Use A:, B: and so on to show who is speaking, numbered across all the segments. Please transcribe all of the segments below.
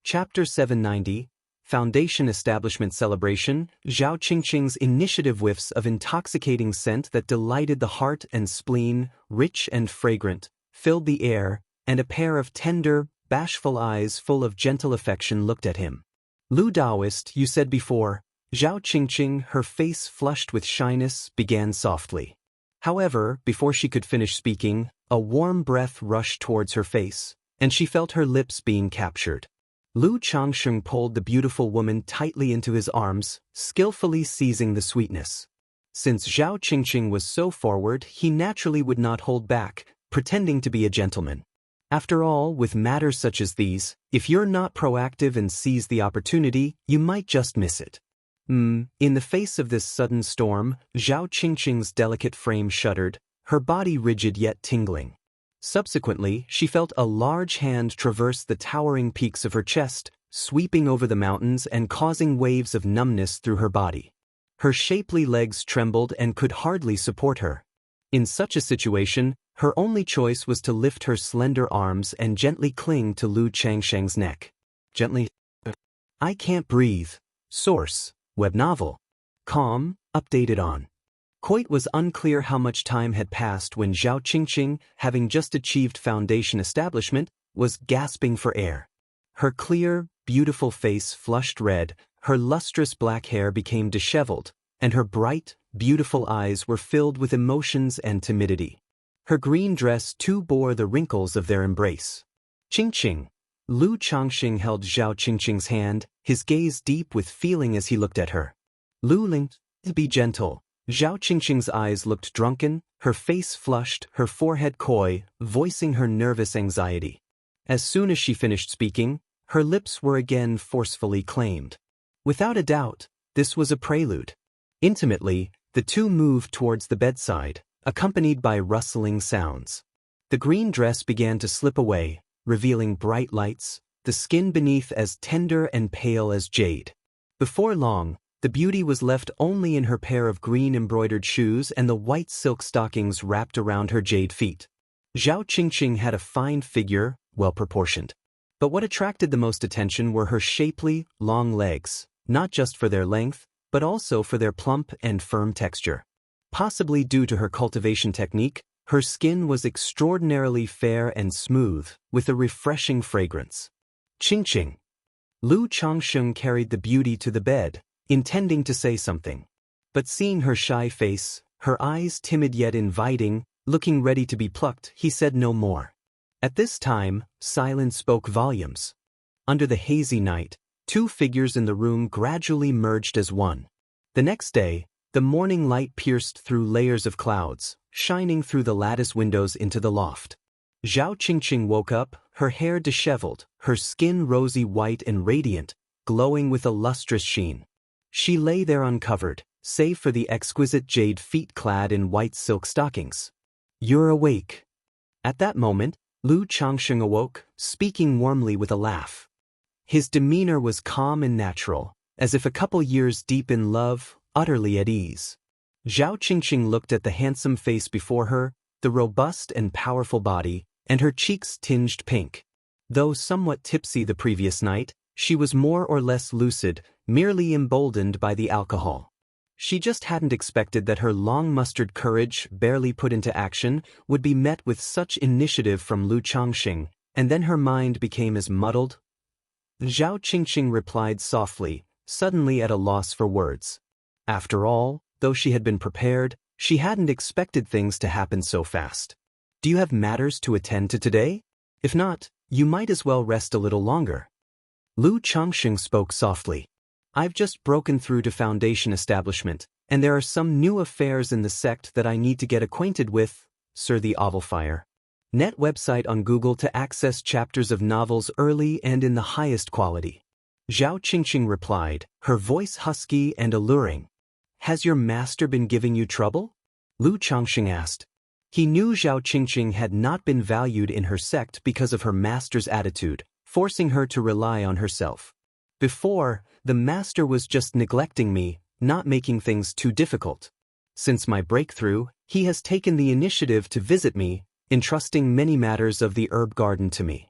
A: Chapter 790, Foundation Establishment Celebration. Zhao Qingqing's initiative whiffs of intoxicating scent that delighted the heart and spleen, rich and fragrant, filled the air, and a pair of tender, bashful eyes full of gentle affection looked at him. Lu Daoist, you said before. Zhao Qingqing, her face flushed with shyness, began softly. However, before she could finish speaking, a warm breath rushed towards her face, and she felt her lips being captured. Lu Changsheng pulled the beautiful woman tightly into his arms, skillfully seizing the sweetness. Since Zhao Qingqing was so forward, he naturally would not hold back, pretending to be a gentleman. After all, with matters such as these, if you're not proactive and seize the opportunity, you might just miss it. In the face of this sudden storm, Zhao Qingqing's delicate frame shuddered, her body rigid yet tingling. Subsequently, she felt a large hand traverse the towering peaks of her chest, sweeping over the mountains and causing waves of numbness through her body. Her shapely legs trembled and could hardly support her. In such a situation, her only choice was to lift her slender arms and gently cling to Lu Changsheng's neck. Gently. I can't breathe. Source: Web novel. Com, updated on. It was unclear how much time had passed when Zhao Qingqing, having just achieved foundation establishment, was gasping for air. Her clear, beautiful face flushed red, her lustrous black hair became disheveled, and her bright, beautiful eyes were filled with emotions and timidity. Her green dress too bore the wrinkles of their embrace. Qingqing. Lu Changsheng held Zhao Qingqing's hand, his gaze deep with feeling as he looked at her. Lu Ling, be gentle. Zhao Qingqing's eyes looked drunken, her face flushed, her forehead coy, voicing her nervous anxiety. As soon as she finished speaking, her lips were again forcefully claimed. Without a doubt, this was a prelude. Intimately, the two moved towards the bedside, accompanied by rustling sounds. The green dress began to slip away, revealing bright lights, the skin beneath as tender and pale as jade. Before long, the beauty was left only in her pair of green embroidered shoes and the white silk stockings wrapped around her jade feet. Zhao Qingqing had a fine figure, well proportioned. But what attracted the most attention were her shapely, long legs, not just for their length, but also for their plump and firm texture. Possibly due to her cultivation technique, her skin was extraordinarily fair and smooth, with a refreshing fragrance. Qingqing. Lu Changsheng carried the beauty to the bed, intending to say something. But seeing her shy face, her eyes timid yet inviting, looking ready to be plucked, he said no more. At this time, silence spoke volumes. Under the hazy night, two figures in the room gradually merged as one. The next day, the morning light pierced through layers of clouds, shining through the lattice windows into the loft. Zhao Qingqing woke up, her hair disheveled, her skin rosy white and radiant, glowing with a lustrous sheen. She lay there uncovered, save for the exquisite jade feet clad in white silk stockings. You're awake. At that moment, Lu Changsheng awoke, speaking warmly with a laugh. His demeanor was calm and natural, as if a couple years deep in love, utterly at ease. Zhao Qingqing looked at the handsome face before her, the robust and powerful body, and her cheeks tinged pink. Though somewhat tipsy the previous night, she was more or less lucid, merely emboldened by the alcohol. She just hadn't expected that her long-mustered courage, barely put into action, would be met with such initiative from Lu Changsheng, and then her mind became as muddled. Zhao Qingqing replied softly, suddenly at a loss for words. After all, though she had been prepared, she hadn't expected things to happen so fast. Do you have matters to attend to today? If not, you might as well rest a little longer. Lu Changsheng spoke softly. I've just broken through to foundation establishment, and there are some new affairs in the sect that I need to get acquainted with, Sir the Ovalfire. Net website on Google to access chapters of novels early and in the highest quality. Zhao Qingqing replied, her voice husky and alluring. Has your master been giving you trouble? Lu Changsheng asked. He knew Zhao Qingqing had not been valued in her sect because of her master's attitude, forcing her to rely on herself. Before, the master was just neglecting me, not making things too difficult. Since my breakthrough, he has taken the initiative to visit me, entrusting many matters of the herb garden to me.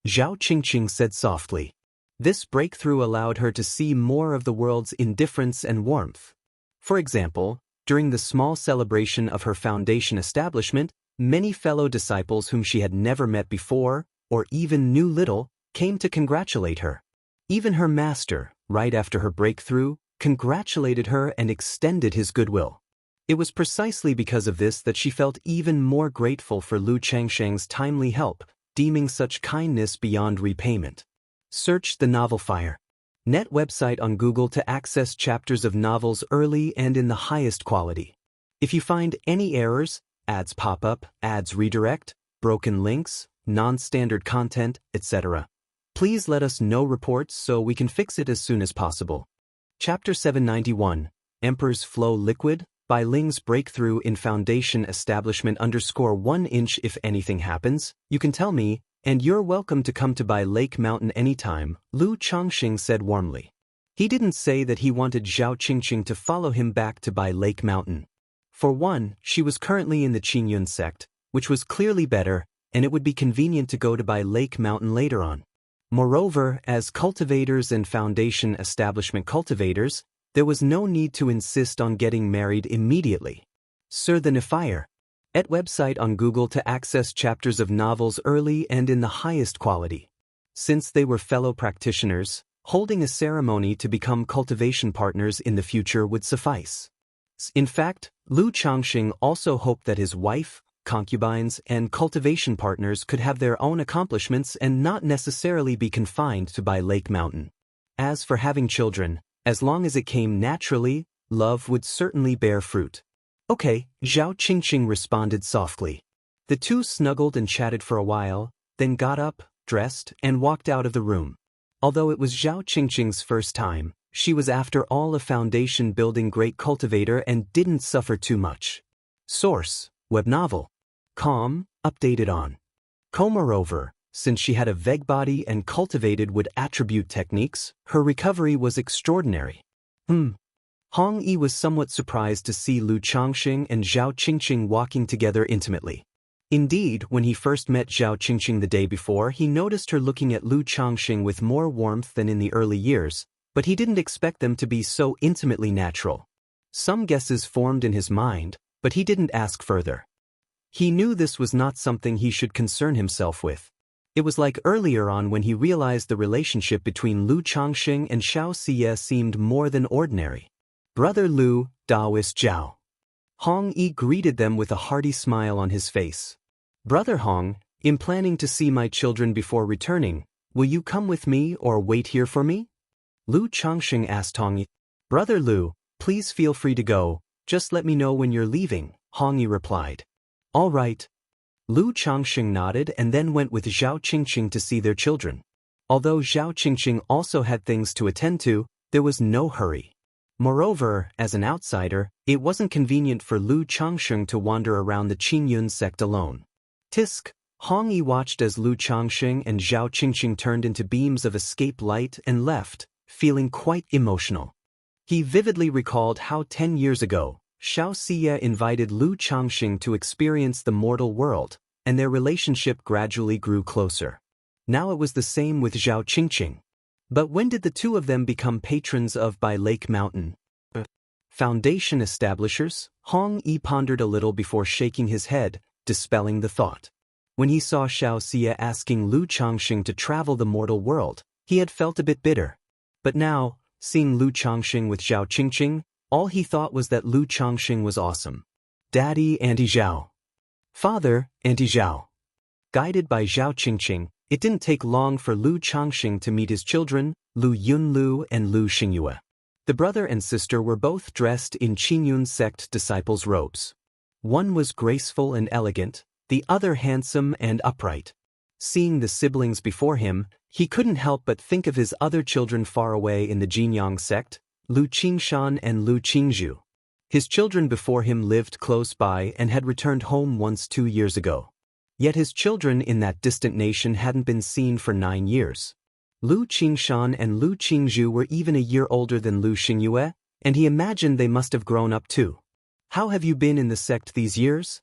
A: Zhao Qingqing said softly. This breakthrough allowed her to see more of the world's indifference and warmth. For example, during the small celebration of her foundation establishment, many fellow disciples whom she had never met before, or even knew little, came to congratulate her. Even her master, right after her breakthrough, congratulated her and extended his goodwill. It was precisely because of this that she felt even more grateful for Lu Changsheng's timely help, deeming such kindness beyond repayment. Search the novel Fire. Net website on Google to access chapters of novels early and in the highest quality. If you find any errors, ads pop up, ads redirect, broken links, non-standard content, etc., please let us know reports so we can fix it as soon as possible. Chapter 791, Emperor's Flow Liquid, by Ling's Breakthrough in Foundation Establishment _1 inch. If anything happens, you can tell me, and you're welcome to come to Bai Lake Mountain anytime, Lu Changxing said warmly. He didn't say that he wanted Zhao Qingqing to follow him back to Bai Lake Mountain. For one, she was currently in the Qingyun sect, which was clearly better, and it would be convenient to go to Bai Lake Mountain later on. Moreover, as cultivators and foundation establishment cultivators, there was no need to insist on getting married immediately. Sir the Nefire. Et website on Google to access chapters of novels early and in the highest quality. Since they were fellow practitioners, holding a ceremony to become cultivation partners in the future would suffice. In fact, Lu Changxing also hoped that his wife, concubines, and cultivation partners could have their own accomplishments and not necessarily be confined to Bai Lake Mountain. As for having children, as long as it came naturally, love would certainly bear fruit. Okay, Zhao Qingqing responded softly. The two snuggled and chatted for a while, then got up, dressed, and walked out of the room. Although it was Zhao Qingqing's first time, she was after all a foundation-building great cultivator and didn't suffer too much. Source, web novel. Calm, updated on. Moreover, since she had a vague body and cultivated with attribute techniques, her recovery was extraordinary. Hong Yi was somewhat surprised to see Lu Changxing and Zhao Qingqing walking together intimately. Indeed, when he first met Zhao Qingqing the day before, he noticed her looking at Lu Changxing with more warmth than in the early years, but he didn't expect them to be so intimately natural. Some guesses formed in his mind, but he didn't ask further. He knew this was not something he should concern himself with. It was like earlier on when he realized the relationship between Lu Changxing and Xianxia seemed more than ordinary. Brother Lu, Daoist Zhao. Hong Yi greeted them with a hearty smile on his face. Brother Hong, in planning to see my children before returning, will you come with me or wait here for me? Lu Changxing asked Hong Yi. Brother Lu, please feel free to go, just let me know when you're leaving, Hong Yi replied. All right. Lu Changxing nodded and then went with Zhao Qingqing to see their children. Although Zhao Qingqing also had things to attend to, there was no hurry. Moreover, as an outsider, it wasn't convenient for Lu Changxing to wander around the Qingyun sect alone. Tisk, Hong Yi watched as Lu Changxing and Zhao Qingqing turned into beams of escape light and left, feeling quite emotional. He vividly recalled how 10 years ago, Xianxia invited Lu Changxing to experience the mortal world, and their relationship gradually grew closer. Now it was the same with Zhao Qingqing. But when did the two of them become patrons of Bai Lake Mountain? Foundation establishers? Hong Yi pondered a little before shaking his head, dispelling the thought. When he saw Xianxia asking Lu Changxing to travel the mortal world, he had felt a bit bitter. But now, seeing Lu Changxing with Zhao Qingqing, all he thought was that Lu Changxing was awesome. Daddy, Auntie Zhao. Father, Auntie Zhao. Guided by Zhao Qingqing, it didn't take long for Lu Changxing to meet his children, Lu Yunlu and Lu Xingyue. The brother and sister were both dressed in Qingyun sect disciples' robes. One was graceful and elegant, the other handsome and upright. Seeing the siblings before him, he couldn't help but think of his other children far away in the Jinyang sect, Lu Qingshan and Lu Qingzhu. His children before him lived close by and had returned home once 2 years ago. Yet his children in that distant nation hadn't been seen for 9 years. Lu Qingshan and Lu Qingzhu were even a year older than Lu Xingyue, and he imagined they must have grown up too. How have you been in the sect these years?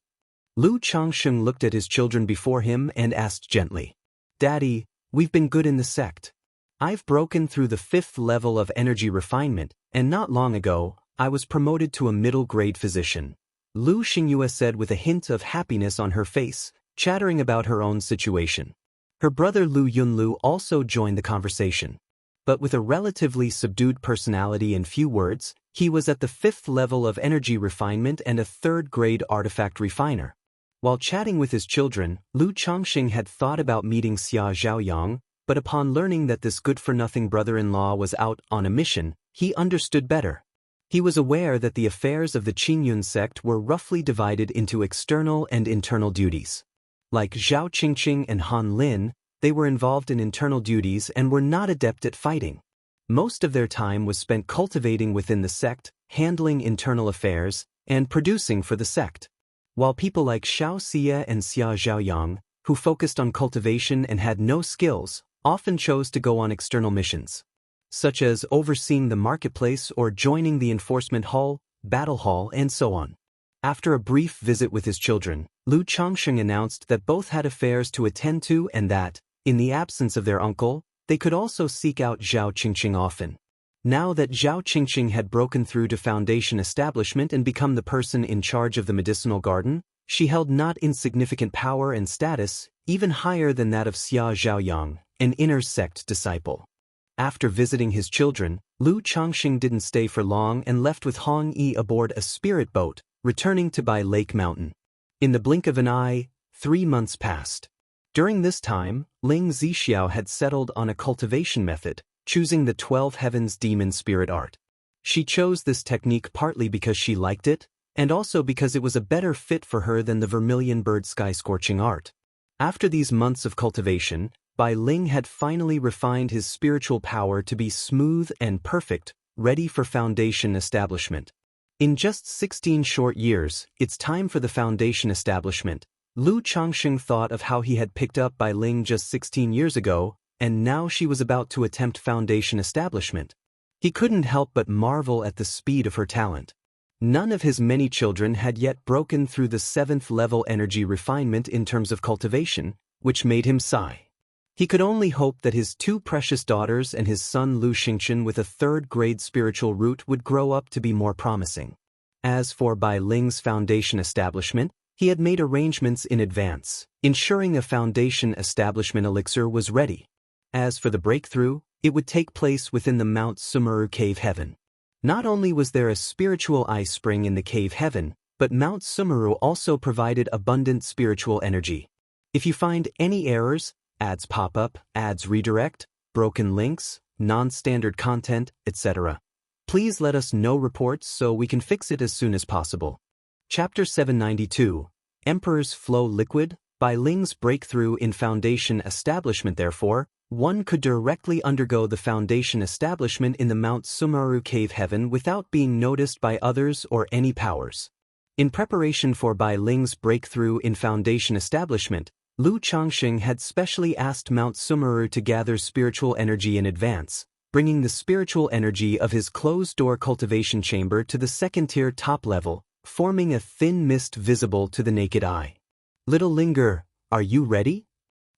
A: Lu Changxing looked at his children before him and asked gently. Daddy, we've been good in the sect. I've broken through the 5th level of energy refinement, and not long ago, I was promoted to a middle-grade physician. Lu Xingyue said with a hint of happiness on her face, chattering about her own situation. Her brother Lu Yunlu also joined the conversation. But with a relatively subdued personality and few words, he was at the 5th level of energy refinement and a 3rd-grade artifact refiner. While chatting with his children, Lu Changxing had thought about meeting Xia Zhaoyang, but upon learning that this good-for-nothing brother-in-law was out on a mission, he understood better. He was aware that the affairs of the Qingyun sect were roughly divided into external and internal duties. Like Zhao Qingqing and Han Lin, they were involved in internal duties and were not adept at fighting. Most of their time was spent cultivating within the sect, handling internal affairs, and producing for the sect. While people like Xianxia and Xia Zhaoyang, who focused on cultivation and had no skills, often chose to go on external missions, such as overseeing the marketplace or joining the enforcement hall, battle hall, and so on. After a brief visit with his children, Lu Changxing announced that both had affairs to attend to and that, in the absence of their uncle, they could also seek out Zhao Qingqing often. Now that Zhao Qingqing had broken through to Foundation establishment and become the person in charge of the medicinal garden, she held not insignificant power and status, even higher than that of Xia Zhaoyang, an inner sect disciple. After visiting his children, Lu Changxing didn't stay for long and left with Hong Yi aboard a spirit boat, returning to Bai Lake Mountain. In the blink of an eye, 3 months passed. During this time, Ling Zixiao had settled on a cultivation method, choosing the 12 Heavens Demon Spirit Art. She chose this technique partly because she liked it, and also because it was a better fit for her than the Vermilion Bird Sky Scorching Art. After these months of cultivation, Bai Ling had finally refined his spiritual power to be smooth and perfect, ready for Foundation establishment. In just 16 short years, it's time for the Foundation establishment. Lu Changxing thought of how he had picked up Bai Ling just 16 years ago, and now she was about to attempt Foundation establishment. He couldn't help but marvel at the speed of her talent. None of his many children had yet broken through the 7th level energy refinement in terms of cultivation, which made him sigh. He could only hope that his 2 precious daughters and his son Lu Xingchen with a 3rd-grade spiritual root would grow up to be more promising. As for Bai Ling's Foundation establishment, he had made arrangements in advance, ensuring a Foundation establishment elixir was ready. As for the breakthrough, it would take place within the Mount Sumeru Cave Heaven. Not only was there a spiritual ice spring in the Cave Heaven, but Mount Sumeru also provided abundant spiritual energy. If you find any errors, ads pop up, ads redirect, broken links, non-standard content, etc., please let us know reports so we can fix it as soon as possible. Chapter 792, Emperor's Flow Liquid. Bai Ling's breakthrough in Foundation establishment. Therefore, one could directly undergo the Foundation establishment in the Mount Sumeru Cave Heaven without being noticed by others or any powers. In preparation for Bai Ling's breakthrough in Foundation establishment, Lu Changxing had specially asked Mount Sumeru to gather spiritual energy in advance, bringing the spiritual energy of his closed-door cultivation chamber to the 2nd-tier top level, forming a thin mist visible to the naked eye. Little Linger, are you ready?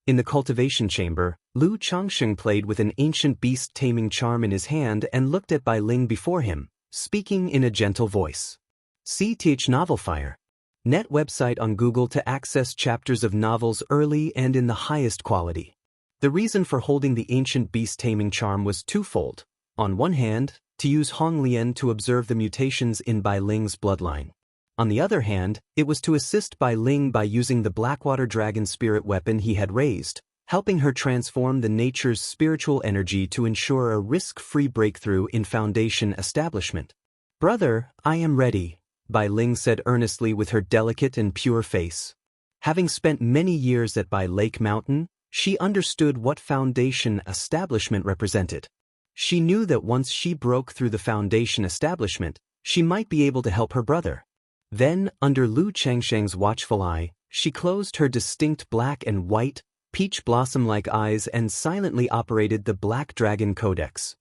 A: In the cultivation chamber, Lu Changxing played with an ancient beast-taming charm in his hand and looked at Bai Ling before him, speaking in a gentle voice. CTH Novel Fire. Net website on Google to access chapters of novels early and in the highest quality. The reason for holding the ancient beast-taming charm was twofold. On one hand, to use Hong Lian to observe the mutations in Bai Ling's bloodline. On the other hand, it was to assist Bai Ling by using the Blackwater Dragon spirit weapon he had raised, helping her transform the nature's spiritual energy to ensure a risk-free breakthrough in Foundation establishment. Brother, I am ready, Bai Ling said earnestly with her delicate and pure face. Having spent many years at Bai Lake Mountain, she understood what Foundation establishment represented. She knew that once she broke through the Foundation establishment, she might be able to help her brother. Then, under Lu Changxing's watchful eye, she closed her distinct black and white, peach blossom-like eyes and silently operated the Black Dragon Codex.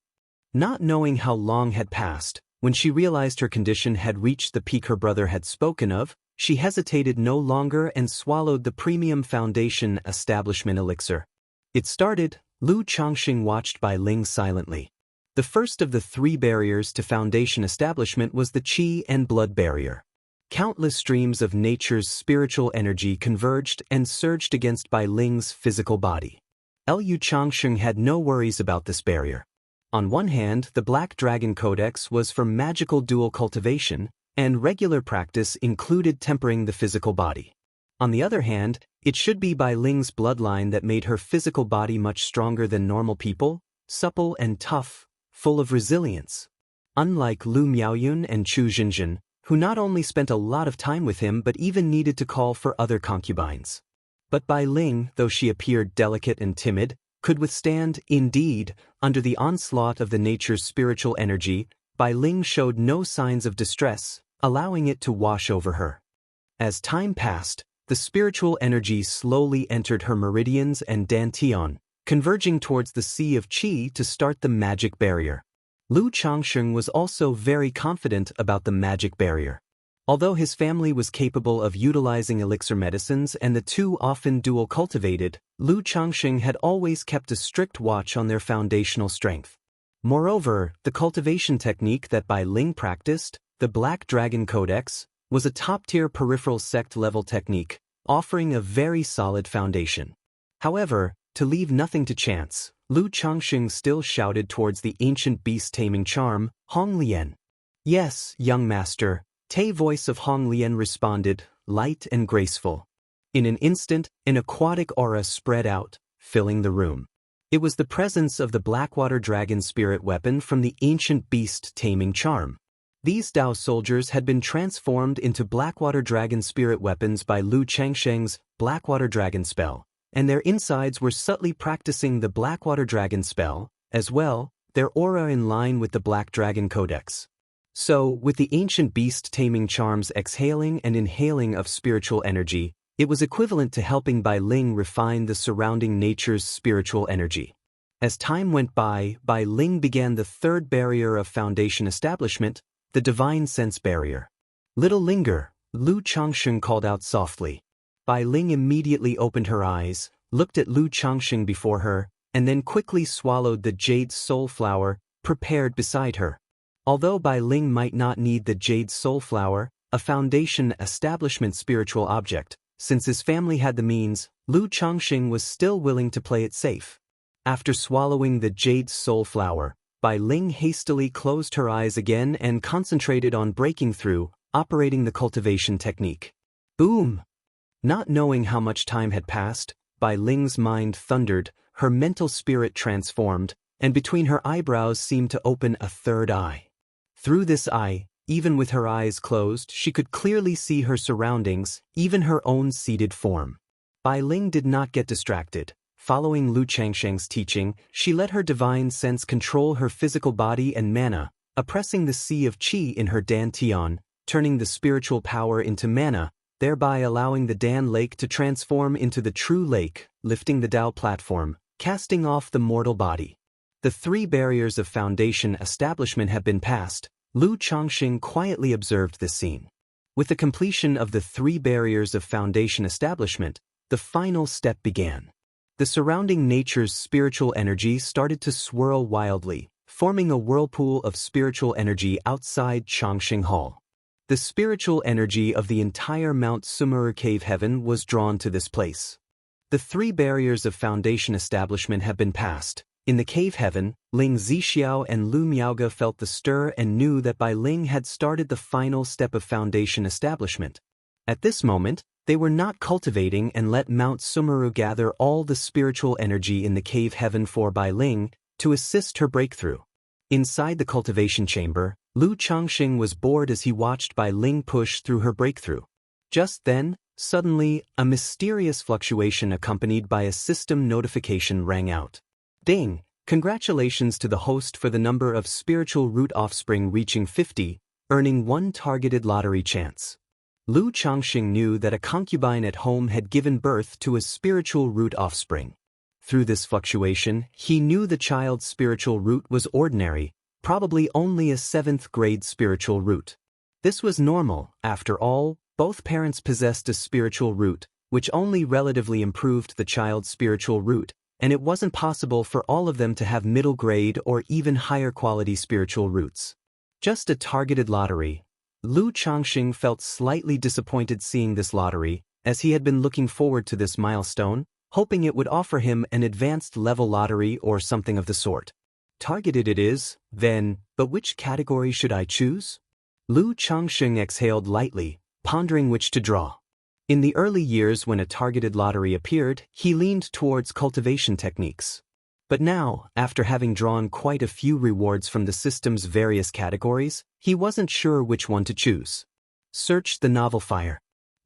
A: Not knowing how long had passed, when she realized her condition had reached the peak her brother had spoken of, she hesitated no longer and swallowed the premium Foundation establishment elixir. It started, Lu Changxing watched Bai Ling silently. The first of the 3 barriers to foundation establishment was the Qi and blood barrier. Countless streams of nature's spiritual energy converged and surged against Bai Ling's physical body. Lu Changxing had no worries about this barrier. On one hand, the Black Dragon Codex was for magical dual cultivation, and regular practice included tempering the physical body. On the other hand, it should be Bai Ling's bloodline that made her physical body much stronger than normal people, supple and tough, full of resilience. Unlike Lu Miaoyun and Chu Xinzhen, who not only spent a lot of time with him but even needed to call for other concubines. But Bai Ling, though she appeared delicate and timid, could withstand, indeed, under the onslaught of the nature's spiritual energy. Bai Ling showed no signs of distress, allowing it to wash over her. As time passed, the spiritual energy slowly entered her meridians and dantian, converging towards the Sea of Qi to start the magic barrier. Lu Changxing was also very confident about the magic barrier. Although his family was capable of utilizing elixir medicines and the two often dual cultivated, Lu Changxing had always kept a strict watch on their foundational strength. Moreover, the cultivation technique that Bai Ling practiced, the Black Dragon Codex, was a top-tier peripheral sect-level technique, offering a very solid foundation. However, to leave nothing to chance, Lu Changxing still shouted towards the ancient beast-taming charm, Hong Lian. "Yes, young master," the voice of Hong Lian responded, light and graceful. In an instant, an aquatic aura spread out, filling the room. It was the presence of the Blackwater Dragon spirit weapon from the ancient beast-taming charm. These Dao soldiers had been transformed into Blackwater Dragon spirit weapons by Lu Changxing's Blackwater Dragon spell, and their insides were subtly practicing the Blackwater Dragon spell, as well, their aura in line with the Black Dragon Codex. So, with the ancient beast-taming charm's exhaling and inhaling of spiritual energy, it was equivalent to helping Bai Ling refine the surrounding nature's spiritual energy. As time went by, Bai Ling began the 3rd barrier of foundation establishment, the divine sense barrier. "Little linger," Lu Changxing called out softly. Bai Ling immediately opened her eyes, looked at Lu Changxing before her, and then quickly swallowed the jade soul flower, prepared beside her. Although Bai Ling might not need the jade soul flower, a foundation establishment spiritual object, since his family had the means, Lu Changxing was still willing to play it safe. After swallowing the jade soul flower, Bai Ling hastily closed her eyes again and concentrated on breaking through, operating the cultivation technique. Boom! Not knowing how much time had passed, Bai Ling's mind thundered, her mental spirit transformed, and between her eyebrows seemed to open a 3rd eye. Through this eye, even with her eyes closed, she could clearly see her surroundings, even her own seated form. Bai Ling did not get distracted. Following Lu Changxing's teaching, she let her divine sense control her physical body and mana, oppressing the Sea of Qi in her dantian, turning the spiritual power into mana, thereby allowing the Dan Lake to transform into the true lake, lifting the Dao platform, casting off the mortal body. The 3 barriers of foundation establishment had been passed. Lu Changxing quietly observed this scene. With the completion of the 3 barriers of foundation establishment, the final step began. The surrounding nature's spiritual energy started to swirl wildly, forming a whirlpool of spiritual energy outside Changxing Hall. The spiritual energy of the entire Mount Sumeru cave heaven was drawn to this place. The 3 barriers of foundation establishment had been passed. In the cave heaven, Ling Zixiao and Lu Miaoge felt the stir and knew that Bai Ling had started the final step of foundation establishment. At this moment, they were not cultivating and let Mount Sumeru gather all the spiritual energy in the cave heaven for Bai Ling to assist her breakthrough. Inside the cultivation chamber, Lu Changxing was bored as he watched Bai Ling push through her breakthrough. Just then, suddenly, a mysterious fluctuation accompanied by a system notification rang out. Ding! Congratulations to the host for the number of spiritual root offspring reaching 50, earning 1 targeted lottery chance. Lu Changxing knew that a concubine at home had given birth to a spiritual root offspring. Through this fluctuation, he knew the child's spiritual root was ordinary, probably only a 7th grade spiritual root. This was normal, after all, both parents possessed a spiritual root, which only relatively improved the child's spiritual root, and it wasn't possible for all of them to have middle-grade or even higher-quality spiritual roots. Just a targeted lottery. Lu Changxing felt slightly disappointed seeing this lottery, as he had been looking forward to this milestone, hoping it would offer him an advanced level lottery or something of the sort. Targeted it is, then, but which category should I choose? Lu Changxing exhaled lightly, pondering which to draw. In the early years when a targeted lottery appeared, he leaned towards cultivation techniques. But now, after having drawn quite a few rewards from the system's various categories, he wasn't sure which one to choose. Search the novel file.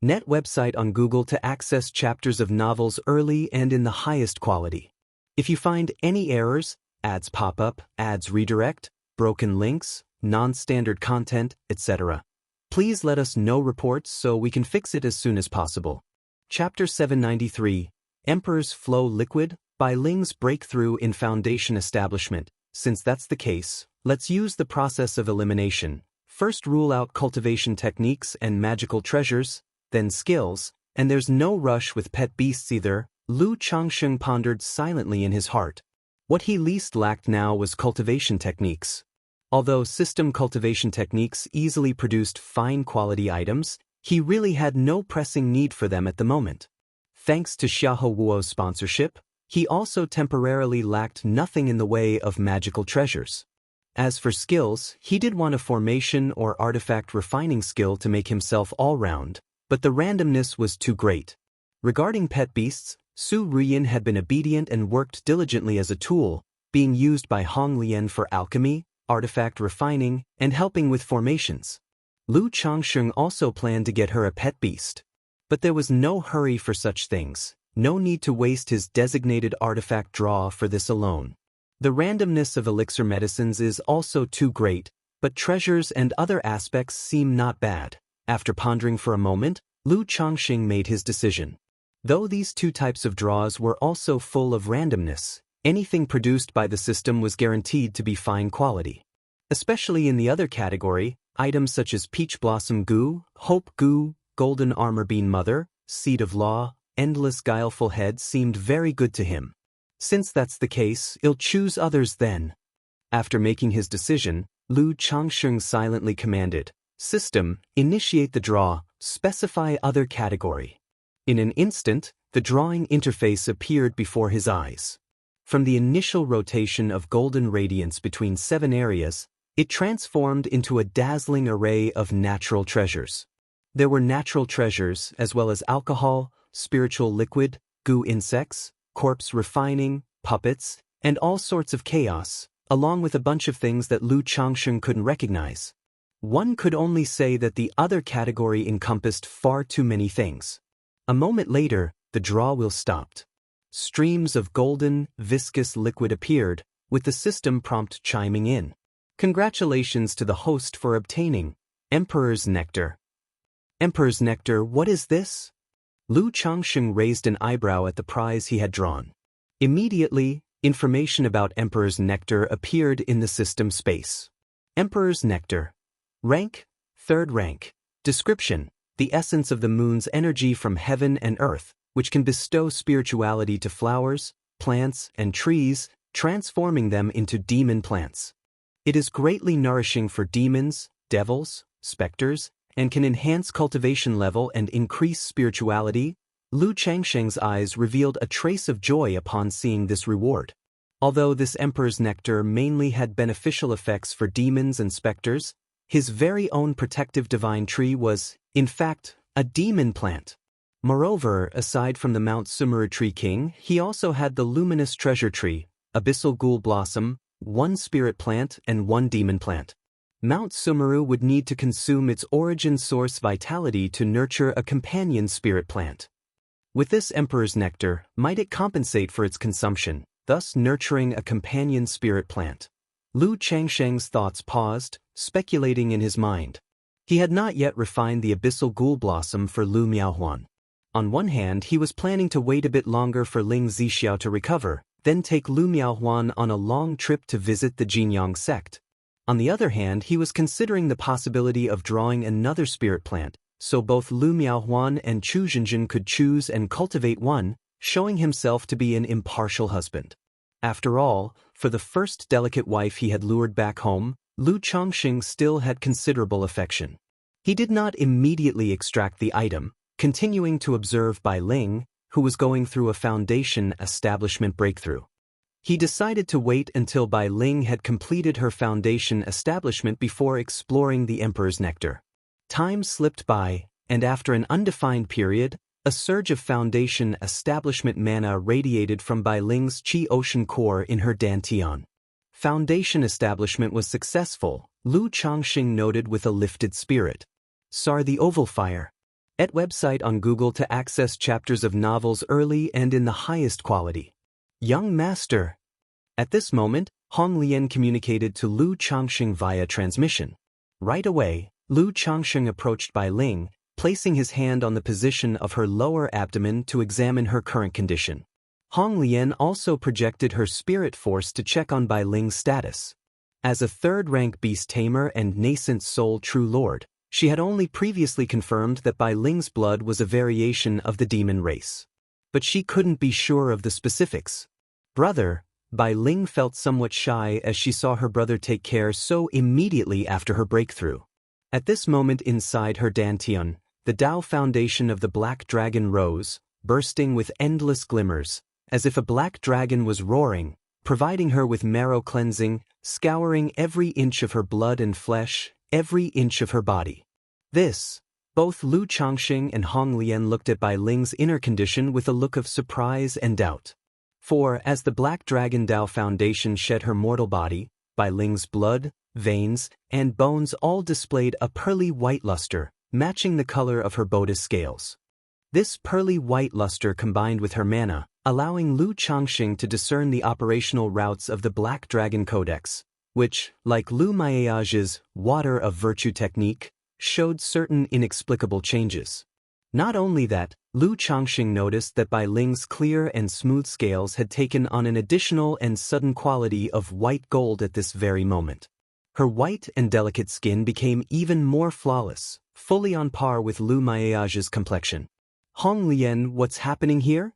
A: Net website on Google to access chapters of novels early and in the highest quality. If you find any errors, ads pop up, ads redirect, broken links, non-standard content, etc., please let us know reports so we can fix it as soon as possible. Chapter 793, Emperor's Flow Liquid, by Ling's Breakthrough in Foundation Establishment. Since that's the case, let's use the process of elimination. First rule out cultivation techniques and magical treasures, then skills, and there's no rush with pet beasts either. Lu Changxing pondered silently in his heart. What he least lacked now was cultivation techniques. Although system cultivation techniques easily produced fine-quality items, he really had no pressing need for them at the moment. Thanks to Xiahou Wuo's sponsorship, he also temporarily lacked nothing in the way of magical treasures. As for skills, he did want a formation or artifact refining skill to make himself all-round, but the randomness was too great. Regarding pet beasts, Su Ruyin had been obedient and worked diligently as a tool, being used by Hong Lian for alchemy, artifact refining, and helping with formations. Lu Changxing also planned to get her a pet beast. But there was no hurry for such things, no need to waste his designated artifact draw for this alone. The randomness of elixir medicines is also too great, but treasures and other aspects seem not bad. After pondering for a moment, Lu Changxing made his decision. Though these two types of draws were also full of randomness, anything produced by the system was guaranteed to be fine quality. Especially in the other category, items such as Peach Blossom Goo, Hope Goo, Golden Armor Bean Mother, Seed of Law, Endless Guileful Head seemed very good to him. Since that's the case, he'll choose others then. After making his decision, Lu Changxing silently commanded, "System, initiate the draw, specify other category." In an instant, the drawing interface appeared before his eyes. From the initial rotation of golden radiance between 7 areas, it transformed into a dazzling array of natural treasures. There were natural treasures as well as alcohol, spiritual liquid, goo insects, corpse refining, puppets, and all sorts of chaos, along with a bunch of things that Lu Changxing couldn't recognize. One could only say that the other category encompassed far too many things. A moment later, the draw wheel stopped. Streams of golden, viscous liquid appeared, with the system prompt chiming in. Congratulations to the host for obtaining Emperor's Nectar. Emperor's Nectar, what is this? Lu Changxing raised an eyebrow at the prize he had drawn. Immediately, information about Emperor's Nectar appeared in the system space. Emperor's Nectar. Rank, 3rd rank. Description: the essence of the moon's energy from heaven and earth, which can bestow spirituality to flowers, plants, and trees, transforming them into demon plants. It is greatly nourishing for demons, devils, specters, and can enhance cultivation level and increase spirituality. Lu Changxing's eyes revealed a trace of joy upon seeing this reward. Although this Emperor's Nectar mainly had beneficial effects for demons and specters, his very own protective divine tree was, in fact, a demon plant. Moreover, aside from the Mount Sumeru Tree King, he also had the Luminous Treasure Tree, Abyssal Ghoul Blossom, 1 spirit plant and 1 demon plant. Mount Sumeru would need to consume its origin source vitality to nurture a companion spirit plant. With this Emperor's Nectar, might it compensate for its consumption, thus nurturing a companion spirit plant? Lu Changxing's thoughts paused, speculating in his mind. He had not yet refined the Abyssal Ghoul Blossom for Lu Miaohuan. On one hand, he was planning to wait a bit longer for Ling Zixiao to recover, then take Lu Miaohuan on a long trip to visit the Jinyang sect. On the other hand, he was considering the possibility of drawing another spirit plant, so both Lu Miaohuan and Chu Zhenjin could choose and cultivate one, showing himself to be an impartial husband. After all, for the first delicate wife he had lured back home, Lu Chongqing still had considerable affection. He did not immediately extract the item, continuing to observe Bai Ling, who was going through a foundation establishment breakthrough. He decided to wait until Bai Ling had completed her foundation establishment before exploring the Emperor's nectar. Time slipped by, and after an undefined period, a surge of foundation establishment mana radiated from Bai Ling's Qi Ocean core in her dantian. Foundation establishment was successful, Lu Chongqing noted with a lifted spirit. Sar the Oval Fire. Et website on Google to access chapters of novels early and in the highest quality. Young Master. At this moment, Hong Lian communicated to Lu Chongqing via transmission. Right away, Lu Chongqing approached Bai Ling, placing his hand on the position of her lower abdomen to examine her current condition. Hong Lian also projected her spirit force to check on Bai Ling's status. As a third-rank beast tamer and nascent soul true lord, she had only previously confirmed that Bai Ling's blood was a variation of the demon race. But she couldn't be sure of the specifics. Brother, Bai Ling felt somewhat shy as she saw her brother take care so immediately after her breakthrough. At this moment inside her dantian, the Dao foundation of the black dragon rose, bursting with endless glimmers, as if a black dragon was roaring, providing her with marrow cleansing, scouring every inch of her blood and flesh, every inch of her body. Both Lu Chongqing and Hong Lian looked at Bai Ling's inner condition with a look of surprise and doubt. For, as the Black Dragon Dao Foundation shed her mortal body, Bai Ling's blood, veins, and bones all displayed a pearly white luster, matching the color of her bodice scales. This pearly white luster combined with her mana, allowing Lu Chongqing to discern the operational routes of the Black Dragon Codex, which, like Lu Maiage's Water of Virtue technique, showed certain inexplicable changes. Not only that, Lu Chongqing noticed that Bai Ling's clear and smooth scales had taken on an additional and sudden quality of white gold at this very moment. Her white and delicate skin became even more flawless, fully on par with Lu Maiage's complexion. Hong Lian, what's happening here?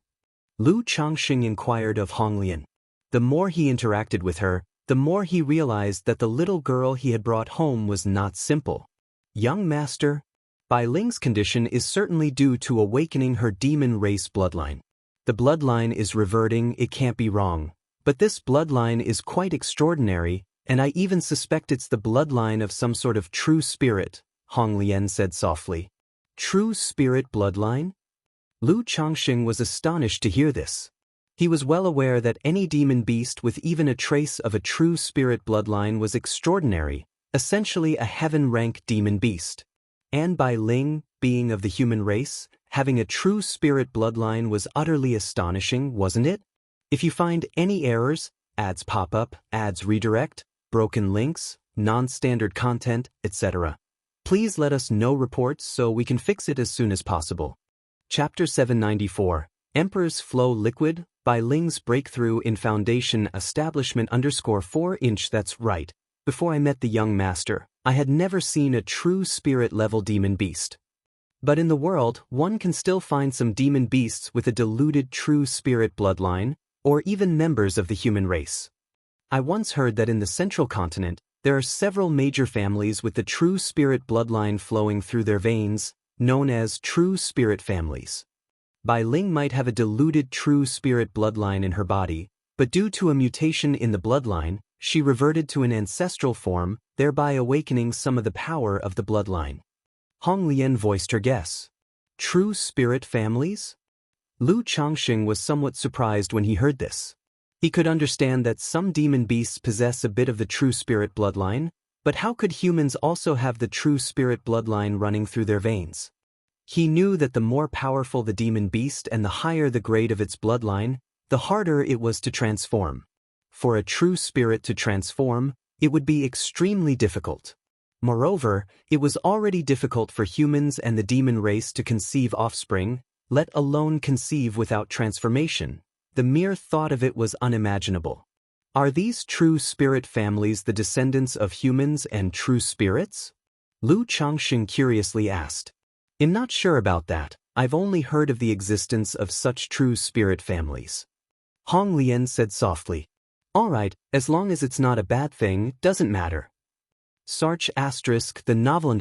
A: Lu Chongqing inquired of Hong Lian. The more he interacted with her, the more he realized that the little girl he had brought home was not simple. Young Master, Bai Ling's condition is certainly due to awakening her demon race bloodline. The bloodline is reverting, it can't be wrong. But this bloodline is quite extraordinary, and I even suspect it's the bloodline of some sort of true spirit, Hong Lian said softly. True spirit bloodline? Lu Chongqing was astonished to hear this. He was well aware that any demon beast with even a trace of a true spirit bloodline was extraordinary, essentially a heaven-rank demon beast. And Bai Ling, being of the human race, having a true spirit bloodline was utterly astonishing, wasn't it? If you find any errors, ads pop up, ads redirect, broken links, non-standard content, etc., please let us know reports so we can fix it as soon as possible. Chapter 794, Emperor's Flow Liquid, Bai Ling's Breakthrough in Foundation Establishment _4". That's right. Before I met the young master, I had never seen a true spirit-level demon beast. But in the world, one can still find some demon beasts with a diluted true spirit bloodline, or even members of the human race. I once heard that in the central continent, there are several major families with the true spirit bloodline flowing through their veins, known as true spirit families. Bai Ling might have a diluted true spirit bloodline in her body, but due to a mutation in the bloodline, she reverted to an ancestral form, thereby awakening some of the power of the bloodline. Hong Lian voiced her guess. True spirit families? Lu Chongqing was somewhat surprised when he heard this. He could understand that some demon beasts possess a bit of the true spirit bloodline, but how could humans also have the true spirit bloodline running through their veins? He knew that the more powerful the demon beast and the higher the grade of its bloodline, the harder it was to transform. For a true spirit to transform, it would be extremely difficult. Moreover, it was already difficult for humans and the demon race to conceive offspring, let alone conceive without transformation. The mere thought of it was unimaginable. Are these true spirit families the descendants of humans and true spirits? Lu Chongqing curiously asked. I'm not sure about that. I've only heard of the existence of such true spirit families. Hong Lian said softly. All right, as long as it's not a bad thing, doesn't matter. Search * the novel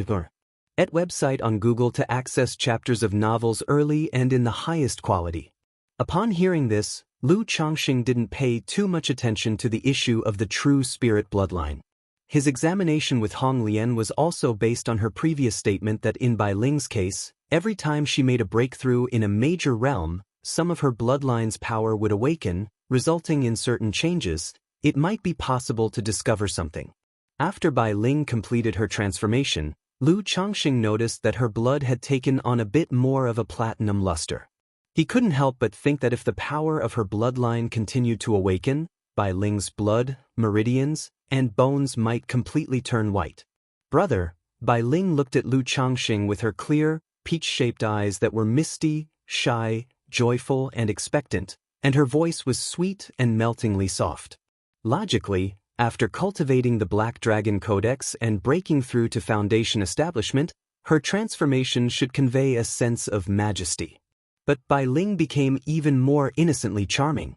A: at website on Google to access chapters of novels early and in the highest quality. Upon hearing this, Lu Changxing didn't pay too much attention to the issue of the true spirit bloodline. His examination with Hong Lian was also based on her previous statement that in Bai Ling's case, every time she made a breakthrough in a major realm, some of her bloodline's power would awaken, resulting in certain changes. It might be possible to discover something. After Bai Ling completed her transformation, Lu Changxing noticed that her blood had taken on a bit more of a platinum luster. He couldn't help but think that if the power of her bloodline continued to awaken, Bai Ling's blood, meridians, and bones might completely turn white. Brother, Bai Ling looked at Lu Changxing with her clear, peach-shaped eyes that were misty, shy, joyful, and expectant, and her voice was sweet and meltingly soft. Logically, after cultivating the Black Dragon Codex and breaking through to Foundation establishment, her transformation should convey a sense of majesty. But Bai Ling became even more innocently charming.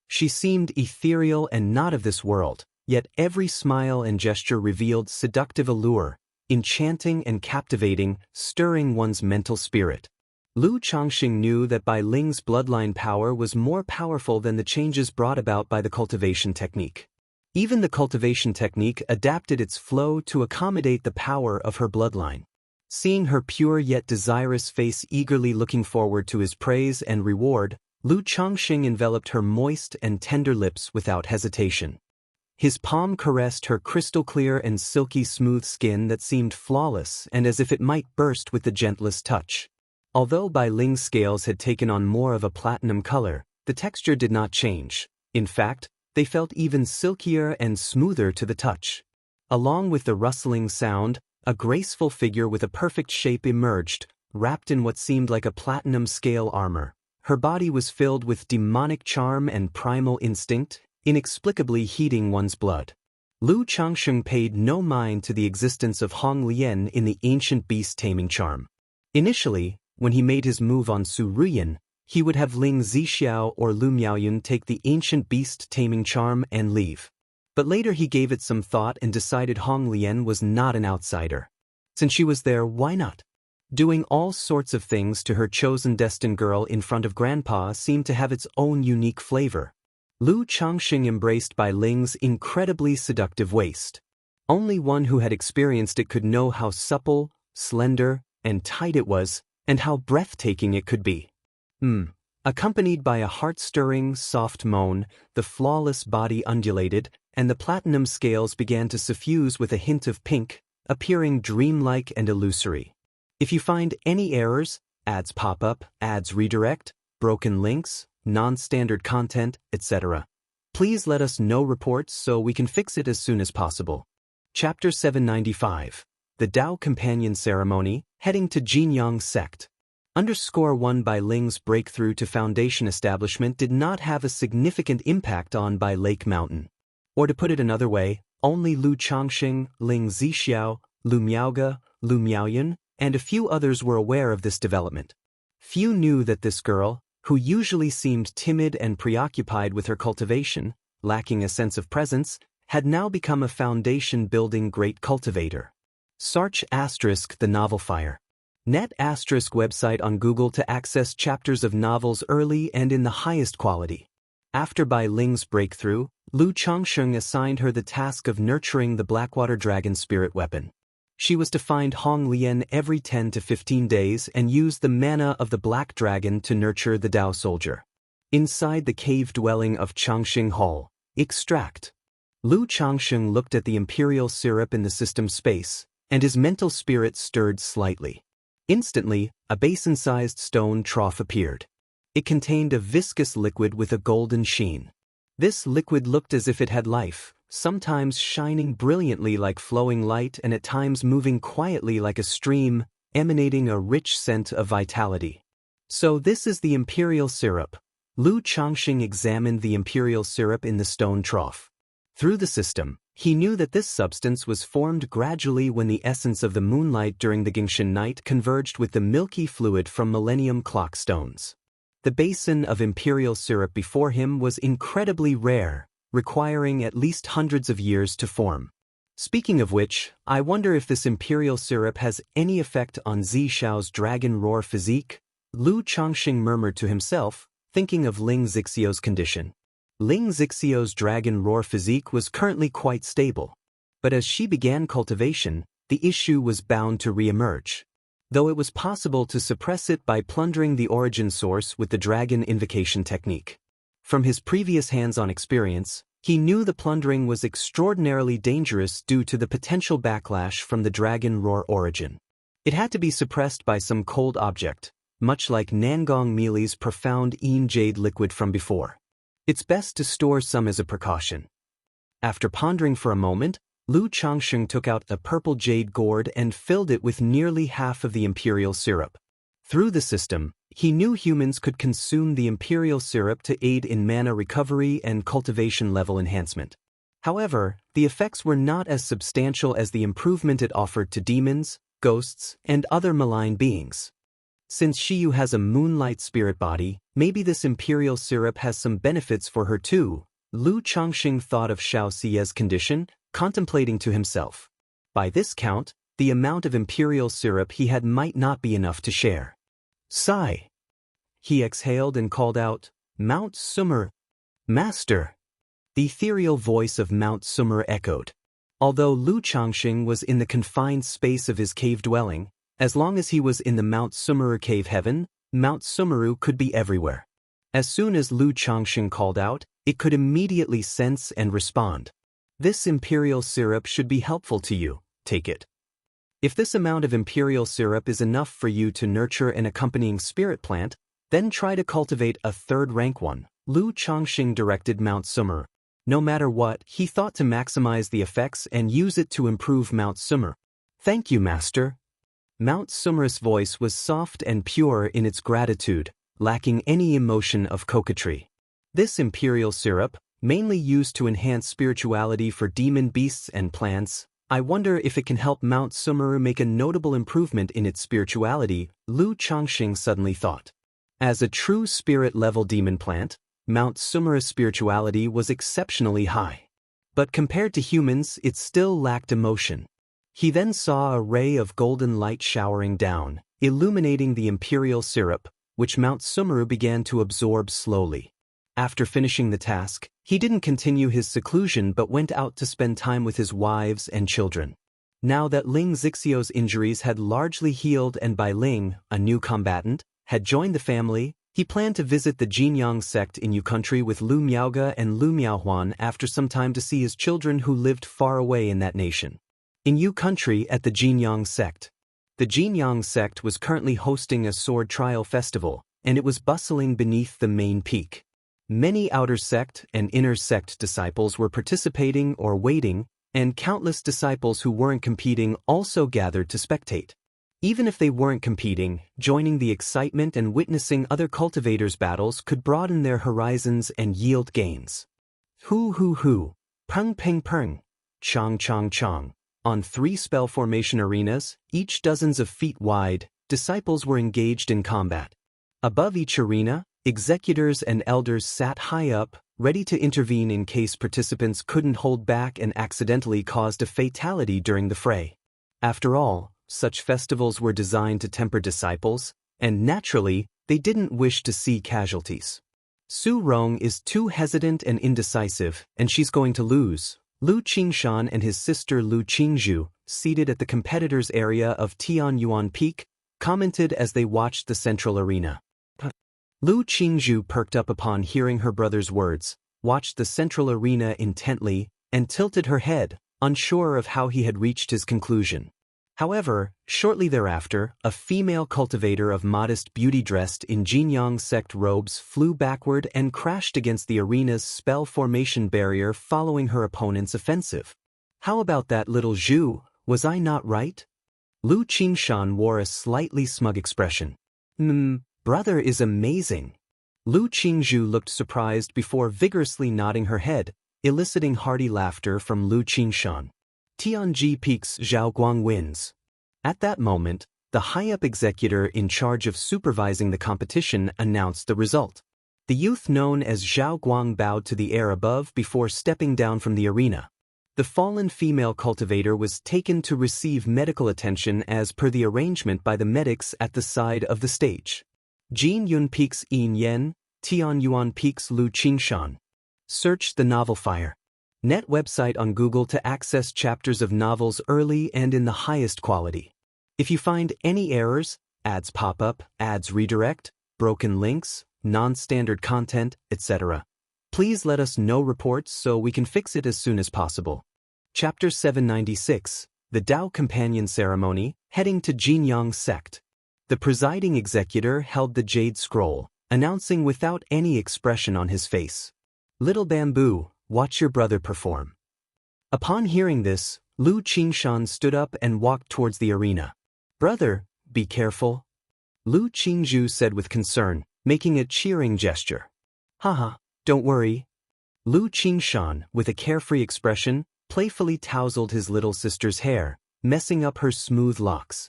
A: She seemed ethereal and not of this world, yet every smile and gesture revealed seductive allure, enchanting and captivating, stirring one's mental spirit. Lu Changxing knew that Bai Ling's bloodline power was more powerful than the changes brought about by the cultivation technique. Even the cultivation technique adapted its flow to accommodate the power of her bloodline. Seeing her pure yet desirous face eagerly looking forward to his praise and reward, Lu Changxing enveloped her moist and tender lips without hesitation. His palm caressed her crystal-clear and silky smooth skin that seemed flawless and as if it might burst with the gentlest touch. Although Bai Ling's scales had taken on more of a platinum color, the texture did not change. In fact, they felt even silkier and smoother to the touch. Along with the rustling sound, a graceful figure with a perfect shape emerged, wrapped in what seemed like a platinum scale armor. Her body was filled with demonic charm and primal instinct, inexplicably heating one's blood. Lu Changxing paid no mind to the existence of Hong Lian in the ancient beast taming charm. Initially, when he made his move on Su Ruyan, he would have Ling Zixiao or Lu Miaoyun take the ancient beast taming charm and leave. But later he gave it some thought and decided Hong Lian was not an outsider. Since she was there, why not? Doing all sorts of things to her chosen destined girl in front of Grandpa seemed to have its own unique flavor. Lu Changxing embraced Bai Ling's incredibly seductive waist. Only one who had experienced it could know how supple, slender, and tight it was, and how breathtaking it could be. Accompanied by a heart-stirring, soft moan, the flawless body undulated, and the platinum scales began to suffuse with a hint of pink, appearing dreamlike and illusory. If you find any errors, ads pop up, ads redirect, broken links, non-standard content, etc., please let us know reports so we can fix it as soon as possible. Chapter 795. The Tao Companion Ceremony, Heading to Jinyang Sect. _1 Bai Ling's breakthrough to Foundation establishment did not have a significant impact on Bai Lake Mountain. Or to put it another way, only Lu Changxing, Ling Zixiao, Lu Miaoge, Lu Miaoyun, and a few others were aware of this development. Few knew that this girl, who usually seemed timid and preoccupied with her cultivation, lacking a sense of presence, had now become a foundation-building great cultivator. Search * the novel Fire. Net * website on Google to access chapters of novels early and in the highest quality. After Bai Ling's breakthrough, Lu Changxing assigned her the task of nurturing the Blackwater Dragon spirit weapon. She was to find Hong Lian every 10 to 15 days and use the mana of the Black Dragon to nurture the Tao Soldier. Inside the cave dwelling of Changxing Hall, extract. Lu Changxing looked at the imperial syrup in the system space, and his mental spirit stirred slightly. Instantly, a basin-sized stone trough appeared. It contained a viscous liquid with a golden sheen. This liquid looked as if it had life, sometimes shining brilliantly like flowing light and at times moving quietly like a stream, emanating a rich scent of vitality. So this is the imperial syrup. Lu Changxing examined the imperial syrup in the stone trough. Through the system, He knew that this substance was formed gradually when the essence of the moonlight during the Gingshan night converged with the milky fluid from Millennium Clock stones. The basin of imperial syrup before him was incredibly rare, requiring at least hundreds of years to form. Speaking of which, I wonder if this imperial syrup has any effect on Zishao's dragon roar physique? Lu Changxing murmured to himself, thinking of Ling Zixio's condition. Ling Zixio's dragon roar physique was currently quite stable. But as she began cultivation, the issue was bound to re-emerge. Though it was possible to suppress it by plundering the origin source with the dragon invocation technique. From his previous hands-on experience, he knew the plundering was extraordinarily dangerous due to the potential backlash from the dragon roar origin. It had to be suppressed by some cold object, much like Nangong Meili's profound Yin Jade liquid from before. It's best to store some as a precaution. After pondering for a moment, Lu Changxing took out a purple jade gourd and filled it with nearly half of the imperial syrup. Through the system, he knew humans could consume the imperial syrup to aid in mana recovery and cultivation level enhancement. However, the effects were not as substantial as the improvement it offered to demons, ghosts, and other malign beings. Since Shiyu has a moonlight spirit body, maybe this imperial syrup has some benefits for her too. Lu Changxing thought of Xiao Xie's condition, contemplating to himself. By this count, the amount of imperial syrup he had might not be enough to share. Sigh. He exhaled and called out, "Mount Sumer." "Master." The ethereal voice of Mount Sumer echoed. Although Lu Changxing was in the confined space of his cave dwelling, as long as he was in the Mount Sumeru cave heaven, Mount Sumeru could be everywhere. As soon as Lu Changxing called out, it could immediately sense and respond. This imperial syrup should be helpful to you, take it. If this amount of imperial syrup is enough for you to nurture an accompanying spirit plant, then try to cultivate a third-rank one, Lu Changxing directed Mount Sumer. No matter what, he thought to maximize the effects and use it to improve Mount Sumer. "Thank you, Master." Mount Sumer's voice was soft and pure in its gratitude, lacking any emotion of coquetry. This imperial syrup, mainly used to enhance spirituality for demon beasts and plants, I wonder if it can help Mount Sumeru make a notable improvement in its spirituality, Lu Changxing suddenly thought. As a true spirit-level demon plant, Mount Sumeru's spirituality was exceptionally high. But compared to humans, it still lacked emotion. He then saw a ray of golden light showering down, illuminating the imperial syrup, which Mount Sumeru began to absorb slowly. After finishing the task, he didn't continue his seclusion but went out to spend time with his wives and children. Now that Ling Zixio's injuries had largely healed and by Ling, a new combatant, had joined the family, he planned to visit the Jinyang sect in Yu country with Lu Miaoge and Lu Miaohuan after some time to see his children who lived far away in that nation. In Yu country at the Jinyang sect. The Jinyang sect was currently hosting a sword trial festival, and it was bustling beneath the main peak. Many outer sect and inner sect disciples were participating or waiting, and countless disciples who weren't competing also gathered to spectate. Even if they weren't competing, joining the excitement and witnessing other cultivators' battles could broaden their horizons and yield gains. Hu hu hu, peng peng peng, chong chong chong. On 3 spell formation arenas, each dozens of feet wide, disciples were engaged in combat. Above each arena, executors and elders sat high up, ready to intervene in case participants couldn't hold back and accidentally caused a fatality during the fray. After all, such festivals were designed to temper disciples, and naturally, they didn't wish to see casualties. Su Rong is too hesitant and indecisive, and she's going to lose. Lu Qingshan and his sister Lu Qingzhu, seated at the competitors' area of Tianyuan Peak, commented as they watched the central arena. Lu Qingzhu perked up upon hearing her brother's words, watched the central arena intently, and tilted her head, unsure of how he had reached his conclusion. However, shortly thereafter, a female cultivator of modest beauty dressed in Jinyang sect robes flew backward and crashed against the arena's spell formation barrier following her opponent's offensive. "How about that little Zhu, was I not right?" Lu Qingshan wore a slightly smug expression. Brother is amazing." Lu Qingzhu looked surprised before vigorously nodding her head, eliciting hearty laughter from Lu Qingshan. Tianji Peak's Zhao Guang wins. At that moment, the high-up executor in charge of supervising the competition announced the result. The youth known as Zhao Guang bowed to the air above before stepping down from the arena. The fallen female cultivator was taken to receive medical attention as per the arrangement by the medics at the side of the stage. Jin Yun Peak's Yin Yen, Tian Yuan Peak's Lu Qingshan. Search the novel Fire. Net website on Google to access chapters of novels early and in the highest quality. If you find any errors, ads pop up, ads redirect, broken links, non-standard content, etc., please let us know reports so we can fix it as soon as possible. Chapter 796, The Tao Companion Ceremony, heading to Jinyang Sect. The presiding executor held the jade scroll, announcing without any expression on his face. Little Bamboo, watch your brother perform. Upon hearing this, Lu Qingshan stood up and walked towards the arena. Brother, be careful. Lu Qingzhu said with concern, making a cheering gesture. Haha, don't worry. Lu Qingshan, with a carefree expression, playfully tousled his little sister's hair, messing up her smooth locks.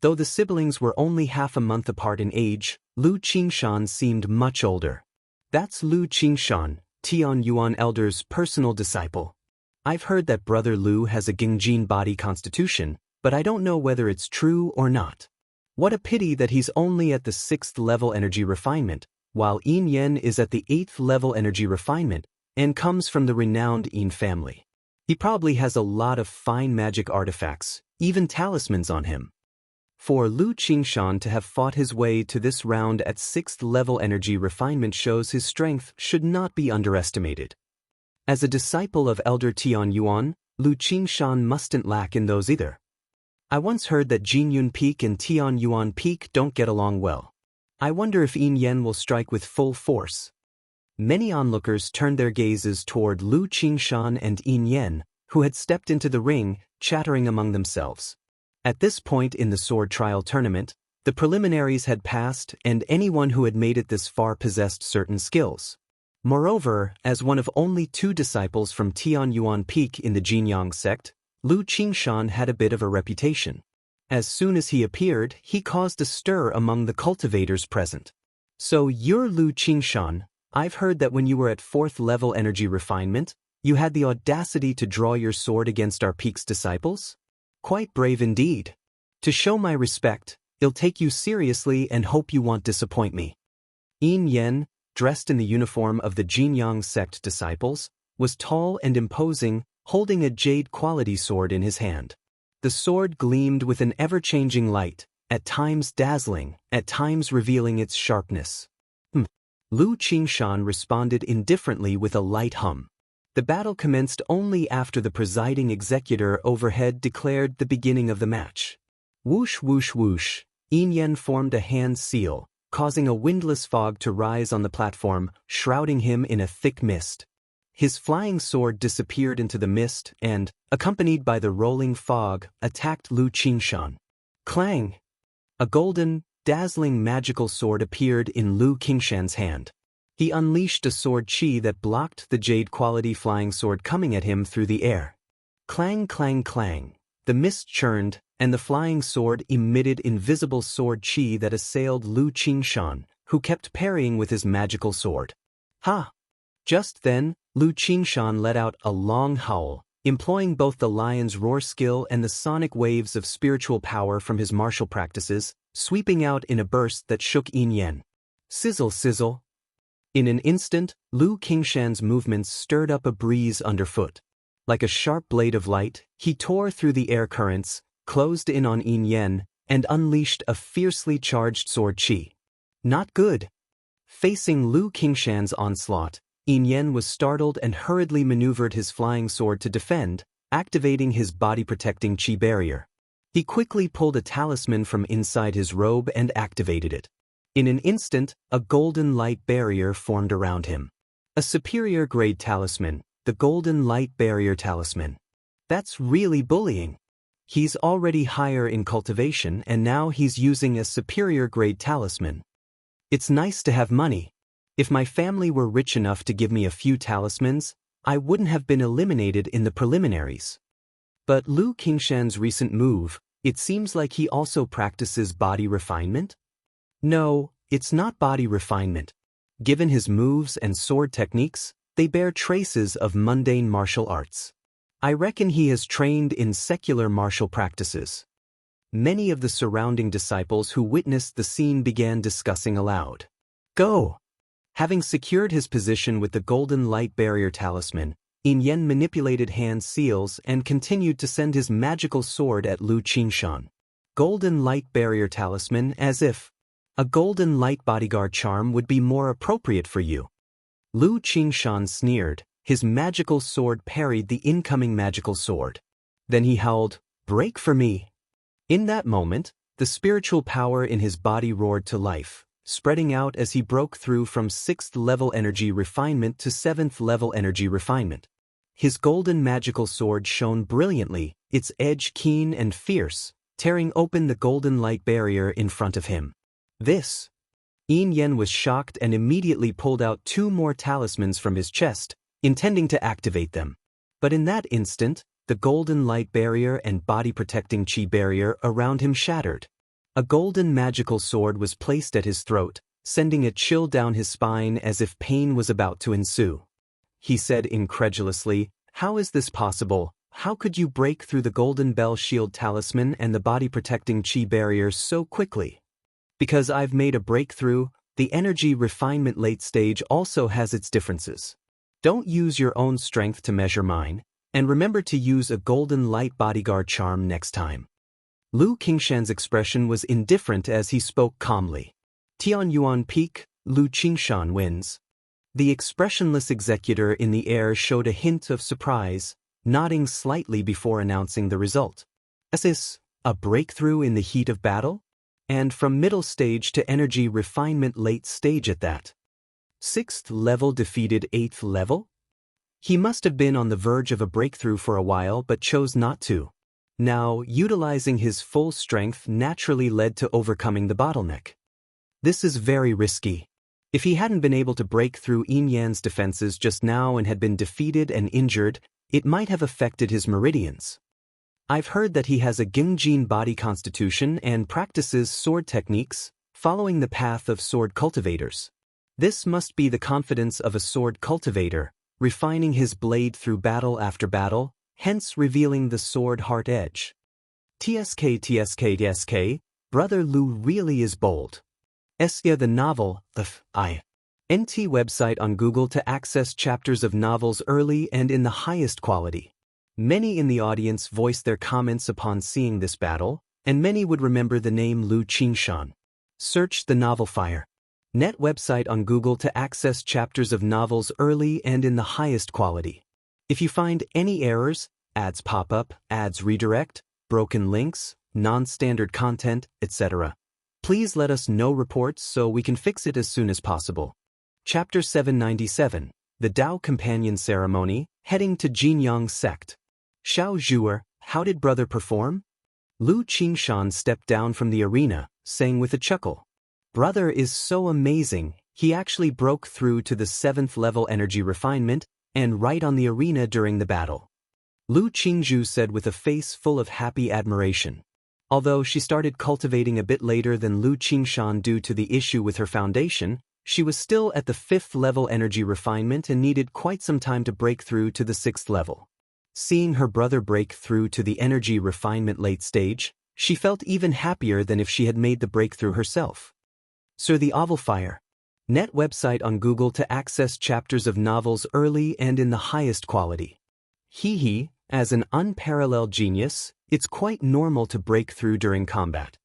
A: Though the siblings were only half a month apart in age, Lu Qingshan seemed much older. That's Lu Qingshan, Tian Yuan Elder's personal disciple. I've heard that brother Lu has a Gingjin body constitution, but I don't know whether it's true or not. What a pity that he's only at the 6th level energy refinement, while Yin Yen is at the 8th level energy refinement and comes from the renowned Yin family. He probably has a lot of fine magic artifacts, even talismans on him. For Lu Qingshan to have fought his way to this round at 6th level energy refinement shows his strength should not be underestimated. As a disciple of Elder Tian Yuan, Lu Qingshan mustn't lack in those either. I once heard that Jinyun Peak and Tian Yuan Peak don't get along well. I wonder if Yin Yen will strike with full force. Many onlookers turned their gazes toward Lu Qingshan and Yin Yen, who had stepped into the ring, chattering among themselves. At this point in the sword trial tournament, the preliminaries had passed and anyone who had made it this far possessed certain skills. Moreover, as one of only 2 disciples from Tian Yuan Peak in the Jinyang sect, Lu Qingshan had a bit of a reputation. As soon as he appeared, he caused a stir among the cultivators present. So you're Lu Qingshan. I've heard that when you were at 4th level energy refinement, you had the audacity to draw your sword against our peak's disciples? Quite brave indeed. To show my respect, I'll take you seriously and hope you won't disappoint me. Yin Yen, dressed in the uniform of the Jinyang sect disciples, was tall and imposing, holding a jade quality sword in his hand. The sword gleamed with an ever-changing light, at times dazzling, at times revealing its sharpness. Lu Qingshan responded indifferently with a light hum. The battle commenced only after the presiding executor overhead declared the beginning of the match. Whoosh whoosh whoosh, Yin Yen formed a hand seal, causing a windless fog to rise on the platform, shrouding him in a thick mist. His flying sword disappeared into the mist and, accompanied by the rolling fog, attacked Lu Qingshan. Clang! A golden, dazzling magical sword appeared in Lu Qingshan's hand. He unleashed a sword chi that blocked the jade-quality flying sword coming at him through the air. Clang clang clang! The mist churned, and the flying sword emitted invisible sword chi that assailed Lu Qingshan, who kept parrying with his magical sword. Ha! Just then, Lu Qingshan let out a long howl, employing both the lion's roar skill and the sonic waves of spiritual power from his martial practices, sweeping out in a burst that shook Yin Yen. Sizzle sizzle. In an instant, Lu Qingshan's movements stirred up a breeze underfoot. Like a sharp blade of light, he tore through the air currents, closed in on Yin Yen, and unleashed a fiercely charged sword chi. Not good. Facing Lu Qingshan's onslaught, Yin Yen was startled and hurriedly maneuvered his flying sword to defend, activating his body-protecting chi barrier. He quickly pulled a talisman from inside his robe and activated it. In an instant, a golden light barrier formed around him. A superior-grade talisman, the Golden Light Barrier Talisman. That's really bullying. He's already higher in cultivation and now he's using a superior-grade talisman. It's nice to have money. If my family were rich enough to give me a few talismans, I wouldn't have been eliminated in the preliminaries. But Lu Qingshan's recent move, it seems like he also practices body refinement? No, it's not body refinement. Given his moves and sword techniques, they bear traces of mundane martial arts. I reckon he has trained in secular martial practices. Many of the surrounding disciples who witnessed the scene began discussing aloud. Go! Having secured his position with the golden light barrier talisman, Yin Yen manipulated hand seals and continued to send his magical sword at Lu Qingshan. Golden light barrier talisman, as if a golden light bodyguard charm would be more appropriate for you. Lu Qingshan sneered. His magical sword parried the incoming magical sword. Then he howled, "Break for me!" In that moment, the spiritual power in his body roared to life, spreading out as he broke through from 6th level energy refinement to 7th level energy refinement. His golden magical sword shone brilliantly, its edge keen and fierce, tearing open the golden light barrier in front of him. This! Yin Yen was shocked and immediately pulled out 2 more talismans from his chest, intending to activate them. But in that instant, the golden light barrier and body-protecting chi barrier around him shattered. A golden magical sword was placed at his throat, sending a chill down his spine as if pain was about to ensue. He said incredulously, "How is this possible? How could you break through the golden bell shield talisman and the body-protecting chi barrier so quickly?" Because I've made a breakthrough, the energy refinement late stage also has its differences. Don't use your own strength to measure mine, and remember to use a golden light bodyguard charm next time. Lu Qingshan's expression was indifferent as he spoke calmly. Tian Yuan Peak, Lu Qingshan wins. The expressionless executor in the air showed a hint of surprise, nodding slightly before announcing the result. Is this a breakthrough in the heat of battle? And from middle stage to energy refinement late stage at that. 6th level defeated 8th level? He must have been on the verge of a breakthrough for a while but chose not to. Now, utilizing his full strength naturally led to overcoming the bottleneck. This is very risky. If he hadn't been able to break through Yin Yan's defenses just now and had been defeated and injured, it might have affected his meridians. I've heard that he has a Gingjin body constitution and practices sword techniques, following the path of sword cultivators. This must be the confidence of a sword cultivator, refining his blade through battle after battle, hence revealing the sword heart edge. TSK, Brother Lu really is bold. Xianxia the novel, NT website on Google to access chapters of novels early and in the highest quality. Many in the audience voiced their comments upon seeing this battle, and many would remember the name Lu Qingshan. Search the novel Fire. Net website on Google to access chapters of novels early and in the highest quality. If you find any errors, ads pop up, ads redirect, broken links, non-standard content, etc., please let us know reports so we can fix it as soon as possible. Chapter 797, The Tao Companion Ceremony, Heading to Jinyang Sect. Xiao Zhuer, how did brother perform? Lu Qingshan stepped down from the arena, saying with a chuckle, "Brother is so amazing, he actually broke through to the 7th level energy refinement, and right on the arena during the battle." Lu Qingzhu said with a face full of happy admiration. Although she started cultivating a bit later than Lu Qingshan due to the issue with her foundation, she was still at the 5th level energy refinement and needed quite some time to break through to the 6th level. Seeing her brother break through to the energy refinement late stage, she felt even happier than if she had made the breakthrough herself. Sir the Oval Fire. Net website on Google to access chapters of novels early and in the highest quality. He, as an unparalleled genius, it's quite normal to break through during combat.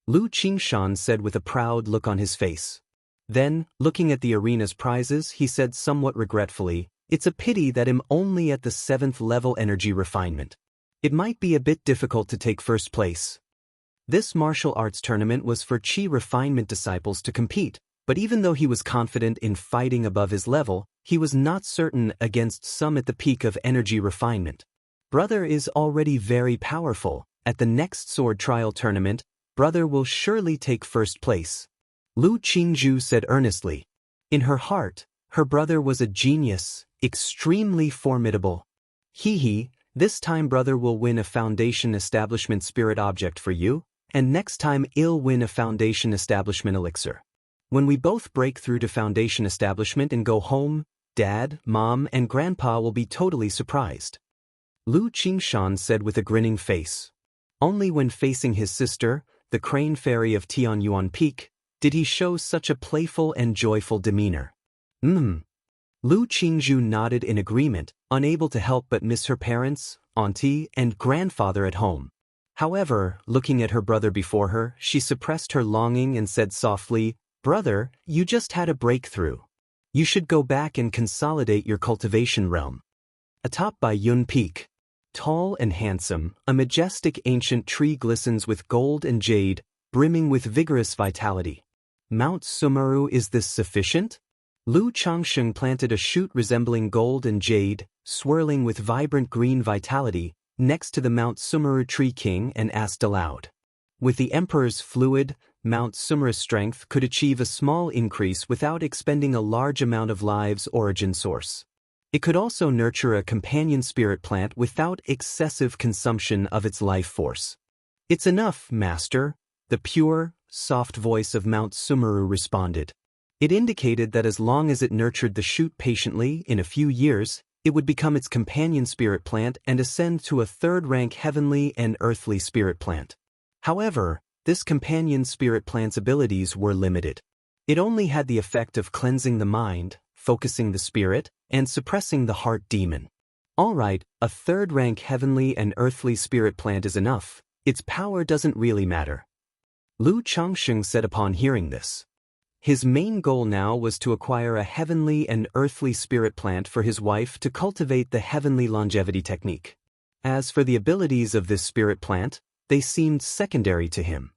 A: Lu Qingshan said with a proud look on his face. Then, looking at the arena's prizes, he said somewhat regretfully, "It's a pity that I'm only at the 7th level energy refinement. It might be a bit difficult to take first place." This martial arts tournament was for chi refinement disciples to compete, but even though he was confident in fighting above his level, he was not certain against some at the peak of energy refinement. Brother is already very powerful. At the next sword trial tournament, brother will surely take first place. Lu Qingzhu said earnestly. In her heart, Her brother was a genius, extremely formidable. Hee, this time brother will win a Foundation Establishment Spirit Object for you, and next time I'll win a Foundation Establishment Elixir. When we both break through to Foundation Establishment and go home, Dad, Mom, and Grandpa will be totally surprised. Lu Qingshan said with a grinning face. Only when facing his sister, the Crane Fairy of Tianyuan Peak, did he show such a playful and joyful demeanor. Lu Qingzhu nodded in agreement, unable to help but miss her parents, auntie, and grandfather at home. However, looking at her brother before her, she suppressed her longing and said softly, "Brother, you just had a breakthrough. You should go back and consolidate your cultivation realm." Atop by Yun Peak, tall and handsome, a majestic ancient tree glistens with gold and jade, brimming with vigorous vitality. Mount Sumeru, is this sufficient? Lu Changsheng planted a shoot resembling gold and jade, swirling with vibrant green vitality, next to the Mount Sumeru Tree King and asked aloud. With the Emperor's fluid, Mount Sumeru's strength could achieve a small increase without expending a large amount of lives origin source. It could also nurture a companion spirit plant without excessive consumption of its life force. "It's enough, Master," the pure, soft voice of Mount Sumeru responded. It indicated that as long as it nurtured the shoot patiently, in a few years, it would become its companion spirit plant and ascend to a third-rank heavenly and earthly spirit plant. However, this companion spirit plant's abilities were limited. It only had the effect of cleansing the mind, focusing the spirit, and suppressing the heart demon. Alright, a third-rank heavenly and earthly spirit plant is enough. Its power doesn't really matter. Lu Changsheng said upon hearing this. His main goal now was to acquire a heavenly and earthly spirit plant for his wife to cultivate the heavenly longevity technique. As for the abilities of this spirit plant, they seemed secondary to him.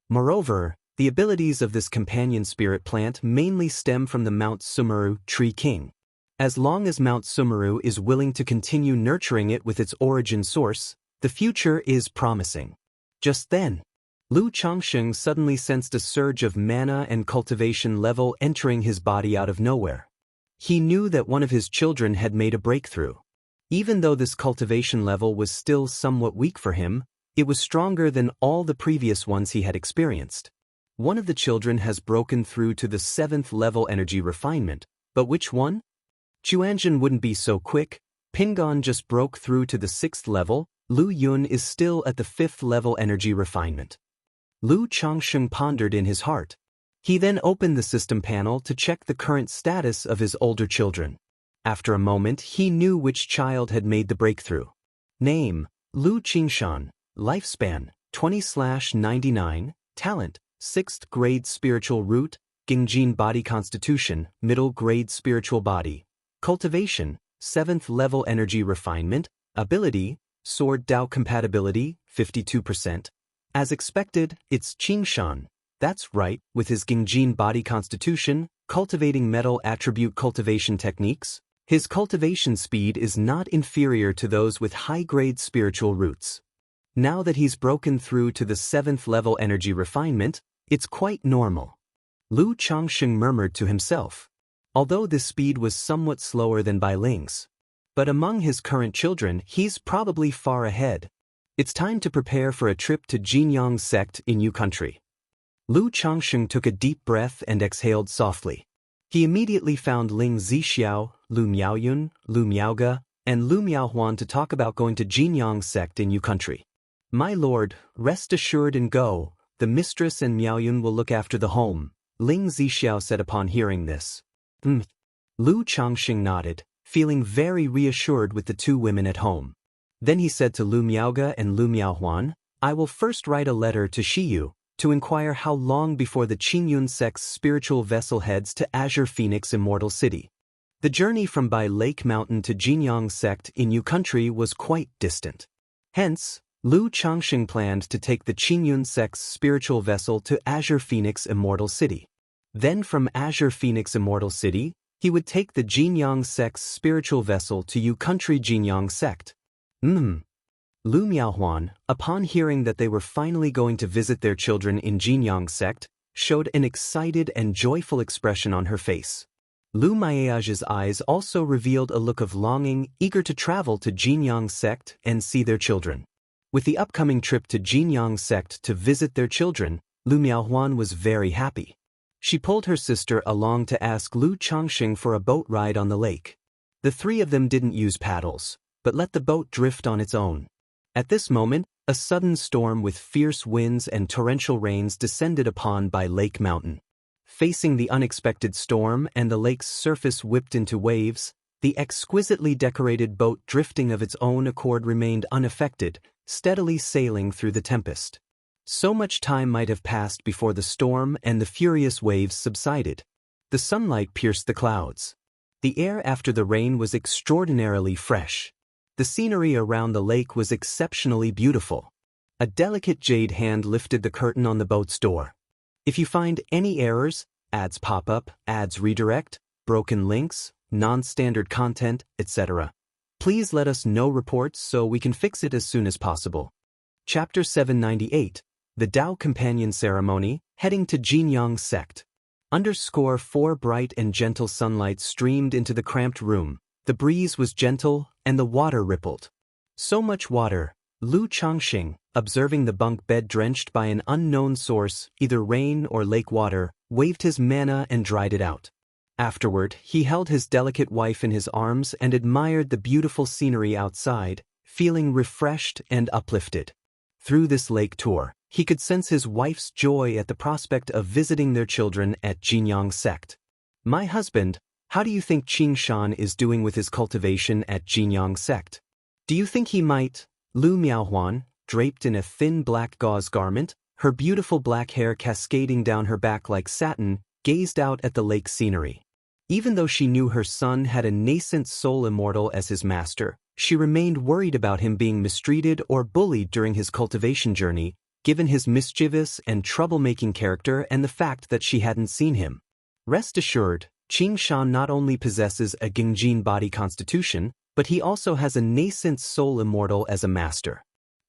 A: Moreover, the abilities of this companion spirit plant mainly stem from the Mount Sumeru Tree King. As long as Mount Sumeru is willing to continue nurturing it with its origin source, the future is promising. Just then, Lu Changsheng suddenly sensed a surge of mana and cultivation level entering his body out of nowhere. He knew that one of his children had made a breakthrough. Even though this cultivation level was still somewhat weak for him, it was stronger than all the previous ones he had experienced. One of the children has broken through to the 7th level energy refinement, but which one? Chuanzhen wouldn't be so quick. Pingon just broke through to the 6th level. Lu Yun is still at the 5th level energy refinement. Lu Changsheng pondered in his heart. He then opened the system panel to check the current status of his older children. After a moment, he knew which child had made the breakthrough. Name: Lu Qingshan. Lifespan: 20/99. Talent: 6th grade spiritual root, Gingjin body constitution, middle grade spiritual body. Cultivation: 7th level energy refinement. Ability: Sword Dao compatibility, 52%. As expected, it's Qingshan. That's right, with his Gingjin body constitution, cultivating metal attribute cultivation techniques, his cultivation speed is not inferior to those with high-grade spiritual roots. Now that he's broken through to the 7th level energy refinement, it's quite normal. Lu Changsheng murmured to himself. Although this speed was somewhat slower than Bai Ling's. But among his current children, he's probably far ahead. It's time to prepare for a trip to Jinyang sect in Yu country. Lu Changsheng took a deep breath and exhaled softly. He immediately found Ling Zixiao, Lu Miaoyun, Lu Miaoge, and Lu Miaohuan to talk about going to Jinyang sect in Yu country. "My lord, rest assured and go. The mistress and Miaoyun will look after the home," Ling Zixiao said upon hearing this. Lu Changsheng nodded, feeling very reassured with the two women at home. Then he said to Lu Miaoge and Lu Miaohuan, "I will first write a letter to Shiyu to inquire how long before the Qingyun sect's spiritual vessel heads to Azure Phoenix Immortal City." The journey from Bai Lake Mountain to Jinyang sect in Yu country was quite distant. Hence, Lu Changsheng planned to take the Qingyun sect's spiritual vessel to Azure Phoenix Immortal City. Then from Azure Phoenix Immortal City, he would take the Jinyang sect's spiritual vessel to Yu country Jinyang sect. Lu Miaohuan, upon hearing that they were finally going to visit their children in Jinyang sect, showed an excited and joyful expression on her face. Lu Miage's eyes also revealed a look of longing, eager to travel to Jinyang sect and see their children. With the upcoming trip to Jinyang sect to visit their children, Lu Miaohuan was very happy. She pulled her sister along to ask Lu Changxing for a boat ride on the lake. The three of them didn't use paddles, but let the boat drift on its own. At this moment, a sudden storm with fierce winds and torrential rains descended upon by Lake Mountain. Facing the unexpected storm and the lake's surface whipped into waves, the exquisitely decorated boat drifting of its own accord remained unaffected, steadily sailing through the tempest. So much time might have passed before the storm and the furious waves subsided. The sunlight pierced the clouds. The air after the rain was extraordinarily fresh. The scenery around the lake was exceptionally beautiful. A delicate jade hand lifted the curtain on the boat's door. If you find any errors, ads pop up, ads redirect, broken links, non-standard content, etc., please let us know reports so we can fix it as soon as possible. Chapter 798, The Tao Companion Ceremony, Heading to Jinyang Sect. Underscore 4 bright and gentle sunlight streamed into the cramped room. The breeze was gentle, and the water rippled. So much water. Lu Changxing, observing the bunk bed drenched by an unknown source, either rain or lake water, waved his mana and dried it out. Afterward, he held his delicate wife in his arms and admired the beautiful scenery outside, feeling refreshed and uplifted. Through this lake tour, he could sense his wife's joy at the prospect of visiting their children at Jinyang sect. "My husband, how do you think Qing Shan is doing with his cultivation at Jinyang sect? Do you think he might?" Lu Miaohuan, draped in a thin black gauze garment, her beautiful black hair cascading down her back like satin, gazed out at the lake scenery. Even though she knew her son had a nascent soul immortal as his master, she remained worried about him being mistreated or bullied during his cultivation journey, given his mischievous and troublemaking character and the fact that she hadn't seen him. Rest assured, Qing Shan not only possesses a Gengjin body constitution, but he also has a nascent soul immortal as a master.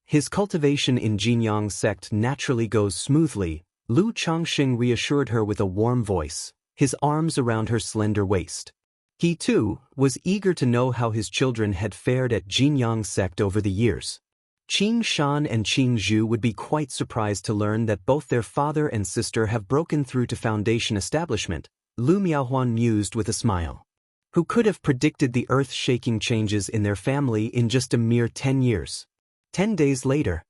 A: His cultivation in Jinyang sect naturally goes smoothly, Lu Changxing reassured her with a warm voice, his arms around her slender waist. He, too, was eager to know how his children had fared at Jinyang sect over the years. Qing Shan and Qing Zhu would be quite surprised to learn that both their father and sister have broken through to foundation establishment, Lu Miaohuan mused with a smile. Who could have predicted the earth-shaking changes in their family in just a mere 10 years? 10 days later,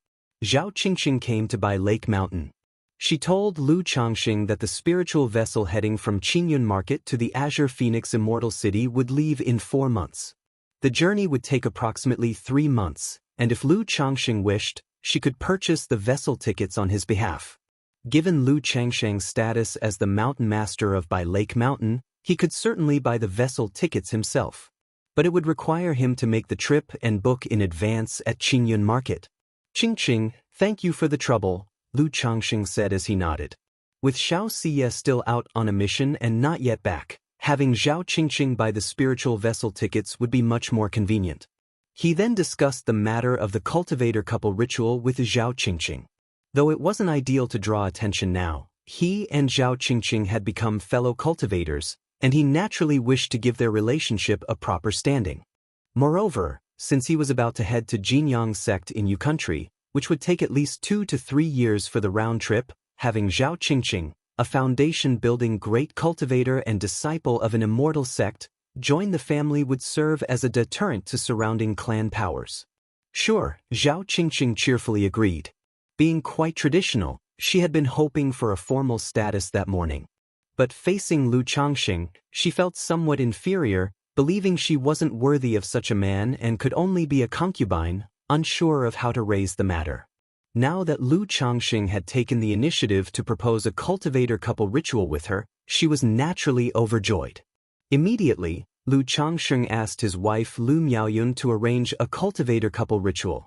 A: Zhao Qingqing came to buy Lake Mountain. She told Lu Changxing that the spiritual vessel heading from Qingyun Market to the Azure Phoenix Immortal City would leave in 4 months. The journey would take approximately 3 months, and if Lu Changxing wished, she could purchase the vessel tickets on his behalf. Given Lu Changxing's status as the mountain master of By Lake Mountain, he could certainly buy the vessel tickets himself. But it would require him to make the trip and book in advance at Qingyun Market. "Qingqing, thank you for the trouble," Lu Changxing said as he nodded. With Xianxia still out on a mission and not yet back, having Zhao Qingqing buy the spiritual vessel tickets would be much more convenient. He then discussed the matter of the cultivator couple ritual with Zhao Qingqing. Though it wasn't ideal to draw attention now, he and Zhao Qingqing had become fellow cultivators, and he naturally wished to give their relationship a proper standing. Moreover, since he was about to head to Jinyang sect in Yu country, which would take at least 2 to 3 years for the round trip, having Zhao Qingqing, a foundation-building great cultivator and disciple of an immortal sect, join the family would serve as a deterrent to surrounding clan powers. Sure, Zhao Qingqing cheerfully agreed. Being quite traditional, she had been hoping for a formal status that morning. But facing Lu Changxing, she felt somewhat inferior, believing she wasn't worthy of such a man and could only be a concubine, unsure of how to raise the matter. Now that Lu Changxing had taken the initiative to propose a cultivator couple ritual with her, she was naturally overjoyed. Immediately, Lu Changxing asked his wife Lu Miaoyun to arrange a cultivator couple ritual.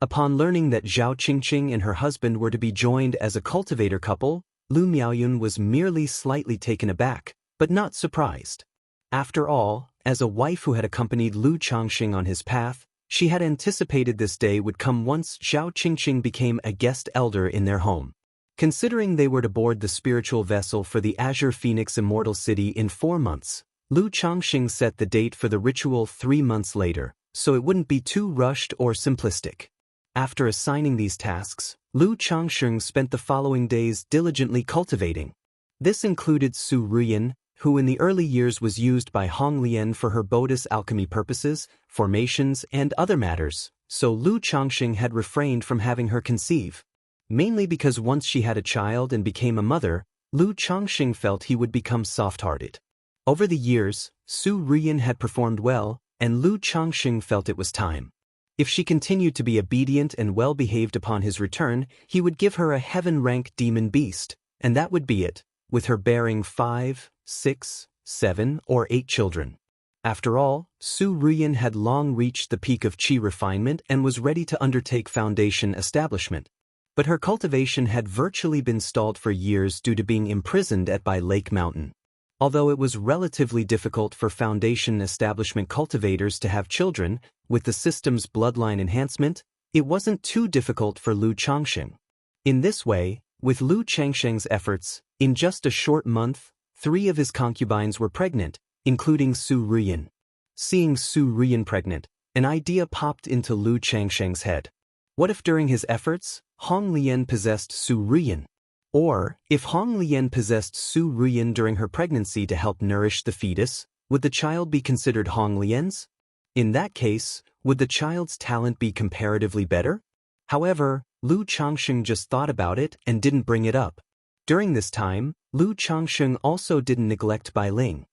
A: Upon learning that Zhao Qingqing and her husband were to be joined as a cultivator couple, Lu Miaoyun was merely slightly taken aback, but not surprised. After all, as a wife who had accompanied Lu Changxing on his path, she had anticipated this day would come once Zhao Qingqing became a guest elder in their home. Considering they were to board the spiritual vessel for the Azure Phoenix Immortal City in 4 months, Lu Changxing set the date for the ritual 3 months later, so it wouldn't be too rushed or simplistic. After assigning these tasks, Lu Changxing spent the following days diligently cultivating. This included Su Ruyan, who in the early years was used by Hong Lian for her Buddhist alchemy purposes, formations, and other matters, so Lu Changxing had refrained from having her conceive. Mainly because once she had a child and became a mother, Lu Changxing felt he would become soft-hearted. Over the years, Su Ruyan had performed well, and Lu Changxing felt it was time. If she continued to be obedient and well-behaved upon his return, he would give her a heaven-rank demon beast, and that would be it, with her bearing 5, 6, 7, or 8 children. After all, Su Ruyan had long reached the peak of qi refinement and was ready to undertake foundation establishment. But her cultivation had virtually been stalled for years due to being imprisoned at by Lake Mountain. Although it was relatively difficult for foundation establishment cultivators to have children, with the system's bloodline enhancement, it wasn't too difficult for Lu Changxing. In this way, with Lu Changxing's efforts, in just a short month, 3 of his concubines were pregnant, including Su Ruyan. Seeing Su Ruyan pregnant, an idea popped into Lu Changxing's head. What if during his efforts, Hong Lian possessed Su Ruyan? Or, if Hong Lian possessed Su Ruyan during her pregnancy to help nourish the fetus, would the child be considered Hong Lian's? In that case, would the child's talent be comparatively better? However, Lu Changxing just thought about it and didn't bring it up. During this time, Lu Changxing also didn't neglect Bai Ling.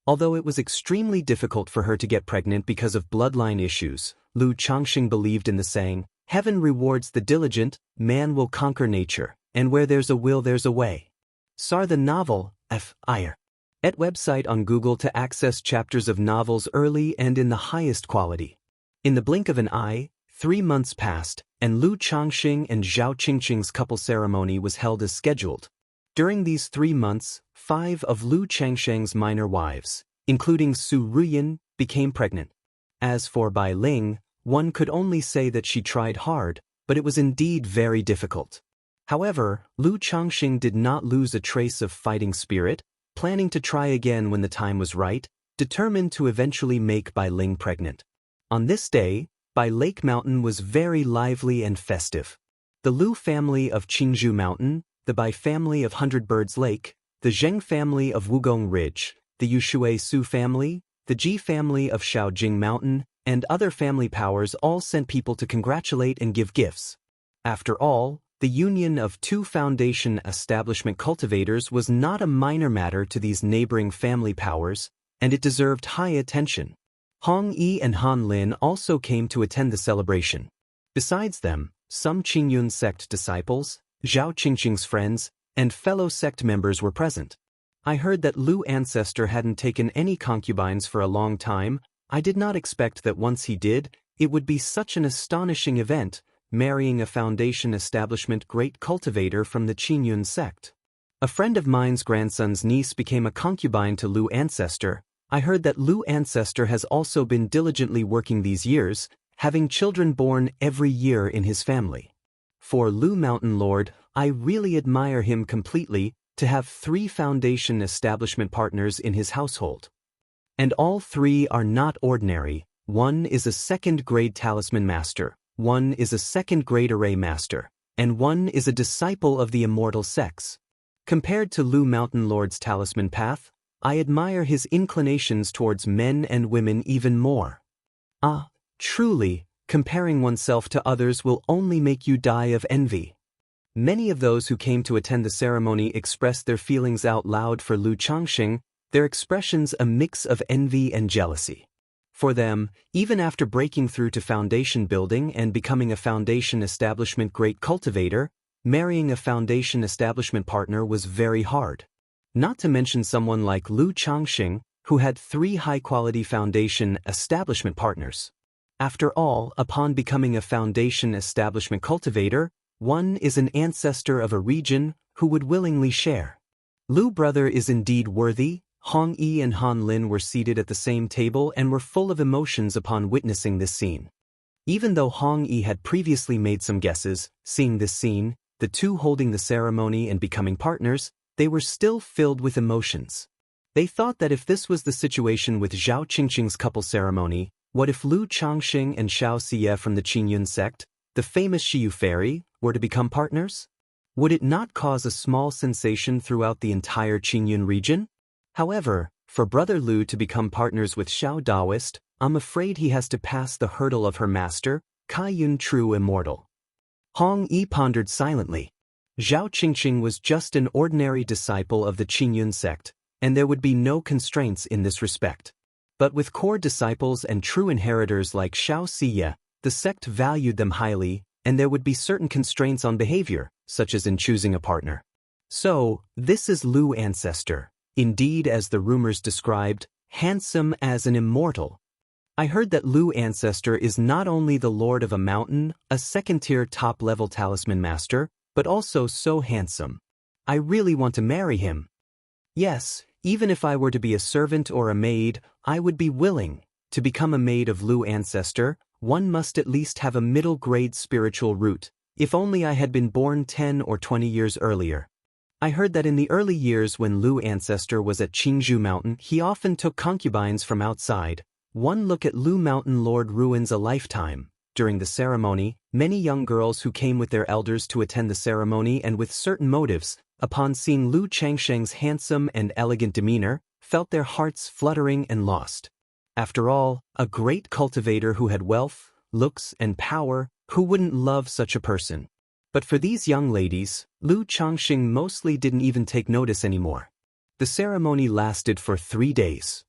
A: Although it was extremely difficult for her to get pregnant because of bloodline issues, Lu Changxing believed in the saying, "Heaven rewards the diligent, man will conquer nature, and where there's a will there's a way." Sar the novel, F.I.R. at website on Google to access chapters of novels early and in the highest quality. In the blink of an eye, 3 months passed, and Lu Changxing and Zhao Qingqing's couple ceremony was held as scheduled. During these 3 months, 5 of Lu Changxing's minor wives, including Su Ruyan, became pregnant. As for Bai Ling, one could only say that she tried hard, but it was indeed very difficult. However, Lu Changxing did not lose a trace of fighting spirit, planning to try again when the time was right, determined to eventually make Bai Ling pregnant. On this day, Bai Lake Mountain was very lively and festive. The Lu family of Qingzhou Mountain, the Bai family of Hundred Birds Lake, the Zheng family of Wugong Ridge, the Yushui Su family, the Ji family of Shaojing Mountain, and other family powers all sent people to congratulate and give gifts. After all, the union of 2 foundation establishment cultivators was not a minor matter to these neighboring family powers, and it deserved high attention. Hong Yi and Han Lin also came to attend the celebration. Besides them, some Qingyun sect disciples, Zhao Qingqing's friends, and fellow sect members were present. I heard that Lu ancestor hadn't taken any concubines for a long time. I did not expect that once he did, it would be such an astonishing event, marrying a foundation establishment great cultivator from the Qingyun sect. A friend of mine's grandson's niece became a concubine to Lu ancestor. I heard that Lu ancestor has also been diligently working these years, having children born every year in his family. For Lu Mountain Lord, I really admire him completely, to have 3 foundation establishment partners in his household. And all 3 are not ordinary. One is a 2nd-grade talisman master, one is a 2nd-grade array master, and one is a disciple of the Immortal sects. Compared to Lu Mountain Lord's talisman path, I admire his inclinations towards men and women even more. Ah, truly, comparing oneself to others will only make you die of envy. Many of those who came to attend the ceremony expressed their feelings out loud for Lu Changxing, their expressions a mix of envy and jealousy. For them, even after breaking through to foundation building and becoming a foundation establishment great cultivator, marrying a foundation establishment partner was very hard. Not to mention someone like Lu Changxing, who had 3 high-quality foundation establishment partners. After all, upon becoming a foundation establishment cultivator, one is an ancestor of a region who would willingly share. Lu brother is indeed worthy. Hong Yi and Han Lin were seated at the same table and were full of emotions upon witnessing this scene. Even though Hong Yi had previously made some guesses, seeing this scene, the 2 holding the ceremony and becoming partners, they were still filled with emotions. They thought that if this was the situation with Zhao Qingqing's couple ceremony, what if Lu Changxing and Xianxia from the Qingyun sect, the famous Shiyu fairy, were to become partners? Would it not cause a small sensation throughout the entire Qingyun region? However, for Brother Lu to become partners with Xiao Daoist, I'm afraid he has to pass the hurdle of her master, Kaiyun True Immortal. Hong Yi pondered silently. Zhao Qingqing was just an ordinary disciple of the Qingyun sect, and there would be no constraints in this respect. But with core disciples and true inheritors like Xianxia, the sect valued them highly, and there would be certain constraints on behavior, such as in choosing a partner. So, this is Lu Ancestor, indeed as the rumors described, handsome as an immortal. I heard that Lu Ancestor is not only the lord of a mountain, a second-tier top-level talisman master, but also so handsome. I really want to marry him. Yes, even if I were to be a servant or a maid, I would be willing. To become a maid of Lu Ancestor, one must at least have a middle-grade spiritual root, if only I had been born 10 or 20 years earlier. I heard that in the early years when Lu Ancestor was at Qingzhou Mountain, he often took concubines from outside. One look at Lu Mountain Lord ruins a lifetime. During the ceremony, many young girls who came with their elders to attend the ceremony and with certain motives, upon seeing Lu Changsheng's handsome and elegant demeanor, felt their hearts fluttering and lost. After all, a great cultivator who had wealth, looks, and power, who wouldn't love such a person? But for these young ladies, Lu Changxing mostly didn't even take notice anymore. The ceremony lasted for 3 days.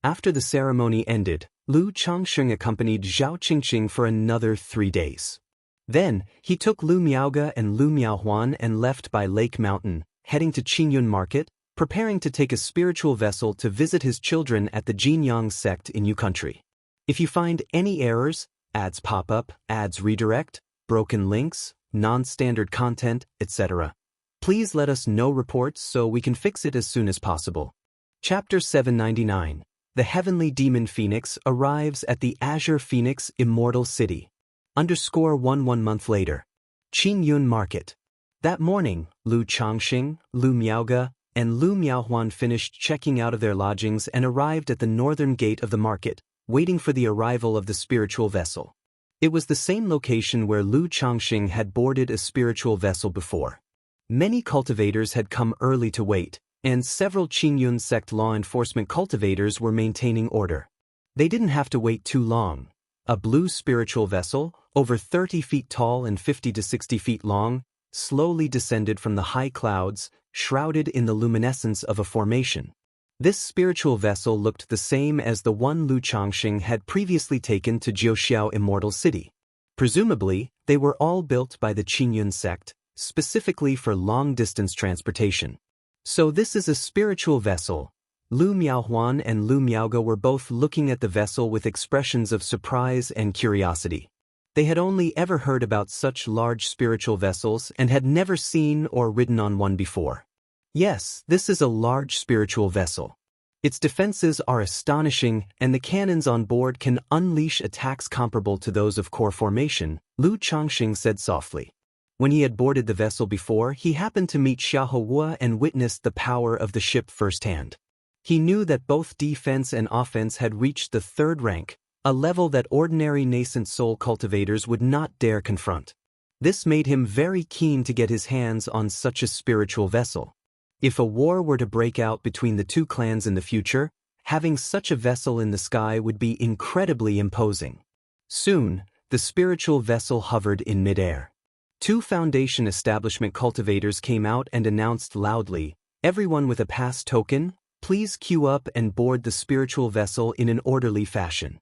A: After the ceremony ended, Lu Changxing accompanied Zhao Qingqing for another 3 days. Then, he took Lu Miaoge and Lu Miaohuan and left by Lake Mountain, heading to Qingyun Market, preparing to take a spiritual vessel to visit his children at the Jinyang sect in Yu Country. If you find any errors, ads pop up, ads redirect, broken links, non-standard content, etc., please let us know reports so we can fix it as soon as possible. Chapter 799. The Heavenly Demon Phoenix arrives at the Azure Phoenix Immortal City. _1 month later. Qingyun Market. That morning, Lu Changxing, Lu Miaoge, and Lu Miaohuan finished checking out of their lodgings and arrived at the northern gate of the market, waiting for the arrival of the spiritual vessel. It was the same location where Lu Changxing had boarded a spiritual vessel before. Many cultivators had come early to wait, and several Qingyun sect law enforcement cultivators were maintaining order. They didn't have to wait too long. A blue spiritual vessel, over 30 feet tall and 50 to 60 feet long, slowly descended from the high clouds, shrouded in the luminescence of a formation. This spiritual vessel looked the same as the one Lu Changxing had previously taken to Jiuxiao Immortal City. Presumably, they were all built by the Qingyun sect, specifically for long-distance transportation. So this is a spiritual vessel. Lu Miaohuan and Lu Miaoge were both looking at the vessel with expressions of surprise and curiosity. They had only ever heard about such large spiritual vessels and had never seen or ridden on one before. Yes, this is a large spiritual vessel. Its defenses are astonishing, and the cannons on board can unleash attacks comparable to those of core formation, Lu Changxing said softly. When he had boarded the vessel before, he happened to meet Xiaohua and witnessed the power of the ship firsthand. He knew that both defense and offense had reached the 3rd rank, a level that ordinary nascent soul cultivators would not dare confront. This made him very keen to get his hands on such a spiritual vessel. If a war were to break out between the two clans in the future, having such a vessel in the sky would be incredibly imposing. Soon, the spiritual vessel hovered in midair. 2 Foundation establishment cultivators came out and announced loudly, "Everyone with a pass token, please queue up and board the spiritual vessel in an orderly fashion.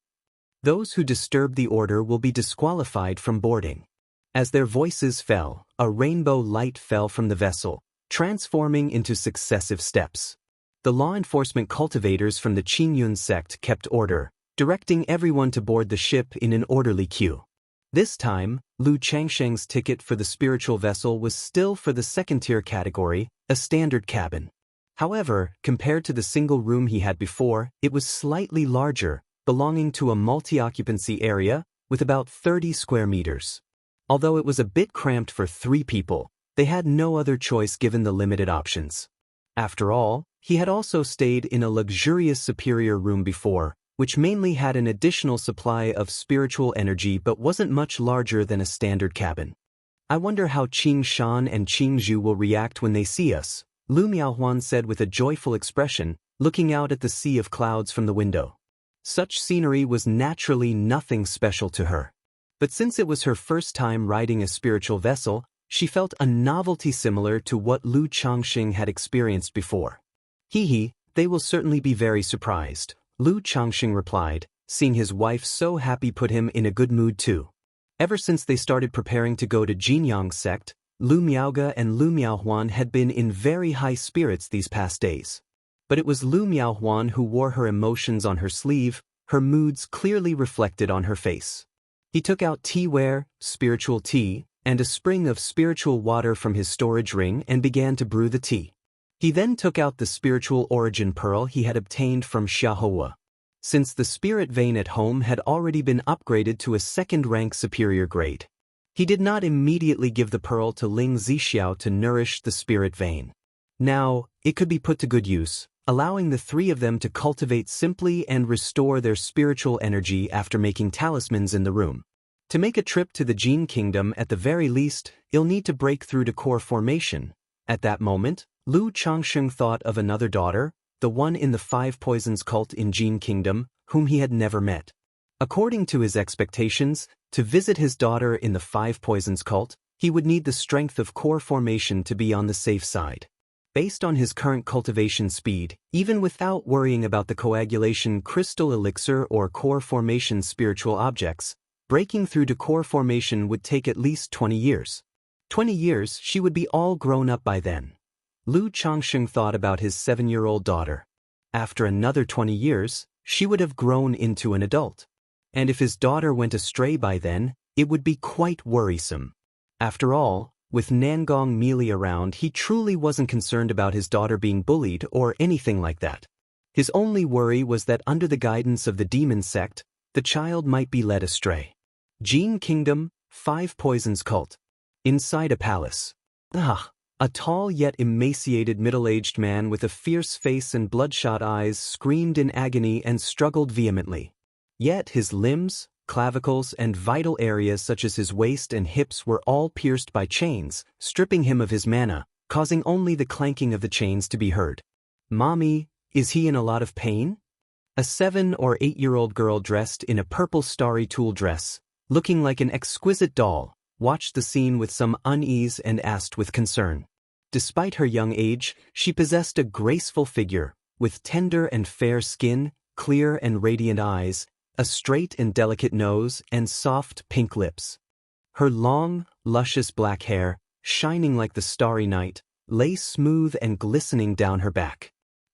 A: Those who disturb the order will be disqualified from boarding." As their voices fell, a rainbow light fell from the vessel, transforming into successive steps. The law enforcement cultivators from the Qingyun sect kept order, directing everyone to board the ship in an orderly queue. This time, Lu Changsheng's ticket for the spiritual vessel was still for the 2nd-tier category, a standard cabin. However, compared to the single room he had before, it was slightly larger, belonging to a multi-occupancy area with about 30 square meters. Although it was a bit cramped for 3 people, they had no other choice given the limited options. After all, He had also stayed in a luxurious superior room before, which mainly had an additional supply of spiritual energy but wasn't much larger than a standard cabin. I wonder how Qing Shan and Qing Zhu will react when they see us, Lu Miaohuan said with a joyful expression, looking out at the sea of clouds from the window. Such scenery was naturally nothing special to her. But since it was her first time riding a spiritual vessel, she felt a novelty similar to what Lu Changxing had experienced before. Hee, they will certainly be very surprised, Lu Changxing replied, seeing his wife so happy put him in a good mood too. Ever since they started preparing to go to Jinyang's sect, Lu Miaoge and Lu Miaohuan had been in very high spirits these past days. But it was Lu Miaohuan who wore her emotions on her sleeve, her moods clearly reflected on her face. He took out teaware, spiritual tea, and a spring of spiritual water from his storage ring and began to brew the tea. He then took out the spiritual origin pearl he had obtained from Xiahua. Since the spirit vein at home had already been upgraded to a second-rank superior grade, he did not immediately give the pearl to Ling Zixiao to nourish the spirit vein. Now, it could be put to good use, allowing the three of them to cultivate simply and restore their spiritual energy after making talismans in the room. To make a trip to the Jin Kingdom at the very least, he'll need to break through to core formation. At that moment, Lu Changxing thought of another daughter, the one in the Five Poisons cult in Jin Kingdom, whom he had never met. According to his expectations, to visit his daughter in the Five Poisons cult, he would need the strength of core formation to be on the safe side. Based on his current cultivation speed, even without worrying about the coagulation crystal elixir or core formation spiritual objects, breaking through to core formation would take at least 20 years. 20 years, she would be all grown up by then. Lu Changxing thought about his 7-year-old daughter. After another 20 years, she would have grown into an adult. And if his daughter went astray by then, it would be quite worrisome. After all, with Nangong Meili around, he truly wasn't concerned about his daughter being bullied or anything like that. His only worry was that under the guidance of the demon sect, the child might be led astray. Jin Kingdom, Five Poisons cult. Inside a palace. A tall yet emaciated middle-aged man with a fierce face and bloodshot eyes screamed in agony and struggled vehemently. Yet his limbs, clavicles, and vital areas such as his waist and hips were all pierced by chains, stripping him of his mana, causing only the clanking of the chains to be heard. Mommy, is he in a lot of pain? A 7- or 8-year-old girl dressed in a purple starry tulle dress, looking like an exquisite doll, watched the scene with some unease and asked with concern. Despite her young age, she possessed a graceful figure, with tender and fair skin, clear and radiant eyes, a straight and delicate nose, and soft pink lips. Her long, luscious black hair, shining like the starry night, lay smooth and glistening down her back.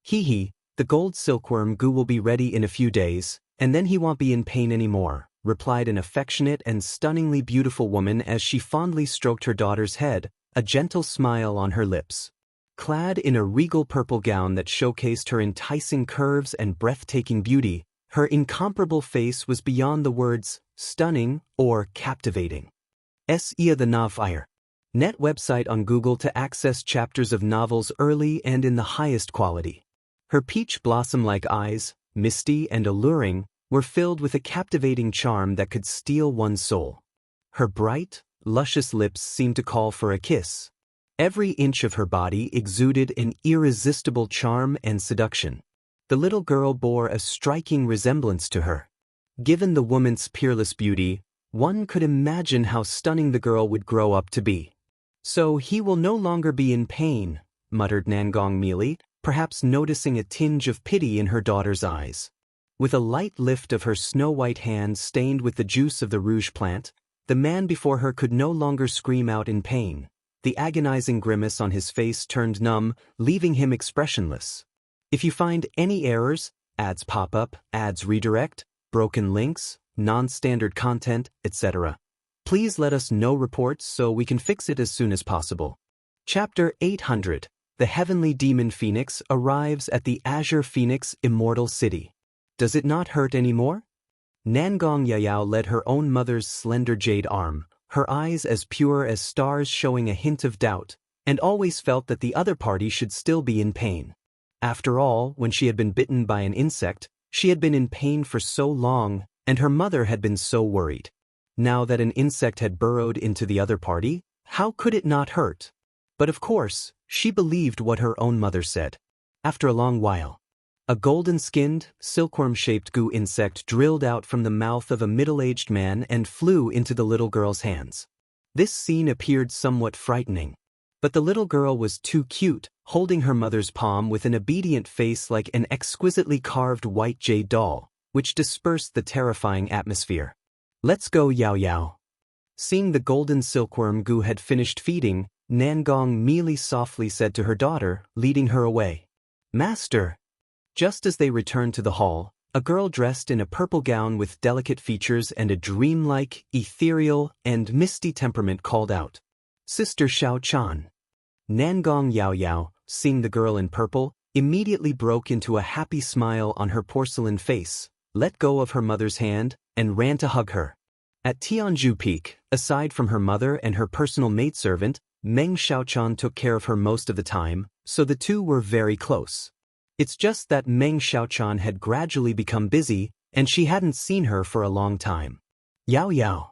A: The gold silkworm goo will be ready in a few days, and then he won't be in pain anymore, replied an affectionate and stunningly beautiful woman as she fondly stroked her daughter's head, a gentle smile on her lips. Clad in a regal purple gown that showcased her enticing curves and breathtaking beauty, her incomparable face was beyond the words stunning or captivating. Sia the Novfire. Net website on Google to access chapters of novels early and in the highest quality. Her peach blossom-like eyes, misty and alluring, were filled with a captivating charm that could steal one's soul. Her bright, luscious lips seemed to call for a kiss. Every inch of her body exuded an irresistible charm and seduction. The little girl bore a striking resemblance to her. Given the woman's peerless beauty, one could imagine how stunning the girl would grow up to be. So he will no longer be in pain, muttered Nangong Meili, perhaps noticing a tinge of pity in her daughter's eyes. With a light lift of her snow-white hand stained with the juice of the rouge plant, the man before her could no longer scream out in pain. The agonizing grimace on his face turned numb, leaving him expressionless. If you find any errors, ads pop up, ads redirect, broken links, non-standard content, etc., please let us know reports so we can fix it as soon as possible. Chapter 800. The Heavenly Demon Phoenix arrives at the Azure Phoenix Immortal City. Does it not hurt anymore? Nangong Yayao led her own mother's slender jade arm, her eyes as pure as stars showing a hint of doubt, and always felt that the other party should still be in pain. After all, when she had been bitten by an insect, she had been in pain for so long, and her mother had been so worried. Now that an insect had burrowed into the other party, how could it not hurt? But of course, she believed what her own mother said. After a long while, a golden-skinned, silkworm-shaped goo insect drilled out from the mouth of a middle-aged man and flew into the little girl's hands. This scene appeared somewhat frightening. But the little girl was too cute, holding her mother's palm with an obedient face like an exquisitely carved white jade doll, which dispersed the terrifying atmosphere. "Let's go, Yao Yao." Seeing the golden silkworm goo had finished feeding, Nangong Mealy softly said to her daughter, leading her away. "Master." Just as they returned to the hall, a girl dressed in a purple gown with delicate features and a dreamlike, ethereal, and misty temperament called out, "Sister Xiao Chan." Nangong Yao Yao, seeing the girl in purple, immediately broke into a happy smile on her porcelain face, let go of her mother's hand, and ran to hug her. At Tianzhu Peak, aside from her mother and her personal maidservant, Meng Xiaochan took care of her most of the time, so the two were very close. It's just that Meng Xiaochan had gradually become busy, and she hadn't seen her for a long time. "Yao Yao."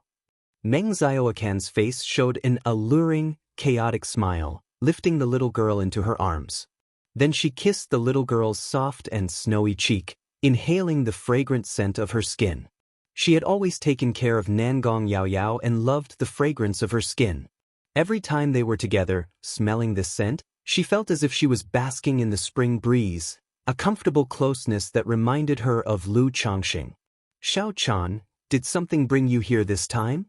A: Meng Xiaocan's face showed an alluring, chaotic smile, lifting the little girl into her arms. Then she kissed the little girl's soft and snowy cheek, inhaling the fragrant scent of her skin. She had always taken care of Nangong Yao Yao and loved the fragrance of her skin. Every time they were together, smelling this scent, she felt as if she was basking in the spring breeze, a comfortable closeness that reminded her of Lu Changxing. "Xiao Chan, did something bring you here this time?"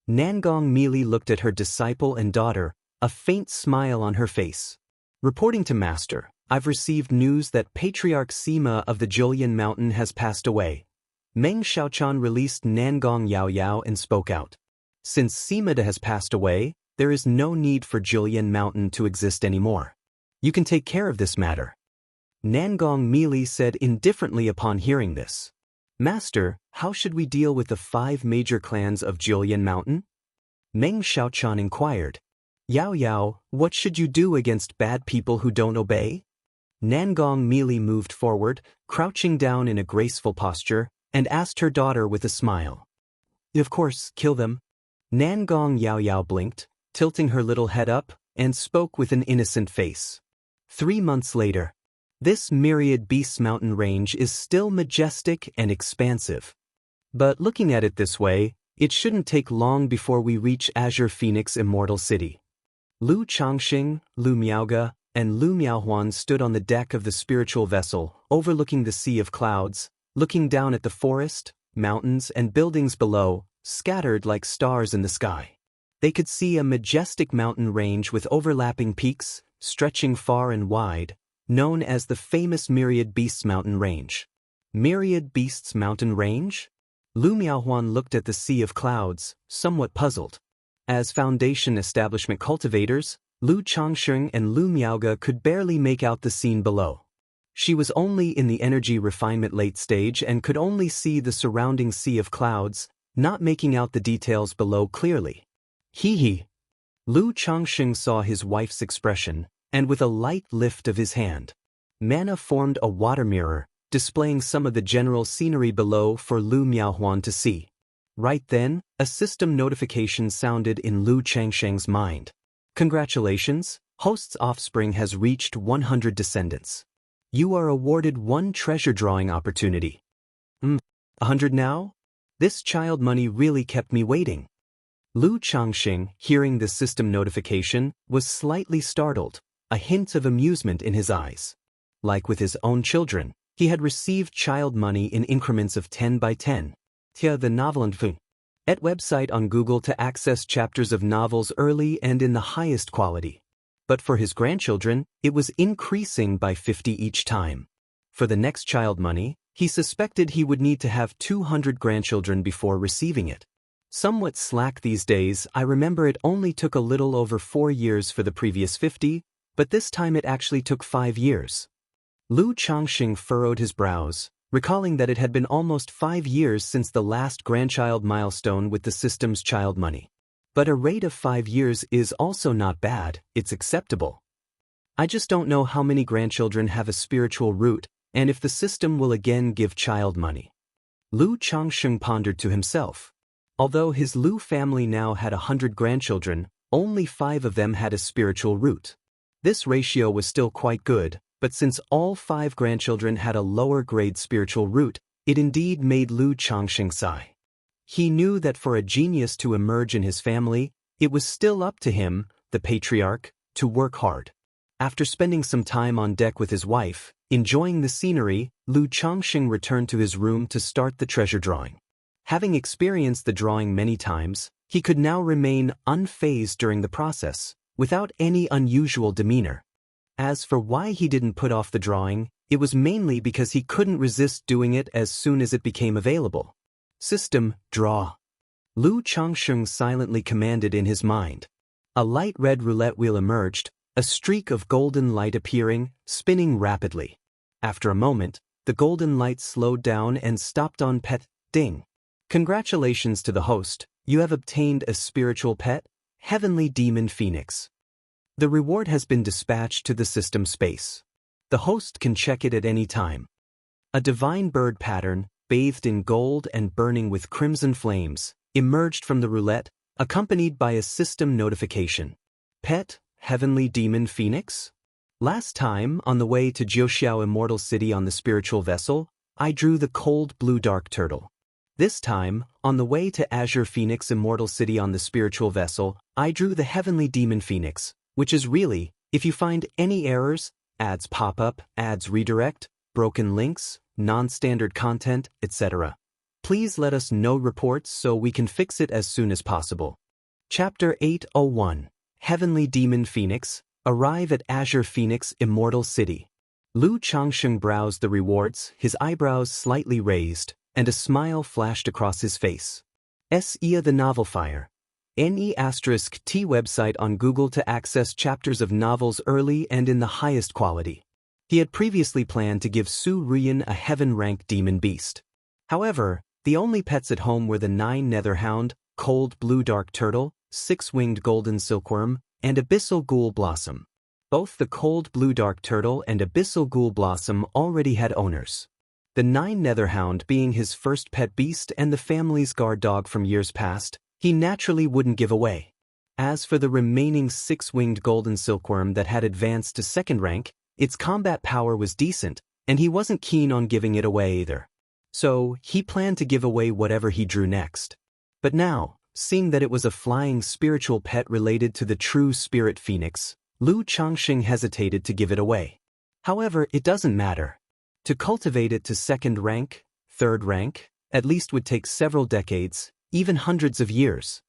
A: Nangong Mealy looked at her disciple and daughter, a faint smile on her face. "Reporting to Master, I've received news that Patriarch Sima of the Julian Mountain has passed away." Meng Xiaochan released Nangong Yao Yao and spoke out. "Since Sima has passed away, there is no need for Julian Mountain to exist anymore. You can take care of this matter." Nangong Mealy said indifferently upon hearing this. "Master, how should we deal with the 5 major clans of Julian Mountain?" Meng Xiaochan inquired. "Yao Yao, what should you do against bad people who don't obey?" Nangong Mealy moved forward, crouching down in a graceful posture, and asked her daughter with a smile. "Of course, kill them." Nangong Yao Yao blinked, tilting her little head up, and spoke with an innocent face. 3 months later. This Myriad Beasts mountain range is still majestic and expansive. But looking at it this way, it shouldn't take long before we reach Azure Phoenix Immortal City. Lu Changxing, Lu Miaoge, and Lu Miaohuan stood on the deck of the spiritual vessel, overlooking the sea of clouds, looking down at the forest, mountains, and buildings below, scattered like stars in the sky. They could see a majestic mountain range with overlapping peaks, stretching far and wide, known as the famous Myriad Beasts mountain range. Myriad Beasts mountain range? Lu Miaohuan looked at the sea of clouds, somewhat puzzled. As Foundation establishment cultivators, Lu Changxing and Lu Miaoge could barely make out the scene below. She was only in the energy refinement late stage and could only see the surrounding sea of clouds, not making out the details below clearly. Hee. Lu Changxing saw his wife's expression, and with a light lift of his hand, Mana formed a water mirror, displaying some of the general scenery below for Lu Miaohuan to see. Right then, a system notification sounded in Lu Changxing's mind. "Congratulations, host's offspring has reached 100 descendants. You are awarded 1 treasure drawing opportunity." 100 now? This child money really kept me waiting. Lu Changxing, hearing the system notification, was slightly startled, a hint of amusement in his eyes. Like with his own children, he had received child money in increments of 10 by 10. Tia the novel and Fung. Et website on Google to access chapters of novels early and in the highest quality. But for his grandchildren, it was increasing by 50 each time. For the next child money, he suspected he would need to have 200 grandchildren before receiving it. Somewhat slack these days, I remember it only took a little over 4 years for the previous 50, but this time it actually took 5 years. Lu Changxing furrowed his brows, recalling that it had been almost 5 years since the last grandchild milestone with the system's child money. But a rate of 5 years is also not bad, it's acceptable. I just don't know how many grandchildren have a spiritual root, and if the system will again give child money. Lu Changsheng pondered to himself. Although his Lu family now had 100 grandchildren, only 5 of them had a spiritual root. This ratio was still quite good, but since all 5 grandchildren had a lower-grade spiritual root, it indeed made Lu Changsheng sigh. He knew that for a genius to emerge in his family, it was still up to him, the patriarch, to work hard. After spending some time on deck with his wife, enjoying the scenery, Lu Changsheng returned to his room to start the treasure drawing. Having experienced the drawing many times, he could now remain unfazed during the process, without any unusual demeanor. As for why he didn't put off the drawing, it was mainly because he couldn't resist doing it as soon as it became available. System, draw. Lu Changsheng silently commanded in his mind. A light red roulette wheel emerged, a streak of golden light appearing, spinning rapidly. After a moment, the golden light slowed down and stopped on pet, ding. Congratulations to the host, you have obtained a spiritual pet, Heavenly Demon Phoenix. The reward has been dispatched to the system space. The host can check it at any time. A divine bird pattern, bathed in gold and burning with crimson flames, emerged from the roulette, accompanied by a system notification. Pet, Heavenly Demon Phoenix? Last time, on the way to Jiuxiao Immortal City on the spiritual vessel, I drew the cold blue dark turtle. This time, on the way to Azure Phoenix Immortal City on the spiritual vessel, I drew the Heavenly Demon Phoenix, which is really, if you find any errors, ads pop up, ads redirect, broken links, non-standard content, etc. Please let us know reports so we can fix it as soon as possible. Chapter 801, Heavenly Demon Phoenix, arrive at Azure Phoenix Immortal City. Lu Changsheng browsed the rewards, his eyebrows slightly raised, and a smile flashed across his face. Sia the Novel Fire. NE*T website on Google to access chapters of novels early and in the highest quality. He had previously planned to give Su Ruyan a heaven-rank demon beast. However, the only pets at home were the 9 netherhound, cold blue dark turtle, 6-winged golden silkworm, and abyssal ghoul blossom. Both the cold blue dark turtle and abyssal ghoul blossom already had owners. The 9 netherhound being his first pet beast and the family's guard dog from years past, he naturally wouldn't give away. As for the remaining 6-winged golden silkworm that had advanced to 2nd rank, its combat power was decent, and he wasn't keen on giving it away either. So, he planned to give away whatever he drew next. But now, seeing that it was a flying spiritual pet related to the true spirit phoenix, Lu Changsheng hesitated to give it away. However, it doesn't matter. To cultivate it to 2nd rank, 3rd rank, at least would take several decades, even hundreds of years.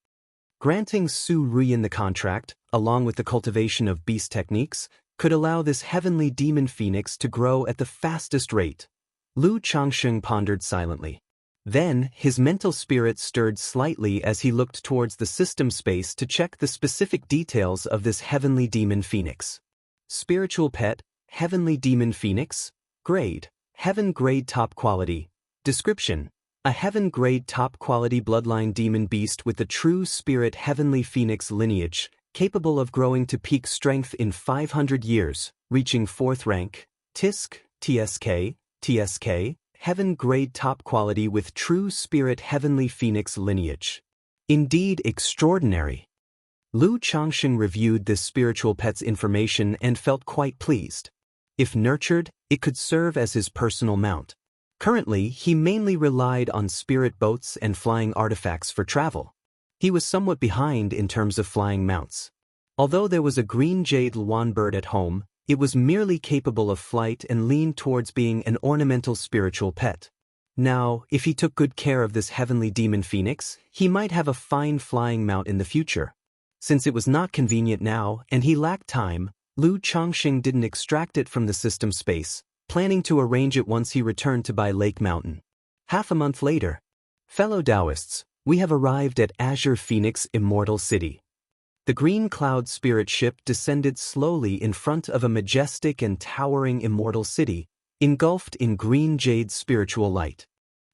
A: Granting Su Ruyan the contract, along with the cultivation of beast techniques, could allow this heavenly demon phoenix to grow at the fastest rate. Lu Changsheng pondered silently. Then, his mental spirit stirred slightly as he looked towards the system space to check the specific details of this heavenly demon phoenix. Spiritual pet, Heavenly Demon Phoenix. Grade, Heaven Grade Top Quality. Description: a Heaven Grade Top Quality bloodline demon beast with the true spirit Heavenly Phoenix lineage, capable of growing to peak strength in 500 years, reaching 4th rank, TSK, Heaven Grade Top Quality with true spirit Heavenly Phoenix lineage. Indeed extraordinary. Lu Changsheng reviewed this spiritual pet's information and felt quite pleased. If nurtured, it could serve as his personal mount. Currently, he mainly relied on spirit boats and flying artifacts for travel. He was somewhat behind in terms of flying mounts. Although there was a green jade Luan bird at home, it was merely capable of flight and leaned towards being an ornamental spiritual pet. Now, if he took good care of this heavenly demon phoenix, he might have a fine flying mount in the future. Since it was not convenient now and he lacked time, Lu Changsheng didn't extract it from the system space, planning to arrange it once he returned to Bai Lake Mountain. Half a month later. Fellow Taoists, we have arrived at Azure Phoenix Immortal City. The green cloud spirit ship descended slowly in front of a majestic and towering immortal city, engulfed in green jade spiritual light.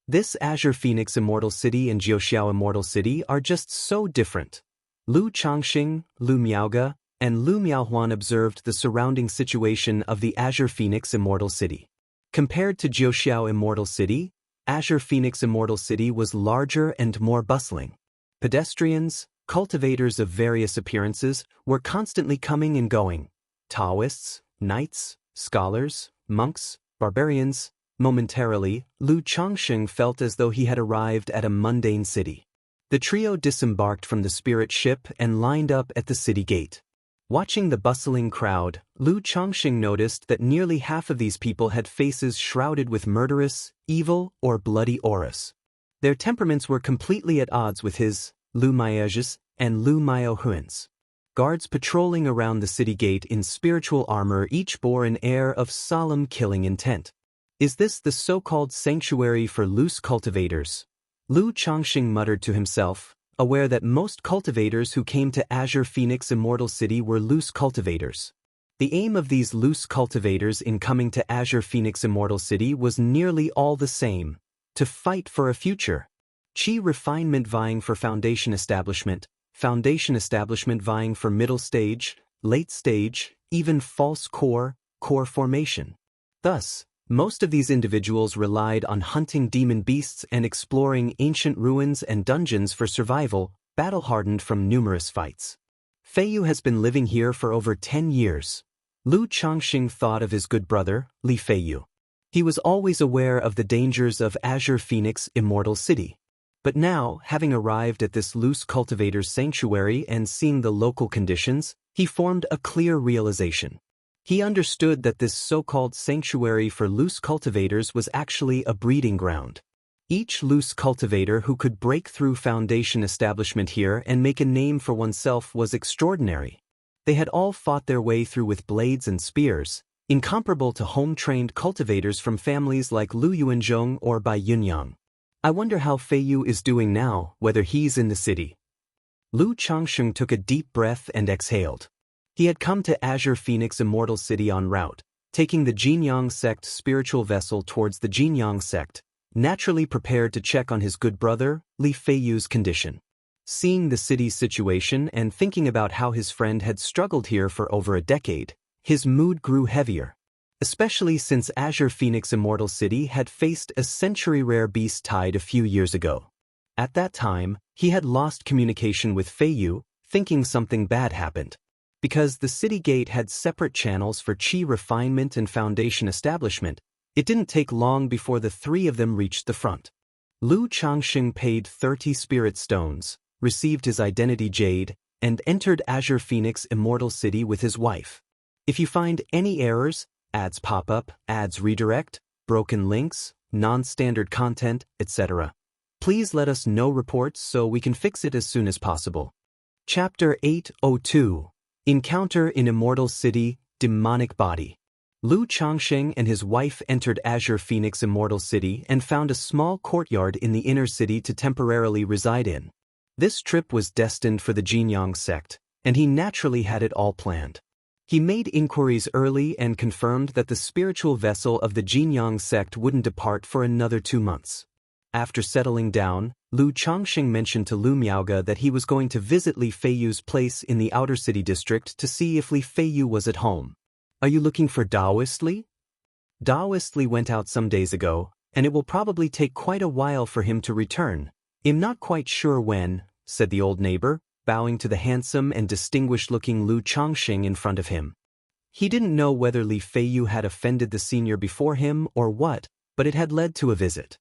A: This Azure Phoenix Immortal City and Jiuxiao Immortal City are just so different. Lu Changsheng, Lu Miaoge, and Lu Miaohuan observed the surrounding situation of the Azure Phoenix Immortal City. Compared to Jiuxiao Immortal City, Azure Phoenix Immortal City was larger and more bustling. Pedestrians, cultivators of various appearances, were constantly coming and going. Taoists, knights, scholars, monks, barbarians. Momentarily, Lu Changsheng felt as though he had arrived at a mundane city. The trio disembarked from the spirit ship and lined up at the city gate. Watching the bustling crowd, Lu Changsheng noticed that nearly half of these people had faces shrouded with murderous, evil, or bloody auras. Their temperaments were completely at odds with his, Lu Miao's, and Lu Miaohuan's. Guards patrolling around the city gate in spiritual armor each bore an air of solemn killing intent. Is this the so-called sanctuary for loose cultivators? Lu Changsheng muttered to himself, aware that most cultivators who came to Azure Phoenix Immortal City were loose cultivators. The aim of these loose cultivators in coming to Azure Phoenix Immortal City was nearly all the same: to fight for a future. Qi refinement vying for foundation establishment vying for middle stage, late stage, even false core formation. Thus, most of these individuals relied on hunting demon beasts and exploring ancient ruins and dungeons for survival, battle-hardened from numerous fights. Feiyu has been living here for over 10 years. Lu Changsheng thought of his good brother, Li Feiyu. He was always aware of the dangers of Azure Phoenix Immortal City. But now, having arrived at this loose cultivator's sanctuary and seeing the local conditions, he formed a clear realization. He understood that this so-called sanctuary for loose cultivators was actually a breeding ground. Each loose cultivator who could break through foundation establishment here and make a name for oneself was extraordinary. They had all fought their way through with blades and spears, incomparable to home-trained cultivators from families like Lu Yuanzhong or Bai Yunyang. I wonder how Feiyu is doing now, whether he's in the city. Lu Changsheng took a deep breath and exhaled. He had come to Azure Phoenix Immortal City en route, taking the Jinyang sect spiritual vessel towards the Jinyang sect, naturally prepared to check on his good brother, Li Feiyu's condition. Seeing the city's situation and thinking about how his friend had struggled here for over a decade, his mood grew heavier. Especially since Azure Phoenix Immortal City had faced a century-rare beast tide a few years ago. At that time, he had lost communication with Feiyu, thinking something bad happened. Because the city gate had separate channels for Qi refinement and foundation establishment, it didn't take long before the three of them reached the front. Lu Changsheng paid 30 spirit stones, received his identity jade, and entered Azure Phoenix Immortal City with his wife. If you find any errors, ads pop up, ads redirect, broken links, non-standard content, etc., please let us know reports so we can fix it as soon as possible. Chapter 802. Encounter in Immortal City, Demonic Body. Lu Changsheng and his wife entered Azure Phoenix Immortal City and found a small courtyard in the inner city to temporarily reside in. This trip was destined for the Jinyang sect, and he naturally had it all planned. He made inquiries early and confirmed that the spiritual vessel of the Jinyang sect wouldn't depart for another 2 months. After settling down, Lu Changsheng mentioned to Lu Miaoge that he was going to visit Li Feiyu's place in the outer city district to see if Li Feiyu was at home. Are you looking for Daoist Li? Daoist Li went out some days ago, and it will probably take quite a while for him to return. I'm not quite sure when, said the old neighbor, bowing to the handsome and distinguished-looking Lu Changsheng in front of him. He didn't know whether Li Feiyu had offended the senior before him or what, but it had led to a visit.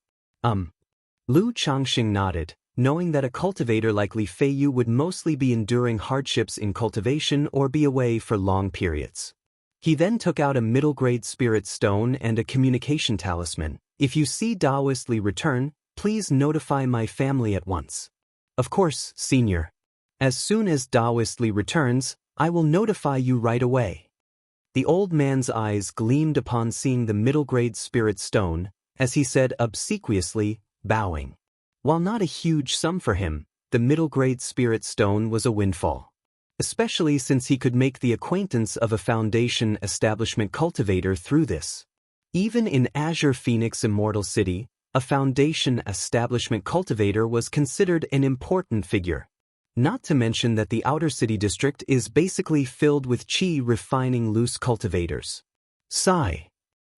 A: Lu Changsheng nodded, knowing that a cultivator like Li Feiyu would mostly be enduring hardships in cultivation or be away for long periods. He then took out a middle-grade spirit stone and a communication talisman. If you see Daoist Li return, please notify my family at once. Of course, senior. As soon as Daoist Li returns, I will notify you right away. The old man's eyes gleamed upon seeing the middle-grade spirit stone, as he said obsequiously, bowing. While not a huge sum for him, the middle-grade spirit stone was a windfall. Especially since he could make the acquaintance of a foundation establishment cultivator through this. Even in Azure Phoenix Immortal City, a foundation establishment cultivator was considered an important figure. Not to mention that the outer city district is basically filled with qi refining loose cultivators. Sigh.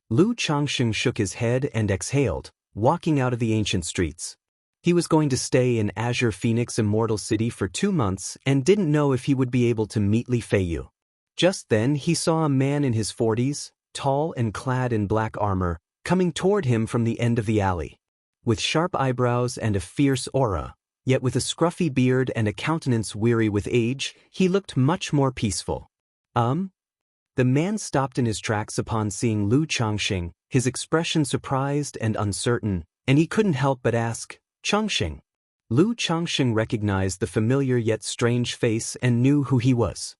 A: Lu Changsheng shook his head and exhaled, walking out of the ancient streets. He was going to stay in Azure Phoenix Immortal City for 2 months and didn't know if he would be able to meet Li Feiyu. Just then he saw a man in his 40s, tall and clad in black armor, coming toward him from the end of the alley. With sharp eyebrows and a fierce aura, yet with a scruffy beard and a countenance weary with age, he looked much more peaceful. The man stopped in his tracks upon seeing Lu Changsheng, his expression surprised and uncertain, and he couldn't help but ask, "Changsheng." Lu Changsheng recognized the familiar yet strange face and knew who he was.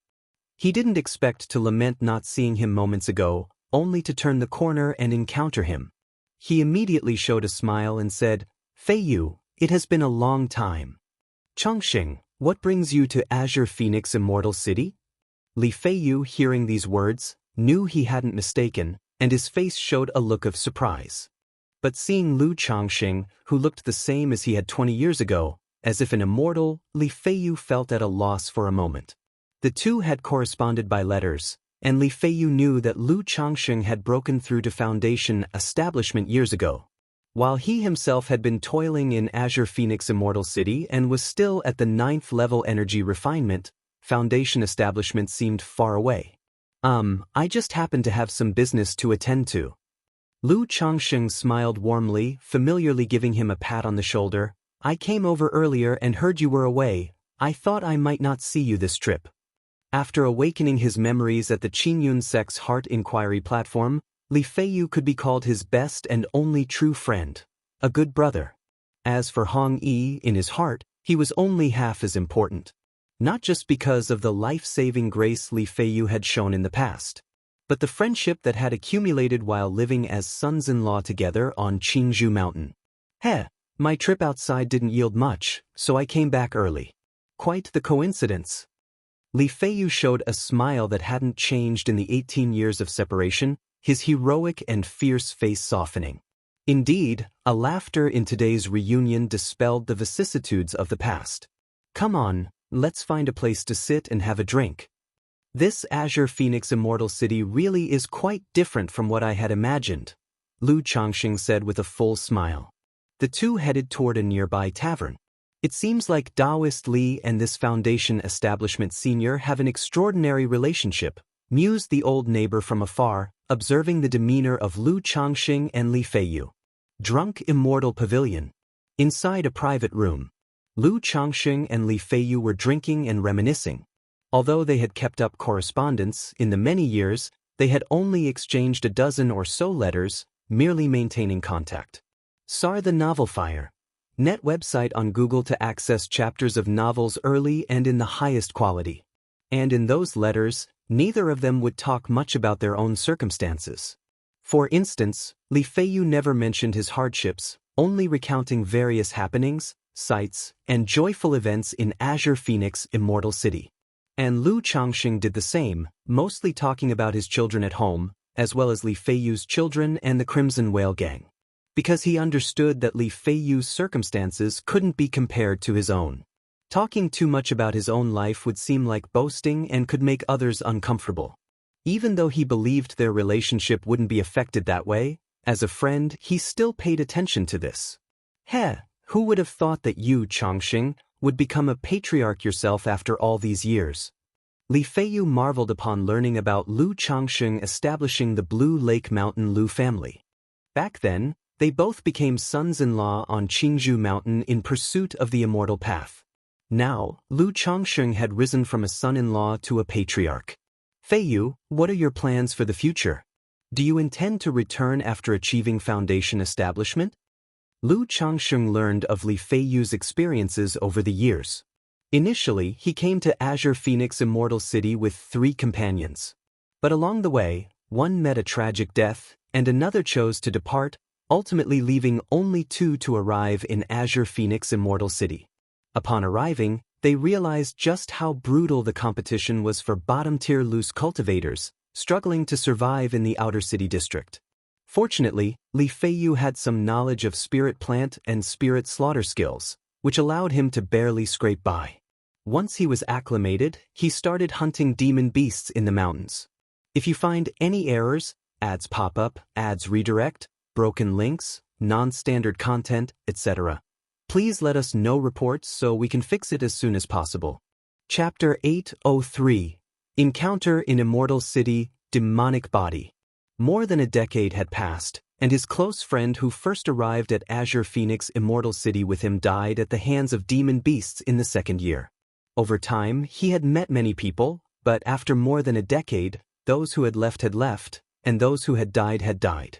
A: He didn't expect to lament not seeing him moments ago, only to turn the corner and encounter him. He immediately showed a smile and said, "Feiyu, it has been a long time." "Changsheng, what brings you to Azure Phoenix Immortal City?" Li Feiyu, hearing these words, knew he hadn't mistaken, and his face showed a look of surprise. But seeing Lu Changsheng, who looked the same as he had 20 years ago, as if an immortal, Li Feiyu felt at a loss for a moment. The two had corresponded by letters, and Li Feiyu knew that Lu Changsheng had broken through to Foundation establishment years ago. While he himself had been toiling in Azure Phoenix Immortal City and was still at the 9th level energy refinement, Foundation establishment seemed far away. I just happened to have some business to attend to." Lu Changsheng smiled warmly, familiarly giving him a pat on the shoulder. "I came over earlier and heard you were away. I thought I might not see you this trip." After awakening his memories at the Qingyun sect's Heart Inquiry platform, Li Feiyu could be called his best and only true friend, a good brother. As for Hong Yi, in his heart, he was only half as important. Not just because of the life-saving grace Li Feiyu had shown in the past, but the friendship that had accumulated while living as sons-in-law together on Qingzhou Mountain. My trip outside didn't yield much, so I came back early." "Quite the coincidence." Li Feiyu showed a smile that hadn't changed in the 18 years of separation, his heroic and fierce face softening. Indeed, a laughter in today's reunion dispelled the vicissitudes of the past. "Come on, let's find a place to sit and have a drink. This Azure Phoenix Immortal City really is quite different from what I had imagined," Lu Changsheng said with a full smile. The two headed toward a nearby tavern. "It seems like Taoist Li and this Foundation establishment senior have an extraordinary relationship," mused the old neighbor from afar, observing the demeanor of Lu Changsheng and Li Feiyu. Drunk Immortal Pavilion. Inside a private room, Lu Changsheng and Li Feiyu were drinking and reminiscing. Although they had kept up correspondence, in the many years, they had only exchanged a dozen or so letters, merely maintaining contact. Sar the Novel Fire. Net website on Google to access chapters of novels early and in the highest quality. And in those letters, neither of them would talk much about their own circumstances. For instance, Li Feiyu never mentioned his hardships, only recounting various happenings, sights, and joyful events in Azure Phoenix Immortal City. And Lu Changsheng did the same, mostly talking about his children at home, as well as Li Feiyu's children and the Crimson Whale Gang. Because he understood that Li Feiyu's circumstances couldn't be compared to his own. Talking too much about his own life would seem like boasting and could make others uncomfortable. Even though he believed their relationship wouldn't be affected that way, as a friend, he still paid attention to this. Who would have thought that you, Changsheng, would become a patriarch yourself after all these years? Li Feiyu marveled upon learning about Lu Changsheng establishing the Blue Lake Mountain Lu family. Back then, they both became sons-in-law on Qingzhou Mountain in pursuit of the immortal path. Now, Lu Changsheng had risen from a son-in-law to a patriarch. "Feiyu, what are your plans for the future? Do you intend to return after achieving Foundation establishment?" Lu Changsheng learned of Li Feiyu's experiences over the years. Initially, he came to Azure Phoenix Immortal City with 3 companions. But along the way, one met a tragic death, and another chose to depart, ultimately leaving only 2 to arrive in Azure Phoenix Immortal City. Upon arriving, they realized just how brutal the competition was for bottom-tier loose cultivators, struggling to survive in the outer city district. Fortunately, Li Feiyu had some knowledge of spirit plant and spirit slaughter skills, which allowed him to barely scrape by. Once he was acclimated, he started hunting demon beasts in the mountains. If you find any errors, ads pop up, ads redirect, broken links, non-standard content, etc., please let us know reports so we can fix it as soon as possible. Chapter 803. Encounter in Immortal City, Demonic Body. More than a decade had passed, and his close friend who first arrived at Azure Phoenix Immortal City with him died at the hands of demon beasts in the second year. Over time, he had met many people, but after more than a decade, those who had left, and those who had died.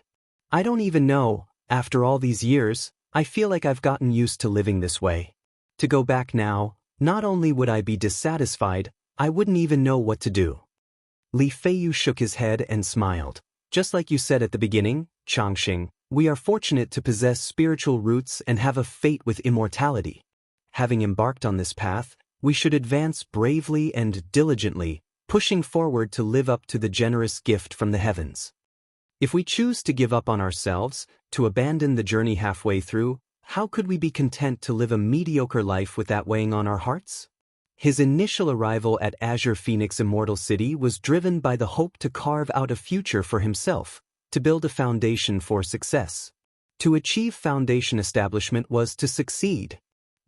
A: I don't even know, after all these years, I feel like I've gotten used to living this way. To go back now, not only would I be dissatisfied, I wouldn't even know what to do. Li Feiyu shook his head and smiled. Just like you said at the beginning, Changxing, we are fortunate to possess spiritual roots and have a fate with immortality. Having embarked on this path, we should advance bravely and diligently, pushing forward to live up to the generous gift from the heavens. If we choose to give up on ourselves, to abandon the journey halfway through, how could we be content to live a mediocre life with that weighing on our hearts? His initial arrival at Azure Phoenix Immortal City was driven by the hope to carve out a future for himself, to build a foundation for success. To achieve foundation establishment was to succeed.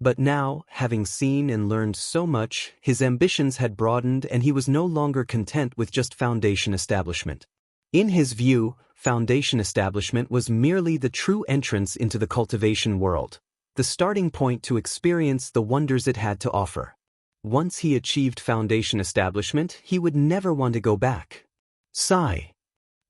A: But now, having seen and learned so much, his ambitions had broadened and he was no longer content with just foundation establishment. In his view, foundation establishment was merely the true entrance into the cultivation world, the starting point to experience the wonders it had to offer. Once he achieved foundation establishment, he would never want to go back. Sigh.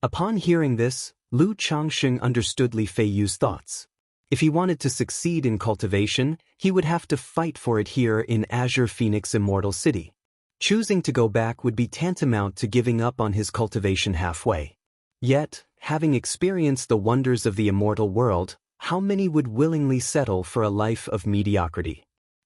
A: Upon hearing this, Lu Changxing understood Li Feiyu's thoughts. If he wanted to succeed in cultivation, he would have to fight for it here in Azure Phoenix Immortal City. Choosing to go back would be tantamount to giving up on his cultivation halfway. Yet, having experienced the wonders of the immortal world, how many would willingly settle for a life of mediocrity?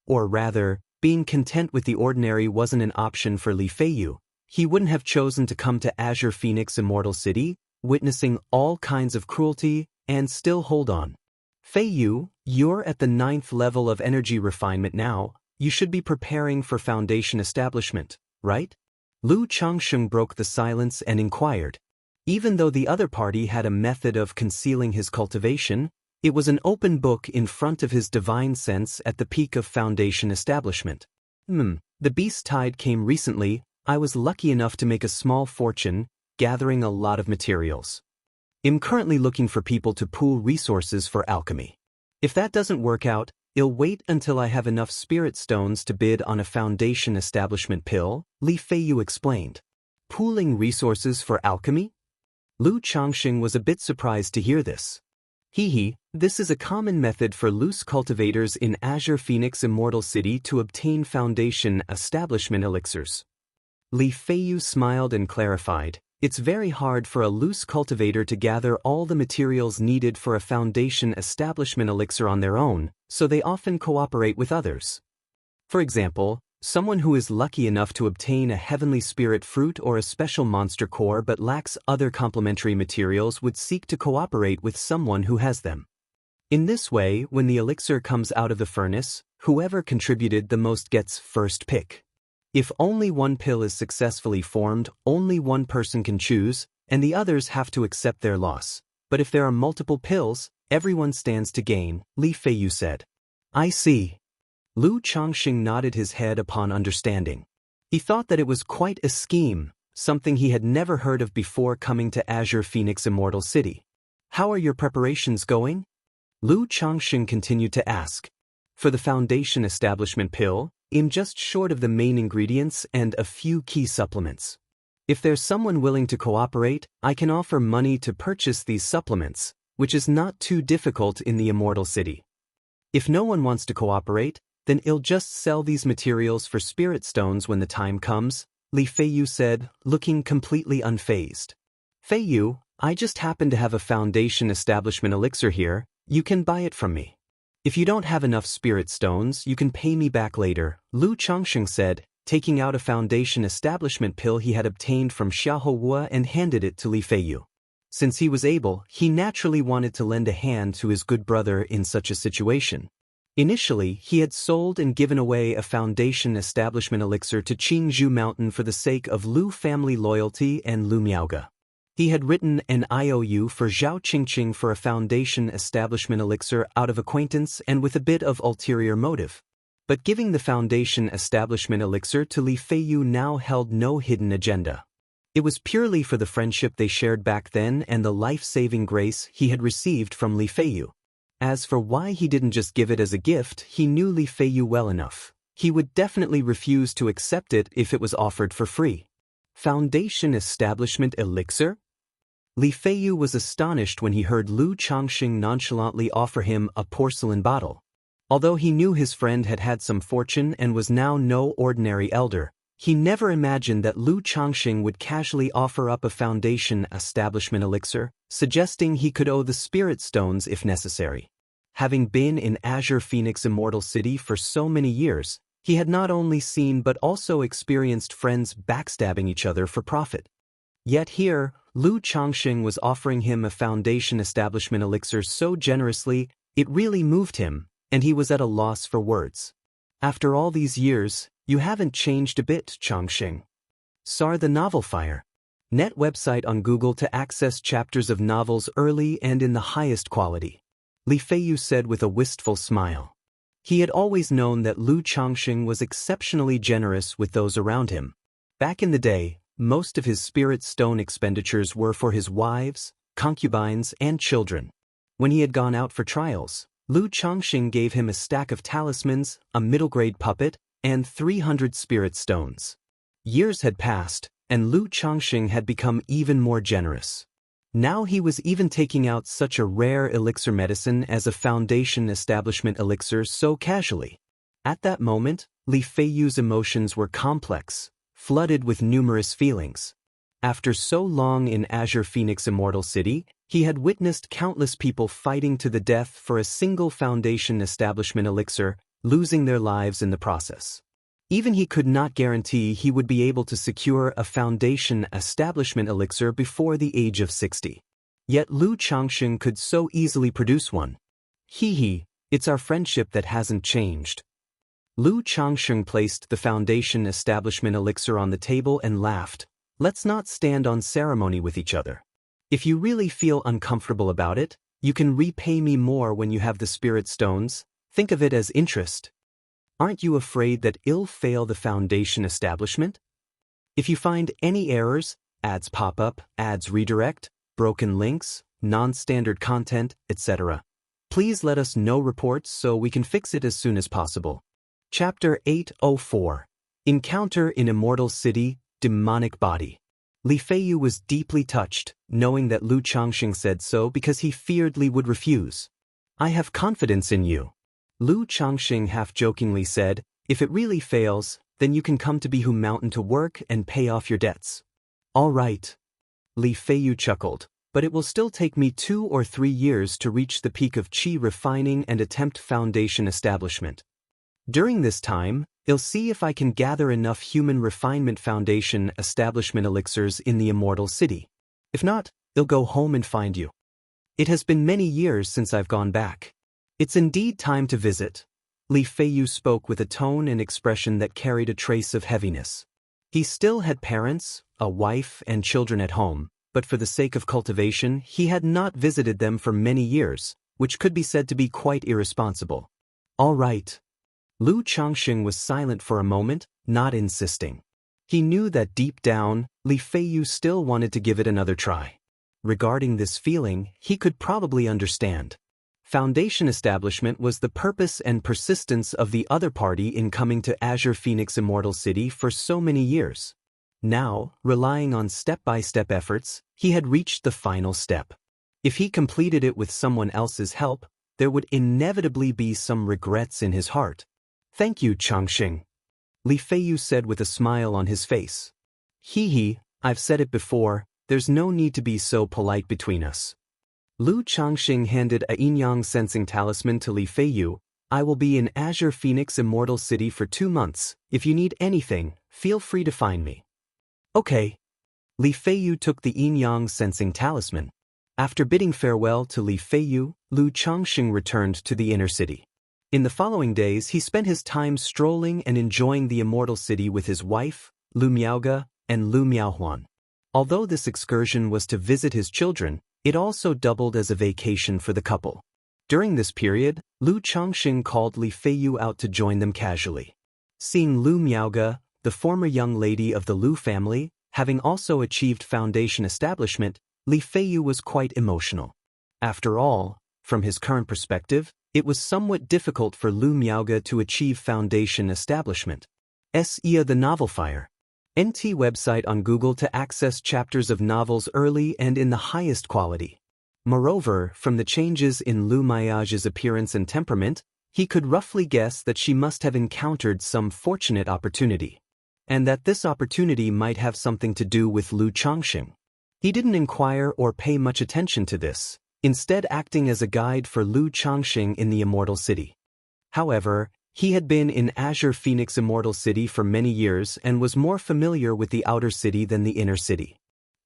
A: Or rather, being content with the ordinary wasn't an option for Li Feiyu. He wouldn't have chosen to come to Azure Phoenix Immortal City, witnessing all kinds of cruelty, and still hold on. Feiyu, you're at the 9th level of energy refinement now. You should be preparing for foundation establishment, right? Lu Changxing broke the silence and inquired. Even though the other party had a method of concealing his cultivation, it was an open book in front of his divine sense at the peak of foundation establishment. The beast tide came recently. I was lucky enough to make a small fortune, gathering a lot of materials. I'm currently looking for people to pool resources for alchemy. If that doesn't work out, I'll wait until I have enough spirit stones to bid on a foundation establishment pill, Li Feiyu explained. Pooling resources for alchemy? Lu Changxing was a bit surprised to hear this. This is a common method for loose cultivators in Azure Phoenix Immortal City to obtain foundation establishment elixirs. Li Feiyu smiled and clarified. It's very hard for a loose cultivator to gather all the materials needed for a foundation establishment elixir on their own, so they often cooperate with others. For example, someone who is lucky enough to obtain a heavenly spirit fruit or a special monster core but lacks other complementary materials would seek to cooperate with someone who has them. In this way, when the elixir comes out of the furnace, whoever contributed the most gets first pick. If only one pill is successfully formed, only one person can choose, and the others have to accept their loss. But if there are multiple pills, everyone stands to gain, Li Feiyu said. I see. Lu Changxing nodded his head upon understanding. He thought that it was quite a scheme, something he had never heard of before coming to Azure Phoenix Immortal City. How are your preparations going? Lu Changxing continued to ask. For the foundation establishment pill, I'm just short of the main ingredients and a few key supplements. If there's someone willing to cooperate, I can offer money to purchase these supplements, which is not too difficult in the Immortal City. If no one wants to cooperate, then I'll just sell these materials for spirit stones when the time comes, Li Feiyu said, looking completely unfazed. Feiyu, I just happen to have a foundation establishment elixir here. You can buy it from me. If you don't have enough spirit stones, you can pay me back later, Lu Changxing said, taking out a foundation establishment pill he had obtained from Xiaohua and handed it to Li Feiyu. Since he was able, he naturally wanted to lend a hand to his good brother in such a situation. Initially, he had sold and given away a foundation establishment elixir to Qingzhou Mountain for the sake of Lu family loyalty and Lu Miaoge. He had written an IOU for Zhao Qingqing for a foundation establishment elixir out of acquaintance and with a bit of ulterior motive. But giving the foundation establishment elixir to Li Feiyu now held no hidden agenda. It was purely for the friendship they shared back then and the life-saving grace he had received from Li Feiyu. As for why he didn't just give it as a gift, he knew Li Feiyu well enough. He would definitely refuse to accept it if it was offered for free. Foundation establishment elixir? Li Feiyu was astonished when he heard Lu Changxing nonchalantly offer him a porcelain bottle. Although he knew his friend had had some fortune and was now no ordinary elder, he never imagined that Lu Changxing would casually offer up a foundation establishment elixir, suggesting he could owe the spirit stones if necessary. Having been in Azure Phoenix Immortal City for so many years, he had not only seen but also experienced friends backstabbing each other for profit. Yet here, Lu Changxing was offering him a foundation establishment elixir so generously, it really moved him, and he was at a loss for words. After all these years, you haven't changed a bit, Changxing. Sar the Novel Fire. Net website on Google to access chapters of novels early and in the highest quality. Li Feiyu said with a wistful smile. He had always known that Lu Changxing was exceptionally generous with those around him. Back in the day, most of his spirit stone expenditures were for his wives, concubines, and children. When he had gone out for trials, Lu Changxing gave him a stack of talismans, a middle-grade puppet, and 300 spirit stones. Years had passed, and Lu Changxing had become even more generous. Now he was even taking out such a rare elixir medicine as a foundation establishment elixir so casually. At that moment, Li Feiyu's emotions were complex, flooded with numerous feelings. After so long in Azure Phoenix Immortal City, he had witnessed countless people fighting to the death for a single foundation establishment elixir, losing their lives in the process. Even he could not guarantee he would be able to secure a foundation establishment elixir before the age of 60. Yet Lu Changxing could so easily produce one. It's our friendship that hasn't changed. Lu Changxing placed the foundation establishment elixir on the table and laughed. Let's not stand on ceremony with each other. If you really feel uncomfortable about it, you can repay me more when you have the spirit stones. Think of it as interest. Aren't you afraid that it'll fail the foundation establishment? If you find any errors, ads pop up, ads redirect, broken links, non-standard content, etc., please let us know reports so we can fix it as soon as possible. Chapter 804. Encounter in Immortal City, Demonic Body. Li Feiyu was deeply touched, knowing that Lu Changxing said so because he feared Li would refuse. I have confidence in you. Lu Changxing half-jokingly said, if it really fails, then you can come to Bihu Mountain to work and pay off your debts. All right. Li Feiyu chuckled, but it will still take me 2 or 3 years to reach the peak of qi refining and attempt foundation establishment. During this time, I'll see if I can gather enough human refinement foundation establishment elixirs in the Immortal City. If not, I'll go home and find you. It has been many years since I've gone back. It's indeed time to visit. Li Feiyu spoke with a tone and expression that carried a trace of heaviness. He still had parents, a wife, and children at home, but for the sake of cultivation, he had not visited them for many years, which could be said to be quite irresponsible. All right. Lu Changxing was silent for a moment, not insisting. He knew that deep down, Li Feiyu still wanted to give it another try. Regarding this feeling, he could probably understand. Foundation establishment was the purpose and persistence of the other party in coming to Azure Phoenix Immortal City for so many years. Now, relying on step-by-step efforts, he had reached the final step. If he completed it with someone else's help, there would inevitably be some regrets in his heart. Thank you, Changxing. Li Feiyu said with a smile on his face. I've said it before, there's no need to be so polite between us. Lu Changxing handed a yin-yang sensing talisman to Li Feiyu. I will be in Azure Phoenix Immortal City for 2 months. If you need anything, feel free to find me. Okay. Li Feiyu took the yin-yang sensing talisman. After bidding farewell to Li Feiyu, Lu Changxing returned to the inner city. In the following days he spent his time strolling and enjoying the Immortal City with his wife, Lu Miaoge, and Lu Miaohuan. Although this excursion was to visit his children, it also doubled as a vacation for the couple. During this period, Lu Changxing called Li Feiyu out to join them casually. Seeing Lu Miaoge, the former young lady of the Lu family, having also achieved foundation establishment, Li Feiyu was quite emotional. After all, from his current perspective, it was somewhat difficult for Lu Miaoge to achieve foundation establishment. Xianxia the Novel Fire. NT website on Google to access chapters of novels early and in the highest quality. Moreover, from the changes in Lu Miaoge's appearance and temperament, he could roughly guess that she must have encountered some fortunate opportunity, and that this opportunity might have something to do with Lu Changxing. He didn't inquire or pay much attention to this, instead acting as a guide for Lu Changxing in the Immortal City. However, he had been in Azure Phoenix Immortal City for many years and was more familiar with the outer city than the inner city.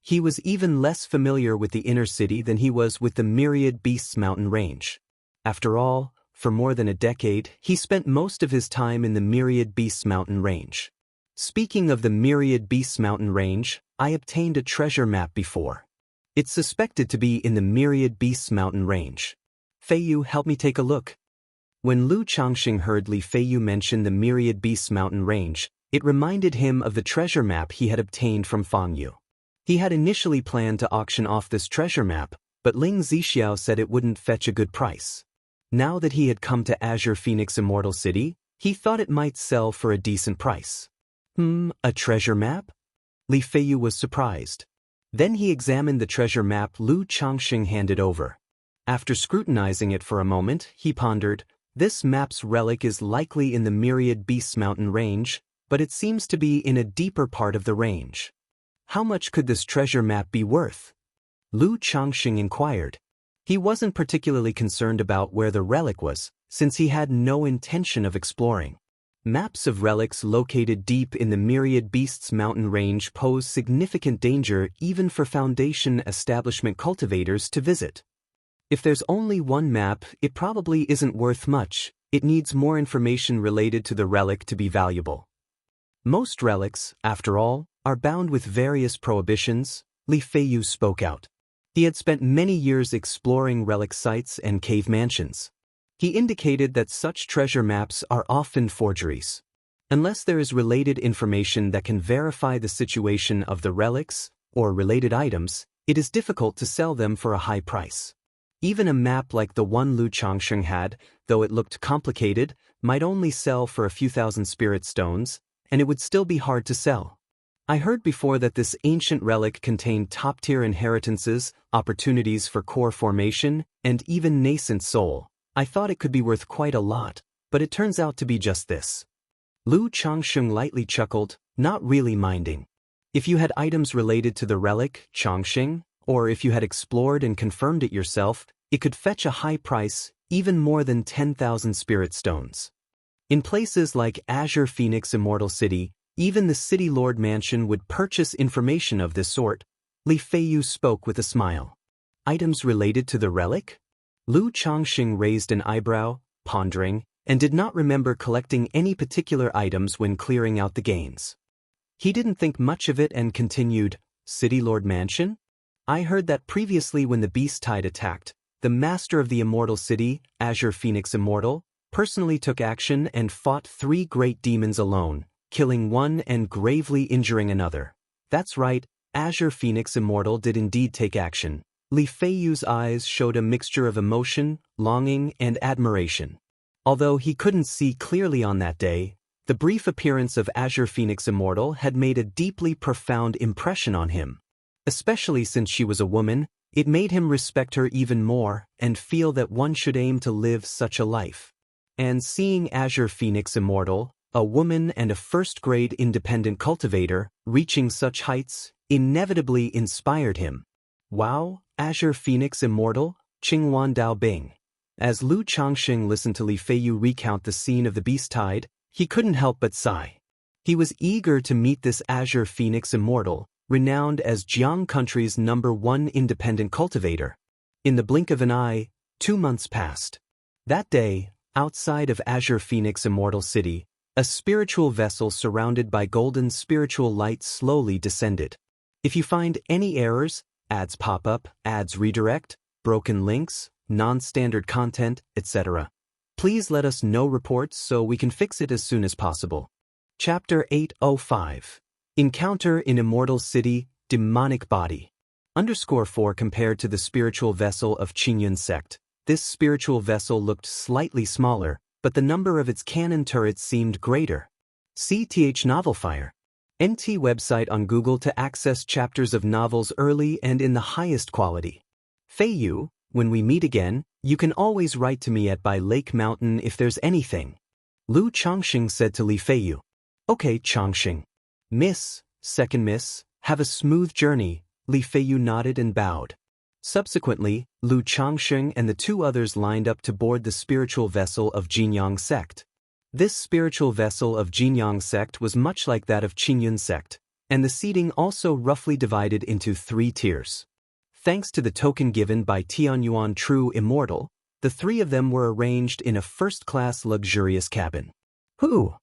A: He was even less familiar with the inner city than he was with the Myriad Beasts mountain range. After all, for more than a decade, he spent most of his time in the Myriad Beasts mountain range. Speaking of the Myriad Beasts mountain range, I obtained a treasure map before. It's suspected to be in the Myriad Beasts mountain range. Feiyu, help me take a look. When Lu Changxing heard Li Feiyu mention the Myriad Beasts mountain range, it reminded him of the treasure map he had obtained from Fangyu. He had initially planned to auction off this treasure map, but Ling Zixiao said it wouldn't fetch a good price. Now that he had come to Azure Phoenix Immortal City, he thought it might sell for a decent price. A treasure map? Li Feiyu was surprised. Then he examined the treasure map Lu Changxing handed over. After scrutinizing it for a moment, he pondered, this map's relic is likely in the Myriad Beasts mountain range, but it seems to be in a deeper part of the range. How much could this treasure map be worth? Lu Changxing inquired. He wasn't particularly concerned about where the relic was, since he had no intention of exploring. Maps of relics located deep in the Myriad Beasts mountain range pose significant danger even for Foundation establishment cultivators to visit. If there's only one map, it probably isn't worth much. It needs more information related to the relic to be valuable. Most relics, after all, are bound with various prohibitions, Li Feiyu spoke out. He had spent many years exploring relic sites and cave mansions. He indicated that such treasure maps are often forgeries. Unless there is related information that can verify the situation of the relics or related items, it is difficult to sell them for a high price. Even a map like the one Lu Changxing had, though it looked complicated, might only sell for a few thousand spirit stones, and it would still be hard to sell. I heard before that this ancient relic contained top-tier inheritances, opportunities for core formation, and even nascent soul. I thought it could be worth quite a lot, but it turns out to be just this. Lu Changxing lightly chuckled, not really minding. If you had items related to the relic, Changxing, or if you had explored and confirmed it yourself, it could fetch a high price, even more than 10,000 spirit stones. In places like Azure Phoenix Immortal City, even the City Lord Mansion would purchase information of this sort. Li Feiyu spoke with a smile. Items related to the relic? Lu Changxing raised an eyebrow, pondering, and did not remember collecting any particular items when clearing out the gains. He didn't think much of it and continued, City Lord Mansion? I heard that previously when the Beast Tide attacked, the master of the Immortal City, Azure Phoenix Immortal, personally took action and fought 3 great demons alone, killing one and gravely injuring another. That's right, Azure Phoenix Immortal did indeed take action. Li Feiyu's eyes showed a mixture of emotion, longing, and admiration. Although he couldn't see clearly on that day, the brief appearance of Azure Phoenix Immortal had made a deeply profound impression on him. Especially since she was a woman, it made him respect her even more and feel that one should aim to live such a life. And seeing Azure Phoenix Immortal, a woman and a first-grade independent cultivator, reaching such heights, inevitably inspired him. Wow, Azure Phoenix Immortal, Qingwan Dao Bing. As Lu Changxing listened to Li Feiyu recount the scene of the Beast Tide, he couldn't help but sigh. He was eager to meet this Azure Phoenix Immortal, renowned as Jiang Country's #1 independent cultivator. In the blink of an eye, 2 months passed. That day, outside of Azure Phoenix Immortal City, a spiritual vessel surrounded by golden spiritual light slowly descended. If you find any errors, ads pop up, ads redirect, broken links, non-standard content, etc., please let us know reports so we can fix it as soon as possible. Chapter 805. Encounter in Immortal City, Demonic Body. _4 Compared to the spiritual vessel of Qingyun sect, this spiritual vessel looked slightly smaller, but the number of its cannon turrets seemed greater. CTH Novelfire. NT website on Google to access chapters of novels early and in the highest quality. Feiyu, when we meet again, you can always write to me at by Lake Mountain if there's anything. Lu Chongxing said to Li Feiyu. Okay, Chongxing. Miss, second miss, have a smooth journey, Li Feiyu nodded and bowed. Subsequently, Lu Chongxing and the two others lined up to board the spiritual vessel of Jinyang sect. This spiritual vessel of Jinyang sect was much like that of Qingyun sect, and the seating also roughly divided into 3 tiers. Thanks to the token given by Tianyuan True Immortal, the 3 of them were arranged in a first-class luxurious cabin. Who?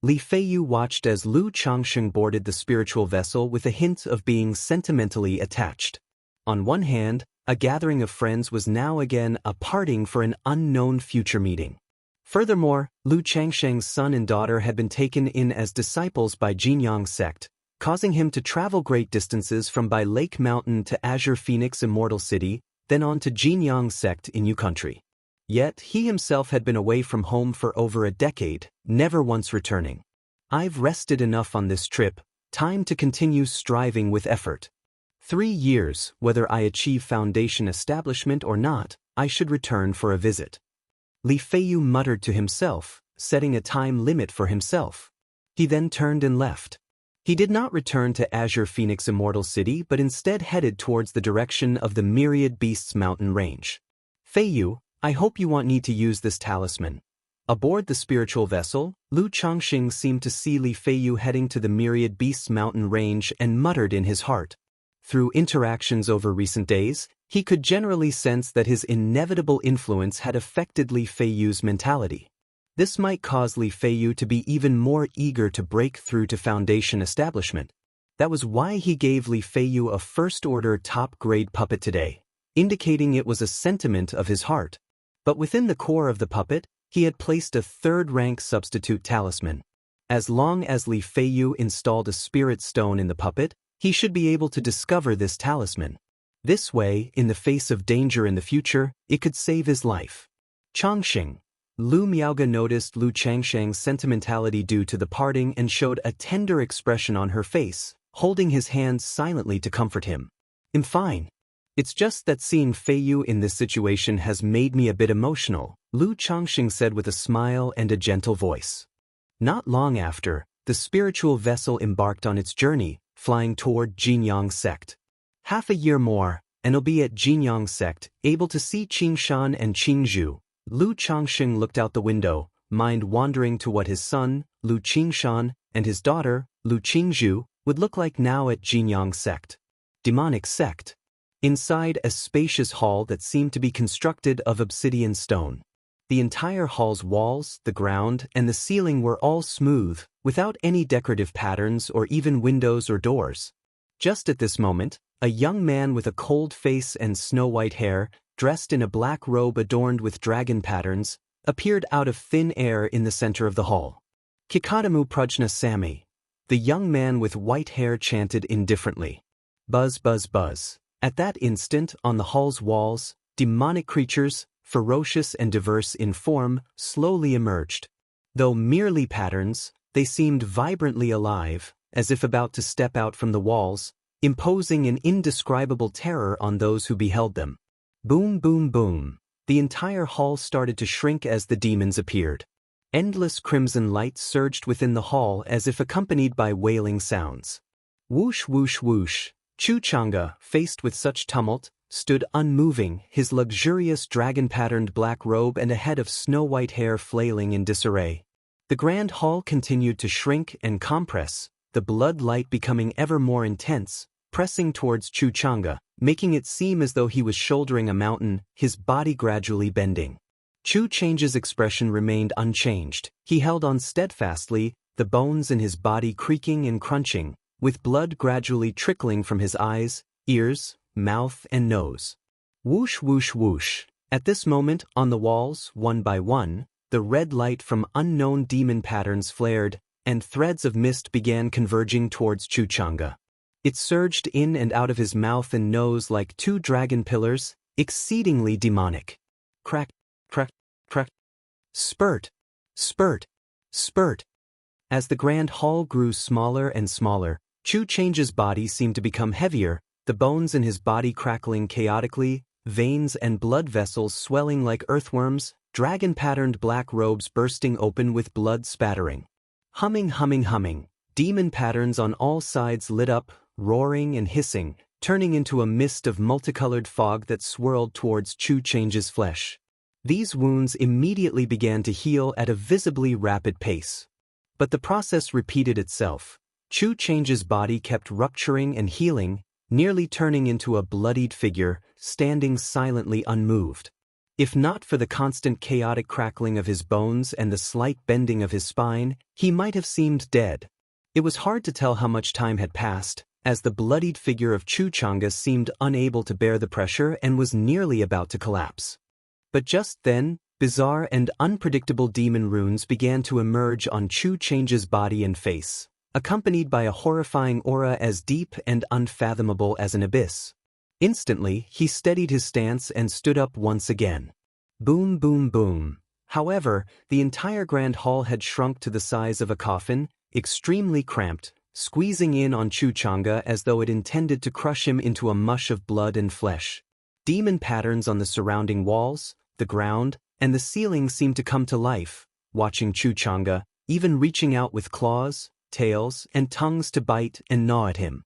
A: Li Feiyu watched as Lu Chongxing boarded the spiritual vessel with a hint of being sentimentally attached. On one hand, a gathering of friends was now again a parting for an unknown future meeting. Furthermore, Lu Changsheng's son and daughter had been taken in as disciples by Jinyang sect, causing him to travel great distances from by Lake Mountain to Azure Phoenix Immortal City, then on to Jinyang sect in Yu Country. Yet he himself had been away from home for over a decade, never once returning. I've rested enough on this trip, time to continue striving with effort. 3 years, whether I achieve foundation establishment or not, I should return for a visit. Li Feiyu muttered to himself, setting a time limit for himself. He then turned and left. He did not return to Azure Phoenix Immortal City but instead headed towards the direction of the Myriad Beasts mountain range. Feiyu, I hope you want need to use this talisman. Aboard the spiritual vessel, Lu Chongxing seemed to see Li Feiyu heading to the Myriad Beasts mountain range and muttered in his heart. Through interactions over recent days, he could generally sense that his inevitable influence had affected Li Feiyu's mentality. This might cause Li Feiyu to be even more eager to break through to foundation establishment. That was why he gave Li Feiyu a first-order top-grade puppet today, indicating it was a sentiment of his heart. But within the core of the puppet, he had placed a 3rd-rank substitute talisman. As long as Li Feiyu installed a spirit stone in the puppet, he should be able to discover this talisman. This way, in the face of danger in the future, it could save his life. Chongxing. Lu Miaoga noticed Lu Changsheng's sentimentality due to the parting and showed a tender expression on her face, holding his hands silently to comfort him. I'm fine. It's just that seeing Feiyu in this situation has made me a bit emotional, Lu Chongxing said with a smile and a gentle voice. Not long after, the spiritual vessel embarked on its journey, flying toward Jinyang sect. Half a year more, and I'll be at Jinyang sect, able to see Qingshan and Qingzhu. Lu Chongxing looked out the window, mind wandering to what his son, Lu Qingshan, and his daughter, Lu Qingzhu, would look like now at Jinyang sect. Demonic sect. Inside a spacious hall that seemed to be constructed of obsidian stone. The entire hall's walls, the ground, and the ceiling were all smooth, without any decorative patterns or even windows or doors. Just at this moment, a young man with a cold face and snow-white hair, dressed in a black robe adorned with dragon patterns, appeared out of thin air in the center of the hall. Kikadamu Prajna Sami. The young man with white hair chanted indifferently. Buzz, buzz, buzz. At that instant, on the hall's walls, demonic creatures, ferocious and diverse in form, slowly emerged. Though merely patterns, they seemed vibrantly alive, as if about to step out from the walls, imposing an indescribable terror on those who beheld them. Boom, boom, boom. The entire hall started to shrink as the demons appeared. Endless crimson light surged within the hall as if accompanied by wailing sounds. Whoosh, whoosh, whoosh. Chuchanga, faced with such tumult, stood unmoving, his luxurious dragon-patterned black robe and a head of snow-white hair flailing in disarray. The grand hall continued to shrink and compress, the blood light becoming ever more intense, pressing towards Chuchanga, making it seem as though he was shouldering a mountain, his body gradually bending. Chu Chang's expression remained unchanged. He held on steadfastly, the bones in his body creaking and crunching, with blood gradually trickling from his eyes, ears, mouth, and nose. Whoosh, whoosh, whoosh. At this moment, on the walls, one by one, the red light from unknown demon patterns flared, and threads of mist began converging towards Xianxia. It surged in and out of his mouth and nose like two dragon pillars, exceedingly demonic. Crack, crack, crack. Spurt, spurt, spurt. As the grand hall grew smaller and smaller, Chu Chang's body seemed to become heavier, the bones in his body crackling chaotically, veins and blood vessels swelling like earthworms, dragon-patterned black robes bursting open with blood spattering. Humming, humming, humming, demon patterns on all sides lit up, roaring and hissing, turning into a mist of multicolored fog that swirled towards Chu Chang's flesh. These wounds immediately began to heal at a visibly rapid pace. But the process repeated itself. Chu Chang's body kept rupturing and healing, nearly turning into a bloodied figure, standing silently unmoved. If not for the constant chaotic crackling of his bones and the slight bending of his spine, he might have seemed dead. It was hard to tell how much time had passed, as the bloodied figure of Xianxia seemed unable to bear the pressure and was nearly about to collapse. But just then, bizarre and unpredictable demon runes began to emerge on Chu Chang's body and face, accompanied by a horrifying aura as deep and unfathomable as an abyss. Instantly, he steadied his stance and stood up once again. Boom, boom, boom. However, the entire grand hall had shrunk to the size of a coffin, extremely cramped, squeezing in on Xianxia as though it intended to crush him into a mush of blood and flesh. Demon patterns on the surrounding walls, the ground, and the ceiling seemed to come to life, watching Xianxia, even reaching out with claws, tails, and tongues to bite and gnaw at him.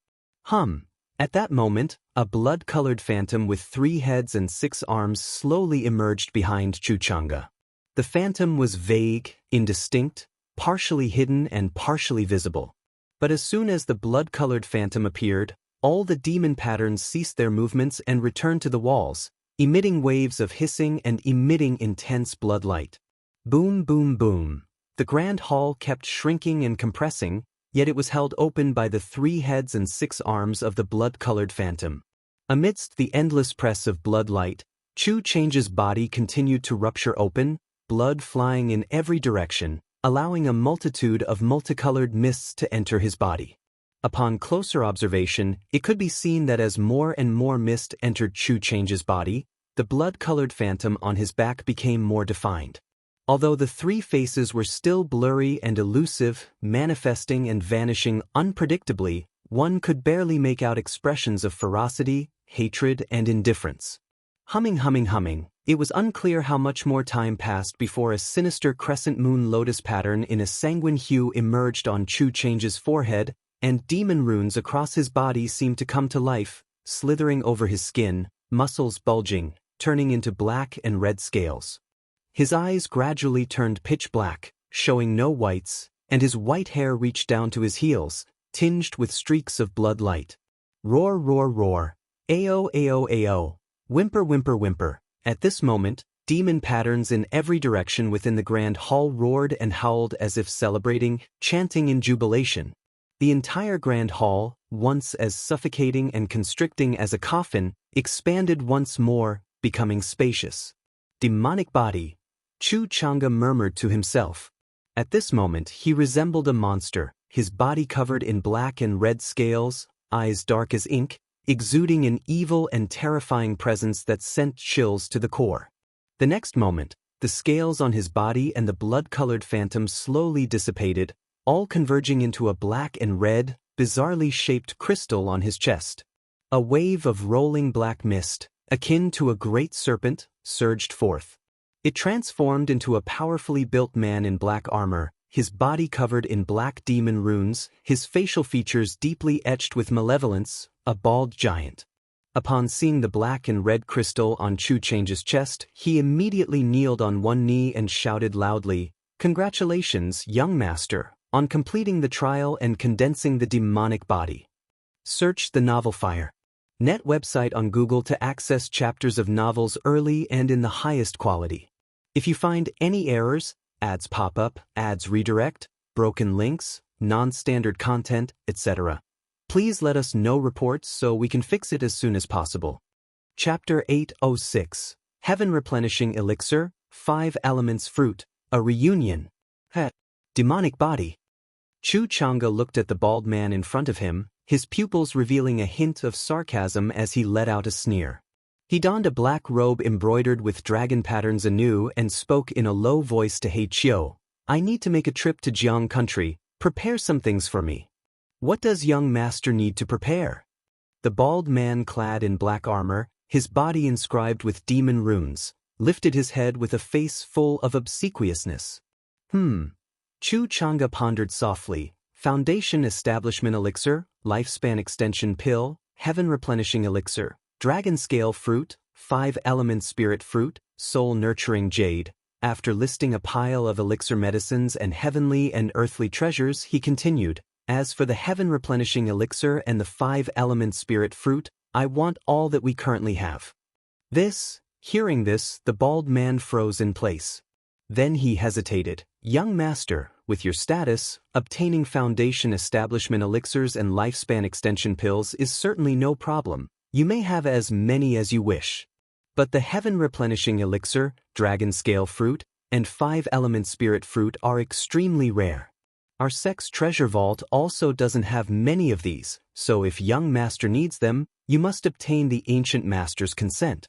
A: At that moment, a blood-colored phantom with 3 heads and 6 arms slowly emerged behind Xianxia. The phantom was vague, indistinct, partially hidden and partially visible. But as soon as the blood-colored phantom appeared, all the demon patterns ceased their movements and returned to the walls, emitting waves of hissing and emitting intense blood light. Boom, boom, boom. The grand hall kept shrinking and compressing, yet it was held open by the 3 heads and 6 arms of the blood-colored phantom. Amidst the endless press of blood light, Chu Chang's body continued to rupture open, blood flying in every direction, allowing a multitude of multicolored mists to enter his body. Upon closer observation, it could be seen that as more and more mist entered Chu Chang's body, the blood-colored phantom on his back became more defined. Although the 3 faces were still blurry and elusive, manifesting and vanishing unpredictably, one could barely make out expressions of ferocity, hatred, and indifference. Humming, humming, humming, it was unclear how much more time passed before a sinister crescent moon lotus pattern in a sanguine hue emerged on Chu Chang's forehead, and demon runes across his body seemed to come to life, slithering over his skin, muscles bulging, turning into black and red scales. His eyes gradually turned pitch black, showing no whites, and his white hair reached down to his heels, tinged with streaks of blood light. Roar, roar, roar. Ao, ao, ao. Whimper, whimper, whimper. At this moment, demon patterns in every direction within the grand hall roared and howled as if celebrating, chanting in jubilation. The entire grand hall, once as suffocating and constricting as a coffin, expanded once more, becoming spacious. Demonic body, Xianxia murmured to himself. At this moment he resembled a monster, his body covered in black and red scales, eyes dark as ink, exuding an evil and terrifying presence that sent chills to the core. The next moment, the scales on his body and the blood-colored phantom slowly dissipated, all converging into a black and red, bizarrely shaped crystal on his chest. A wave of rolling black mist, akin to a great serpent, surged forth. It transformed into a powerfully built man in black armor, his body covered in black demon runes, his facial features deeply etched with malevolence, a bald giant. Upon seeing the black and red crystal on Chu Chang's chest, he immediately kneeled on one knee and shouted loudly, "Congratulations, young master, on completing the trial and condensing the demonic body." Search the novel Fire. Net website on Google to access chapters of novels early and in the highest quality. If you find any errors, ads pop up, ads redirect, broken links, non-standard content, etc., please let us know reports so we can fix it as soon as possible. Chapter 806, Heaven Replenishing Elixir, 5 Elements Fruit, a Reunion. Demonic Body. Chu Chang'e looked at the bald man in front of him, his pupils revealing a hint of sarcasm as he let out a sneer. He donned a black robe embroidered with dragon patterns anew and spoke in a low voice to He Chiu. I need to make a trip to Jiang country, prepare some things for me. What does young master need to prepare? The bald man clad in black armor, his body inscribed with demon runes, lifted his head with a face full of obsequiousness. Chu Chang'e pondered softly. Foundation Establishment Elixir, Lifespan Extension Pill, Heaven Replenishing Elixir, Dragon Scale Fruit, 5 Element Spirit Fruit, Soul Nurturing Jade. After listing a pile of elixir medicines and heavenly and earthly treasures, he continued, as for the Heaven Replenishing Elixir and the 5 Element Spirit Fruit, I want all that we currently have. Hearing this, the bald man froze in place. Then he hesitated. Young master, with your status, obtaining Foundation Establishment Elixirs and Lifespan Extension Pills is certainly no problem. You may have as many as you wish. But the Heaven Replenishing Elixir, Dragon Scale Fruit, and 5 Element Spirit Fruit are extremely rare. Our sect's treasure vault also doesn't have many of these, so if young master needs them, you must obtain the ancient master's consent.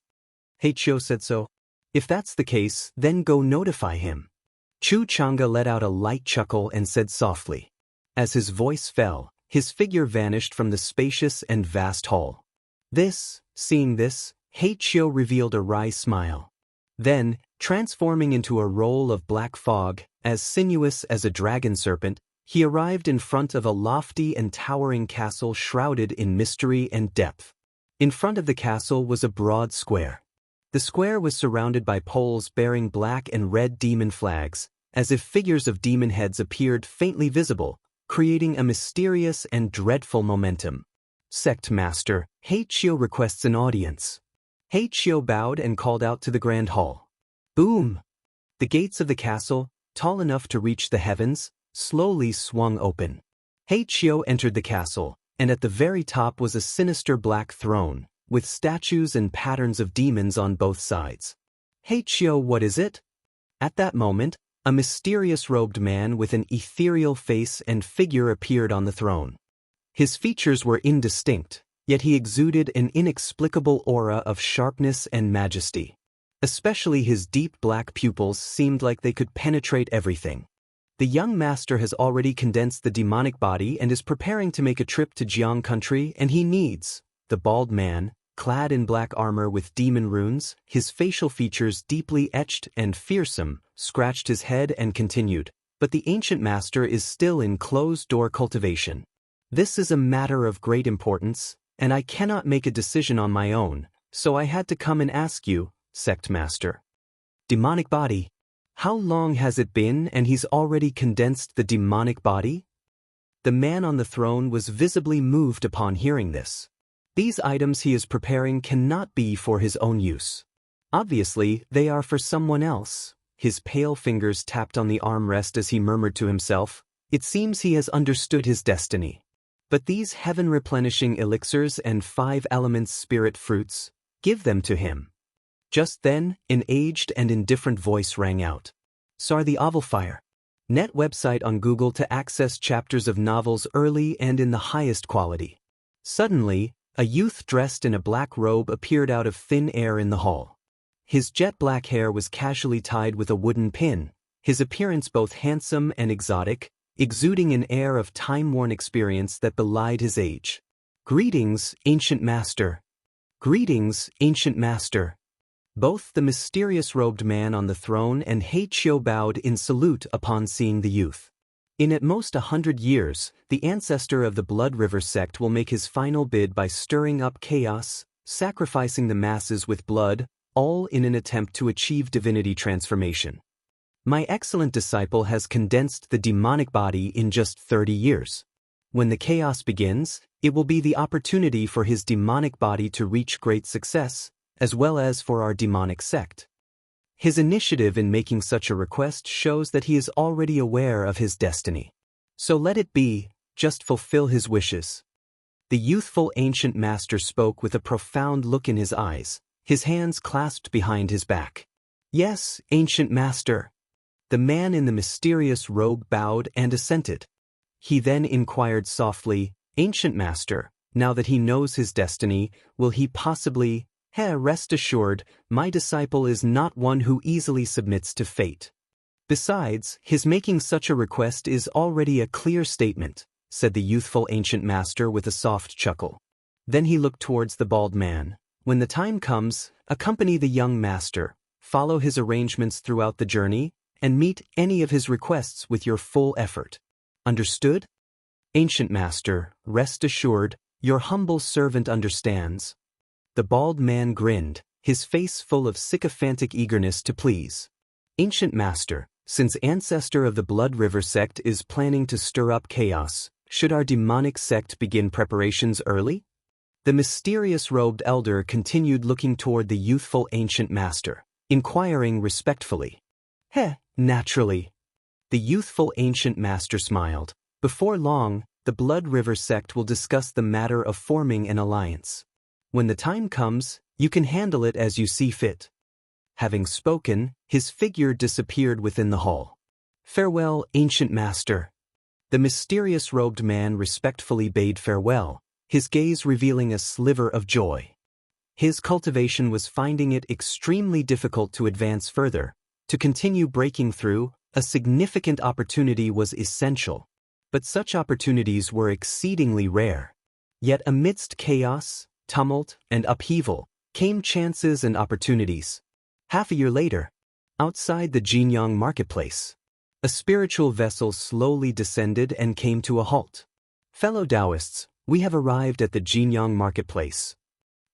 A: He Chiu said so. If that's the case, then go notify him. Chu Chang'e let out a light chuckle and said softly. As his voice fell, his figure vanished from the spacious and vast hall. Seeing this, He Chiu revealed a wry smile. Then, transforming into a roll of black fog, as sinuous as a dragon serpent, he arrived in front of a lofty and towering castle shrouded in mystery and depth. In front of the castle was a broad square. The square was surrounded by poles bearing black and red demon flags, as if figures of demon heads appeared faintly visible, creating a mysterious and dreadful momentum. Sect Master, He Chiu requests an audience. He Chiu bowed and called out to the grand hall. Boom! The gates of the castle, tall enough to reach the heavens, slowly swung open. He Chiu entered the castle, and at the very top was a sinister black throne, with statues and patterns of demons on both sides. He Chiu, what is it? At that moment, a mysterious robed man with an ethereal face and figure appeared on the throne. His features were indistinct, yet he exuded an inexplicable aura of sharpness and majesty. Especially his deep black pupils seemed like they could penetrate everything. The young master has already condensed the demonic body and is preparing to make a trip to Jiang country, and he needs. The bald man, clad in black armor with demon runes, his facial features deeply etched and fearsome, scratched his head and continued, but the ancient master is still in closed-door cultivation. This is a matter of great importance, and I cannot make a decision on my own, so I had to come and ask you, Sect Master. Demonic body. How long has it been and he's already condensed the demonic body? The man on the throne was visibly moved upon hearing this. These items he is preparing cannot be for his own use. Obviously, they are for someone else. His pale fingers tapped on the armrest as he murmured to himself, it seems he has understood his destiny. But these heaven-replenishing elixirs and 5 elements spirit fruits, give them to him. Just then, an aged and indifferent voice rang out. Sar the Ovalfire. Net website on Google to access chapters of novels early and in the highest quality. Suddenly, a youth dressed in a black robe appeared out of thin air in the hall. His jet-black hair was casually tied with a wooden pin, his appearance both handsome and exotic, exuding an air of time-worn experience that belied his age. Greetings, ancient master. Greetings, ancient master. Both the mysterious robed man on the throne and He Chiu bowed in salute upon seeing the youth. In at most 100 years, the ancestor of the Blood River sect will make his final bid by stirring up chaos, sacrificing the masses with blood, all in an attempt to achieve divinity transformation. My excellent disciple has condensed the demonic body in just 30 years. When the chaos begins, it will be the opportunity for his demonic body to reach great success, as well as for our demonic sect. His initiative in making such a request shows that he is already aware of his destiny. So let it be, just fulfill his wishes. The youthful ancient master spoke with a profound look in his eyes, his hands clasped behind his back. Yes, ancient master. The man in the mysterious robe bowed and assented. He then inquired softly, Ancient master, now that he knows his destiny, will he possibly... Rest assured, my disciple is not one who easily submits to fate. Besides, his making such a request is already a clear statement, said the youthful ancient master with a soft chuckle. Then he looked towards the bald man. When the time comes, accompany the young master, follow his arrangements throughout the journey, and meet any of his requests with your full effort. Understood? Ancient master, rest assured, your humble servant understands. The bald man grinned, his face full of sycophantic eagerness to please. Ancient master, since ancestor of the Blood River sect is planning to stir up chaos, should our demonic sect begin preparations early? The mysterious robed elder continued looking toward the youthful ancient master, inquiring respectfully. Naturally. The youthful ancient master smiled. Before long, the Blood River sect will discuss the matter of forming an alliance. When the time comes, you can handle it as you see fit. Having spoken, his figure disappeared within the hall. Farewell, ancient master. The mysterious robed man respectfully bade farewell, his gaze revealing a sliver of joy. His cultivation was finding it extremely difficult to advance further. To continue breaking through, a significant opportunity was essential. But such opportunities were exceedingly rare. Yet amidst chaos, tumult, and upheaval, came chances and opportunities. Half a year later, outside the Jinyang marketplace, a spiritual vessel slowly descended and came to a halt. Fellow Taoists, we have arrived at the Jinyang marketplace.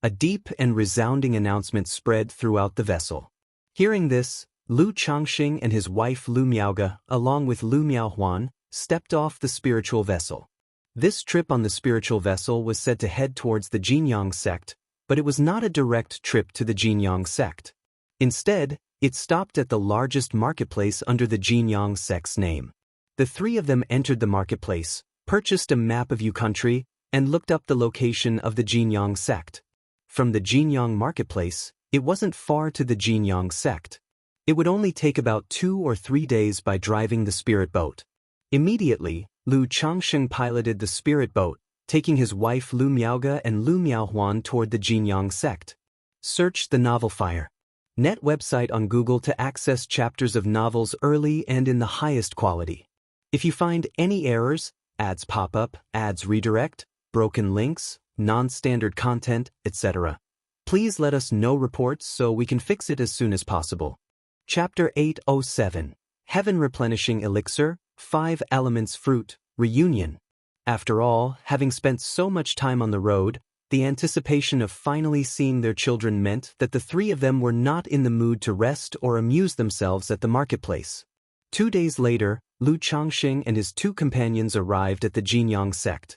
A: A deep and resounding announcement spread throughout the vessel. Hearing this, Lu Changxing and his wife Lu Miaoge, along with Lu Miaohuan, stepped off the spiritual vessel. This trip on the spiritual vessel was said to head towards the Jinyang sect, but it was not a direct trip to the Jinyang sect. Instead, it stopped at the largest marketplace under the Jinyang sect's name. The three of them entered the marketplace, purchased a map of Yu country, and looked up the location of the Jinyang sect. From the Jinyang marketplace, it wasn't far to the Jinyang sect. It would only take about 2 or 3 days by driving the spirit boat. Immediately, Lu Changxing piloted the spirit boat, taking his wife Lu Miaoge and Lu Miaohuan toward the Jinyang sect. Search the novel Fire. Net website on Google to access chapters of novels early and in the highest quality. If you find any errors, ads pop up, ads redirect, broken links, non-standard content, etc., please let us know reports so we can fix it as soon as possible. Chapter 807. Heaven Replenishing Elixir, 5 Elements Fruit, Reunion. After all, having spent so much time on the road, the anticipation of finally seeing their children meant that the three of them were not in the mood to rest or amuse themselves at the marketplace. 2 days later, Lu Changxing and his 2 companions arrived at the Jinyang sect.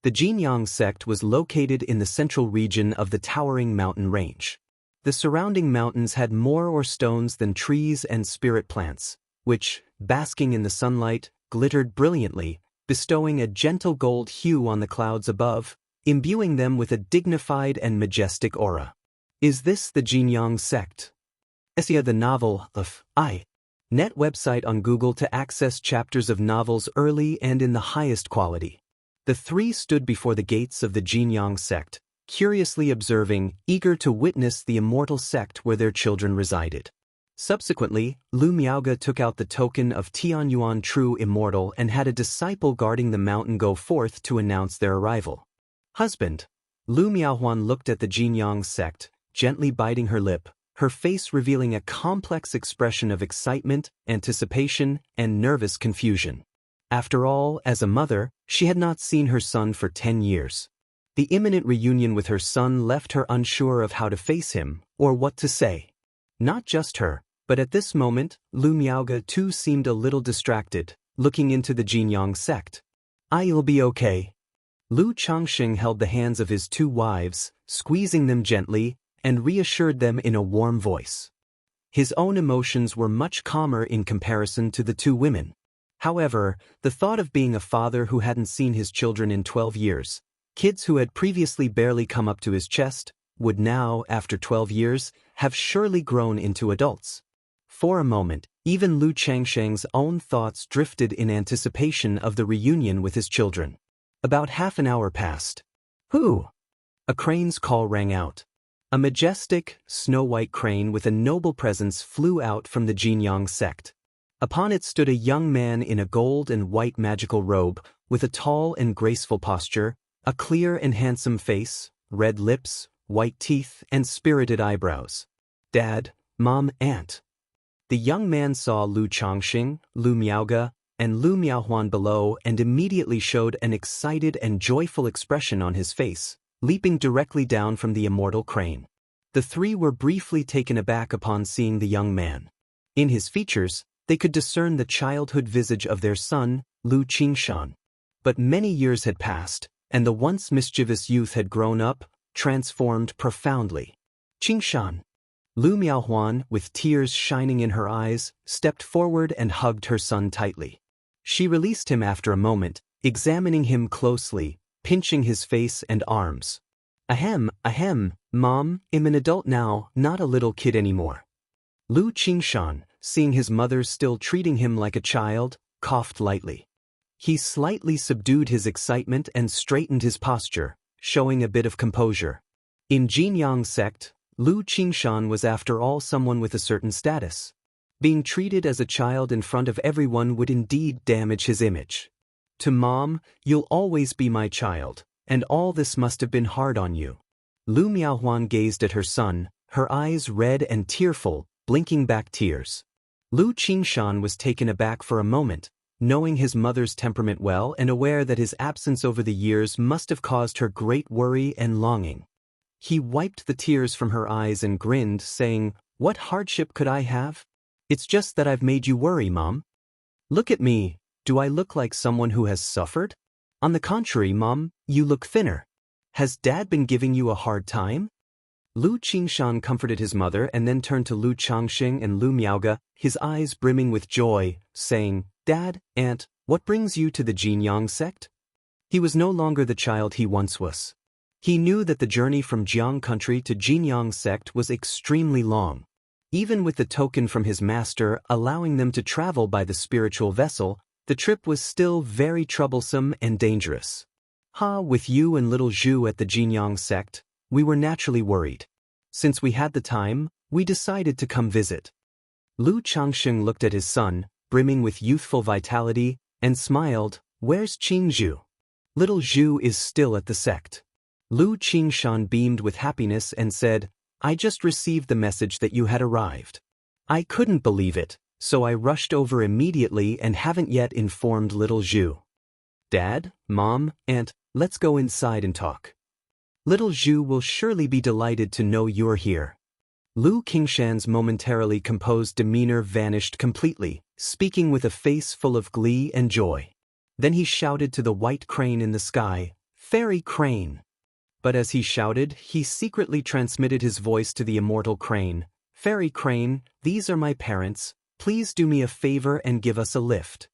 A: The Jinyang sect was located in the central region of the towering mountain range. The surrounding mountains had more stones than trees and spirit plants, which, basking in the sunlight, glittered brilliantly, bestowing a gentle gold hue on the clouds above, imbuing them with a dignified and majestic aura. Is this the Jinyang sect? Xianxia the novel of Net website on Google to access chapters of novels early and in the highest quality. The three stood before the gates of the Jinyang sect, curiously observing, eager to witness the Immortal sect where their children resided. Subsequently, Lu Miaoge took out the token of Tianyuan True Immortal and had a disciple guarding the mountain go forth to announce their arrival. Husband. Lu Miaohuan looked at the Jinyang sect, gently biting her lip, her face revealing a complex expression of excitement, anticipation, and nervous confusion. After all, as a mother, she had not seen her son for 10 years. The imminent reunion with her son left her unsure of how to face him, or what to say. Not just her, but at this moment, Lu Miaoge too seemed a little distracted, looking into the Jinyang sect. I'll be okay. Lu Changxing held the hands of his 2 wives, squeezing them gently, and reassured them in a warm voice. His own emotions were much calmer in comparison to the two women. However, the thought of being a father who hadn't seen his children in 12 years, kids who had previously barely come up to his chest, would now, after 12 years, have surely grown into adults. For a moment, even Lu Changsheng's own thoughts drifted in anticipation of the reunion with his children. About half an hour passed. Who? A crane's call rang out. A majestic, snow-white crane with a noble presence flew out from the Jinyang sect. Upon it stood a young man in a gold and white magical robe, with a tall and graceful posture, a clear and handsome face, red lips, white teeth, and spirited eyebrows. Dad, Mom, Aunt. The young man saw Lu Changxing, Lu Miaoge, and Lu Miaohuan below and immediately showed an excited and joyful expression on his face, leaping directly down from the immortal crane. The three were briefly taken aback upon seeing the young man. In his features, they could discern the childhood visage of their son, Lu Qingshan. But many years had passed, and the once mischievous youth had grown up, transformed profoundly. Qingshan. Lu Miaohuan, with tears shining in her eyes, stepped forward and hugged her son tightly. She released him after a moment, examining him closely, pinching his face and arms. Ahem, Mom, I'm an adult now, not a little kid anymore. Lu Qingshan, seeing his mother still treating him like a child, coughed lightly. He slightly subdued his excitement and straightened his posture, showing a bit of composure. In Jinyang sect, Lu Qingshan was after all someone with a certain status. Being treated as a child in front of everyone would indeed damage his image. To Mom, you'll always be my child, and all this must have been hard on you. Lu Miaohuan gazed at her son, her eyes red and tearful, blinking back tears. Lu Qingshan was taken aback for a moment, knowing his mother's temperament well and aware that his absence over the years must have caused her great worry and longing. He wiped the tears from her eyes and grinned, saying, "What hardship could I have? It's just that I've made you worry, Mom. Look at me, do I look like someone who has suffered? On the contrary, Mom, you look thinner. Has Dad been giving you a hard time?" Lu Qingshan comforted his mother and then turned to Lu Changxing and Lu Miaoge, his eyes brimming with joy, saying, "Dad, Aunt, what brings you to the Jinyang sect?" He was no longer the child he once was. He knew that the journey from Jiang country to Jinyang sect was extremely long. Even with the token from his master allowing them to travel by the spiritual vessel, the trip was still very troublesome and dangerous. With you and little Zhu at the Jinyang sect, we were naturally worried. Since we had the time, we decided to come visit. Lu Changxing looked at his son, brimming with youthful vitality, and smiled. "Where's Qingzhu?" "Little Zhu is still at the sect." Lu Qingshan beamed with happiness and said, "I just received the message that you had arrived. I couldn't believe it, so I rushed over immediately and haven't yet informed little Zhu." "Dad, Mom, Aunt, let's go inside and talk. Little Zhu will surely be delighted to know you're here." Lu Qingshan's momentarily composed demeanor vanished completely, speaking with a face full of glee and joy. Then he shouted to the white crane in the sky, "Fairy crane!" But as he shouted, he secretly transmitted his voice to the immortal crane. "Fairy crane, these are my parents, please do me a favor and give us a lift."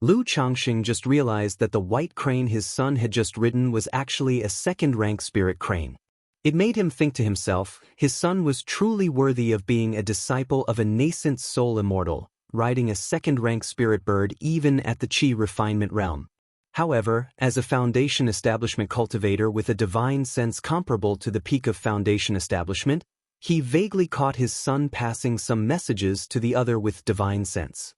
A: Lu Changxing just realized that the white crane his son had just ridden was actually a second-rank spirit crane. It made him think to himself, his son was truly worthy of being a disciple of a nascent soul immortal, riding a second-rank spirit bird even at the Qi refinement realm. However, as a Foundation establishment cultivator with a divine sense comparable to the peak of Foundation establishment, he vaguely caught his son passing some messages to the other with divine sense.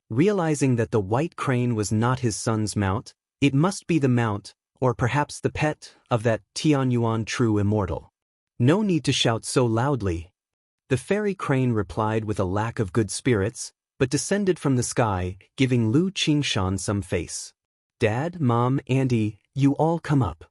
A: Realizing that the white crane was not his son's mount, it must be the mount, or perhaps the pet, of that Tianyuan true immortal. "No need to shout so loudly." The fairy crane replied with a lack of good spirits, but descended from the sky, giving Lu Qingshan some face. "Dad, Mom, Auntie, you all come up."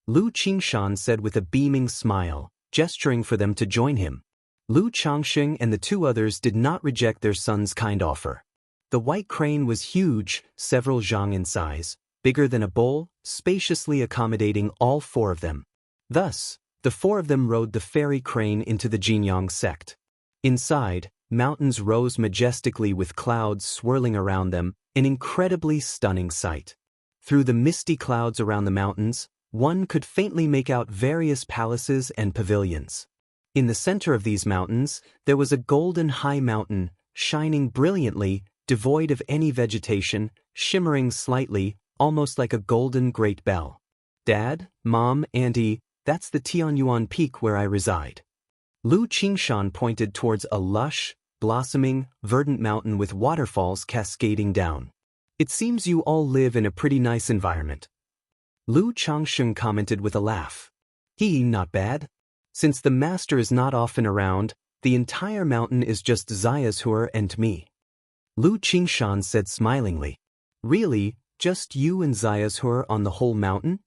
A: Lu Qingshan said with a beaming smile, gesturing for them to join him. Lu Changxing and the two others did not reject their son's kind offer. The white crane was huge, several zhang in size, bigger than a bowl, spaciously accommodating all four of them. Thus, the four of them rode the fairy crane into the Jinyang sect. Inside, mountains rose majestically with clouds swirling around them, an incredibly stunning sight. Through the misty clouds around the mountains, one could faintly make out various palaces and pavilions. In the center of these mountains, there was a golden high mountain, shining brilliantly, devoid of any vegetation, shimmering slightly, almost like a golden great bell. Dad, Mom, Auntie, that's the Tianyuan Peak where I reside. Lu Qingshan pointed towards a lush, blossoming, verdant mountain with waterfalls cascading down. It seems you all live in a pretty nice environment. Lu Changsheng commented with a laugh. Not bad. Since the master is not often around, the entire mountain is just Xiaxia and me. Lu Qingshan said smilingly. Really, just you and Xiaxia on the whole mountain?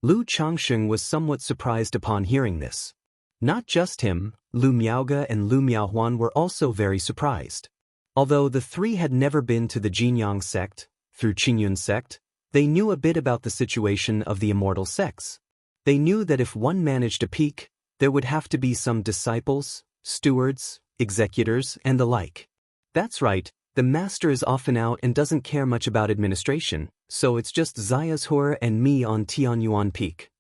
A: Lu Changsheng was somewhat surprised upon hearing this. Not just him, Lu Miaoge and Lu Miaohuan were also very surprised. Although the three had never been to the Jinyang sect, through Qingyun sect, they knew a bit about the situation of the immortal sects. They knew that if one managed a peak, there would have to be some disciples, stewards, executors, and the like. That's right, the master is often out and doesn't care much about administration, so it's just Xiaxia and me on Tianyuan Peak.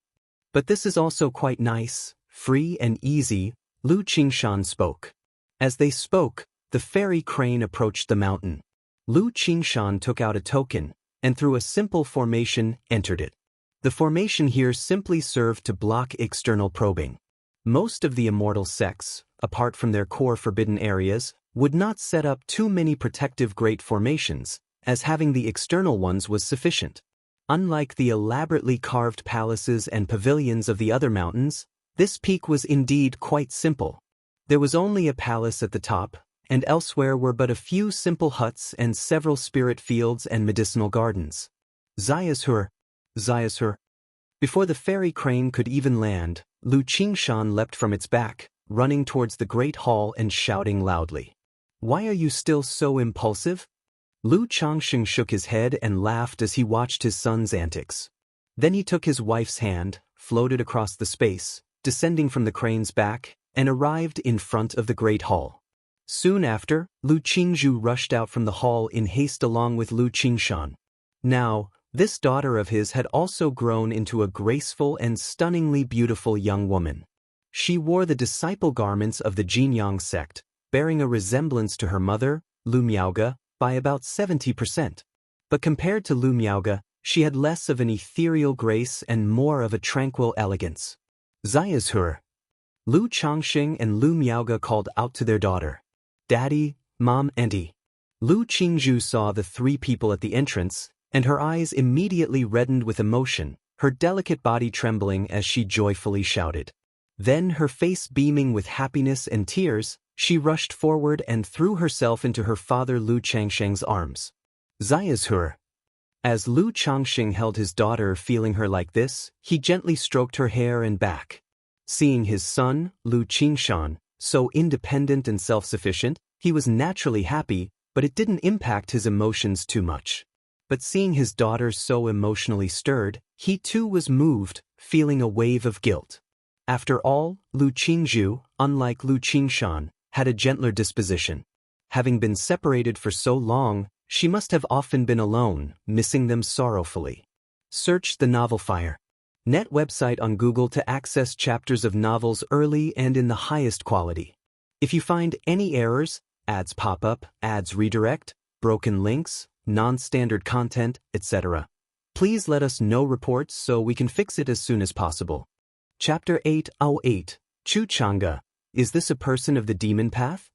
A: But this is also quite nice, free and easy, Lu Qingshan spoke. As they spoke, the fairy crane approached the mountain. Lu Qingshan took out a token, and through a simple formation, entered it. The formation here simply served to block external probing. Most of the immortal sects, apart from their core forbidden areas, would not set up too many protective great formations, as having the external ones was sufficient. Unlike the elaborately carved palaces and pavilions of the other mountains, this peak was indeed quite simple. There was only a palace at the top, and elsewhere were but a few simple huts and several spirit fields and medicinal gardens. Xiaxia. Before the fairy crane could even land, Lu Qingshan leapt from its back, running towards the great hall and shouting loudly. Why are you still so impulsive? Lu Changsheng shook his head and laughed as he watched his son's antics. Then he took his wife's hand, floated across the space, descending from the crane's back, and arrived in front of the great hall. Soon after, Lu Qingzhu rushed out from the hall in haste along with Lu Qingshan. Now, this daughter of his had also grown into a graceful and stunningly beautiful young woman. She wore the disciple garments of the Jinyang sect, bearing a resemblance to her mother, Lu Miaoge, by about 70%. But compared to Lu Miaoge, she had less of an ethereal grace and more of a tranquil elegance. Xiaxia. Lu Changsheng and Lu Miaoge called out to their daughter. Daddy, Mom, Auntie. Lu Qingzhu saw the three people at the entrance, and her eyes immediately reddened with emotion, her delicate body trembling as she joyfully shouted. Then, her face beaming with happiness and tears, she rushed forward and threw herself into her father Lu Changsheng's arms. Xiaxia. As Lu Changsheng held his daughter feeling her like this, he gently stroked her hair and back. Seeing his son, Lu Qingshan, so independent and self-sufficient, he was naturally happy, but it didn't impact his emotions too much. But seeing his daughter so emotionally stirred, he too was moved, feeling a wave of guilt. After all, Lu Qingzhu, unlike Lu Qingshan, had a gentler disposition. Having been separated for so long, she must have often been alone, missing them sorrowfully. Search the novel Fire. Net website on Google to access chapters of novels early and in the highest quality. If you find any errors, ads pop up, ads redirect, broken links, non-standard content, etc., please let us know reports so we can fix it as soon as possible. Chapter 808, Chu Chang'e. Is this a person of the demon path?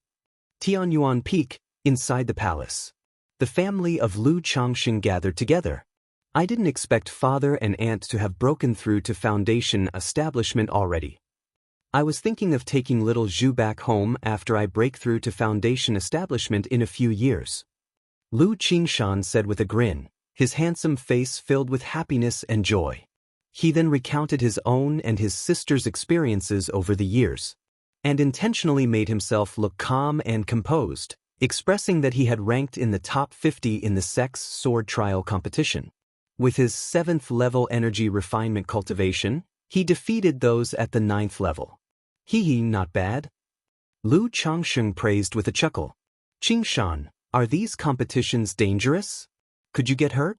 A: Tianyuan Peak, inside the palace. The family of Lu Changsheng gathered together. I didn't expect father and aunt to have broken through to foundation establishment already. I was thinking of taking little Zhu back home after I break through to foundation establishment in a few years. Lu Qingshan said with a grin, his handsome face filled with happiness and joy. He then recounted his own and his sister's experiences over the years, and intentionally made himself look calm and composed, expressing that he had ranked in the top 50 in the sects sword trial competition. With his 7th level energy refinement cultivation, he defeated those at the 9th level. Not bad. Lu Changsheng praised with a chuckle. Qingshan, are these competitions dangerous? Could you get hurt?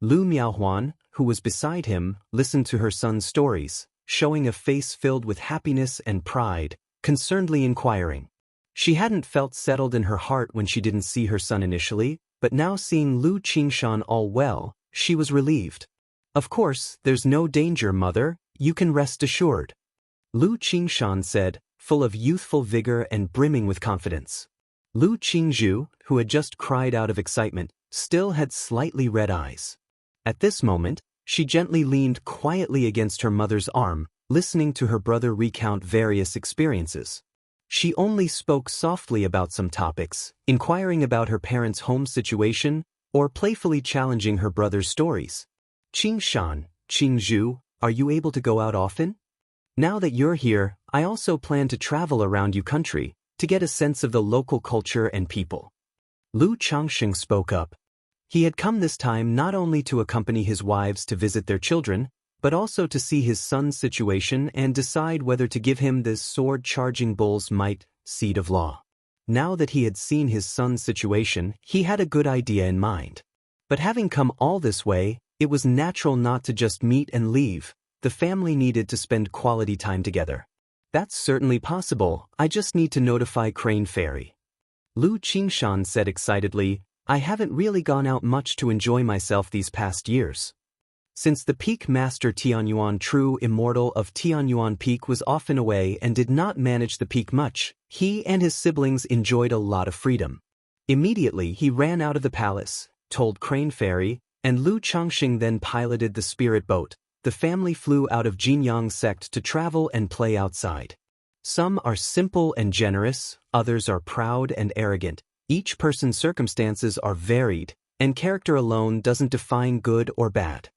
A: Lu Miaohuan, who was beside him, listened to her son's stories, showing a face filled with happiness and pride, concernedly inquiring. She hadn't felt settled in her heart when she didn't see her son initially, but now seeing Lu Qingshan all well, she was relieved. Of course, there's no danger, mother, you can rest assured. Lu Qingshan said, full of youthful vigor and brimming with confidence. Lu Qingzhu, who had just cried out of excitement, still had slightly red eyes. At this moment, she gently leaned quietly against her mother's arm, listening to her brother recount various experiences. She only spoke softly about some topics, inquiring about her parents' home situation, or playfully challenging her brother's stories. Qingshan, Qingzhu, are you able to go out often? Now that you're here, I also plan to travel around your country, to get a sense of the local culture and people. Lu Changsheng spoke up. He had come this time not only to accompany his wives to visit their children, but also to see his son's situation and decide whether to give him this sword-charging bull's might, seed of law. Now that he had seen his son's situation, he had a good idea in mind. But having come all this way, it was natural not to just meet and leave. The family needed to spend quality time together. That's certainly possible, I just need to notify Crane Fairy. Lu Qingshan said excitedly, I haven't really gone out much to enjoy myself these past years. Since the Peak Master Tianyuan True Immortal of Tianyuan Peak was often away and did not manage the peak much, he and his siblings enjoyed a lot of freedom. Immediately he ran out of the palace, told Crane Fairy, and Lu Changsheng then piloted the spirit boat. The family flew out of Jinyang sect to travel and play outside. Some are simple and generous, others are proud and arrogant. Each person's circumstances are varied, and character alone doesn't define good or bad.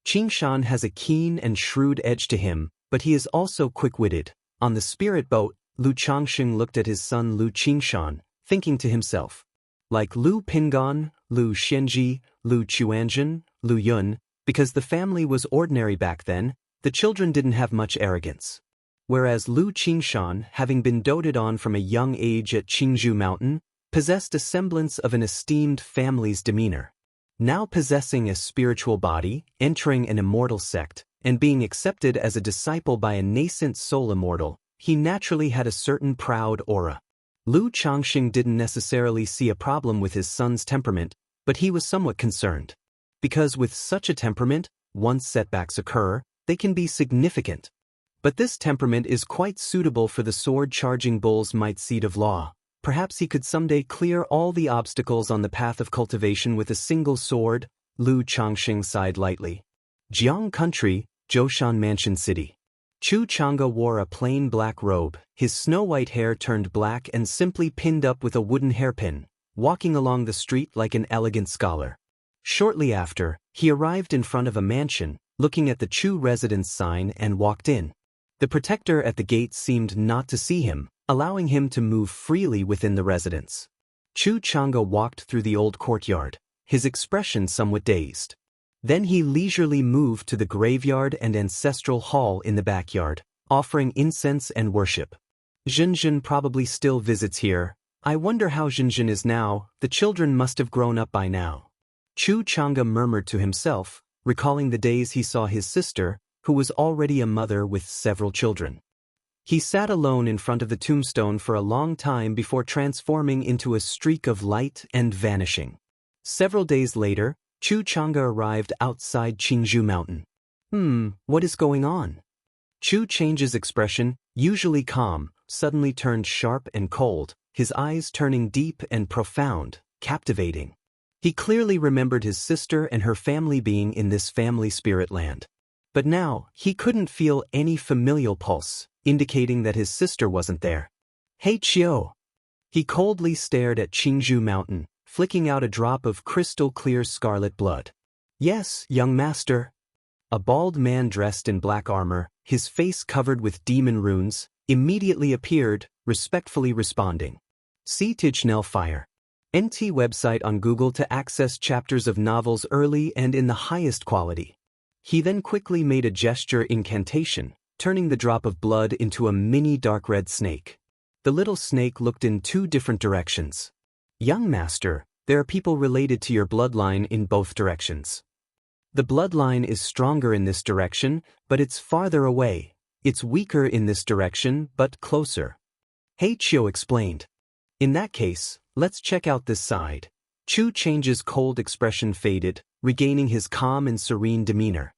A: Qingshan has a keen and shrewd edge to him, but he is also quick-witted. On the spirit boat, Lu Changsheng looked at his son Lu Qingshan, thinking to himself. Like Lu Pingan, Lu Xianji, Lu Chuanzhen, Lu Yun, because the family was ordinary back then, the children didn't have much arrogance. Whereas Lu Qingshan, having been doted on from a young age at Qingzhou Mountain, possessed a semblance of an esteemed family's demeanor. Now possessing a spiritual body, entering an immortal sect, and being accepted as a disciple by a nascent soul immortal, he naturally had a certain proud aura. Lu Changsheng didn't necessarily see a problem with his son's temperament, but he was somewhat concerned. Because with such a temperament, once setbacks occur, they can be significant. But this temperament is quite suitable for the sword-charging bull's might seed of law. Perhaps he could someday clear all the obstacles on the path of cultivation with a single sword. Lu Changsheng sighed lightly. Jiang Country, Zhoushan Mansion City. Chu Chang'e wore a plain black robe, his snow-white hair turned black and simply pinned up with a wooden hairpin, walking along the street like an elegant scholar. Shortly after, he arrived in front of a mansion, looking at the Chu residence sign and walked in. The protector at the gate seemed not to see him, allowing him to move freely within the residence. Chu Chang'e walked through the old courtyard, his expression somewhat dazed. Then he leisurely moved to the graveyard and ancestral hall in the backyard, offering incense and worship. Zhenzhen probably still visits here. I wonder how Zhenzhen is now, the children must have grown up by now. Chu Chang'e murmured to himself, recalling the days he saw his sister, who was already a mother with several children. He sat alone in front of the tombstone for a long time before transforming into a streak of light and vanishing. Several days later, Chu Chang'e arrived outside Qingzhou Mountain. What is going on? Chu Chang'e's expression, usually calm, suddenly turned sharp and cold, his eyes turning deep and profound, captivating. He clearly remembered his sister and her family being in this family spirit land. But now, he couldn't feel any familial pulse, indicating that his sister wasn't there. Hey Chiu! He coldly stared at Qingzhou Mountain, flicking out a drop of crystal-clear scarlet blood. Yes, young master. A bald man dressed in black armor, his face covered with demon runes, immediately appeared, respectfully responding. See Tichnell Fire. NT website on Google to access chapters of novels early and in the highest quality. He then quickly made a gesture incantation, turning the drop of blood into a mini dark red snake. The little snake looked in 2 different directions. Young master, there are people related to your bloodline in both directions. The bloodline is stronger in this direction, but it's farther away. It's weaker in this direction, but closer. Heiqiu explained. In that case, let's check out this side. Chu Chang's cold expression faded, regaining his calm and serene demeanor.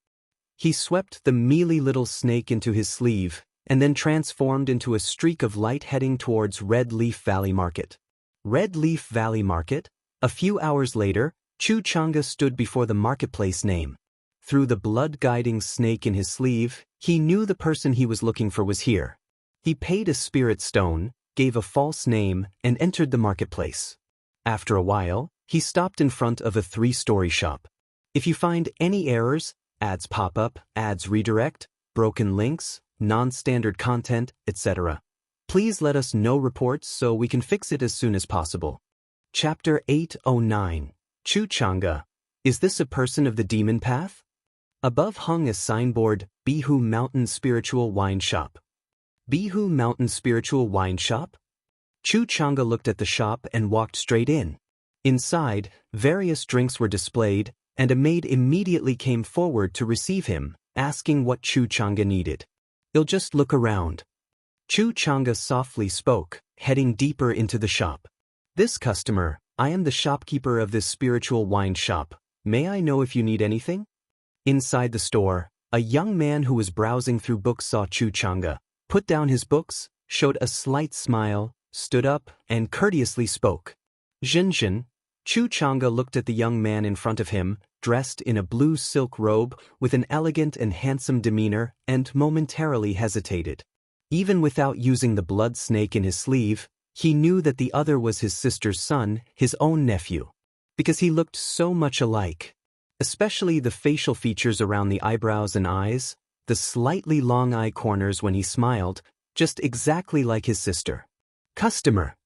A: He swept the mealy little snake into his sleeve, and then transformed into a streak of light heading towards Red Leaf Valley Market. Red Leaf Valley Market? A few hours later, Chu Chang'e stood before the marketplace name. Through the blood-guiding snake in his sleeve, he knew the person he was looking for was here. He paid a spirit stone, gave a false name, and entered the marketplace. After a while, he stopped in front of a 3-story shop. If you find any errors, ads pop up, ads redirect, broken links, non-standard content, etc., please let us know reports so we can fix it as soon as possible. Chapter 809. Chu Chang'e. Is this a person of the demon path? Above hung a signboard, Bihu Mountain Spiritual Wine Shop. Bihu Mountain Spiritual Wine Shop? Chu Chang'e looked at the shop and walked straight in. Inside, various drinks were displayed, and a maid immediately came forward to receive him, asking what Chu Chang'e needed. "You'll just look around." Chu Chang'e softly spoke, heading deeper into the shop. "This customer, I am the shopkeeper of this spiritual wine shop. May I know if you need anything?" Inside the store, a young man who was browsing through books saw Chu Chang'e, put down his books, showed a slight smile, stood up, and courteously spoke. "Zhen." Chu Chang'e looked at the young man in front of him, dressed in a blue silk robe, with an elegant and handsome demeanor, and momentarily hesitated. Even without using the blood snake in his sleeve, he knew that the other was his sister's son, his own nephew. Because he looked so much alike. Especially the facial features around the eyebrows and eyes, the slightly long eye corners when he smiled, just exactly like his sister. "Customer."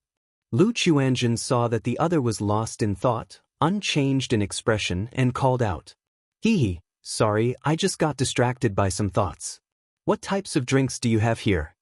A: Lu Chuanjun saw that the other was lost in thought, unchanged in expression, and called out. "Hee, sorry, I just got distracted by some thoughts. What types of drinks do you have here?"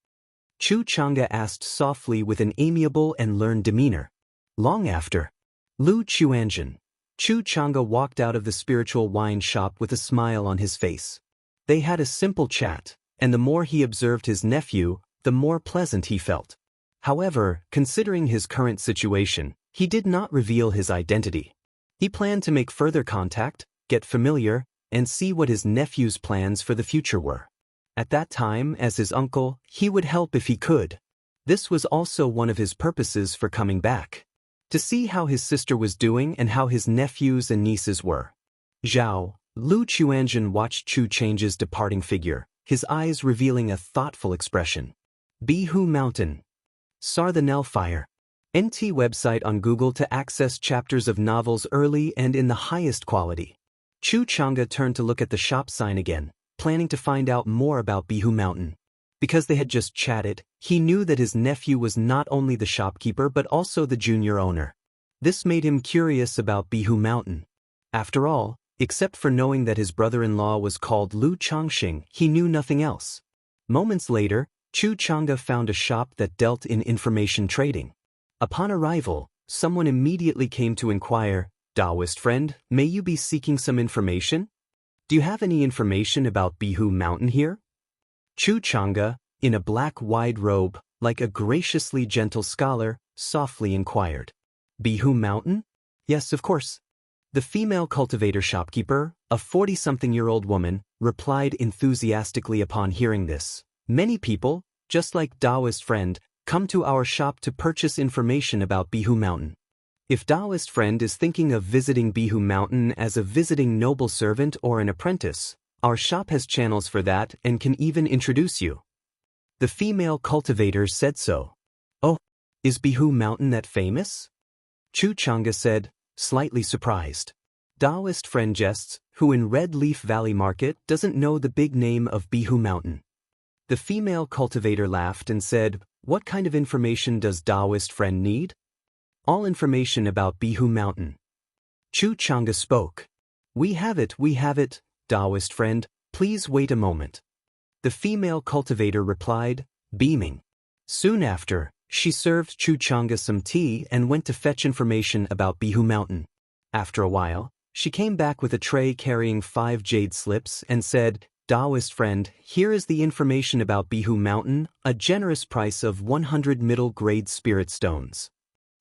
A: Chu Chang'e asked softly with an amiable and learned demeanor. Long after Lu Chuanjun, Chu Chang'e walked out of the spiritual wine shop with a smile on his face. They had a simple chat, and the more he observed his nephew, the more pleasant he felt. However, considering his current situation, he did not reveal his identity. He planned to make further contact, get familiar, and see what his nephew's plans for the future were. At that time, as his uncle, he would help if he could. This was also one of his purposes for coming back. To see how his sister was doing and how his nephews and nieces were. Zhao, Lu Chuanjun watched Chu Chang's departing figure, his eyes revealing a thoughtful expression. Bihu Mountain. Sarthanel Fire. NT website on Google to access chapters of novels early and in the highest quality. Chu Chang'e turned to look at the shop sign again, planning to find out more about Bihu Mountain. Because they had just chatted, he knew that his nephew was not only the shopkeeper but also the junior owner. This made him curious about Bihu Mountain. After all, except for knowing that his brother-in-law was called Lu Changxing, he knew nothing else. Moments later, Chu Chang'e found a shop that dealt in information trading. Upon arrival, someone immediately came to inquire, "Taoist friend, may you be seeking some information? Do you have any information about Bihu Mountain here?" Chu Chang'e, in a black wide robe, like a graciously gentle scholar, softly inquired. "Bihu Mountain? Yes, of course." The female cultivator shopkeeper, a 40-something-year-old woman, replied enthusiastically upon hearing this. "Many people, just like Taoist friend, come to our shop to purchase information about Bihu Mountain. If Taoist friend is thinking of visiting Bihu Mountain as a visiting noble servant or an apprentice, our shop has channels for that and can even introduce you." The female cultivator said so. "Oh, is Bihu Mountain that famous?" Chu Chang'e said, slightly surprised. Taoist friend jests, who in Red Leaf Valley Market doesn't know the big name of Bihu Mountain. The female cultivator laughed and said, "What kind of information does Taoist friend need?" "All information about Bihu Mountain." Chu Chang'e spoke. We have it, Taoist friend, please wait a moment." The female cultivator replied, beaming. Soon after, She served Xianxia some tea and went to fetch information about Bihu Mountain. After a while, she came back with a tray carrying 5 jade slips and said, "Taoist friend, here is the information about Bihu Mountain, a generous price of 100 middle-grade spirit stones."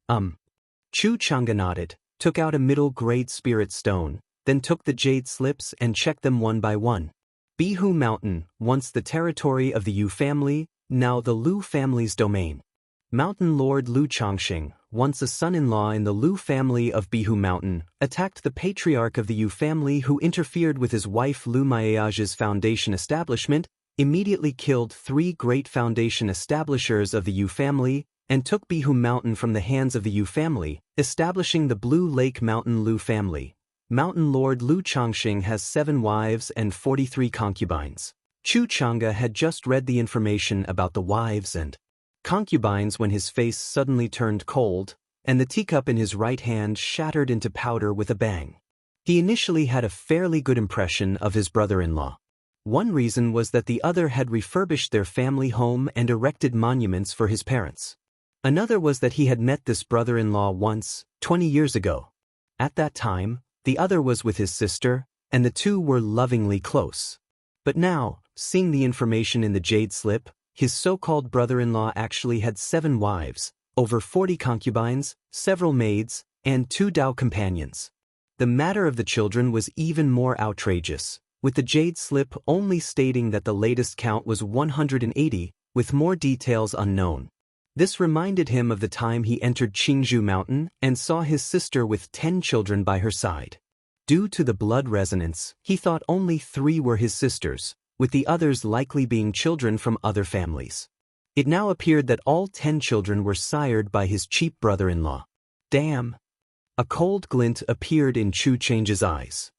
A: Xianxia nodded, took out a middle-grade spirit stone, then took the jade slips and checked them one by one. Bihu Mountain, once the territory of the Yu family, now the Lu family's domain. Mountain Lord Lu Changxing, once a son-in-law in the Lu family of Bihu Mountain, attacked the patriarch of the Yu family who interfered with his wife Lu Maiage's foundation establishment, immediately killed 3 great foundation establishers of the Yu family, and took Bihu Mountain from the hands of the Yu family, establishing the Blue Lake Mountain Lu family. Mountain Lord Lu Changxing has 7 wives and 43 concubines. Xianxia had just read the information about the wives and concubines when his face suddenly turned cold, and the teacup in his right hand shattered into powder with a bang. He initially had a fairly good impression of his brother-in-law. One reason was that the other had refurbished their family home and erected monuments for his parents. Another was that he had met this brother-in-law once, 20 years ago. At that time, the other was with his sister, and the two were lovingly close. But now, seeing the information in the jade slip, his so-called brother-in-law actually had 7 wives, over 40 concubines, several maids, and 2 Dao companions. The matter of the children was even more outrageous, with the jade slip only stating that the latest count was 180, with more details unknown. This reminded him of the time he entered Qingzhou Mountain and saw his sister with 10 children by her side. Due to the blood resonance, he thought only 3 were his sisters, with the others likely being children from other families. It now appeared that all 10 children were sired by his cheap brother-in-law. Damn! A cold glint appeared in Xianxia's eyes.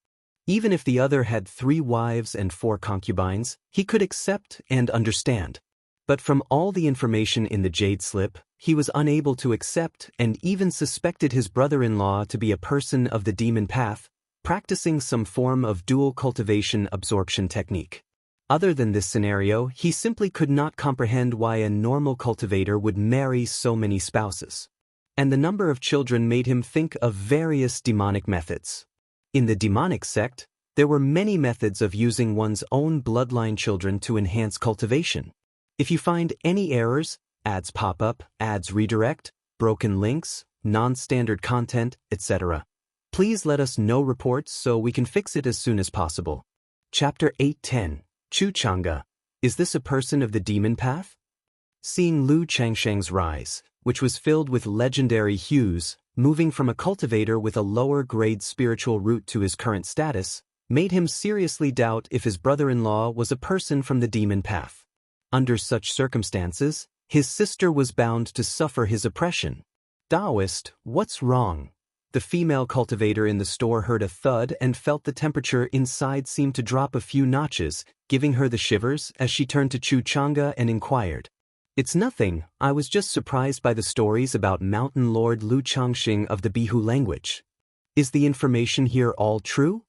A: Even if the other had 3 wives and 4 concubines, he could accept and understand. But from all the information in the jade slip, he was unable to accept and even suspected his brother-in-law to be a person of the demon path, practicing some form of dual cultivation absorption technique. Other than this scenario, he simply could not comprehend why a normal cultivator would marry so many spouses. And the number of children made him think of various demonic methods. In the demonic sect, there were many methods of using one's own bloodline children to enhance cultivation. If you find any errors, ads pop up, ads redirect, broken links, non-standard content, etc., please let us know reports so we can fix it as soon as possible. Chapter 810. Xianxia, is this a person of the demon path? Seeing Lu Changsheng's rise, which was filled with legendary hues, moving from a cultivator with a lower-grade spiritual root to his current status, made him seriously doubt if his brother-in-law was a person from the demon path. Under such circumstances, his sister was bound to suffer his oppression. Taoist, what's wrong? The female cultivator in the store heard a thud and felt the temperature inside seem to drop a few notches, giving her the shivers as she turned to Xianxia and inquired. "It's nothing, I was just surprised by the stories about Mountain Lord Lu Changxing of the Bihu language. Is the information here all true?"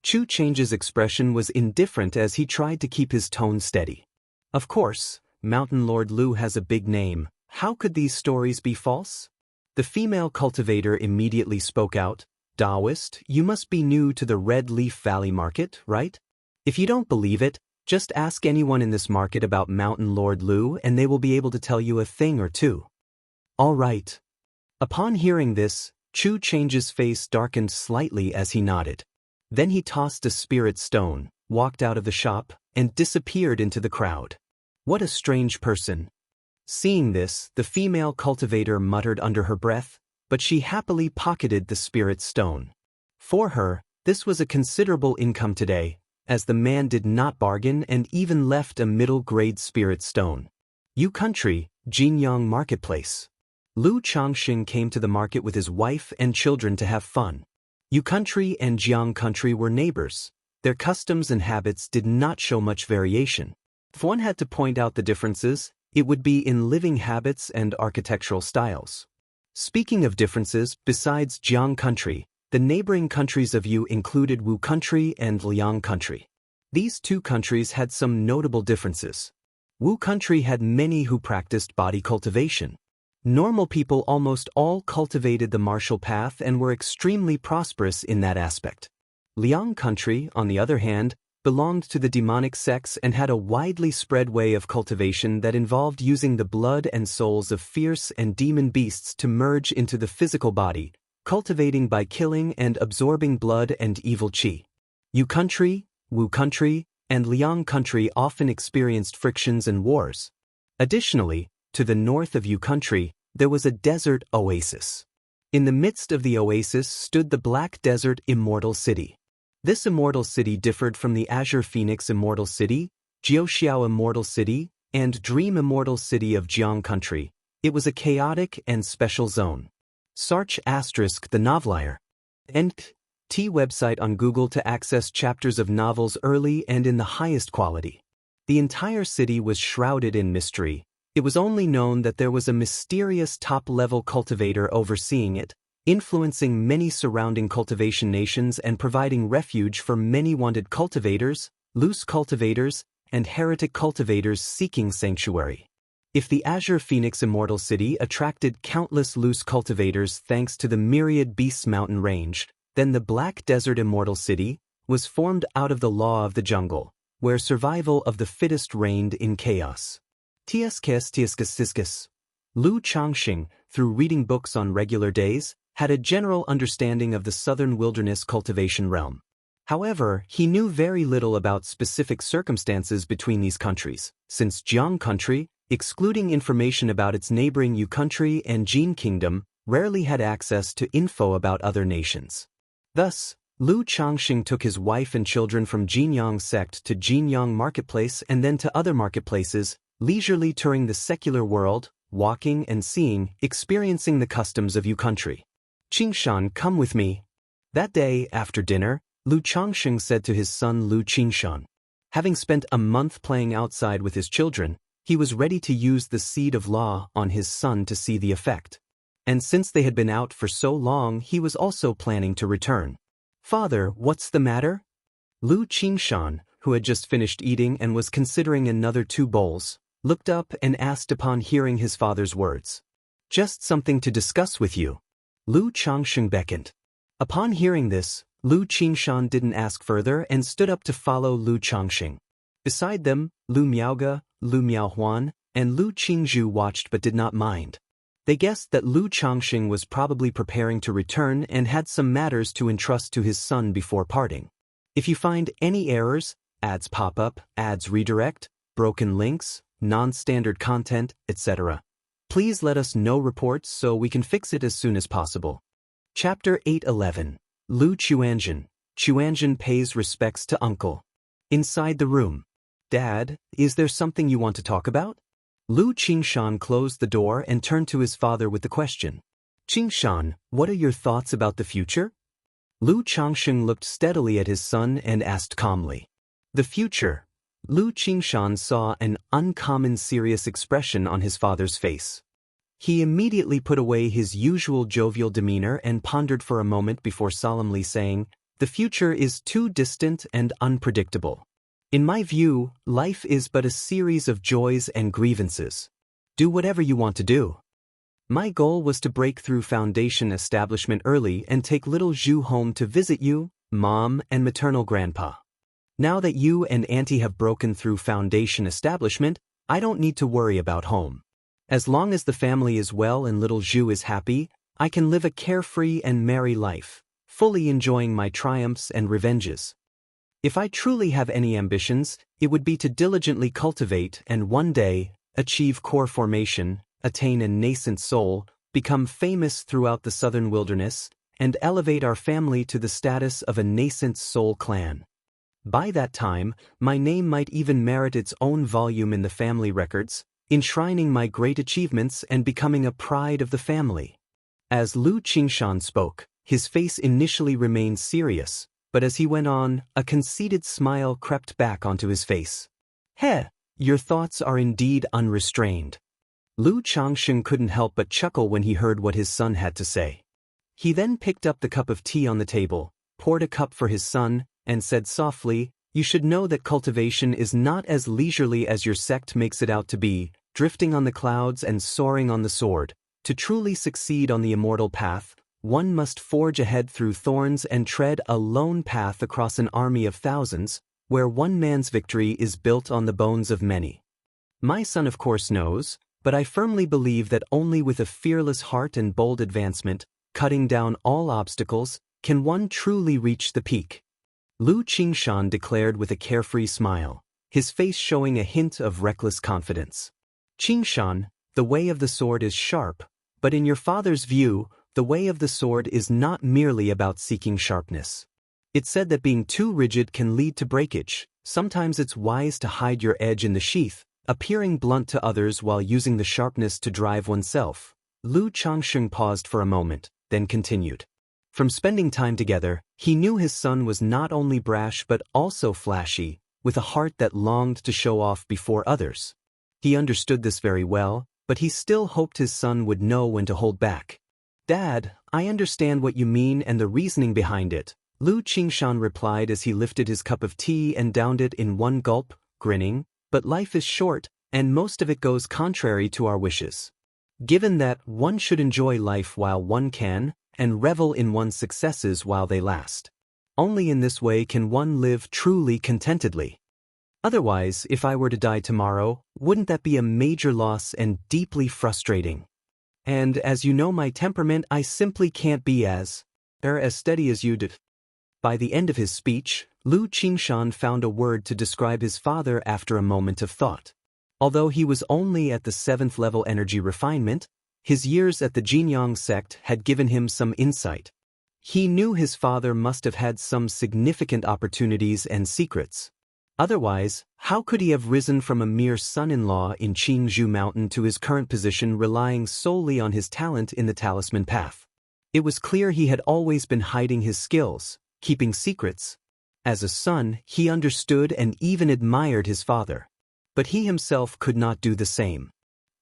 A: Xianxia's expression was indifferent as he tried to keep his tone steady. "Of course, Mountain Lord Lu has a big name. How could these stories be false?" The female cultivator immediately spoke out. "Taoist, you must be new to the Red Leaf Valley market, right? If you don't believe it, just ask anyone in this market about Mountain Lord Lu and they will be able to tell you a thing or two." "All right." Upon hearing this, Xianxia's face darkened slightly as he nodded. Then he tossed a spirit stone, walked out of the shop, and disappeared into the crowd. What a strange person. Seeing this, the female cultivator muttered under her breath, but she happily pocketed the spirit stone. For her, this was a considerable income today, as the man did not bargain and even left a middle-grade spirit stone. Yu Country, Jinyang Marketplace. Lu Changxing came to the market with his wife and children to have fun. Yu Country and Jiang Country were neighbors. Their customs and habits did not show much variation. If one had to point out the differences, it would be in living habits and architectural styles. Speaking of differences, besides Jiang Country, the neighboring countries of Yu included Wu Country and Liang Country. These 2 countries had some notable differences. Wu Country had many who practiced body cultivation. Normal people almost all cultivated the martial path and were extremely prosperous in that aspect. Liang country, on the other hand, belonged to the demonic sects and had a widely spread way of cultivation that involved using the blood and souls of fierce and demon beasts to merge into the physical body, cultivating by killing and absorbing blood and evil qi. Yu country, Wu country, and Liang country often experienced frictions and wars. Additionally, to the north of Yu country, there was a desert oasis. In the midst of the oasis stood the Black Desert Immortal City. This immortal city differed from the Azure Phoenix Immortal City, Jiuxiao Immortal City, and Dream Immortal City of Jiang country. It was a chaotic and special zone. Search * the novelier. T website on Google to access chapters of novels early and in the highest quality. The entire city was shrouded in mystery. It was only known that there was a mysterious top-level cultivator overseeing it, influencing many surrounding cultivation nations and providing refuge for many wanted cultivators, loose cultivators, and heretic cultivators seeking sanctuary. If the Azure Phoenix Immortal City attracted countless loose cultivators thanks to the myriad beasts mountain range, then the Black Desert Immortal City was formed out of the law of the jungle, where survival of the fittest reigned in chaos. Lu Changxing, through reading books on regular days, had a general understanding of the southern wilderness cultivation realm. However, he knew very little about specific circumstances between these countries, since Jiang country, excluding information about its neighboring Yu country and Jin kingdom, rarely had access to info about other nations. Thus, Lu Changxing took his wife and children from Jinyang sect to Jinyang marketplace and then to other marketplaces, leisurely touring the secular world, walking and seeing, experiencing the customs of Yu country. Qingshan, come with me. That day, after dinner, Lu Changxing said to his son Lu Qingshan. Having spent a month playing outside with his children, he was ready to use the seed of law on his son to see the effect. And since they had been out for so long, he was also planning to return. Father, what's the matter? Lu Qingshan, who had just finished eating and was considering another 2 bowls, looked up and asked upon hearing his father's words. Just something to discuss with you. Lu Changxing beckoned. Upon hearing this, Lu Qingshan didn't ask further and stood up to follow Lu Changxing. Beside them, Lu Miaoge, Lu Miaohuan, and Lu Qingzhu watched but did not mind. They guessed that Lu Changxing was probably preparing to return and had some matters to entrust to his son before parting. If you find any errors, ads pop up, ads redirect, broken links, non-standard content, etc., please let us know reports so we can fix it as soon as possible. Chapter 811. Lu Chuanzhen. Chuanzhen pays respects to uncle. Inside the room. Dad, is there something you want to talk about? Lu Qingshan closed the door and turned to his father with the question. Qingshan, what are your thoughts about the future? Lu Changxing looked steadily at his son and asked calmly. The future. Lu Qingshan saw an uncommon serious expression on his father's face. He immediately put away his usual jovial demeanor and pondered for a moment before solemnly saying, the future is too distant and unpredictable. In my view, life is but a series of joys and grievances. Do whatever you want to do. My goal was to break through foundation establishment early and take little Zhu home to visit you, Mom, and maternal grandpa. Now that you and Auntie have broken through foundation establishment, I don't need to worry about home. As long as the family is well and little Zhu is happy, I can live a carefree and merry life, fully enjoying my triumphs and revenges. If I truly have any ambitions, it would be to diligently cultivate and one day, achieve core formation, attain a nascent soul, become famous throughout the southern wilderness, and elevate our family to the status of a nascent soul clan. By that time, my name might even merit its own volume in the family records, enshrining my great achievements and becoming a pride of the family. As Lu Qingshan spoke, his face initially remained serious, but as he went on, a conceited smile crept back onto his face. Heh, your thoughts are indeed unrestrained. Lu Changxing couldn't help but chuckle when he heard what his son had to say. He then picked up the cup of tea on the table, poured a cup for his son, and said softly, you should know that cultivation is not as leisurely as your sect makes it out to be, drifting on the clouds and soaring on the sword, To truly succeed on the immortal path, one must forge ahead through thorns and tread a lone path across an army of thousands, where one man's victory is built on the bones of many. My son of course knows, but I firmly believe that only with a fearless heart and bold advancement, cutting down all obstacles, can one truly reach the peak. Lu Qingshan declared with a carefree smile, his face showing a hint of reckless confidence. Qingshan, the way of the sword is sharp, but in your father's view, the way of the sword is not merely about seeking sharpness. It's said that being too rigid can lead to breakage. Sometimes it's wise to hide your edge in the sheath, appearing blunt to others while using the sharpness to drive oneself. Lu Changsheng paused for a moment, then continued. From spending time together, he knew his son was not only brash but also flashy, with a heart that longed to show off before others. He understood this very well, but he still hoped his son would know when to hold back. Dad, I understand what you mean and the reasoning behind it, Lu Qingshan replied as he lifted his cup of tea and downed it in one gulp, grinning, but life is short, and most of it goes contrary to our wishes. Given that, one should enjoy life while one can, and revel in one's successes while they last. Only in this way can one live truly contentedly. Otherwise, if I were to die tomorrow, wouldn't that be a major loss and deeply frustrating? And as you know my temperament, I simply can't be as steady as you did. By the end of his speech, Lu Qingshan found a word to describe his father after a moment of thought. Although he was only at the 7th level energy refinement, his years at the Jinyang sect had given him some insight. He knew his father must have had some significant opportunities and secrets. Otherwise, how could he have risen from a mere son-in-law in Qingzhou Mountain to his current position relying solely on his talent in the talisman path? It was clear he had always been hiding his skills, keeping secrets. As a son, he understood and even admired his father. But he himself could not do the same.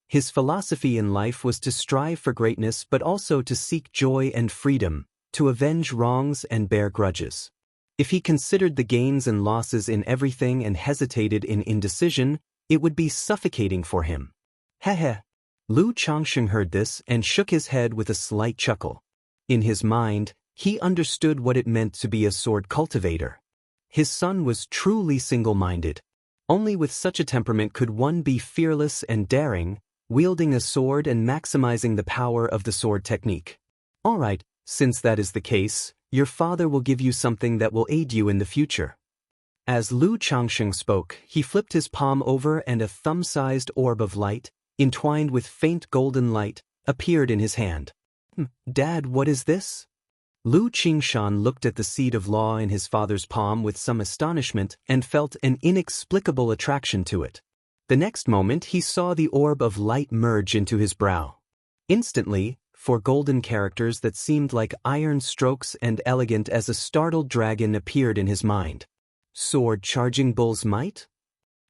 A: His philosophy in life was to strive for greatness but also to seek joy and freedom, to avenge wrongs and bear grudges. If he considered the gains and losses in everything and hesitated in indecision, it would be suffocating for him. Heh. Lu Changsheng heard this and shook his head with a slight chuckle. In his mind, he understood what it meant to be a sword cultivator. His son was truly single-minded. Only with such a temperament could one be fearless and daring, wielding a sword and maximizing the power of the sword technique. All right, since that is the case, your father will give you something that will aid you in the future. As Lu Changsheng spoke, he flipped his palm over and a thumb-sized orb of light, entwined with faint golden light, appeared in his hand. Dad, what is this? Lu Qingshan looked at the seed of law in his father's palm with some astonishment and felt an inexplicable attraction to it. The next moment he saw the orb of light merge into his brow. Instantly, 4 golden characters that seemed like iron strokes and elegant as a startled dragon appeared in his mind. Sword charging bull's might?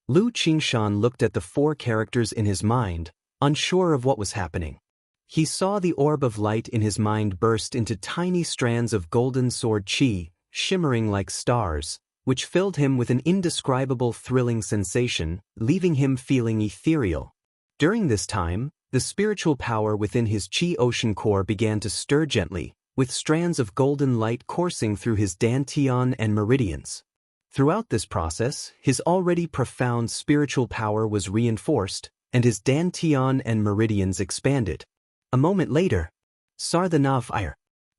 A: Lu Qingshan looked at the 4 characters in his mind, unsure of what was happening. He saw the orb of light in his mind burst into tiny strands of golden sword chi, shimmering like stars, which filled him with an indescribable thrilling sensation, leaving him feeling ethereal. During this time, the spiritual power within his chi ocean core began to stir gently, with strands of golden light coursing through his dantian and meridians. Throughout this process, his already profound spiritual power was reinforced, and his dantian and meridians expanded. A moment later, Sarthanav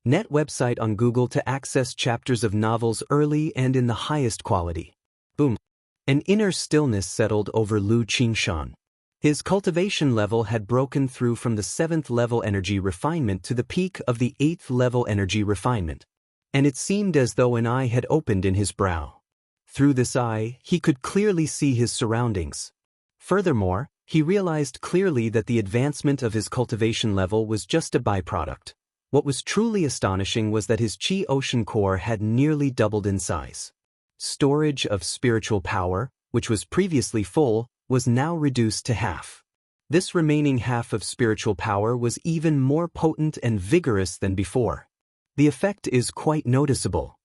A: net website on Google to access chapters of novels early and in the highest quality. Boom. An inner stillness settled over Lu Qingshan. His cultivation level had broken through from the 7th level energy refinement to the peak of the 8th level energy refinement. And it seemed as though an eye had opened in his brow. Through this eye, he could clearly see his surroundings. Furthermore, he realized clearly that the advancement of his cultivation level was just a byproduct. What was truly astonishing was that his chi ocean core had nearly doubled in size. Storage of spiritual power, which was previously full, was now reduced to half. This remaining half of spiritual power was even more potent and vigorous than before. The effect is quite noticeable.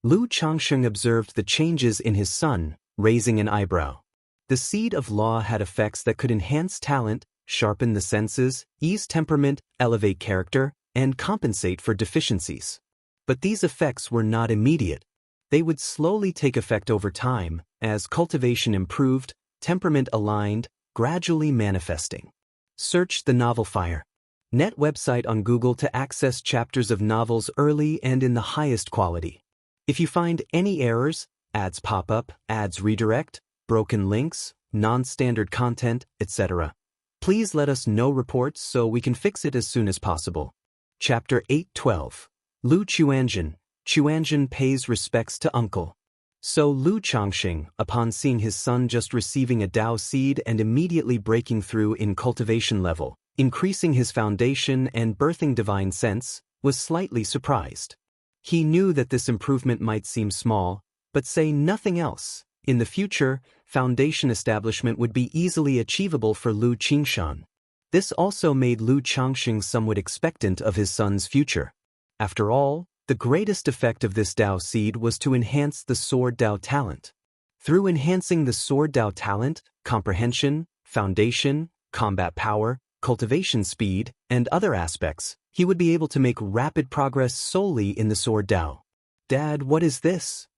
A: Lu Changsheng observed the changes in his son, raising an eyebrow. The seed of law had effects that could enhance talent, sharpen the senses, ease temperament, elevate character, and compensate for deficiencies. But these effects were not immediate. They would slowly take effect over time, as cultivation improved, temperament aligned, gradually manifesting. Search the novel Fire. Net website on Google to access chapters of novels early and in the highest quality. If you find any errors, ads pop up, ads redirect, broken links, non-standard content, etc., please let us know reports so we can fix it as soon as possible. Chapter 8:12. Lu Chuanjin pays respects to uncle. So Lu Changxing, upon seeing his son just receiving a Dao seed and immediately breaking through in cultivation level, increasing his foundation and birthing divine sense, was slightly surprised. He knew that this improvement might seem small, but say nothing else, in the future, foundation establishment would be easily achievable for Lu Qingshan. This also made Lu Changxing somewhat expectant of his son's future. After all, the greatest effect of this Dao seed was to enhance the Sword Dao talent. Through enhancing the Sword Dao talent, comprehension, foundation, combat power, cultivation speed, and other aspects, he would be able to make rapid progress solely in the Sword Dao. Dad, what is this?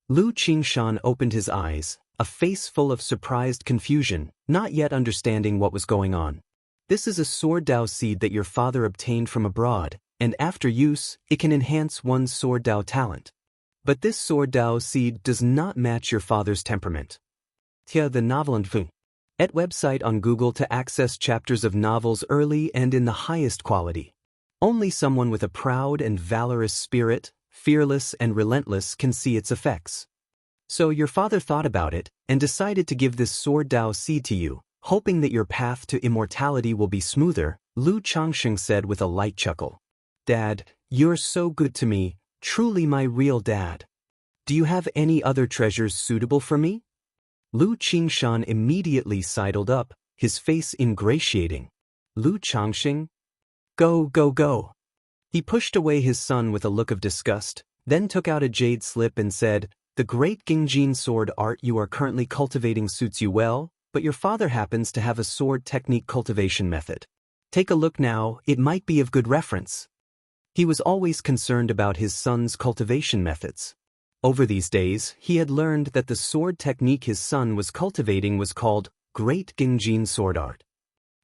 A: Lu Qingshan opened his eyes, a face full of surprised confusion, not yet understanding what was going on. This is a Sword Dao seed that your father obtained from abroad, and after use, it can enhance one's Sword Dao talent. But this Sword Dao seed does not match your father's temperament. Tia the novel and Fung. Et website on Google to access chapters of novels early and in the highest quality. Only someone with a proud and valorous spirit, fearless and relentless, can see its effects. So your father thought about it and decided to give this Sword Dao seed to you, hoping that your path to immortality will be smoother, Lu Changxing said with a light chuckle. Dad, you're so good to me, truly my real dad. Do you have any other treasures suitable for me? Lu Qingshan immediately sidled up, his face ingratiating. Lu Changxing? Go, go, go. He pushed away his son with a look of disgust, then took out a jade slip and said, The great Gingjin sword art you are currently cultivating suits you well, but your father happens to have a sword technique cultivation method. Take a look now, it might be of good reference. He was always concerned about his son's cultivation methods. Over these days, he had learned that the sword technique his son was cultivating was called Great Gingjin Sword Art.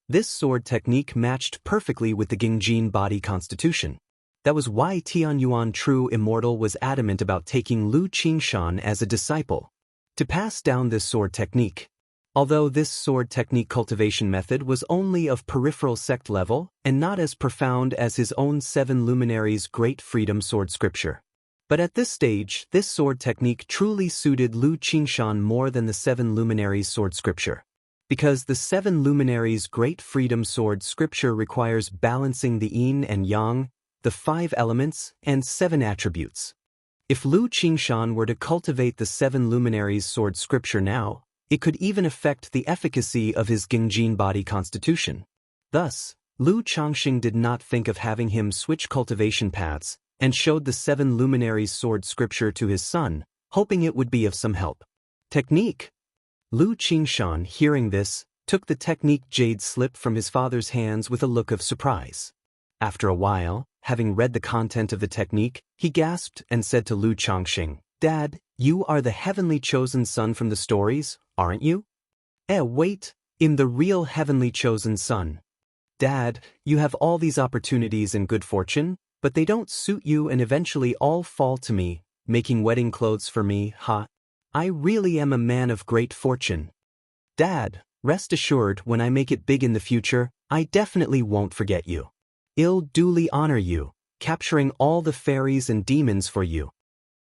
A: This sword technique matched perfectly with the Gingjin body constitution. That was why Tianyuan True Immortal was adamant about taking Lu Qingshan as a disciple, to pass down this sword technique. Although this sword technique cultivation method was only of peripheral sect level and not as profound as his own 7 luminaries' Great Freedom Sword Scripture. But at this stage, this sword technique truly suited Lu Qingshan more than the 7 luminaries' Sword Scripture. Because the 7 luminaries' Great Freedom Sword Scripture requires balancing the yin and yang, the 5 elements, and 7 attributes. If Lu Qingshan were to cultivate the 7 luminaries' Sword Scripture now, it could even affect the efficacy of his Gingjin body constitution. Thus, Lu Changxing did not think of having him switch cultivation paths, and showed the 7 luminaries' sword scripture to his son, hoping it would be of some help. Technique. Lu Qingshan, hearing this, took the technique jade slip from his father's hands with a look of surprise. After a while, having read the content of the technique, he gasped and said to Lu Changxing, Dad, you are the heavenly chosen son from the stories, aren't you? Wait, I'm the real heavenly chosen son. Dad, you have all these opportunities and good fortune, but they don't suit you and eventually all fall to me, making wedding clothes for me, ha. I really am a man of great fortune. Dad, rest assured when I make it big in the future, I definitely won't forget you. I'll duly honor you, capturing all the fairies and demons for you.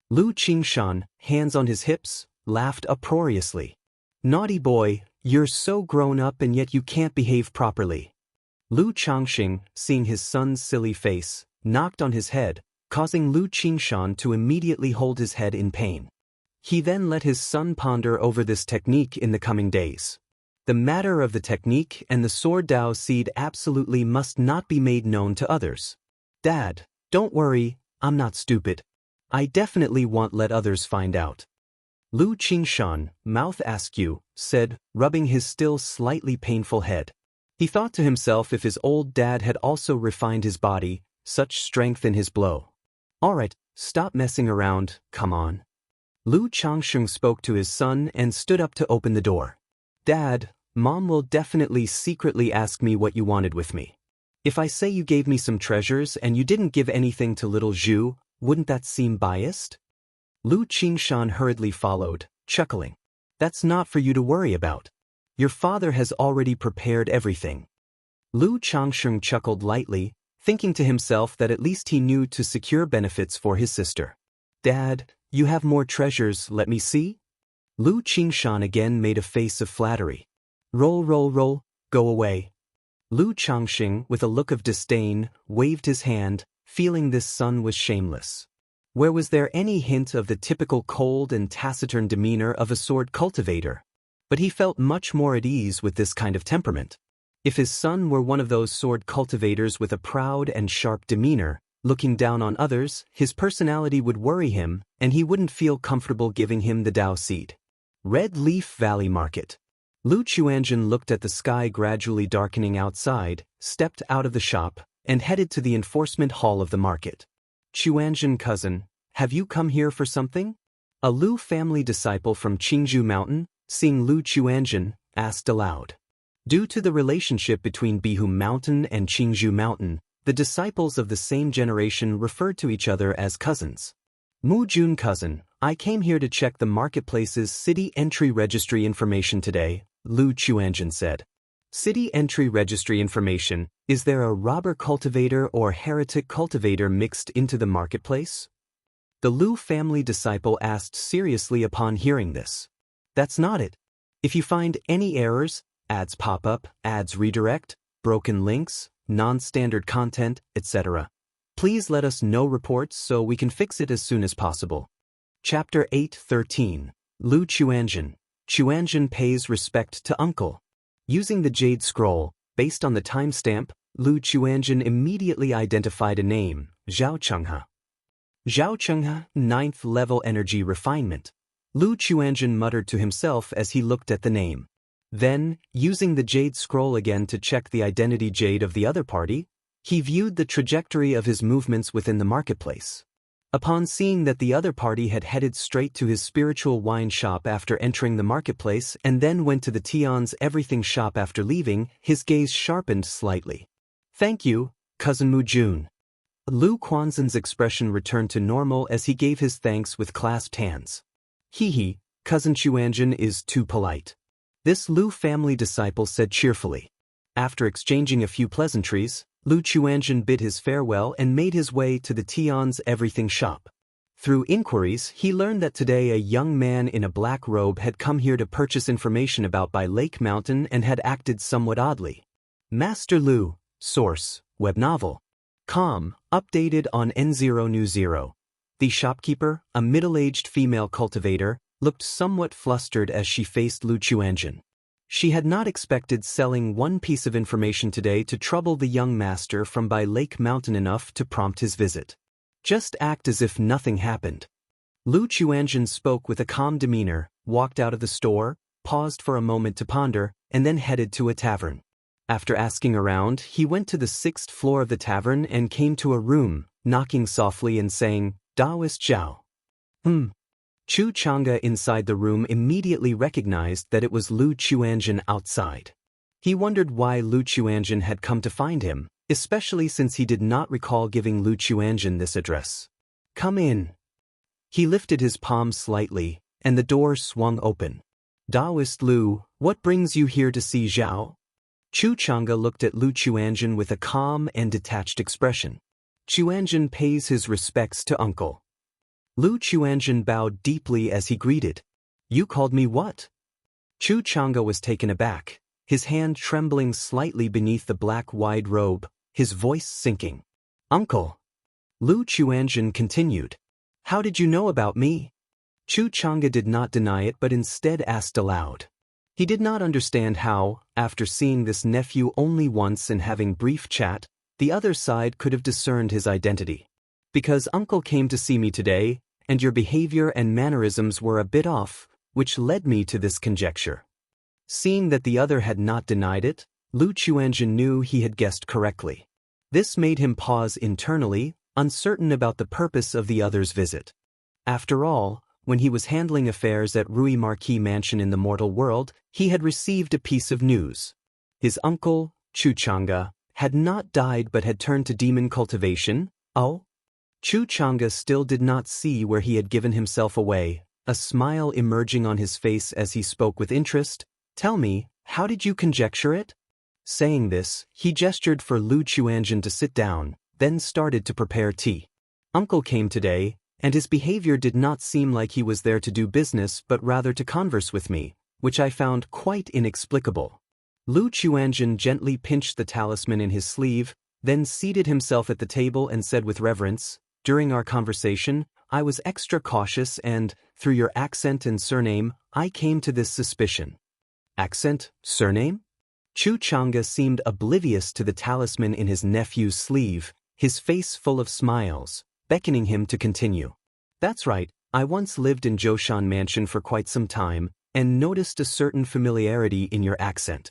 A: Lu Qingshan, hands on his hips, laughed uproariously. Naughty boy, you're so grown up and yet you can't behave properly. Lu Changxing, seeing his son's silly face, knocked on his head, causing Lu Qingshan to immediately hold his head in pain. He then let his son ponder over this technique in the coming days. The matter of the technique and the Sword Dao seed absolutely must not be made known to others. Dad, don't worry, I'm not stupid. I definitely won't let others find out. Lu Qingshan, mouth askew, said, rubbing his still slightly painful head. He thought to himself if his old dad had also refined his body, such strength in his blow. Alright, stop messing around, come on. Lu Changsheng spoke to his son and stood up to open the door. Dad, Mom will definitely secretly ask me what you wanted with me. If I say you gave me some treasures and you didn't give anything to little Zhu, wouldn't that seem biased? Lu Qingshan hurriedly followed, chuckling. That's not for you to worry about. Your father has already prepared everything. Lu Changsheng chuckled lightly, thinking to himself that at least he knew to secure benefits for his sister. Dad, you have more treasures, let me see? Lu Qingshan again made a face of flattery. Roll, roll, roll, go away. Lu Changsheng, with a look of disdain, waved his hand, feeling this son was shameless. Where was there any hint of the typical cold and taciturn demeanor of a sword cultivator? But he felt much more at ease with this kind of temperament. If his son were one of those sword cultivators with a proud and sharp demeanor, looking down on others, his personality would worry him, and he wouldn't feel comfortable giving him the Dao seed. Red Leaf Valley Market. Lu Chuanjin looked at the sky gradually darkening outside, stepped out of the shop, and headed to the enforcement hall of the market. Chuanjin cousin, have you come here for something? A Lu family disciple from Qingzhou Mountain, seeing Lu Chuanjin, asked aloud. Due to the relationship between Bihu Mountain and Qingzhou Mountain, the disciples of the same generation referred to each other as cousins. Mu Jun cousin, I came here to check the marketplace's city entry registry information today, Lu Chuanjin said. City entry registry information, is there a robber cultivator or heretic cultivator mixed into the marketplace? The Lu family disciple asked seriously upon hearing this. That's not it. If you find any errors, ads pop up, ads redirect, broken links, non-standard content, etc., please let us know reports so we can fix it as soon as possible. Chapter 8:13. Lu Chuanjin. Chuanjin pays respect to uncle. Using the Jade Scroll, based on the timestamp, Lu Chuanjin immediately identified a name, Zhao Chenghe. Zhao Chenghe, 9th level energy refinement. Lu Chuanjin muttered to himself as he looked at the name. Then, using the Jade Scroll again to check the identity jade of the other party, he viewed the trajectory of his movements within the marketplace. Upon seeing that the other party had headed straight to his spiritual wine shop after entering the marketplace and then went to the Tion's everything shop after leaving, his gaze sharpened slightly. Thank you, cousin Mu Jun. Lu Quanzhen's expression returned to normal as he gave his thanks with clasped hands. Hee, cousin Chuanjin is too polite. This Lu family disciple said cheerfully. After exchanging a few pleasantries, Lu Chuanjin bid his farewell and made his way to the Tion's everything shop. Through inquiries, he learned that today a young man in a black robe had come here to purchase information about by Lake Mountain and had acted somewhat oddly. Master Lu, source, web novel. Updated on N0 New 0. The shopkeeper, a middle-aged female cultivator, looked somewhat flustered as she faced Lu Chuanjin. She had not expected selling one piece of information today to trouble the young master from by Lake Mountain enough to prompt his visit. Just act as if nothing happened. Lu Chuanjin spoke with a calm demeanor, walked out of the store, paused for a moment to ponder, and then headed to a tavern. After asking around, he went to the 6th floor of the tavern and came to a room, knocking softly and saying, Daoist Zhao. Chu Chang'e inside the room immediately recognized that it was Lu Chuanjin outside. He wondered why Lu Chuanjin had come to find him, especially since he did not recall giving Lu Chuanjin this address. Come in. He lifted his palm slightly, and the door swung open. Daoist Lu, what brings you here to see Zhao? Chu Chang'e looked at Lu Chuanjin with a calm and detached expression. Chuanjin pays his respects to uncle. Lu Chuanjin bowed deeply as he greeted. You called me what? Chu Chang'e was taken aback, his hand trembling slightly beneath the black wide robe, his voice sinking. Uncle. Lu Chuanjin continued. How did you know about me? Chu Chang'e did not deny it but instead asked aloud. He did not understand how, after seeing this nephew only once and having brief chat, the other side could have discerned his identity. Because uncle came to see me today, and your behavior and mannerisms were a bit off, which led me to this conjecture. Seeing that the other had not denied it, Lu Chuanjin knew he had guessed correctly. This made him pause internally, uncertain about the purpose of the other's visit. After all, when he was handling affairs at Rui Marquis Mansion in the mortal world, he had received a piece of news. His uncle, Xianxia, had not died but had turned to demon cultivation. Oh? Xianxia still did not see where he had given himself away, a smile emerging on his face as he spoke with interest. Tell me, how did you conjecture it? Saying this, he gestured for Lu Chuanjin to sit down, then started to prepare tea. Uncle came today, and his behavior did not seem like he was there to do business but rather to converse with me, which I found quite inexplicable. Lu Chuanjin gently pinched the talisman in his sleeve, then seated himself at the table and said with reverence, "During our conversation, I was extra cautious and, through your accent and surname, I came to this suspicion." Accent? Surname? Xianxia seemed oblivious to the talisman in his nephew's sleeve, his face full of smiles, beckoning him to continue. "That's right, I once lived in Zhoushan Mansion for quite some time, and noticed a certain familiarity in your accent.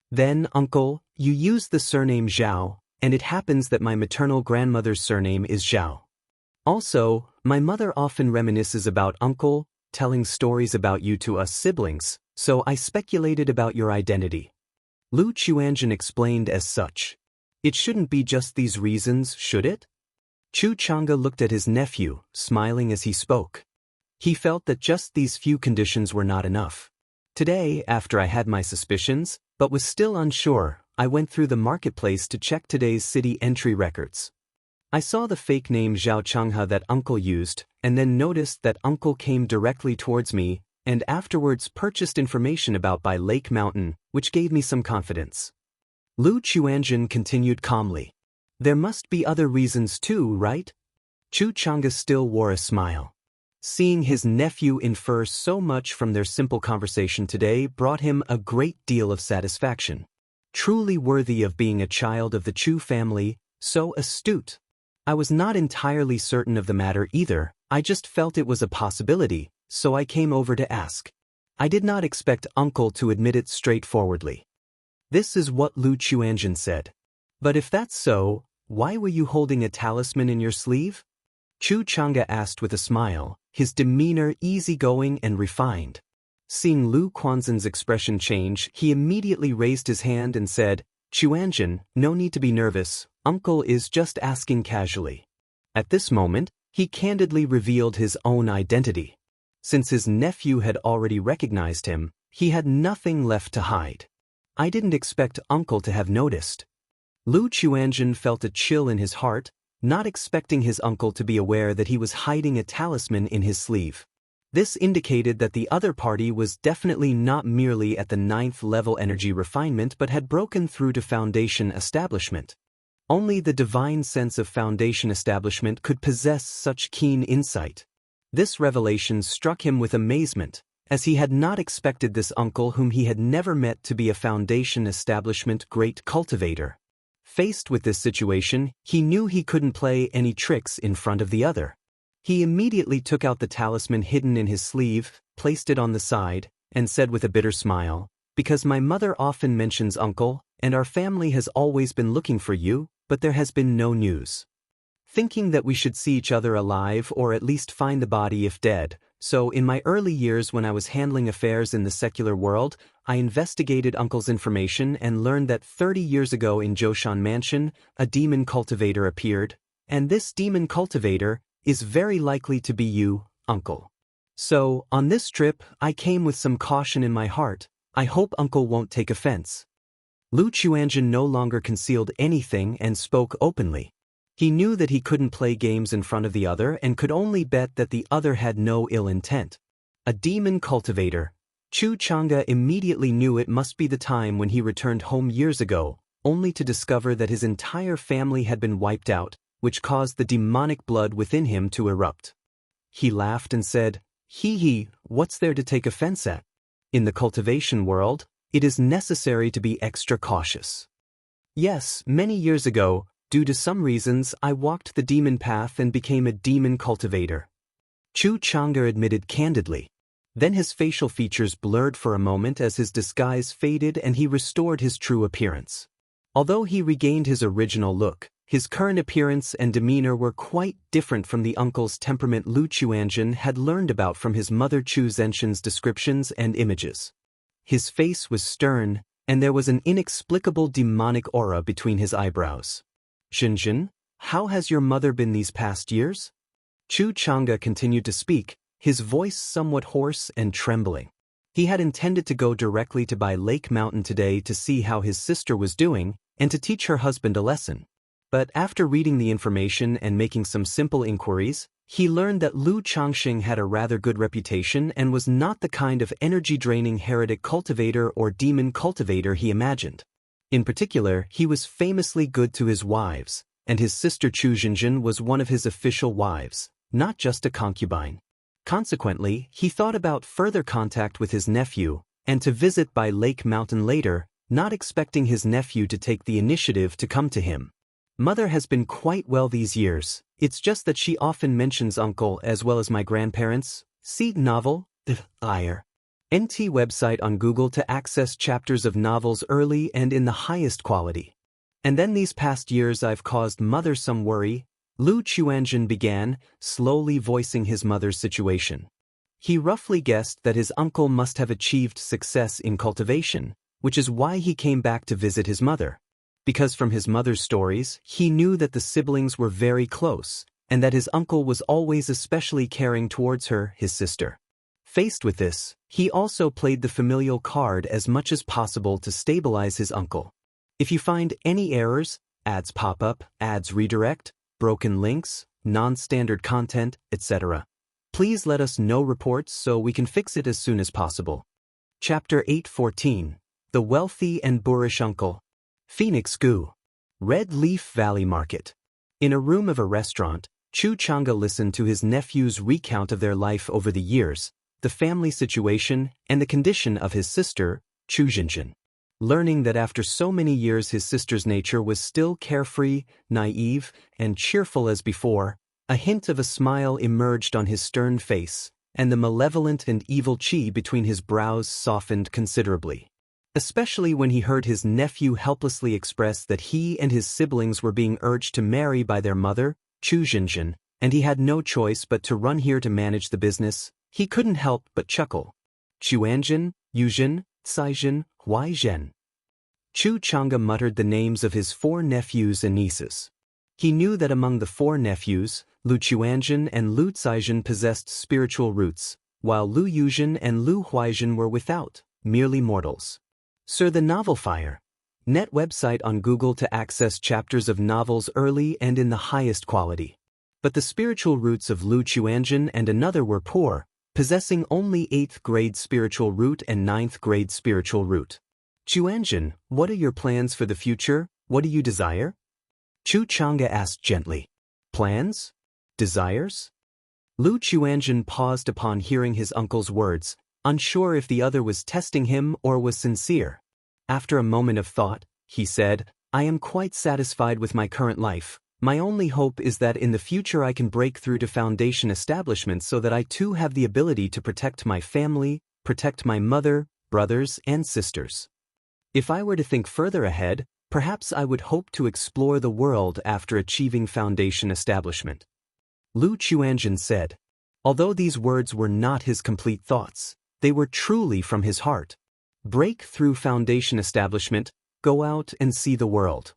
A: Then, uncle, you used the surname Zhao, and it happens that my maternal grandmother's surname is Zhao. Also, my mother often reminisces about uncle, telling stories about you to us siblings, so I speculated about your identity." Lu Chuanjin explained as such. "It shouldn't be just these reasons, should it?" Xianxia looked at his nephew, smiling as he spoke. He felt that just these few conditions were not enough. "Today, after I had my suspicions, but was still unsure, I went through the marketplace to check today's city entry records. I saw the fake name Zhao Changhe that uncle used, and then noticed that uncle came directly towards me, and afterwards purchased information about by Lake Mountain, which gave me some confidence." Lu Chuanjin continued calmly. "There must be other reasons too, right?" Xianxia still wore a smile. Seeing his nephew infer so much from their simple conversation today brought him a great deal of satisfaction. Truly worthy of being a child of the Chu family, so astute. "I was not entirely certain of the matter either, I just felt it was a possibility, so I came over to ask. I did not expect uncle to admit it straightforwardly." This is what Lu Chuanjin said. "But if that's so, why were you holding a talisman in your sleeve?" Xianxia asked with a smile, his demeanor easygoing and refined. Seeing Lu Quanzhen's expression change, he immediately raised his hand and said, "Chuanjin, no need to be nervous, uncle is just asking casually." At this moment, he candidly revealed his own identity. Since his nephew had already recognized him, he had nothing left to hide. "I didn't expect uncle to have noticed." Lu Chuanjin felt a chill in his heart, not expecting his uncle to be aware that he was hiding a talisman in his sleeve. This indicated that the other party was definitely not merely at the 9th level energy refinement but had broken through to foundation establishment. Only the divine sense of foundation establishment could possess such keen insight. This revelation struck him with amazement, as he had not expected this uncle whom he had never met to be a foundation establishment great cultivator. Faced with this situation, he knew he couldn't play any tricks in front of the other. He immediately took out the talisman hidden in his sleeve, placed it on the side, and said with a bitter smile, "Because my mother often mentions uncle, and our family has always been looking for you, but there has been no news. Thinking that we should see each other alive or at least find the body if dead, so in my early years when I was handling affairs in the secular world, I investigated uncle's information and learned that 30 years ago in Zhoushan Mansion, a demon cultivator appeared, and this demon cultivator is very likely to be you, uncle. So, on this trip, I came with some caution in my heart. I hope uncle won't take offense." Lu Chuanjin no longer concealed anything and spoke openly. He knew that he couldn't play games in front of the other and could only bet that the other had no ill intent. A demon cultivator. Xianxia immediately knew it must be the time when he returned home years ago, only to discover that his entire family had been wiped out, which caused the demonic blood within him to erupt. He laughed and said, "Hee, what's there to take offense at? In the cultivation world, it is necessary to be extra cautious. Yes, many years ago, due to some reasons, I walked the demon path and became a demon cultivator." Xianxia admitted candidly. Then his facial features blurred for a moment as his disguise faded and he restored his true appearance. Although he regained his original look, his current appearance and demeanor were quite different from the uncle's temperament Lu Chuanjun had learned about from his mother Chu Zenshin's descriptions and images. His face was stern, and there was an inexplicable demonic aura between his eyebrows. "Zhenjin, how has your mother been these past years?" Chu Chang'e continued to speak, his voice somewhat hoarse and trembling. He had intended to go directly to Bai Lake Mountain today to see how his sister was doing and to teach her husband a lesson. But after reading the information and making some simple inquiries, he learned that Lu Changxing had a rather good reputation and was not the kind of energy-draining heretic cultivator or demon cultivator he imagined. In particular, he was famously good to his wives, and his sister Chu Zhenjin was one of his official wives, not just a concubine. Consequently, he thought about further contact with his nephew, and to visit Bai Lake Mountain later, not expecting his nephew to take the initiative to come to him. "Mother has been quite well these years, it's just that she often mentions uncle as well as my grandparents." See novel, The Ire. NT website on Google to access chapters of novels early and in the highest quality. "And then these past years I've caused mother some worry," Lu Chuanjun began, slowly voicing his mother's situation. He roughly guessed that his uncle must have achieved success in cultivation, which is why he came back to visit his mother. Because from his mother's stories, he knew that the siblings were very close, and that his uncle was always especially caring towards her, his sister. Faced with this, he also played the familial card as much as possible to stabilize his uncle. "If you find any errors, ads pop up, ads redirect, broken links, non-standard content, etc., please let us know reports so we can fix it as soon as possible." Chapter 814. The Wealthy and Boorish Uncle. Phoenix Gu. Red Leaf Valley Market. In a room of a restaurant, Chu Chang'e listened to his nephew's recount of their life over the years, the family situation, and the condition of his sister, Chu Zhenjin. Learning that after so many years his sister's nature was still carefree, naive, and cheerful as before, a hint of a smile emerged on his stern face, and the malevolent and evil chi between his brows softened considerably. Especially when he heard his nephew helplessly express that he and his siblings were being urged to marry by their mother, Chu Zhenjin, and he had no choice but to run here to manage the business, he couldn't help but chuckle. "Chuanjin, Yuzhen, Caizhen, Huaizhen." Chu Chang'e muttered the names of his 4 nephews and nieces. He knew that among the 4 nephews, Lu Chuanjin and Lu Caizhen possessed spiritual roots, while Lu Yuzhen and Lu Huaizhen were without, merely mortals. Sir, the Novel Fire. Net website on Google to access chapters of novels early and in the highest quality. But the spiritual roots of Lu Chuanjin and another were poor, possessing only 8th grade spiritual root and 9th grade spiritual root. "Chuanjin, what are your plans for the future? What do you desire?" Chu Chang'e asked gently. "Plans? Desires?" Lu Chuanjin paused upon hearing his uncle's words, unsure if the other was testing him or was sincere. After a moment of thought, he said, "I am quite satisfied with my current life. My only hope is that in the future I can break through to foundation establishments so that I too have the ability to protect my family, protect my mother, brothers, and sisters. If I were to think further ahead, perhaps I would hope to explore the world after achieving foundation establishment." Lu Chuanjin said. Although these words were not his complete thoughts, they were truly from his heart. Break through foundation establishment, go out and see the world.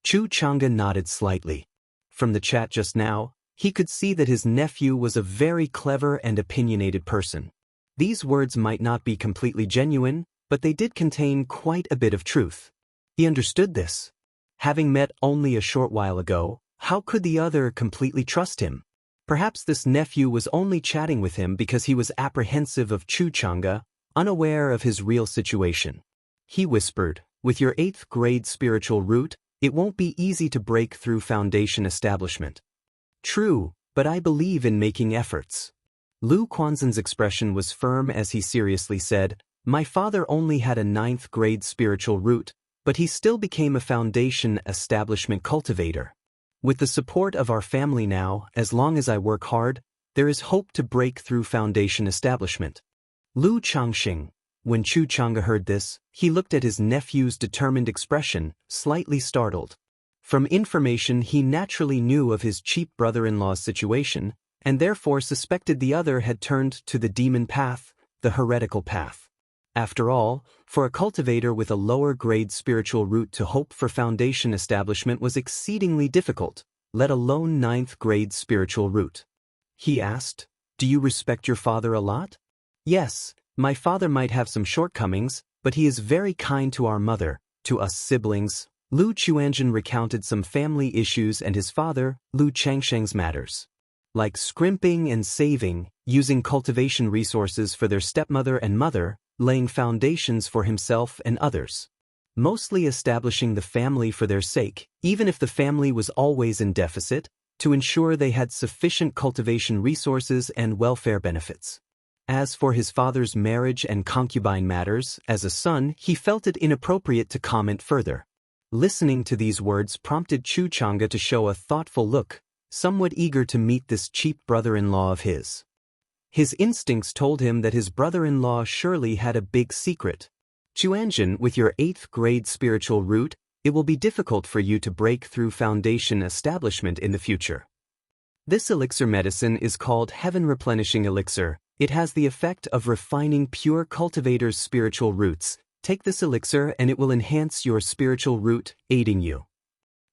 A: Chu Chang'e nodded slightly. From the chat just now, he could see that his nephew was a very clever and opinionated person. These words might not be completely genuine, but they did contain quite a bit of truth. He understood this. Having met only a short while ago, how could the other completely trust him? Perhaps this nephew was only chatting with him because he was apprehensive of Chu Chang'e, unaware of his real situation. He whispered, "With your 8th grade spiritual root, it won't be easy to break through foundation establishment." "True, but I believe in making efforts." Lu Quanzhen's expression was firm as he seriously said, "My father only had a 9th grade spiritual root, but he still became a foundation establishment cultivator. With the support of our family now, as long as I work hard, there is hope to break through foundation establishment." Lu Changxing. When Chu Chang'e heard this, he looked at his nephew's determined expression, slightly startled. From information he naturally knew of his cheap brother-in-law's situation, and therefore suspected the other had turned to the demon path, the heretical path. After all, for a cultivator with a lower-grade spiritual root to hope for foundation establishment was exceedingly difficult, let alone 9th-grade spiritual root. He asked, "Do you respect your father a lot?" "Yes, my father might have some shortcomings, but he is very kind to our mother, to us siblings." Lu Chuanzhen recounted some family issues and his father, Lu Changsheng's matters. Like scrimping and saving, using cultivation resources for their stepmother and mother, laying foundations for himself and others. Mostly establishing the family for their sake, even if the family was always in deficit, to ensure they had sufficient cultivation resources and welfare benefits. As for his father's marriage and concubine matters, as a son, he felt it inappropriate to comment further. Listening to these words prompted Chu Chang'e to show a thoughtful look, somewhat eager to meet this cheap brother-in-law of his. His instincts told him that his brother-in-law surely had a big secret. "Chuanzhen, with your 8th-grade spiritual root, it will be difficult for you to break through foundation establishment in the future. This elixir medicine is called Heaven Replenishing Elixir. It has the effect of refining pure cultivators' spiritual roots. Take this elixir and it will enhance your spiritual root, aiding you."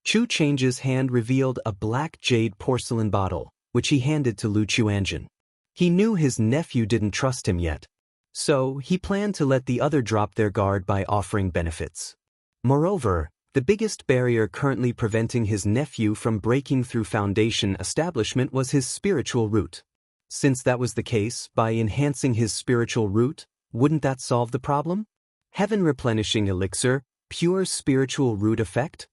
A: Chu Chang's hand revealed a black jade porcelain bottle, which he handed to Lu Chuanzhen. He knew his nephew didn't trust him yet, so he planned to let the other drop their guard by offering benefits. Moreover, the biggest barrier currently preventing his nephew from breaking through foundation establishment was his spiritual root. Since that was the case, by enhancing his spiritual root, wouldn't that solve the problem? Heaven Replenishing Elixir, pure spiritual root effect?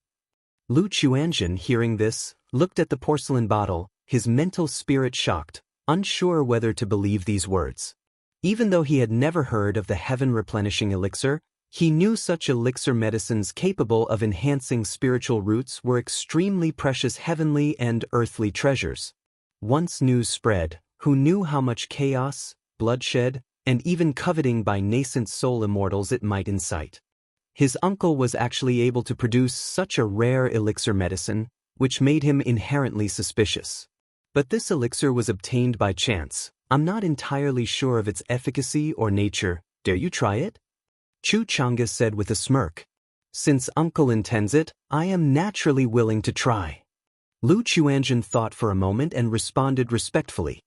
A: Lu Chuanzhen, hearing this, looked at the porcelain bottle, his mental spirit shocked, unsure whether to believe these words. Even though he had never heard of the Heaven Replenishing Elixir, he knew such elixir medicines capable of enhancing spiritual roots were extremely precious heavenly and earthly treasures. Once news spread, who knew how much chaos, bloodshed, and even coveting by nascent soul immortals it might incite. His uncle was actually able to produce such a rare elixir medicine, which made him inherently suspicious. But this elixir was obtained by chance. I'm not entirely sure of its efficacy or nature. Dare you try it? Chu Chang'e said with a smirk. Since uncle intends it, I am naturally willing to try. Lu Chuanzhen thought for a moment and responded respectfully.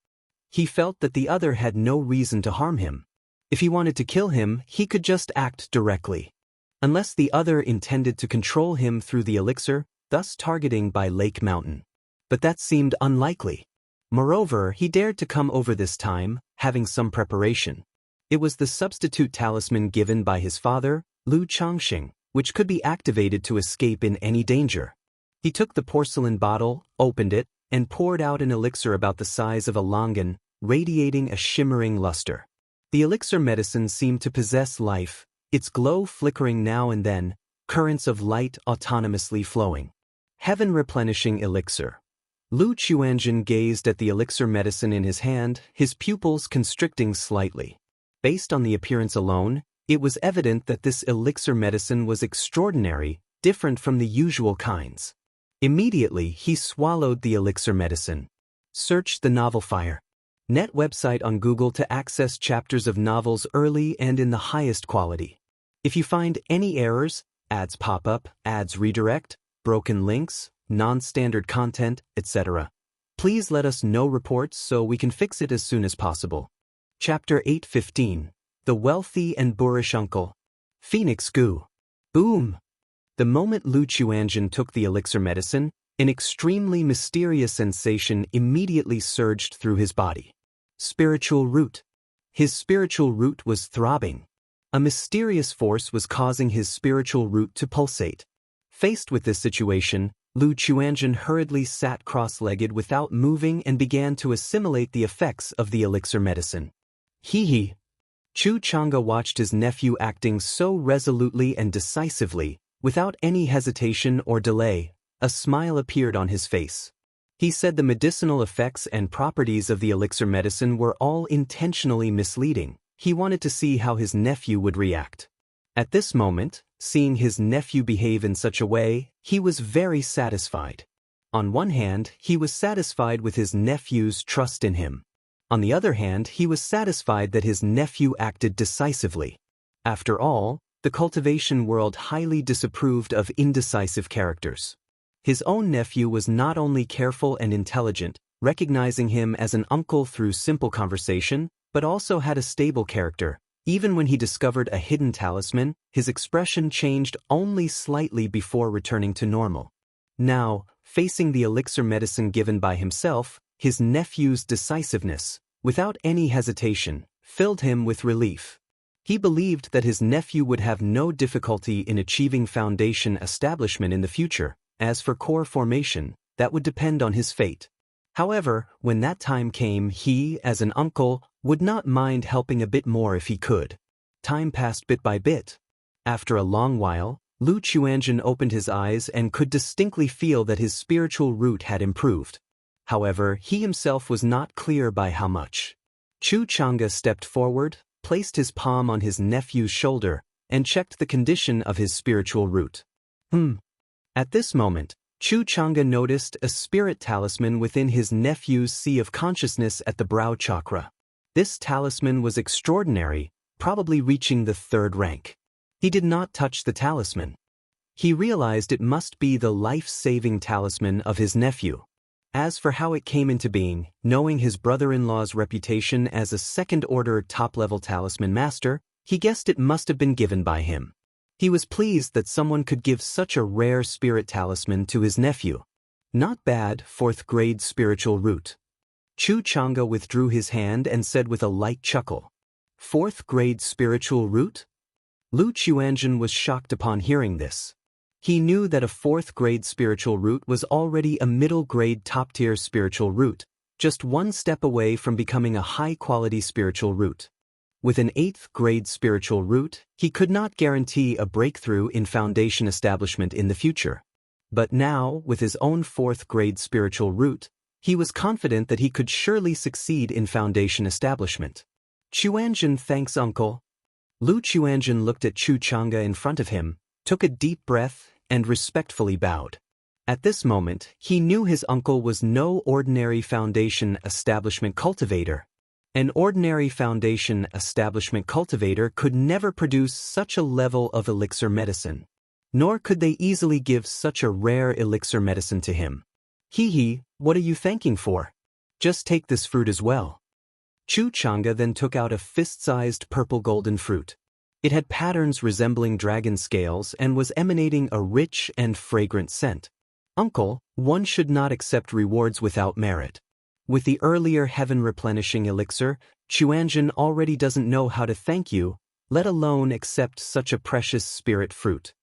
A: He felt that the other had no reason to harm him. If he wanted to kill him, he could just act directly. Unless the other intended to control him through the elixir, thus targeting by Lake Mountain. But that seemed unlikely. Moreover, he dared to come over this time, having some preparation. It was the substitute talisman given by his father, Lu Changxing, which could be activated to escape in any danger. He took the porcelain bottle, opened it, and poured out an elixir about the size of a longan, radiating a shimmering luster. The elixir medicine seemed to possess life, its glow flickering now and then, currents of light autonomously flowing. Heaven Replenishing Elixir. Lu Chuanzhen gazed at the elixir medicine in his hand, his pupils constricting slightly. Based on the appearance alone, it was evident that this elixir medicine was extraordinary, different from the usual kinds. Immediately, he swallowed the elixir medicine. Search the novel Fire. Net website on Google to access chapters of novels early and in the highest quality. If you find any errors, ads pop up, ads redirect, broken links, non-standard content, etc., please let us know reports so we can fix it as soon as possible. Chapter 815. The Wealthy and Boorish Uncle. Phoenix Goo. Boom! The moment Lu Chuanzhen took the elixir medicine, an extremely mysterious sensation immediately surged through his body. Spiritual root. His spiritual root was throbbing. A mysterious force was causing his spiritual root to pulsate. Faced with this situation, Lu Chuanzhen hurriedly sat cross-legged without moving and began to assimilate the effects of the elixir medicine. He. Chu Chang'e watched his nephew acting so resolutely and decisively, without any hesitation or delay. A smile appeared on his face. He said the medicinal effects and properties of the elixir medicine were all intentionally misleading, He wanted to see how his nephew would react. At this moment, seeing his nephew behave in such a way, he was very satisfied. On one hand, he was satisfied with his nephew's trust in him. On the other hand, he was satisfied that his nephew acted decisively. After all, the cultivation world highly disapproved of indecisive characters. His own nephew was not only careful and intelligent, recognizing him as an uncle through simple conversation, but also had a stable character. Even when he discovered a hidden talisman, his expression changed only slightly before returning to normal. Now, facing the elixir medicine given by himself, his nephew's decisiveness, without any hesitation, filled him with relief. He believed that his nephew would have no difficulty in achieving foundation establishment in the future. As for core formation, that would depend on his fate. However, when that time came, he, as an uncle, would not mind helping a bit more if he could. Time passed bit by bit. After a long while, Lu Chuanjun opened his eyes and could distinctly feel that his spiritual root had improved. However, he himself was not clear by how much. Chu Chang'e stepped forward, placed his palm on his nephew's shoulder, and checked the condition of his spiritual root. At this moment, Chu Chang'e noticed a spirit talisman within his nephew's sea of consciousness at the brow chakra. This talisman was extraordinary, probably reaching the 3rd rank. He did not touch the talisman. He realized it must be the life-saving talisman of his nephew. As for how it came into being, knowing his brother-in-law's reputation as a second-order top-level talisman master, he guessed it must have been given by him. He was pleased that someone could give such a rare spirit talisman to his nephew. Not bad, 4th-grade spiritual root. Chu Chang'e withdrew his hand and said with a light chuckle, 4th-grade spiritual root? Lu Chuanjun was shocked upon hearing this. He knew that a 4th-grade spiritual root was already a middle-grade top-tier spiritual root, just one step away from becoming a high-quality spiritual root. With an 8th-grade spiritual root, he could not guarantee a breakthrough in foundation establishment in the future. But now, with his own 4th-grade spiritual root, he was confident that he could surely succeed in foundation establishment. Chuanjun thanks uncle. Lu Chuanjun looked at Chu Chang'e in front of him, took a deep breath, and respectfully bowed. At this moment, he knew his uncle was no ordinary foundation establishment cultivator. An ordinary foundation establishment cultivator could never produce such a level of elixir medicine. Nor could they easily give such a rare elixir medicine to him. What are you thanking for? Just take this fruit as well. Chu Chang'e then took out a fist-sized purple-golden fruit. It had patterns resembling dragon scales and was emanating a rich and fragrant scent. Uncle, one should not accept rewards without merit. With the earlier heaven-replenishing elixir, Chuanjun already doesn't know how to thank you, let alone accept such a precious spirit fruit.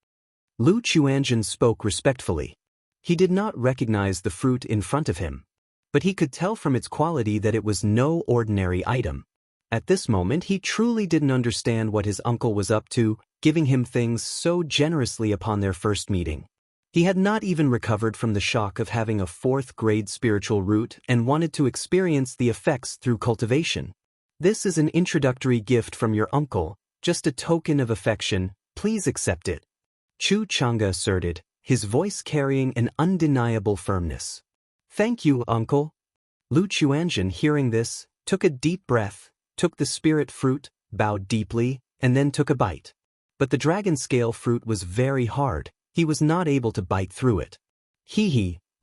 A: Lu Chuanjun spoke respectfully. He did not recognize the fruit in front of him, but he could tell from its quality that it was no ordinary item. At this moment he truly didn't understand what his uncle was up to, giving him things so generously upon their first meeting. He had not even recovered from the shock of having a 4th-grade spiritual root and wanted to experience the effects through cultivation. This is an introductory gift from your uncle, just a token of affection, please accept it. Chu Chang'e asserted, his voice carrying an undeniable firmness. Thank you, uncle. Lu Chuanjun, hearing this, took a deep breath, took the spirit fruit, bowed deeply, and then took a bite. But the dragon scale fruit was very hard. He was not able to bite through it.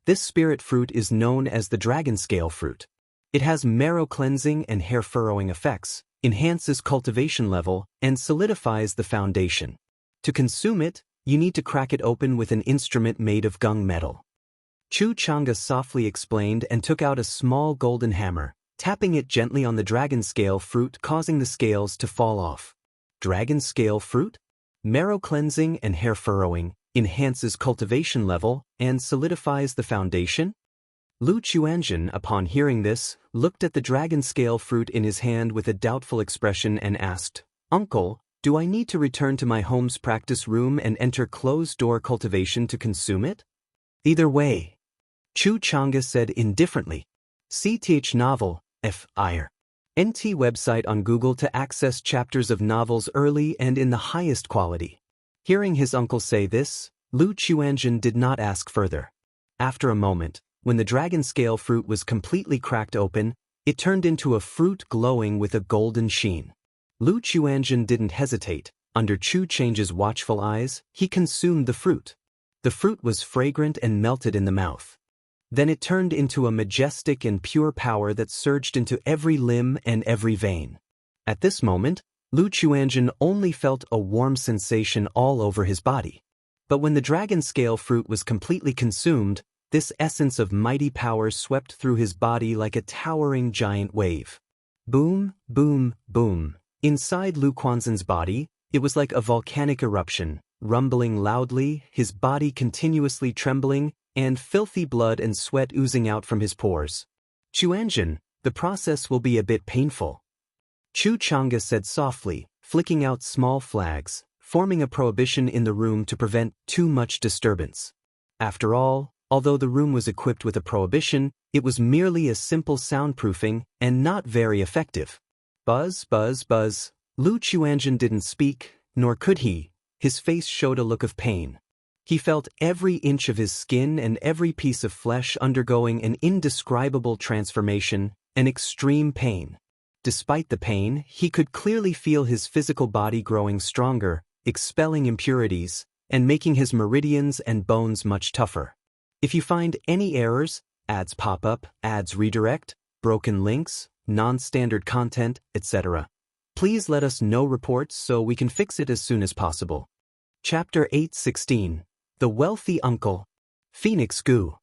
A: This spirit fruit is known as the dragon scale fruit. It has marrow cleansing and hair furrowing effects, enhances cultivation level, and solidifies the foundation. To consume it, you need to crack it open with an instrument made of gung metal. Chu Chang'e softly explained and took out a small golden hammer, tapping it gently on the dragon scale fruit, causing the scales to fall off. Dragon scale fruit? Marrow cleansing and hair furrowing, enhances cultivation level, and solidifies the foundation? Lu Chuanjun, upon hearing this, looked at the dragon scale fruit in his hand with a doubtful expression and asked, Uncle, do I need to return to my home's practice room and enter closed-door cultivation to consume it? Either way. Chu Chang'e said indifferently. CTH novel, F. Ire. NT website on Google to access chapters of novels early and in the highest quality. Hearing his uncle say this, Lu Chuanjun did not ask further. After a moment, when the dragon scale fruit was completely cracked open, it turned into a fruit glowing with a golden sheen. Lu Chuanjun didn't hesitate. Under Chu Chang's watchful eyes, he consumed the fruit. The fruit was fragrant and melted in the mouth. Then it turned into a majestic and pure power that surged into every limb and every vein. At this moment, Lu Chuanjun only felt a warm sensation all over his body. But when the dragon scale fruit was completely consumed, this essence of mighty power swept through his body like a towering giant wave. Boom, boom, boom. Inside Lu Quanzhen's body, it was like a volcanic eruption, rumbling loudly, his body continuously trembling, and filthy blood and sweat oozing out from his pores. Chuanjun, the process will be a bit painful. Chu Chang'e said softly, flicking out small flags, forming a prohibition in the room to prevent too much disturbance. After all, although the room was equipped with a prohibition, it was merely a simple soundproofing and not very effective. Buzz, buzz, buzz. Lu Chuanjun didn't speak, nor could he. His face showed a look of pain. He felt every inch of his skin and every piece of flesh undergoing an indescribable transformation, an extreme pain. Despite the pain, he could clearly feel his physical body growing stronger, expelling impurities, and making his meridians and bones much tougher. If you find any errors, ads pop up, ads redirect, broken links, non-standard content, etc., please let us know reports so we can fix it as soon as possible. Chapter 8:16. The Wealthy Uncle. Phoenix Gu.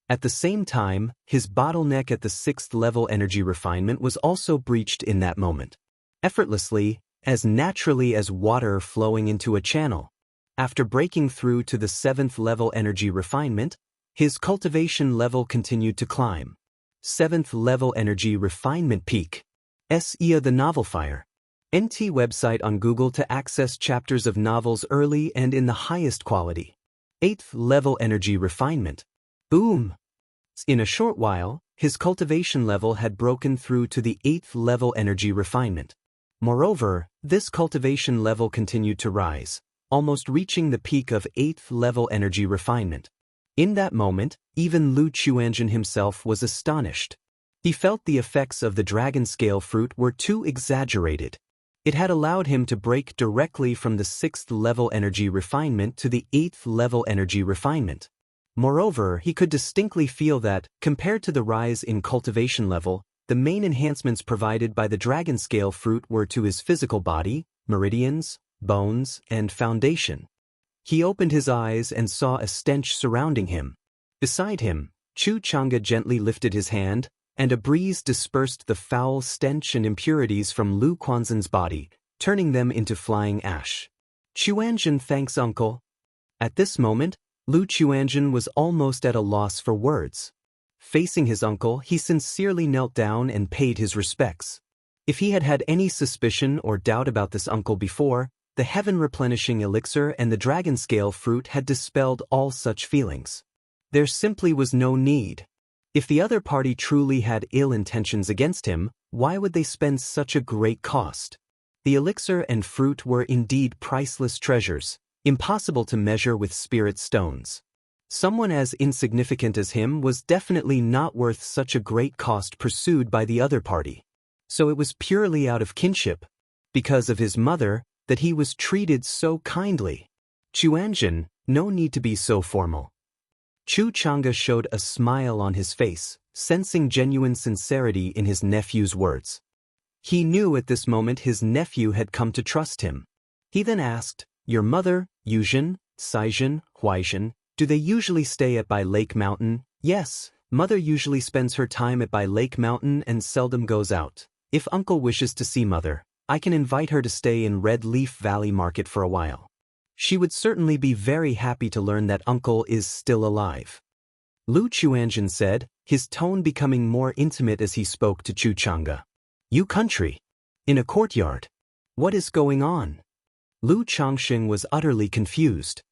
A: At the same time, his bottleneck at the 6th level energy refinement was also breached in that moment. Effortlessly, as naturally as water flowing into a channel. After breaking through to the 7th level energy refinement, his cultivation level continued to climb. 7th level energy refinement peak. Xianxia the Novel Fire. NT website on Google to access chapters of novels early and in the highest quality. 8th level energy refinement. Boom! In a short while, his cultivation level had broken through to the 8th level energy refinement. Moreover, this cultivation level continued to rise, almost reaching the peak of 8th level energy refinement. In that moment, even Lu Chuanjun himself was astonished. He felt the effects of the dragon scale fruit were too exaggerated. It had allowed him to break directly from the 6th level energy refinement to the 8th level energy refinement. Moreover, he could distinctly feel that, compared to the rise in cultivation level, the main enhancements provided by the dragon scale fruit were to his physical body, meridians, bones, and foundation. He opened his eyes and saw a stench surrounding him. Beside him, Chu Chang'e gently lifted his hand, and a breeze dispersed the foul stench and impurities from Lu Quanzhen's body, turning them into flying ash. Chuanjun thanks uncle. At this moment, Lu Chuanjun was almost at a loss for words. Facing his uncle, he sincerely knelt down and paid his respects. If he had had any suspicion or doubt about this uncle before, the heaven-replenishing elixir and the dragon scale fruit had dispelled all such feelings. There simply was no need. If the other party truly had ill intentions against him, why would they spend such a great cost? The elixir and fruit were indeed priceless treasures, impossible to measure with spirit stones. Someone as insignificant as him was definitely not worth such a great cost pursued by the other party. So it was purely out of kinship, because of his mother, that he was treated so kindly. Chuanjun, no need to be so formal. Chu Chang'e showed a smile on his face, sensing genuine sincerity in his nephew's words. He knew at this moment his nephew had come to trust him. He then asked, "Your mother, Yuzhen, Saizhen, Huaizhen, do they usually stay at Bai Lake Mountain?" "Yes, mother usually spends her time at Bai Lake Mountain and seldom goes out. If uncle wishes to see mother, I can invite her to stay in Red Leaf Valley Market for a while. She would certainly be very happy to learn that uncle is still alive." Lu Chuanjun said, his tone becoming more intimate as he spoke to Chu Chang'e. "You country? In a courtyard? What is going on?" Lu Changxing was utterly confused.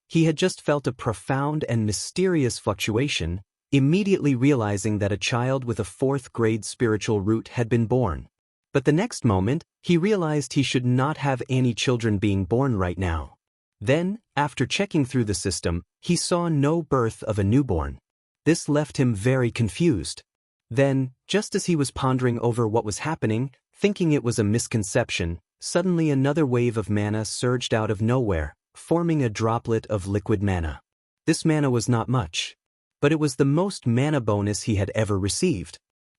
A: He had just felt a profound and mysterious fluctuation, immediately realizing that a child with a 4th grade spiritual root had been born. But the next moment, he realized he should not have any children being born right now. Then, after checking through the system, he saw no birth of a newborn. This left him very confused. Then, just as he was pondering over what was happening, thinking it was a misconception, suddenly another wave of mana surged out of nowhere, forming a droplet of liquid mana. This mana was not much, but it was the most mana bonus he had ever received.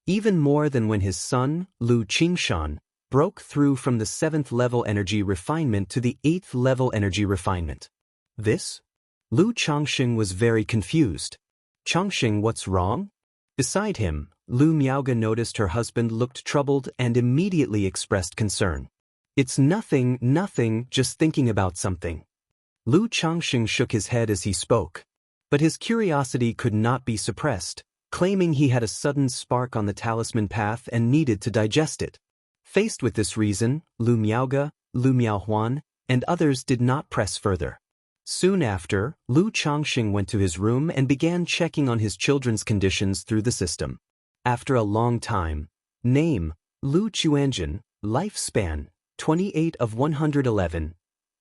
A: Even more than when his son, Lu Qingshan, broke through from the 7th level energy refinement to the 8th level energy refinement. This? Lu Changxing was very confused. Changxing, what's wrong? Beside him, Lu Miaoge noticed her husband looked troubled and immediately expressed concern. It's nothing, just thinking about something. Lu Changxing shook his head as he spoke. But his curiosity could not be suppressed, claiming he had a sudden spark on the talisman path and needed to digest it. Faced with this reason, Lu Miaoge, Lu Miaohuan, and others did not press further. Soon after, Lu Changxing went to his room and began checking on his children's conditions through the system. After a long time, name, Lu Chuanjin, lifespan, 28 of 111,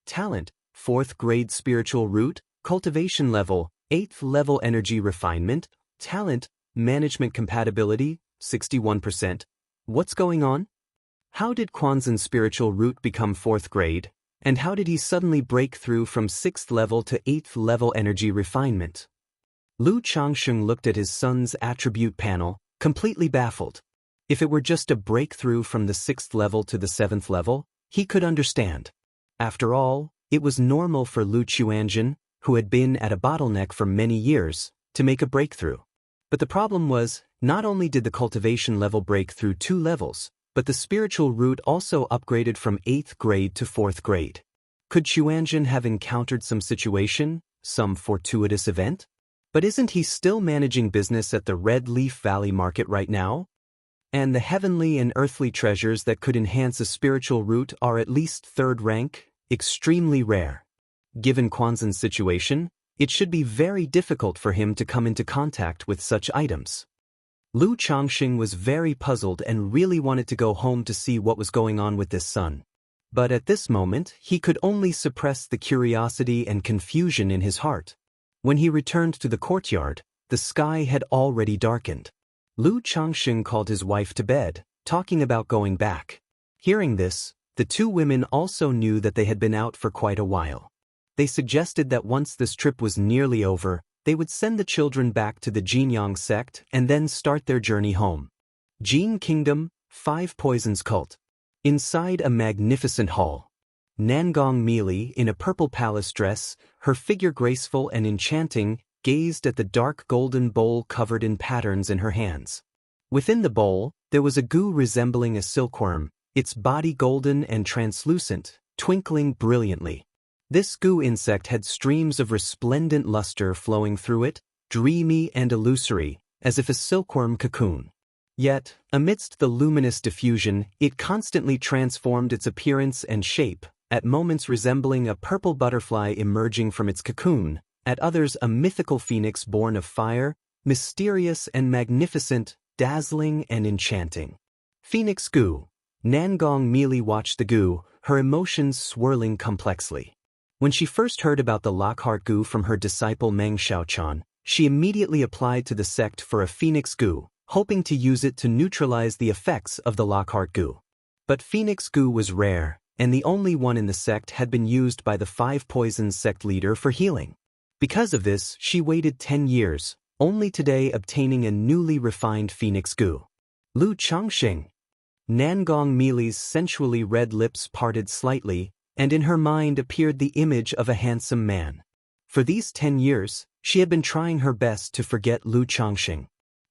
A: talent, 4th grade spiritual root, cultivation level, 8th level energy refinement, talent, management compatibility, 61%. What's going on? How did Quanzhen's spiritual root become 4th grade, and how did he suddenly break through from 6th level to 8th level energy refinement? Lu Changxing looked at his son's attribute panel, completely baffled. If it were just a breakthrough from the 6th level to the 7th level, he could understand. After all, it was normal for Lu Chuanjin, who had been at a bottleneck for many years, to make a breakthrough. But the problem was, not only did the cultivation level break through 2 levels, but the spiritual root also upgraded from 8th grade to 4th grade. Could Chuanjin have encountered some situation, some fortuitous event? But isn't he still managing business at the Red Leaf Valley market right now? And the heavenly and earthly treasures that could enhance a spiritual root are at least 3rd rank, extremely rare. Given Quanzhen's situation, it should be very difficult for him to come into contact with such items. Lu Changxing was very puzzled and really wanted to go home to see what was going on with his son. But at this moment, he could only suppress the curiosity and confusion in his heart. When he returned to the courtyard, the sky had already darkened. Lu Changxing called his wife to bed, talking about going back. Hearing this, the 2 women also knew that they had been out for quite a while. They suggested that once this trip was nearly over, they would send the children back to the Jinyang sect and then start their journey home. Jin Kingdom, 5 Poisons Cult. Inside a magnificent hall, Nangong Meili, in a purple palace dress, her figure graceful and enchanting, gazed at the dark golden bowl covered in patterns in her hands. Within the bowl, there was a goo resembling a silkworm, its body golden and translucent, twinkling brilliantly. This goo insect had streams of resplendent luster flowing through it, dreamy and illusory, as if a silkworm cocoon. Yet, amidst the luminous diffusion, it constantly transformed its appearance and shape, at moments resembling a purple butterfly emerging from its cocoon, at others a mythical phoenix born of fire, mysterious and magnificent, dazzling and enchanting. Phoenix goo. Nangong Meili watched the goo, her emotions swirling complexly. When she first heard about the Lockhart goo from her disciple Meng Xiaochan, she immediately applied to the sect for a phoenix goo, hoping to use it to neutralize the effects of the Lockhart goo. But phoenix goo was rare, and the only one in the sect had been used by the 5 Poisons sect leader for healing. Because of this, she waited 10 years, only today obtaining a newly refined phoenix goo. Lu Changxing. Nangong Meili's sensually red lips parted slightly, and in her mind appeared the image of a handsome man. For these 10 years, she had been trying her best to forget Lu Changxing.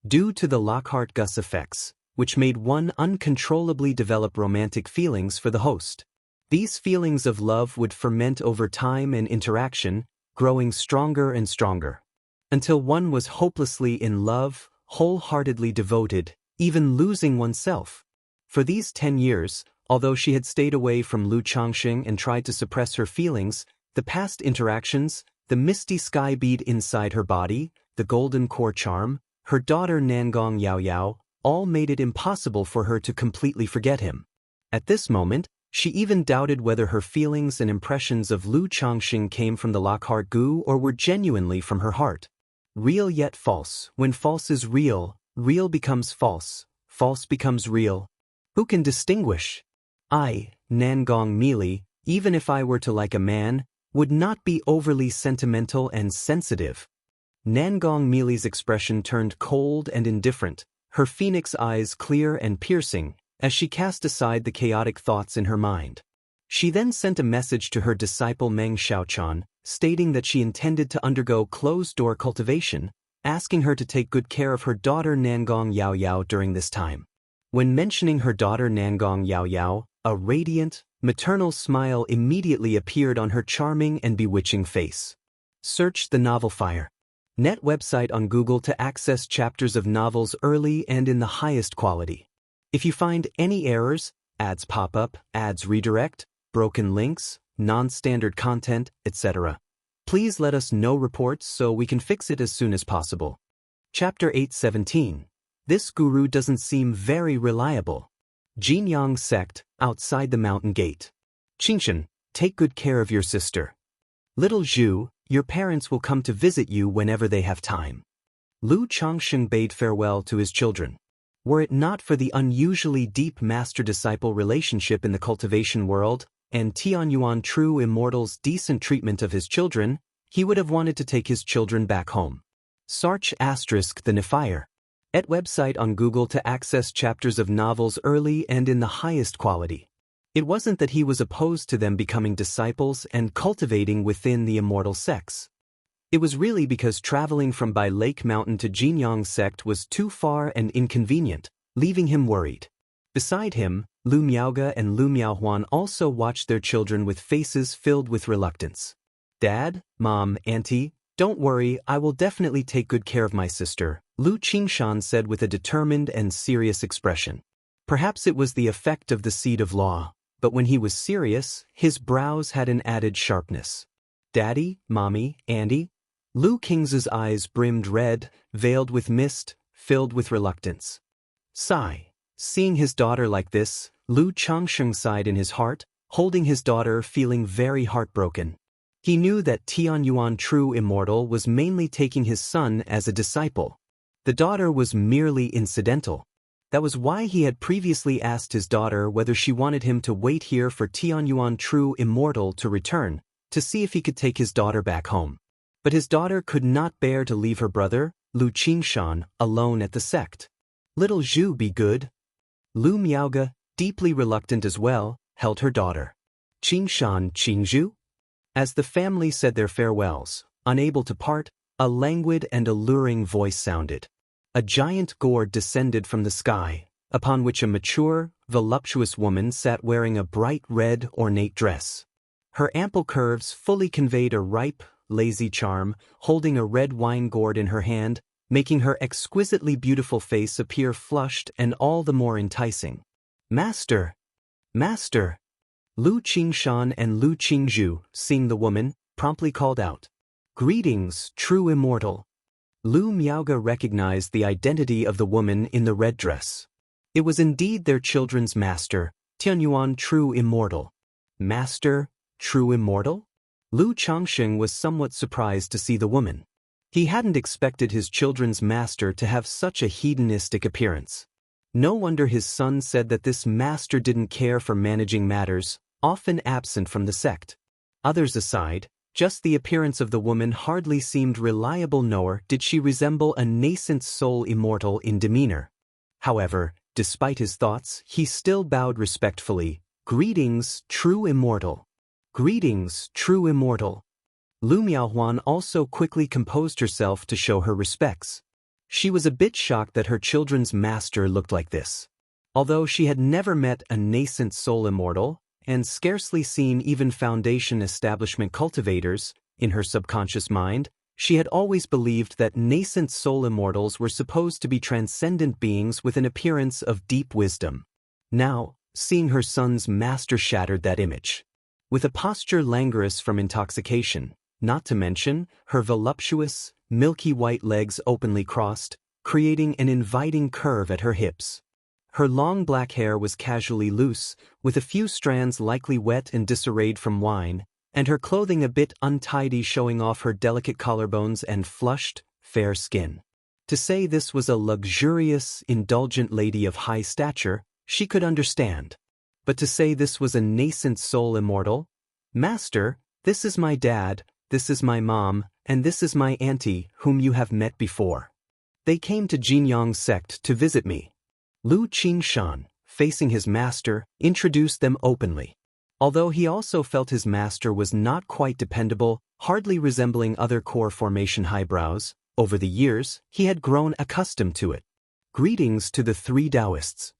A: Due to the Lockhart Gus effects, which made one uncontrollably develop romantic feelings for the host. These feelings of love would ferment over time and interaction, growing stronger and stronger, until one was hopelessly in love, wholeheartedly devoted, even losing oneself. For these 10 years, although she had stayed away from Lu Changxing and tried to suppress her feelings, the past interactions, the misty sky bead inside her body, the golden core charm, her daughter Nangong Yao Yao, all made it impossible for her to completely forget him. At this moment, she even doubted whether her feelings and impressions of Lu Changxing came from the Lockhart Gu or were genuinely from her heart. Real yet false. When false is real, real becomes false, false becomes real. Who can distinguish? I, Nangong Mili, even if I were to like a man, would not be overly sentimental and sensitive. Nangong Mili's expression turned cold and indifferent, her phoenix eyes clear and piercing, as she cast aside the chaotic thoughts in her mind. She then sent a message to her disciple Meng Xiaochan, stating that she intended to undergo closed-door cultivation, asking her to take good care of her daughter Nangong Yao Yao during this time. When mentioning her daughter Nangong Yao Yao, a radiant, maternal smile immediately appeared on her charming and bewitching face. Search the novel Fire. Net website on Google to access chapters of novels early and in the highest quality. If you find any errors, ads pop up, ads redirect, broken links, non-standard content, etc., please let us know reports so we can fix it as soon as possible. Chapter 817. This guru doesn't seem very reliable. Jinyang sect, outside the mountain gate. Qingshan, take good care of your sister. Little Zhu, your parents will come to visit you whenever they have time. Lu Changxing bade farewell to his children. Were it not for the unusually deep master-disciple relationship in the cultivation world, and Tianyuan True Immortal's decent treatment of his children, he would have wanted to take his children back home. Search * the Nifire. At website on Google to access chapters of novels early and in the highest quality. It wasn't that he was opposed to them becoming disciples and cultivating within the immortal sects. It was really because traveling from Bai Lake Mountain to Jinyang sect was too far and inconvenient, leaving him worried. Beside him, Lu Miaoge and Lu Miaohuan also watched their children with faces filled with reluctance. Dad, Mom, Auntie, don't worry, I will definitely take good care of my sister, Lu Qingshan said with a determined and serious expression. Perhaps it was the effect of the seed of law, but when he was serious, his brows had an added sharpness. Daddy, Mommy, Auntie? Lu King's eyes brimmed red, veiled with mist, filled with reluctance. Sigh. Seeing his daughter like this, Lu Changxing sighed in his heart, holding his daughter feeling very heartbroken. He knew that Tianyuan True Immortal was mainly taking his son as a disciple. The daughter was merely incidental. That was why he had previously asked his daughter whether she wanted him to wait here for Tianyuan True Immortal to return, to see if he could take his daughter back home. But his daughter could not bear to leave her brother, Lu Qingshan, alone at the sect. Little Zhu be good. Lu Miaoge, deeply reluctant as well, held her daughter. Qingshan Qingzhu? As the family said their farewells, unable to part, a languid and alluring voice sounded. A giant gourd descended from the sky, upon which a mature, voluptuous woman sat wearing a bright red ornate dress. Her ample curves fully conveyed a ripe, lazy charm, holding a red wine gourd in her hand, making her exquisitely beautiful face appear flushed and all the more enticing. Master! Master! Lu Qingshan and Lu Qingzhu, seeing the woman, promptly called out. Greetings, True Immortal! Lu Miaoge recognized the identity of the woman in the red dress. It was indeed their children's master, Tianyuan True Immortal. Master, True Immortal? Lu Changxing was somewhat surprised to see the woman. He hadn't expected his children's master to have such a hedonistic appearance. No wonder his son said that this master didn't care for managing matters, often absent from the sect. Others aside, just the appearance of the woman hardly seemed reliable, nor did she resemble a nascent soul immortal in demeanor. However, despite his thoughts, he still bowed respectfully. Greetings, True Immortal. Greetings, True Immortal. Lu Miaohuan also quickly composed herself to show her respects. She was a bit shocked that her children's master looked like this. Although she had never met a nascent soul immortal, and scarcely seen even Foundation establishment cultivators, in her subconscious mind, she had always believed that nascent soul immortals were supposed to be transcendent beings with an appearance of deep wisdom. Now, seeing her son's master shattered that image. With a posture languorous from intoxication, not to mention her voluptuous, milky white legs openly crossed, creating an inviting curve at her hips. Her long black hair was casually loose, with a few strands likely wet and disarrayed from wine, and her clothing a bit untidy, showing off her delicate collarbones and flushed, fair skin. To say this was a luxurious, indulgent lady of high stature, she could understand. But to say this was a nascent soul immortal? Master, this is my dad, this is my mom, and this is my auntie, whom you have met before. They came to Jinyang sect to visit me. Lu Qingshan, facing his master, introduced them openly. Although he also felt his master was not quite dependable, hardly resembling other core formation highbrows, over the years, he had grown accustomed to it. Greetings to the three Taoists.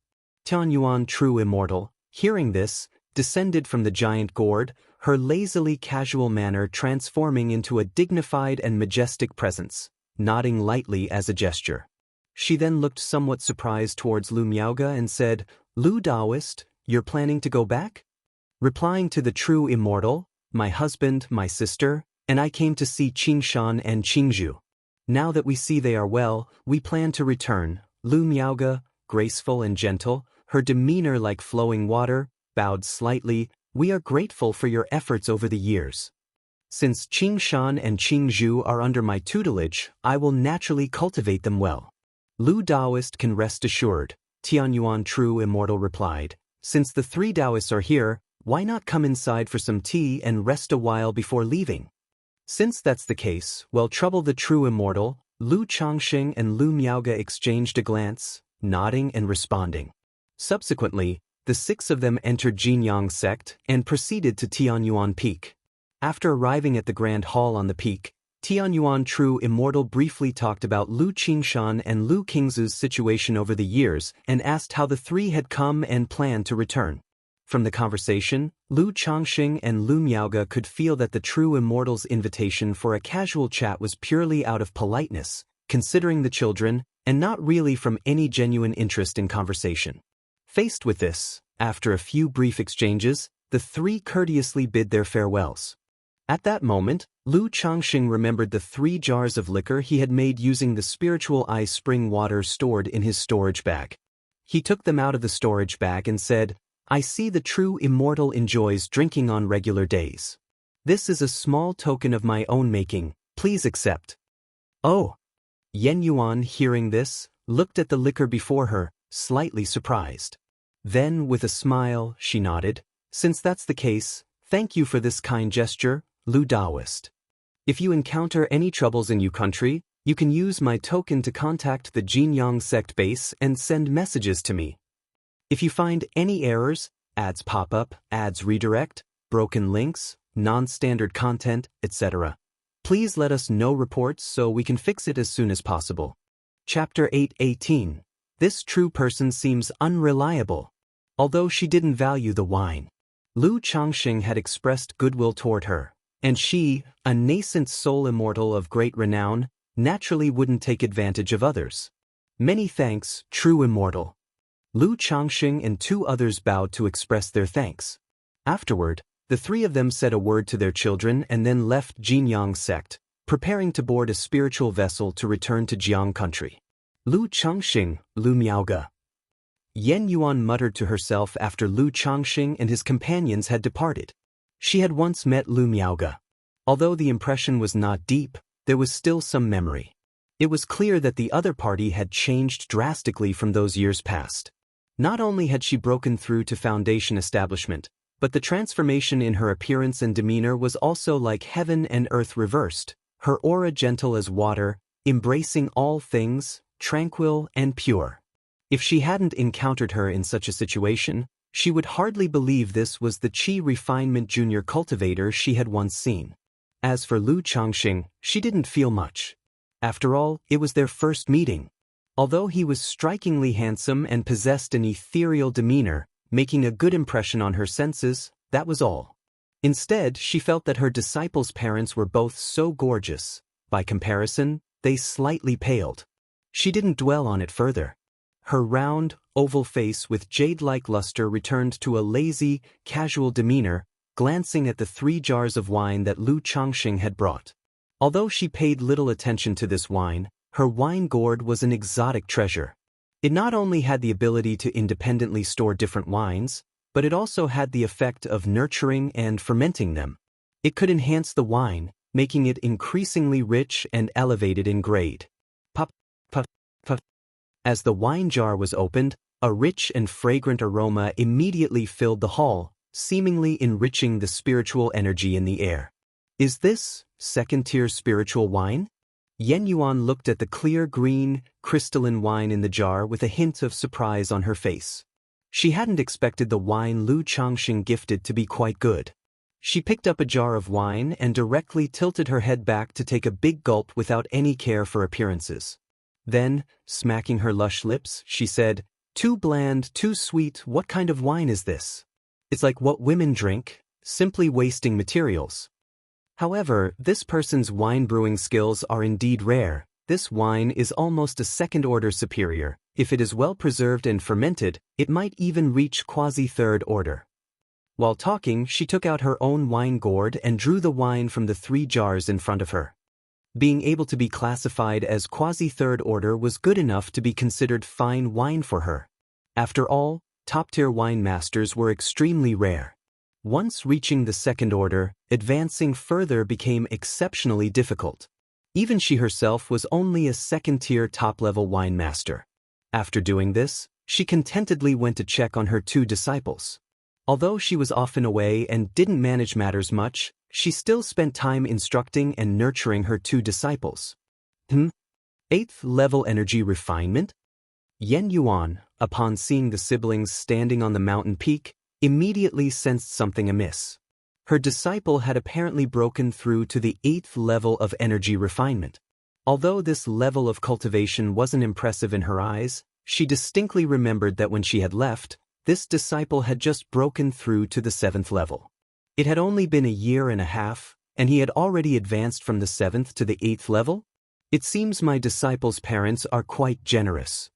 A: Tianyuan, true immortal, hearing this, descended from the giant gourd, her lazily casual manner transforming into a dignified and majestic presence, nodding lightly as a gesture. She then looked somewhat surprised towards Lu Miaoge and said, Lu Taoist, you're planning to go back? Replying to the true immortal, my husband, my sister, and I came to see Qingshan and Qingzhu. Now that we see they are well, we plan to return. Lu Miaoge, graceful and gentle, her demeanor like flowing water, bowed slightly. We are grateful for your efforts over the years. Since Qingshan and Qingzhu are under my tutelage, I will naturally cultivate them well. Lu Taoist can rest assured, Tianyuan true immortal replied. Since the three Taoists are here, why not come inside for some tea and rest a while before leaving? Since that's the case, well, trouble the true immortal, Lu Changxing and Lu Miaoge exchanged a glance, nodding and responding. Subsequently, the six of them entered Jinyang sect and proceeded to Tianyuan Peak. After arriving at the Grand Hall on the peak, Tianyuan true immortal briefly talked about Lu Qingshan and Lu Qingzhu's situation over the years and asked how the three had come and planned to return. From the conversation, Lu Changxing and Lu Miaoge could feel that the true immortal's invitation for a casual chat was purely out of politeness, considering the children, and not really from any genuine interest in conversation. Faced with this, after a few brief exchanges, the three courteously bid their farewells. At that moment, Lu Changxing remembered the 3 jars of liquor he had made using the spiritual eye spring water stored in his storage bag. He took them out of the storage bag and said, I see the true immortal enjoys drinking on regular days. This is a small token of my own making, please accept. Oh! Yen Yuan, hearing this, looked at the liquor before her, slightly surprised. Then, with a smile, she nodded, since that's the case, thank you for this kind gesture, Lu Taoist. If you encounter any troubles in your country, you can use my token to contact the Jinyang sect base and send messages to me. If you find any errors, ads pop up, ads redirect, broken links, non-standard content, etc., please let us know reports so we can fix it as soon as possible. Chapter 8:18. This true person seems unreliable. Although she didn't value the wine, Lu Changxing had expressed goodwill toward her, and she, a nascent soul immortal of great renown, naturally wouldn't take advantage of others. Many thanks, true immortal. Lu Changxing and 2 others bowed to express their thanks. Afterward, the 3 of them said a word to their children and then left Jinyang sect, preparing to board a spiritual vessel to return to Jiang country. Lu Changxing, Lu Miaoge. Yen Yuan muttered to herself after Lu Changxing and his companions had departed. She had once met Lu Miaoge. Although the impression was not deep, there was still some memory. It was clear that the other party had changed drastically from those years past. Not only had she broken through to Foundation establishment, but the transformation in her appearance and demeanor was also like heaven and earth reversed, her aura gentle as water, embracing all things, tranquil and pure. If she hadn't encountered her in such a situation, she would hardly believe this was the Qi refinement junior cultivator she had once seen. As for Lu Changxing, she didn't feel much. After all, it was their first meeting. Although he was strikingly handsome and possessed an ethereal demeanor, making a good impression on her senses, that was all. Instead, she felt that her disciples' parents were both so gorgeous. By comparison, they slightly paled. She didn't dwell on it further. Her round, oval face with jade-like luster returned to a lazy, casual demeanor, glancing at the 3 jars of wine that Lu Changxing had brought. Although she paid little attention to this wine, her wine gourd was an exotic treasure. It not only had the ability to independently store different wines, but it also had the effect of nurturing and fermenting them. It could enhance the wine, making it increasingly rich and elevated in grade. Pop, puff, puff. As the wine jar was opened, a rich and fragrant aroma immediately filled the hall, seemingly enriching the spiritual energy in the air. Is this second-tier spiritual wine? Yen Yuan looked at the clear green, crystalline wine in the jar with a hint of surprise on her face. She hadn't expected the wine Lu Changxing gifted to be quite good. She picked up a jar of wine and directly tilted her head back to take a big gulp without any care for appearances. Then, smacking her lush lips, she said, "Too bland, too sweet, what kind of wine is this? It's like what women drink, simply wasting materials." However, this person's wine brewing skills are indeed rare. This wine is almost a second-order superior. If it is well preserved and fermented, it might even reach quasi-third order. While talking, she took out her own wine gourd and drew the wine from the 3 jars in front of her. Being able to be classified as quasi-third order was good enough to be considered fine wine for her. After all, top-tier wine masters were extremely rare. Once reaching the second order, advancing further became exceptionally difficult. Even she herself was only a second-tier top-level wine master. After doing this, she contentedly went to check on her 2 disciples. Although she was often away and didn't manage matters much, she still spent time instructing and nurturing her 2 disciples. 8th level energy refinement? Yen Yuan, upon seeing the siblings standing on the mountain peak, immediately sensed something amiss. Her disciple had apparently broken through to the 8th level of energy refinement. Although this level of cultivation wasn't impressive in her eyes, she distinctly remembered that when she had left, this disciple had just broken through to the 7th level. It had only been a year and a half, and he had already advanced from the 7th to the 8th level? It seems my disciple's parents are quite generous.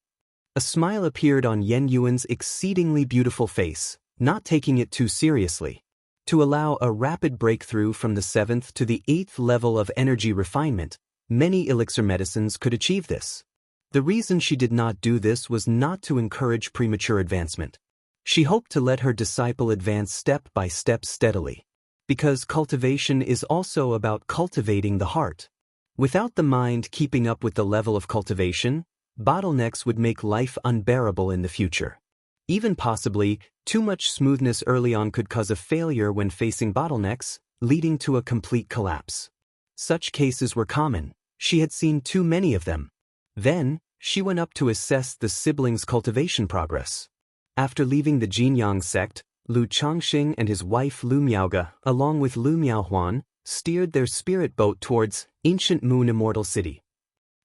A: A smile appeared on Yen Yuan's exceedingly beautiful face, not taking it too seriously. To allow a rapid breakthrough from the 7th to the 8th level of energy refinement, many elixir medicines could achieve this. The reason she did not do this was not to encourage premature advancement. She hoped to let her disciple advance step by step steadily. Because cultivation is also about cultivating the heart. Without the mind keeping up with the level of cultivation, bottlenecks would make life unbearable in the future. Even possibly, too much smoothness early on could cause a failure when facing bottlenecks, leading to a complete collapse. Such cases were common. She had seen too many of them. Then, she went up to assess the siblings' cultivation progress. After leaving the Jinyang sect, Lu Changxing and his wife Lu Miaoge, along with Lu Miaohuan, steered their spirit boat towards Ancient Moon Immortal City.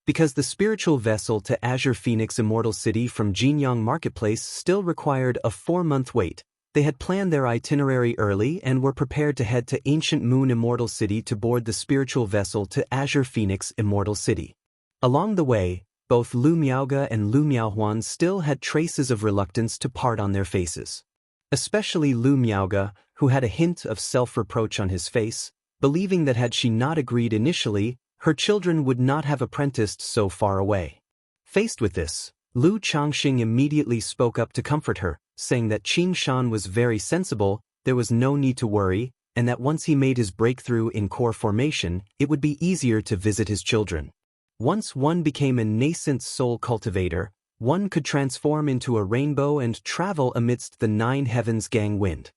A: Because the spiritual vessel to Azure Phoenix Immortal City from Jinyang Marketplace still required a 4-month wait, they had planned their itinerary early and were prepared to head to Ancient Moon Immortal City to board the spiritual vessel to Azure Phoenix Immortal City. Along the way, both Lu Miaoge and Lu Miaohuan still had traces of reluctance to part on their faces. Especially Lu Miaoge, who had a hint of self-reproach on his face, believing that had she not agreed initially, her children would not have apprenticed so far away. Faced with this, Lu Changxing immediately spoke up to comfort her, saying that Qing Shan was very sensible, there was no need to worry, and that once he made his breakthrough in core formation, it would be easier to visit his children. Once one became a nascent soul cultivator, one could transform into a rainbow and travel amidst the 9 heavens gang wind.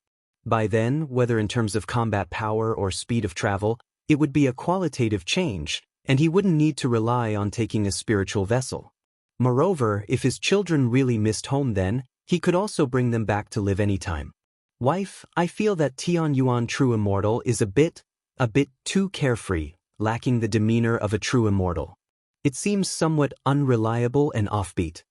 A: By then, whether in terms of combat power or speed of travel, it would be a qualitative change, and he wouldn't need to rely on taking a spiritual vessel. Moreover, if his children really missed home then, he could also bring them back to live anytime. Wife, I feel that Tian Yuan True Immortal is a bit too carefree, lacking the demeanor of a true immortal. It seems somewhat unreliable and offbeat.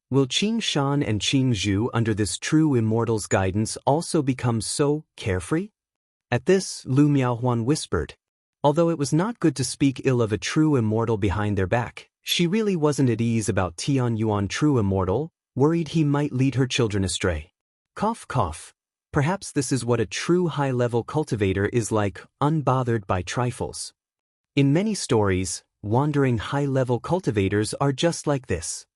A: Will Qing Shan and Qing Zhu under this true immortal's guidance also become so carefree? At this, Lu Miaohuan whispered. Although it was not good to speak ill of a true immortal behind their back, she really wasn't at ease about Tian Yuan True Immortal, worried he might lead her children astray. Cough cough. Perhaps this is what a true high-level cultivator is like, unbothered by trifles. In many stories, wandering high-level cultivators are just like this.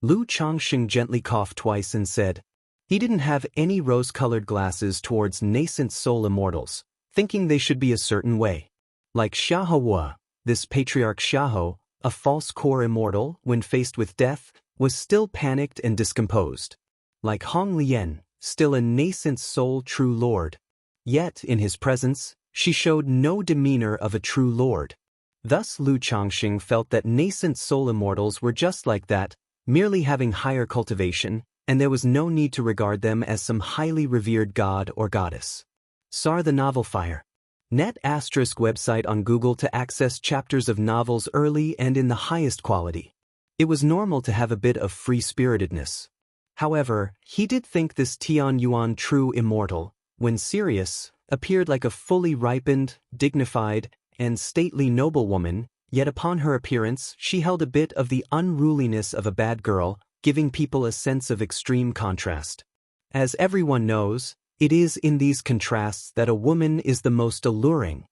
A: Lu Changxing gently coughed twice and said, he didn't have any rose-colored glasses towards nascent soul immortals, thinking they should be a certain way. Like Xiahou, this patriarch Xiahou, a false core immortal, when faced with death, was still panicked and discomposed. Like Hong Lian, still a nascent soul true lord. Yet, in his presence, she showed no demeanor of a true lord. Thus Lu Changxing felt that nascent soul immortals were just like that, merely having higher cultivation, and there was no need to regard them as some highly revered god or goddess. Sar the Novel Fire. Net ** website on Google to access chapters of novels early and in the highest quality. It was normal to have a bit of free-spiritedness. However, he did think this Tian Yuan true immortal, when serious, appeared like a fully ripened, dignified, and stately noblewoman, yet upon her appearance she held a bit of the unruliness of a bad girl, giving people a sense of extreme contrast. As everyone knows, it is in these contrasts that a woman is the most alluring.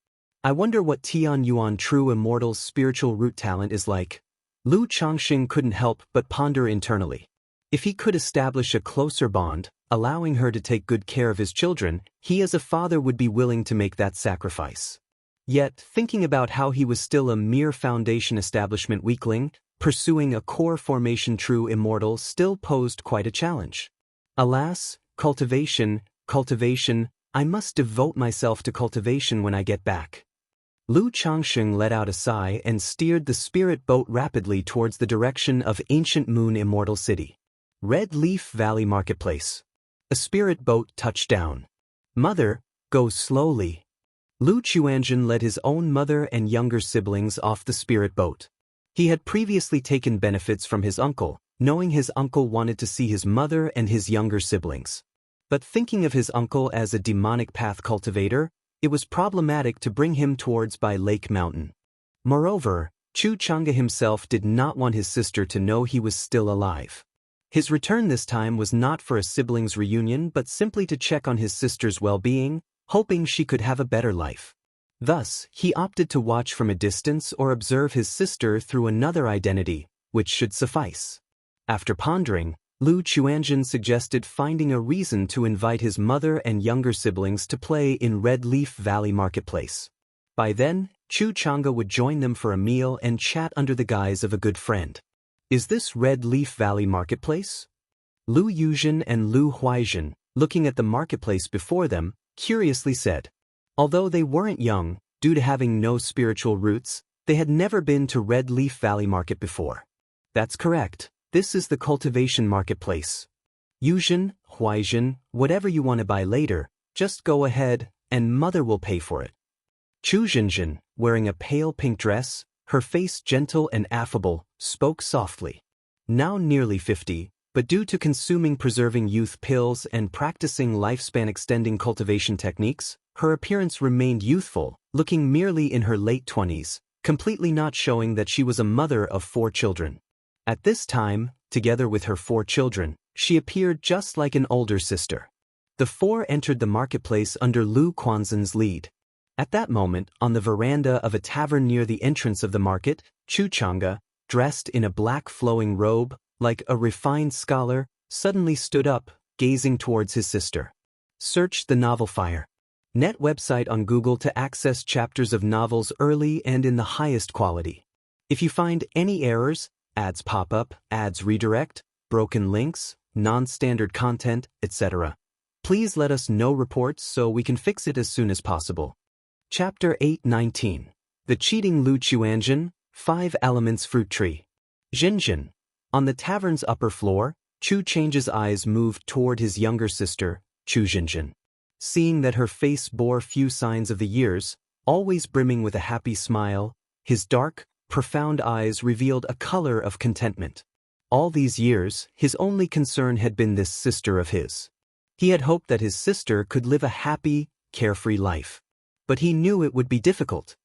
A: I wonder what Tian Yuan true immortal's spiritual root talent is like. Lu Changxing couldn't help but ponder internally. If he could establish a closer bond, allowing her to take good care of his children, he as a father would be willing to make that sacrifice. Yet, thinking about how he was still a mere foundation establishment weakling, pursuing a core formation true immortal still posed quite a challenge. Alas, cultivation, I must devote myself to cultivation when I get back. Lu Changxing let out a sigh and steered the spirit boat rapidly towards the direction of Ancient Moon Immortal City. Red Leaf Valley Marketplace. A spirit boat touched down. Mother, go slowly. Lu Chuanzhen led his own mother and younger siblings off the spirit boat. He had previously taken benefits from his uncle, knowing his uncle wanted to see his mother and his younger siblings. But thinking of his uncle as a demonic path cultivator, it was problematic to bring him towards by Lake Mountain. Moreover, Chu Chang'e himself did not want his sister to know he was still alive. His return this time was not for a siblings' reunion but simply to check on his sister's well-being, hoping she could have a better life. Thus, he opted to watch from a distance or observe his sister through another identity, which should suffice. After pondering, Lu Chuanzhen suggested finding a reason to invite his mother and younger siblings to play in Red Leaf Valley Marketplace. By then, Chu Chang'e would join them for a meal and chat under the guise of a good friend. Is this Red Leaf Valley Marketplace? Lu Yuzhen and Lu Huaizhen, looking at the marketplace before them, curiously said. Although they weren't young, due to having no spiritual roots, they had never been to Red Leaf Valley Market before. That's correct. This is the Cultivation Marketplace. Yuzhen, Huaizhen, whatever you want to buy later, just go ahead, and mother will pay for it. Chu Zhenjin, wearing a pale pink dress, her face gentle and affable, spoke softly. Now nearly 50, but due to consuming preserving youth pills and practicing lifespan-extending cultivation techniques, her appearance remained youthful, looking merely in her late 20s, completely not showing that she was a mother of 4 children. At this time, together with her 4 children, she appeared just like an older sister. The 4 entered the marketplace under Lu Quanzhen's lead. At that moment, on the veranda of a tavern near the entrance of the market, Chu Chang'e, dressed in a black flowing robe, like a refined scholar, suddenly stood up, gazing towards his sister. Search the novel Fire. Net website on Google to access chapters of novels early and in the highest quality. If you find any errors, ads pop up, ads redirect, broken links, non-standard content, etc., please let us know reports so we can fix it as soon as possible. Chapter 8:19. The Cheating Lu Chuanzhen, 5 Elements Fruit Tree. Zhenjin. On the tavern's upper floor, Chu Chang's eyes moved toward his younger sister, Chu Zhenjin. Seeing that her face bore few signs of the years, always brimming with a happy smile, his dark, profound eyes revealed a color of contentment. All these years, his only concern had been this sister of his. He had hoped that his sister could live a happy, carefree life. But he knew it would be difficult.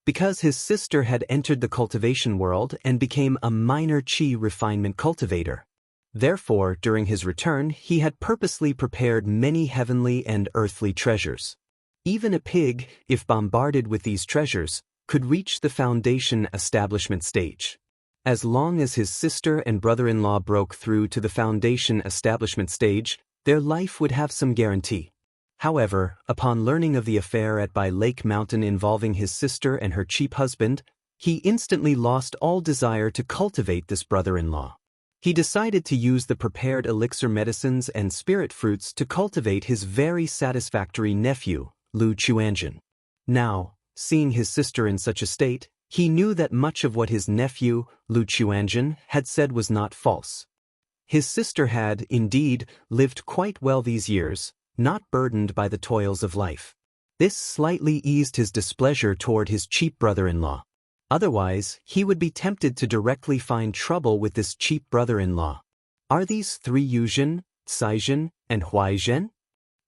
A: Because his sister had entered the cultivation world and became a minor qi refinement cultivator. Therefore, during his return, he had purposely prepared many heavenly and earthly treasures. Even a pig, if bombarded with these treasures, could reach the foundation establishment stage. As long as his sister and brother-in-law broke through to the foundation establishment stage, their life would have some guarantee. However, upon learning of the affair at By Lake Mountain involving his sister and her cheap husband, he instantly lost all desire to cultivate this brother-in-law. He decided to use the prepared elixir medicines and spirit fruits to cultivate his very satisfactory nephew, Lu Chuanjin. Now, seeing his sister in such a state, he knew that much of what his nephew, Lu Chuanjin, had said was not false. His sister had, indeed, lived quite well these years, not burdened by the toils of life. This slightly eased his displeasure toward his cheap brother-in-law. Otherwise, he would be tempted to directly find trouble with this cheap brother-in-law. Are these three Yuzhen, Caizhen, and Huaizhen?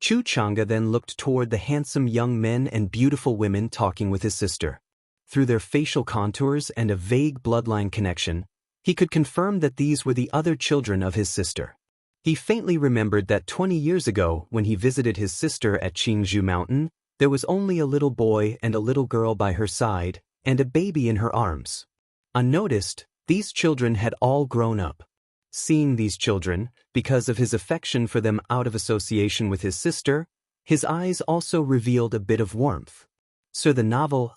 A: Chu Chang'e then looked toward the handsome young men and beautiful women talking with his sister. Through their facial contours and a vague bloodline connection, he could confirm that these were the other children of his sister. He faintly remembered that 20 years ago, when he visited his sister at Qingzhou Mountain, there was only a little boy and a little girl by her side, and a baby in her arms. Unnoticed, these children had all grown up. Seeing these children, because of his affection for them out of association with his sister, his eyes also revealed a bit of warmth. So the novel,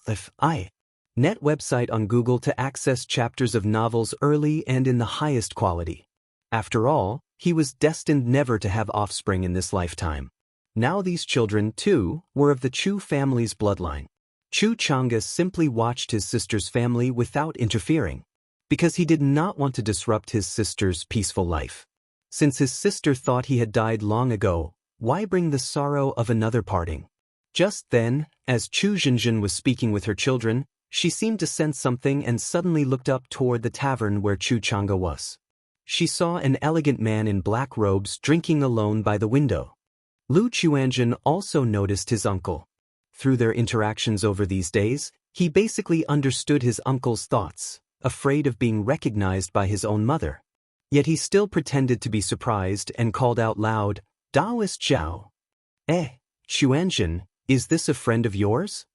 A: Net website on Google to access chapters of novels early and in the highest quality. After all, he was destined never to have offspring in this lifetime. Now these children, too, were of the Chu family's bloodline. Chu Chang'e simply watched his sister's family without interfering, because he did not want to disrupt his sister's peaceful life. Since his sister thought he had died long ago, why bring the sorrow of another parting? Just then, as Chu Zhenjin was speaking with her children, she seemed to sense something and suddenly looked up toward the tavern where Chu Chang'e was. She saw an elegant man in black robes drinking alone by the window. Lu Chuanjin also noticed his uncle. Through their interactions over these days, he basically understood his uncle's thoughts, afraid of being recognized by his own mother. Yet he still pretended to be surprised and called out loud, "Daoist Zhao." Chuanjin, is this a friend of yours?"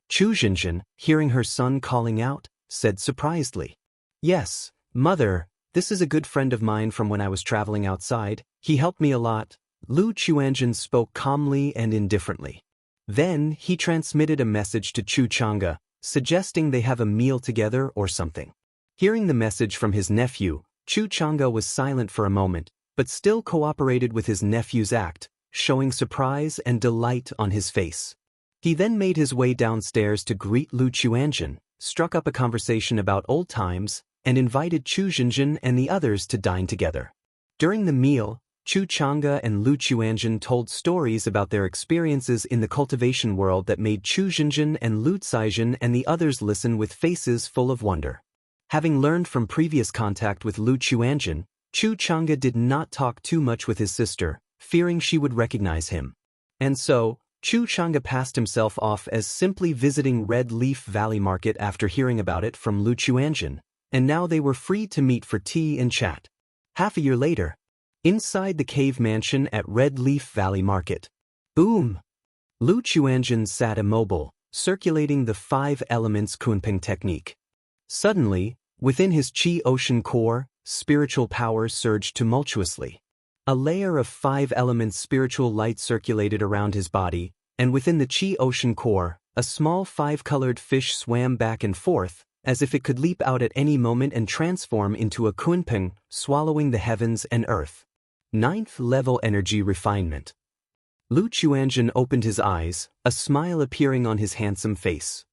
A: Chu Zhenjin, hearing her son calling out, said surprisedly, "Yes, mother, this is a good friend of mine from when I was traveling outside. He helped me a lot." Lu Chuanjin spoke calmly and indifferently. Then he transmitted a message to Chu Chang'e, suggesting they have a meal together or something. Hearing the message from his nephew, Chu Chang'e was silent for a moment, but still cooperated with his nephew's act, showing surprise and delight on his face. He then made his way downstairs to greet Lu Chuanjin, struck up a conversation about old times, and invited Chu Zhenjin and the others to dine together. During the meal, Chu Chang'e and Lu Chuanjin told stories about their experiences in the cultivation world that made Chu Zhenjin and Lu Caizhen and the others listen with faces full of wonder. Having learned from previous contact with Lu Chuanjin, Chu Chang'e did not talk too much with his sister, fearing she would recognize him. And so, Chu Chang'e passed himself off as simply visiting Red Leaf Valley Market after hearing about it from Lu Chuanjin, and now they were free to meet for tea and chat. Half a year later, inside the cave mansion at Red Leaf Valley Market. Boom! Lu Chuanjin sat immobile, circulating the 5 elements Kunping technique. Suddenly, within his Qi ocean core, spiritual power surged tumultuously. A layer of 5 elements spiritual light circulated around his body, and within the Qi ocean core, a small 5-colored fish swam back and forth, as if it could leap out at any moment and transform into a kunpeng, swallowing the heavens and earth. 9th level energy refinement. Lu Chuanjin opened his eyes, a smile appearing on his handsome face.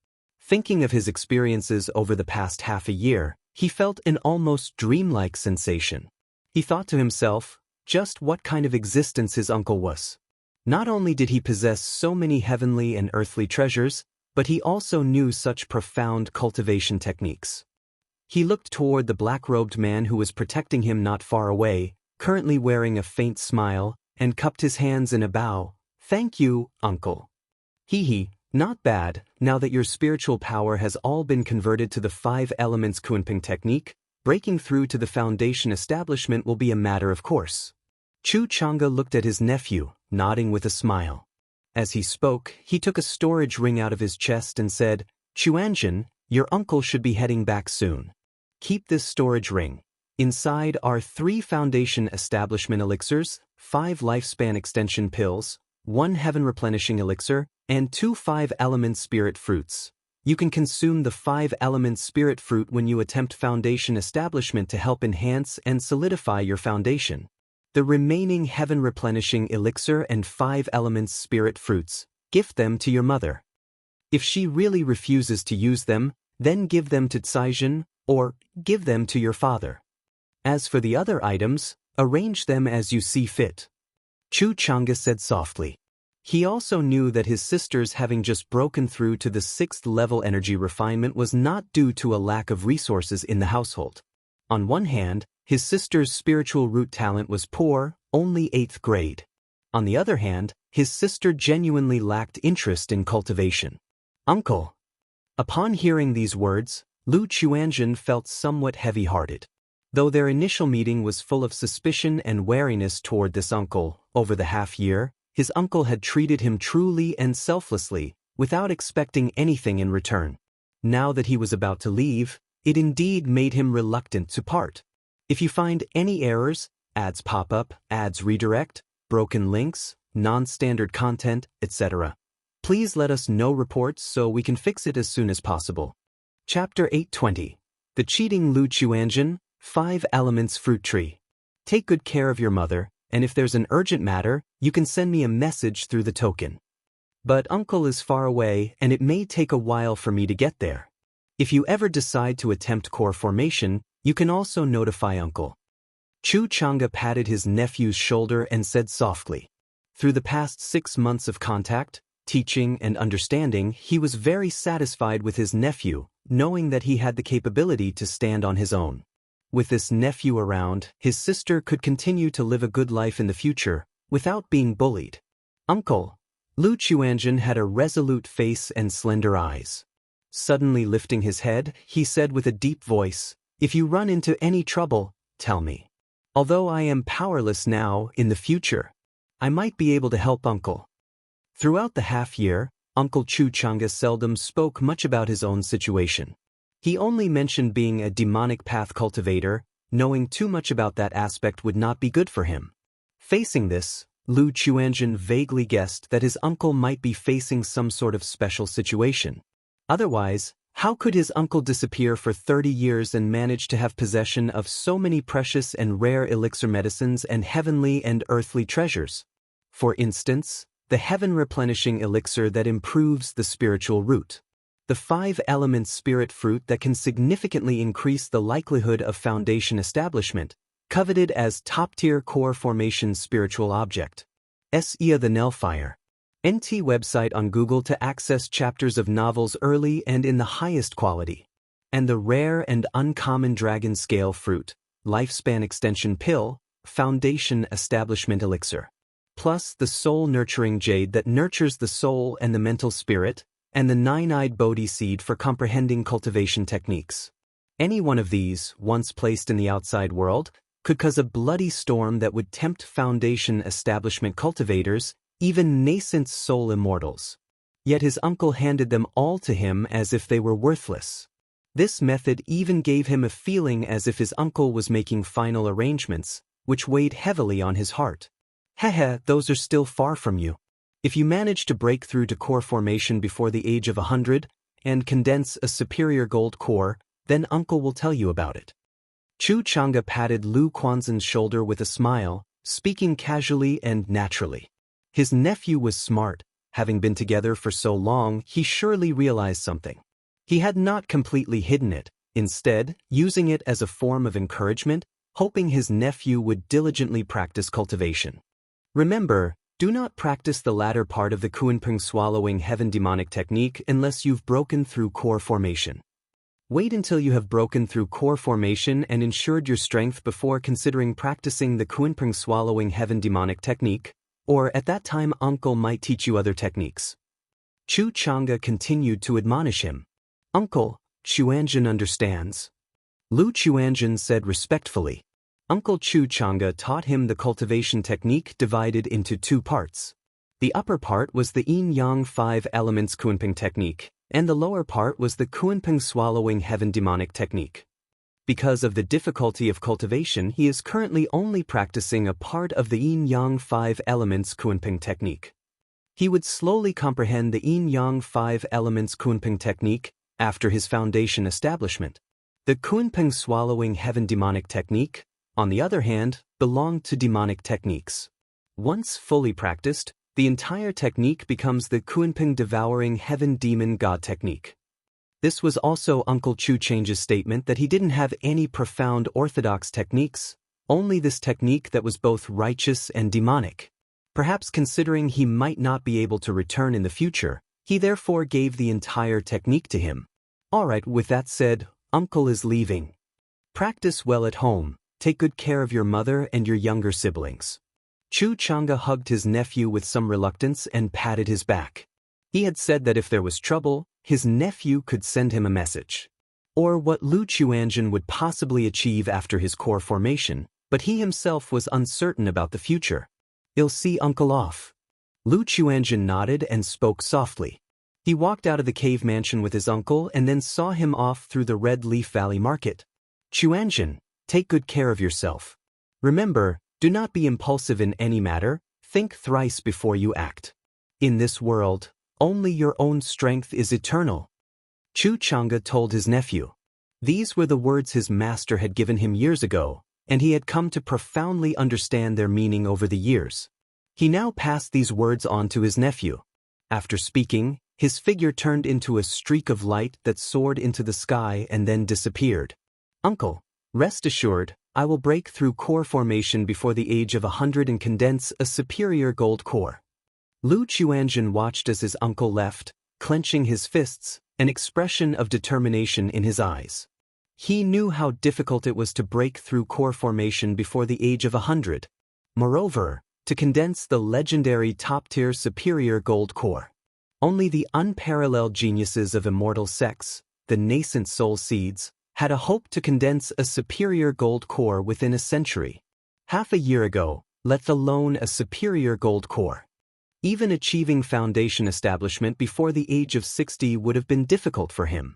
A: Thinking of his experiences over the past half a year, he felt an almost dreamlike sensation. He thought to himself, just what kind of existence his uncle was. Not only did he possess so many heavenly and earthly treasures, but he also knew such profound cultivation techniques. He looked toward the black-robed man who was protecting him not far away, currently wearing a faint smile, and cupped his hands in a bow. "Thank you, uncle." Hee, not bad, now that your spiritual power has all been converted to the 5 elements Kunping technique, breaking through to the foundation establishment will be a matter of course. Chu Chang'e looked at his nephew, nodding with a smile. As he spoke, he took a storage ring out of his chest and said, "Chuanjin, your uncle should be heading back soon. keep this storage ring. Inside are 3 foundation establishment elixirs, 5 lifespan extension pills, 1 heaven replenishing elixir, and 2 5-element spirit fruits. You can consume the 5-element spirit fruit when you attempt foundation establishment to help enhance and solidify your foundation. The remaining heaven replenishing elixir and 5-element spirit fruits, gift them to your mother. If she really refuses to use them, then give them to Caizhen, or give them to your father. As for the other items, arrange them as you see fit. Chu Chang'e said softly. He also knew that his sister's having just broken through to the 6th level energy refinement was not due to a lack of resources in the household. On one hand, his sister's spiritual root talent was poor, only 8th grade. On the other hand, his sister genuinely lacked interest in cultivation. Uncle. Upon hearing these words, Lu Chuanzhen felt somewhat heavy-hearted. Though their initial meeting was full of suspicion and wariness toward this uncle, over the half-year, his uncle had treated him truly and selflessly, without expecting anything in return. Now that he was about to leave, it indeed made him reluctant to part. If you find any errors, ads pop up, ads redirect, broken links, non-standard content, etc., please let us know reports so we can fix it as soon as possible. Chapter 820. The Cheating Lu Chuanzhen, 5 Elements Fruit Tree. Take good care of your mother, and if there's an urgent matter, you can send me a message through the token. But Uncle is far away, and it may take a while for me to get there. If you ever decide to attempt core formation, you can also notify Uncle. Chu Chang'e patted his nephew's shoulder and said softly. Through the past 6 months of contact, teaching, and understanding, he was very satisfied with his nephew, knowing that he had the capability to stand on his own. With this nephew around, his sister could continue to live a good life in the future, without being bullied. Uncle. Lu Chuanzhen had a resolute face and slender eyes. Suddenly lifting his head, he said with a deep voice, "If you run into any trouble, tell me. Although I am powerless now, in the future, I might be able to help Uncle." Throughout the half-year, Uncle Chu Chang'e seldom spoke much about his own situation. He only mentioned being a demonic path cultivator, knowing too much about that aspect would not be good for him. Facing this, Lu Chuanzhen vaguely guessed that his uncle might be facing some sort of special situation. Otherwise, how could his uncle disappear for 30 years and manage to have possession of so many precious and rare elixir medicines and heavenly and earthly treasures? For instance, the heaven-replenishing elixir that improves the spiritual root. The 5-element spirit fruit that can significantly increase the likelihood of foundation establishment, coveted as top-tier core formation spiritual object. Xianxia the Nelfire. NT website on Google to access chapters of novels early and in the highest quality. And the rare and uncommon dragon scale fruit, lifespan extension pill, foundation establishment elixir. Plus the soul-nurturing jade that nurtures the soul and the mental spirit, and the 9-eyed Bodhi seed for comprehending cultivation techniques. Any one of these, once placed in the outside world, could cause a bloody storm that would tempt foundation establishment cultivators, even nascent soul immortals. Yet his uncle handed them all to him as if they were worthless. This method even gave him a feeling as if his uncle was making final arrangements, which weighed heavily on his heart. Hehe, those are still far from you. If you manage to break through to core formation before the age of 100, and condense a superior gold core, then Uncle will tell you about it. Chu Chang'e patted Lu Quanzhen's shoulder with a smile, speaking casually and naturally. His nephew was smart. Having been together for so long, he surely realized something. He had not completely hidden it, instead, using it as a form of encouragement, hoping his nephew would diligently practice cultivation. Remember, do not practice the latter part of the Kunpeng swallowing heaven demonic technique unless you've broken through core formation. Wait until you have broken through core formation and ensured your strength before considering practicing the Kunpeng swallowing heaven demonic technique, or at that time Uncle might teach you other techniques. Chu Chang'e continued to admonish him. Uncle, Chuanzhen understands. Lu Chuanzhen said respectfully. Uncle Chu Chang'e taught him the cultivation technique divided into 2 parts. The upper part was the Yin-Yang 5 elements Kunpeng technique, and the lower part was the Kunpeng swallowing heaven demonic technique. Because of the difficulty of cultivation, he is currently only practicing a part of the Yin-Yang 5 Elements Kunping technique. He would slowly comprehend the Yin-Yang 5 Elements Kunping technique after his foundation establishment. The Kunping Swallowing Heaven demonic technique, on the other hand, belonged to demonic techniques. Once fully practiced, the entire technique becomes the Kunping Devouring Heaven Demon God technique. This was also Uncle Chu Change's statement that he didn't have any profound orthodox techniques, only this technique that was both righteous and demonic. Perhaps considering he might not be able to return in the future, he therefore gave the entire technique to him. Alright, with that said, Uncle is leaving. Practice well at home, take good care of your mother and your younger siblings. Chu Chang'e hugged his nephew with some reluctance and patted his back. He had said that if there was trouble, his nephew could send him a message. Or what Lu Chuanjun would possibly achieve after his core formation, but he himself was uncertain about the future. "You'll see Uncle off." Lu Chuanjun nodded and spoke softly. He walked out of the cave mansion with his uncle and then saw him off through the Red Leaf Valley Market. "Chuanjun, take good care of yourself. Remember, do not be impulsive in any matter, think thrice before you act. In this world, only your own strength is eternal." Chu Chang'e told his nephew. These were the words his master had given him years ago, and he had come to profoundly understand their meaning over the years. He now passed these words on to his nephew. After speaking, his figure turned into a streak of light that soared into the sky and then disappeared. "Uncle, rest assured, I will break through core formation before the age of 100 and condense a superior gold core." Lu Chuanjun watched as his uncle left, clenching his fists, an expression of determination in his eyes. He knew how difficult it was to break through core formation before the age of 100. Moreover, to condense the legendary top-tier superior gold core. Only the unparalleled geniuses of immortal sects, the nascent soul seeds, had a hope to condense a superior gold core within a century. Half a year ago, let alone a superior gold core. Even achieving foundation establishment before the age of 60 would have been difficult for him.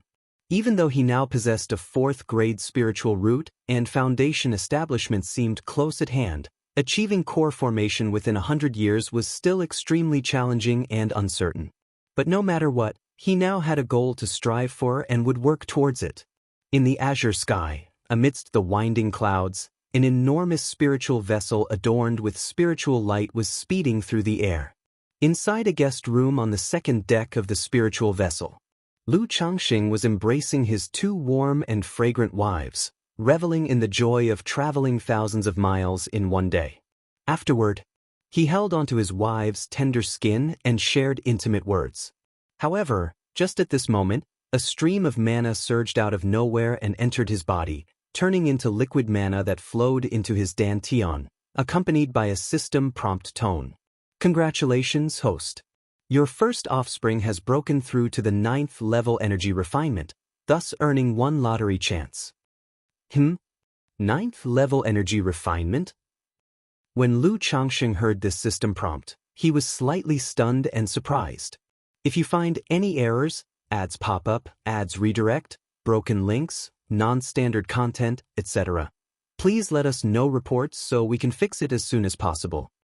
A: Even though he now possessed a 4th-grade spiritual root and foundation establishment seemed close at hand, achieving core formation within 100 years was still extremely challenging and uncertain. But no matter what, he now had a goal to strive for and would work towards it. In the azure sky, amidst the winding clouds, an enormous spiritual vessel adorned with spiritual light was speeding through the air. Inside a guest room on the 2nd deck of the spiritual vessel, Lu Changxing was embracing his 2 warm and fragrant wives, reveling in the joy of traveling thousands of miles in one day. Afterward, he held onto his wives' tender skin and shared intimate words. However, just at this moment, a stream of mana surged out of nowhere and entered his body, turning into liquid mana that flowed into his dantian, accompanied by a system prompt tone. "Congratulations, host. Your first offspring has broken through to the 9th level energy refinement, thus earning 1 lottery chance." 9th level energy refinement? When Lu Changxing heard this system prompt, he was slightly stunned and surprised. If you find any errors, ads pop up, ads redirect, broken links, non-standard content, etc., please let us know reports so we can fix it as soon as possible.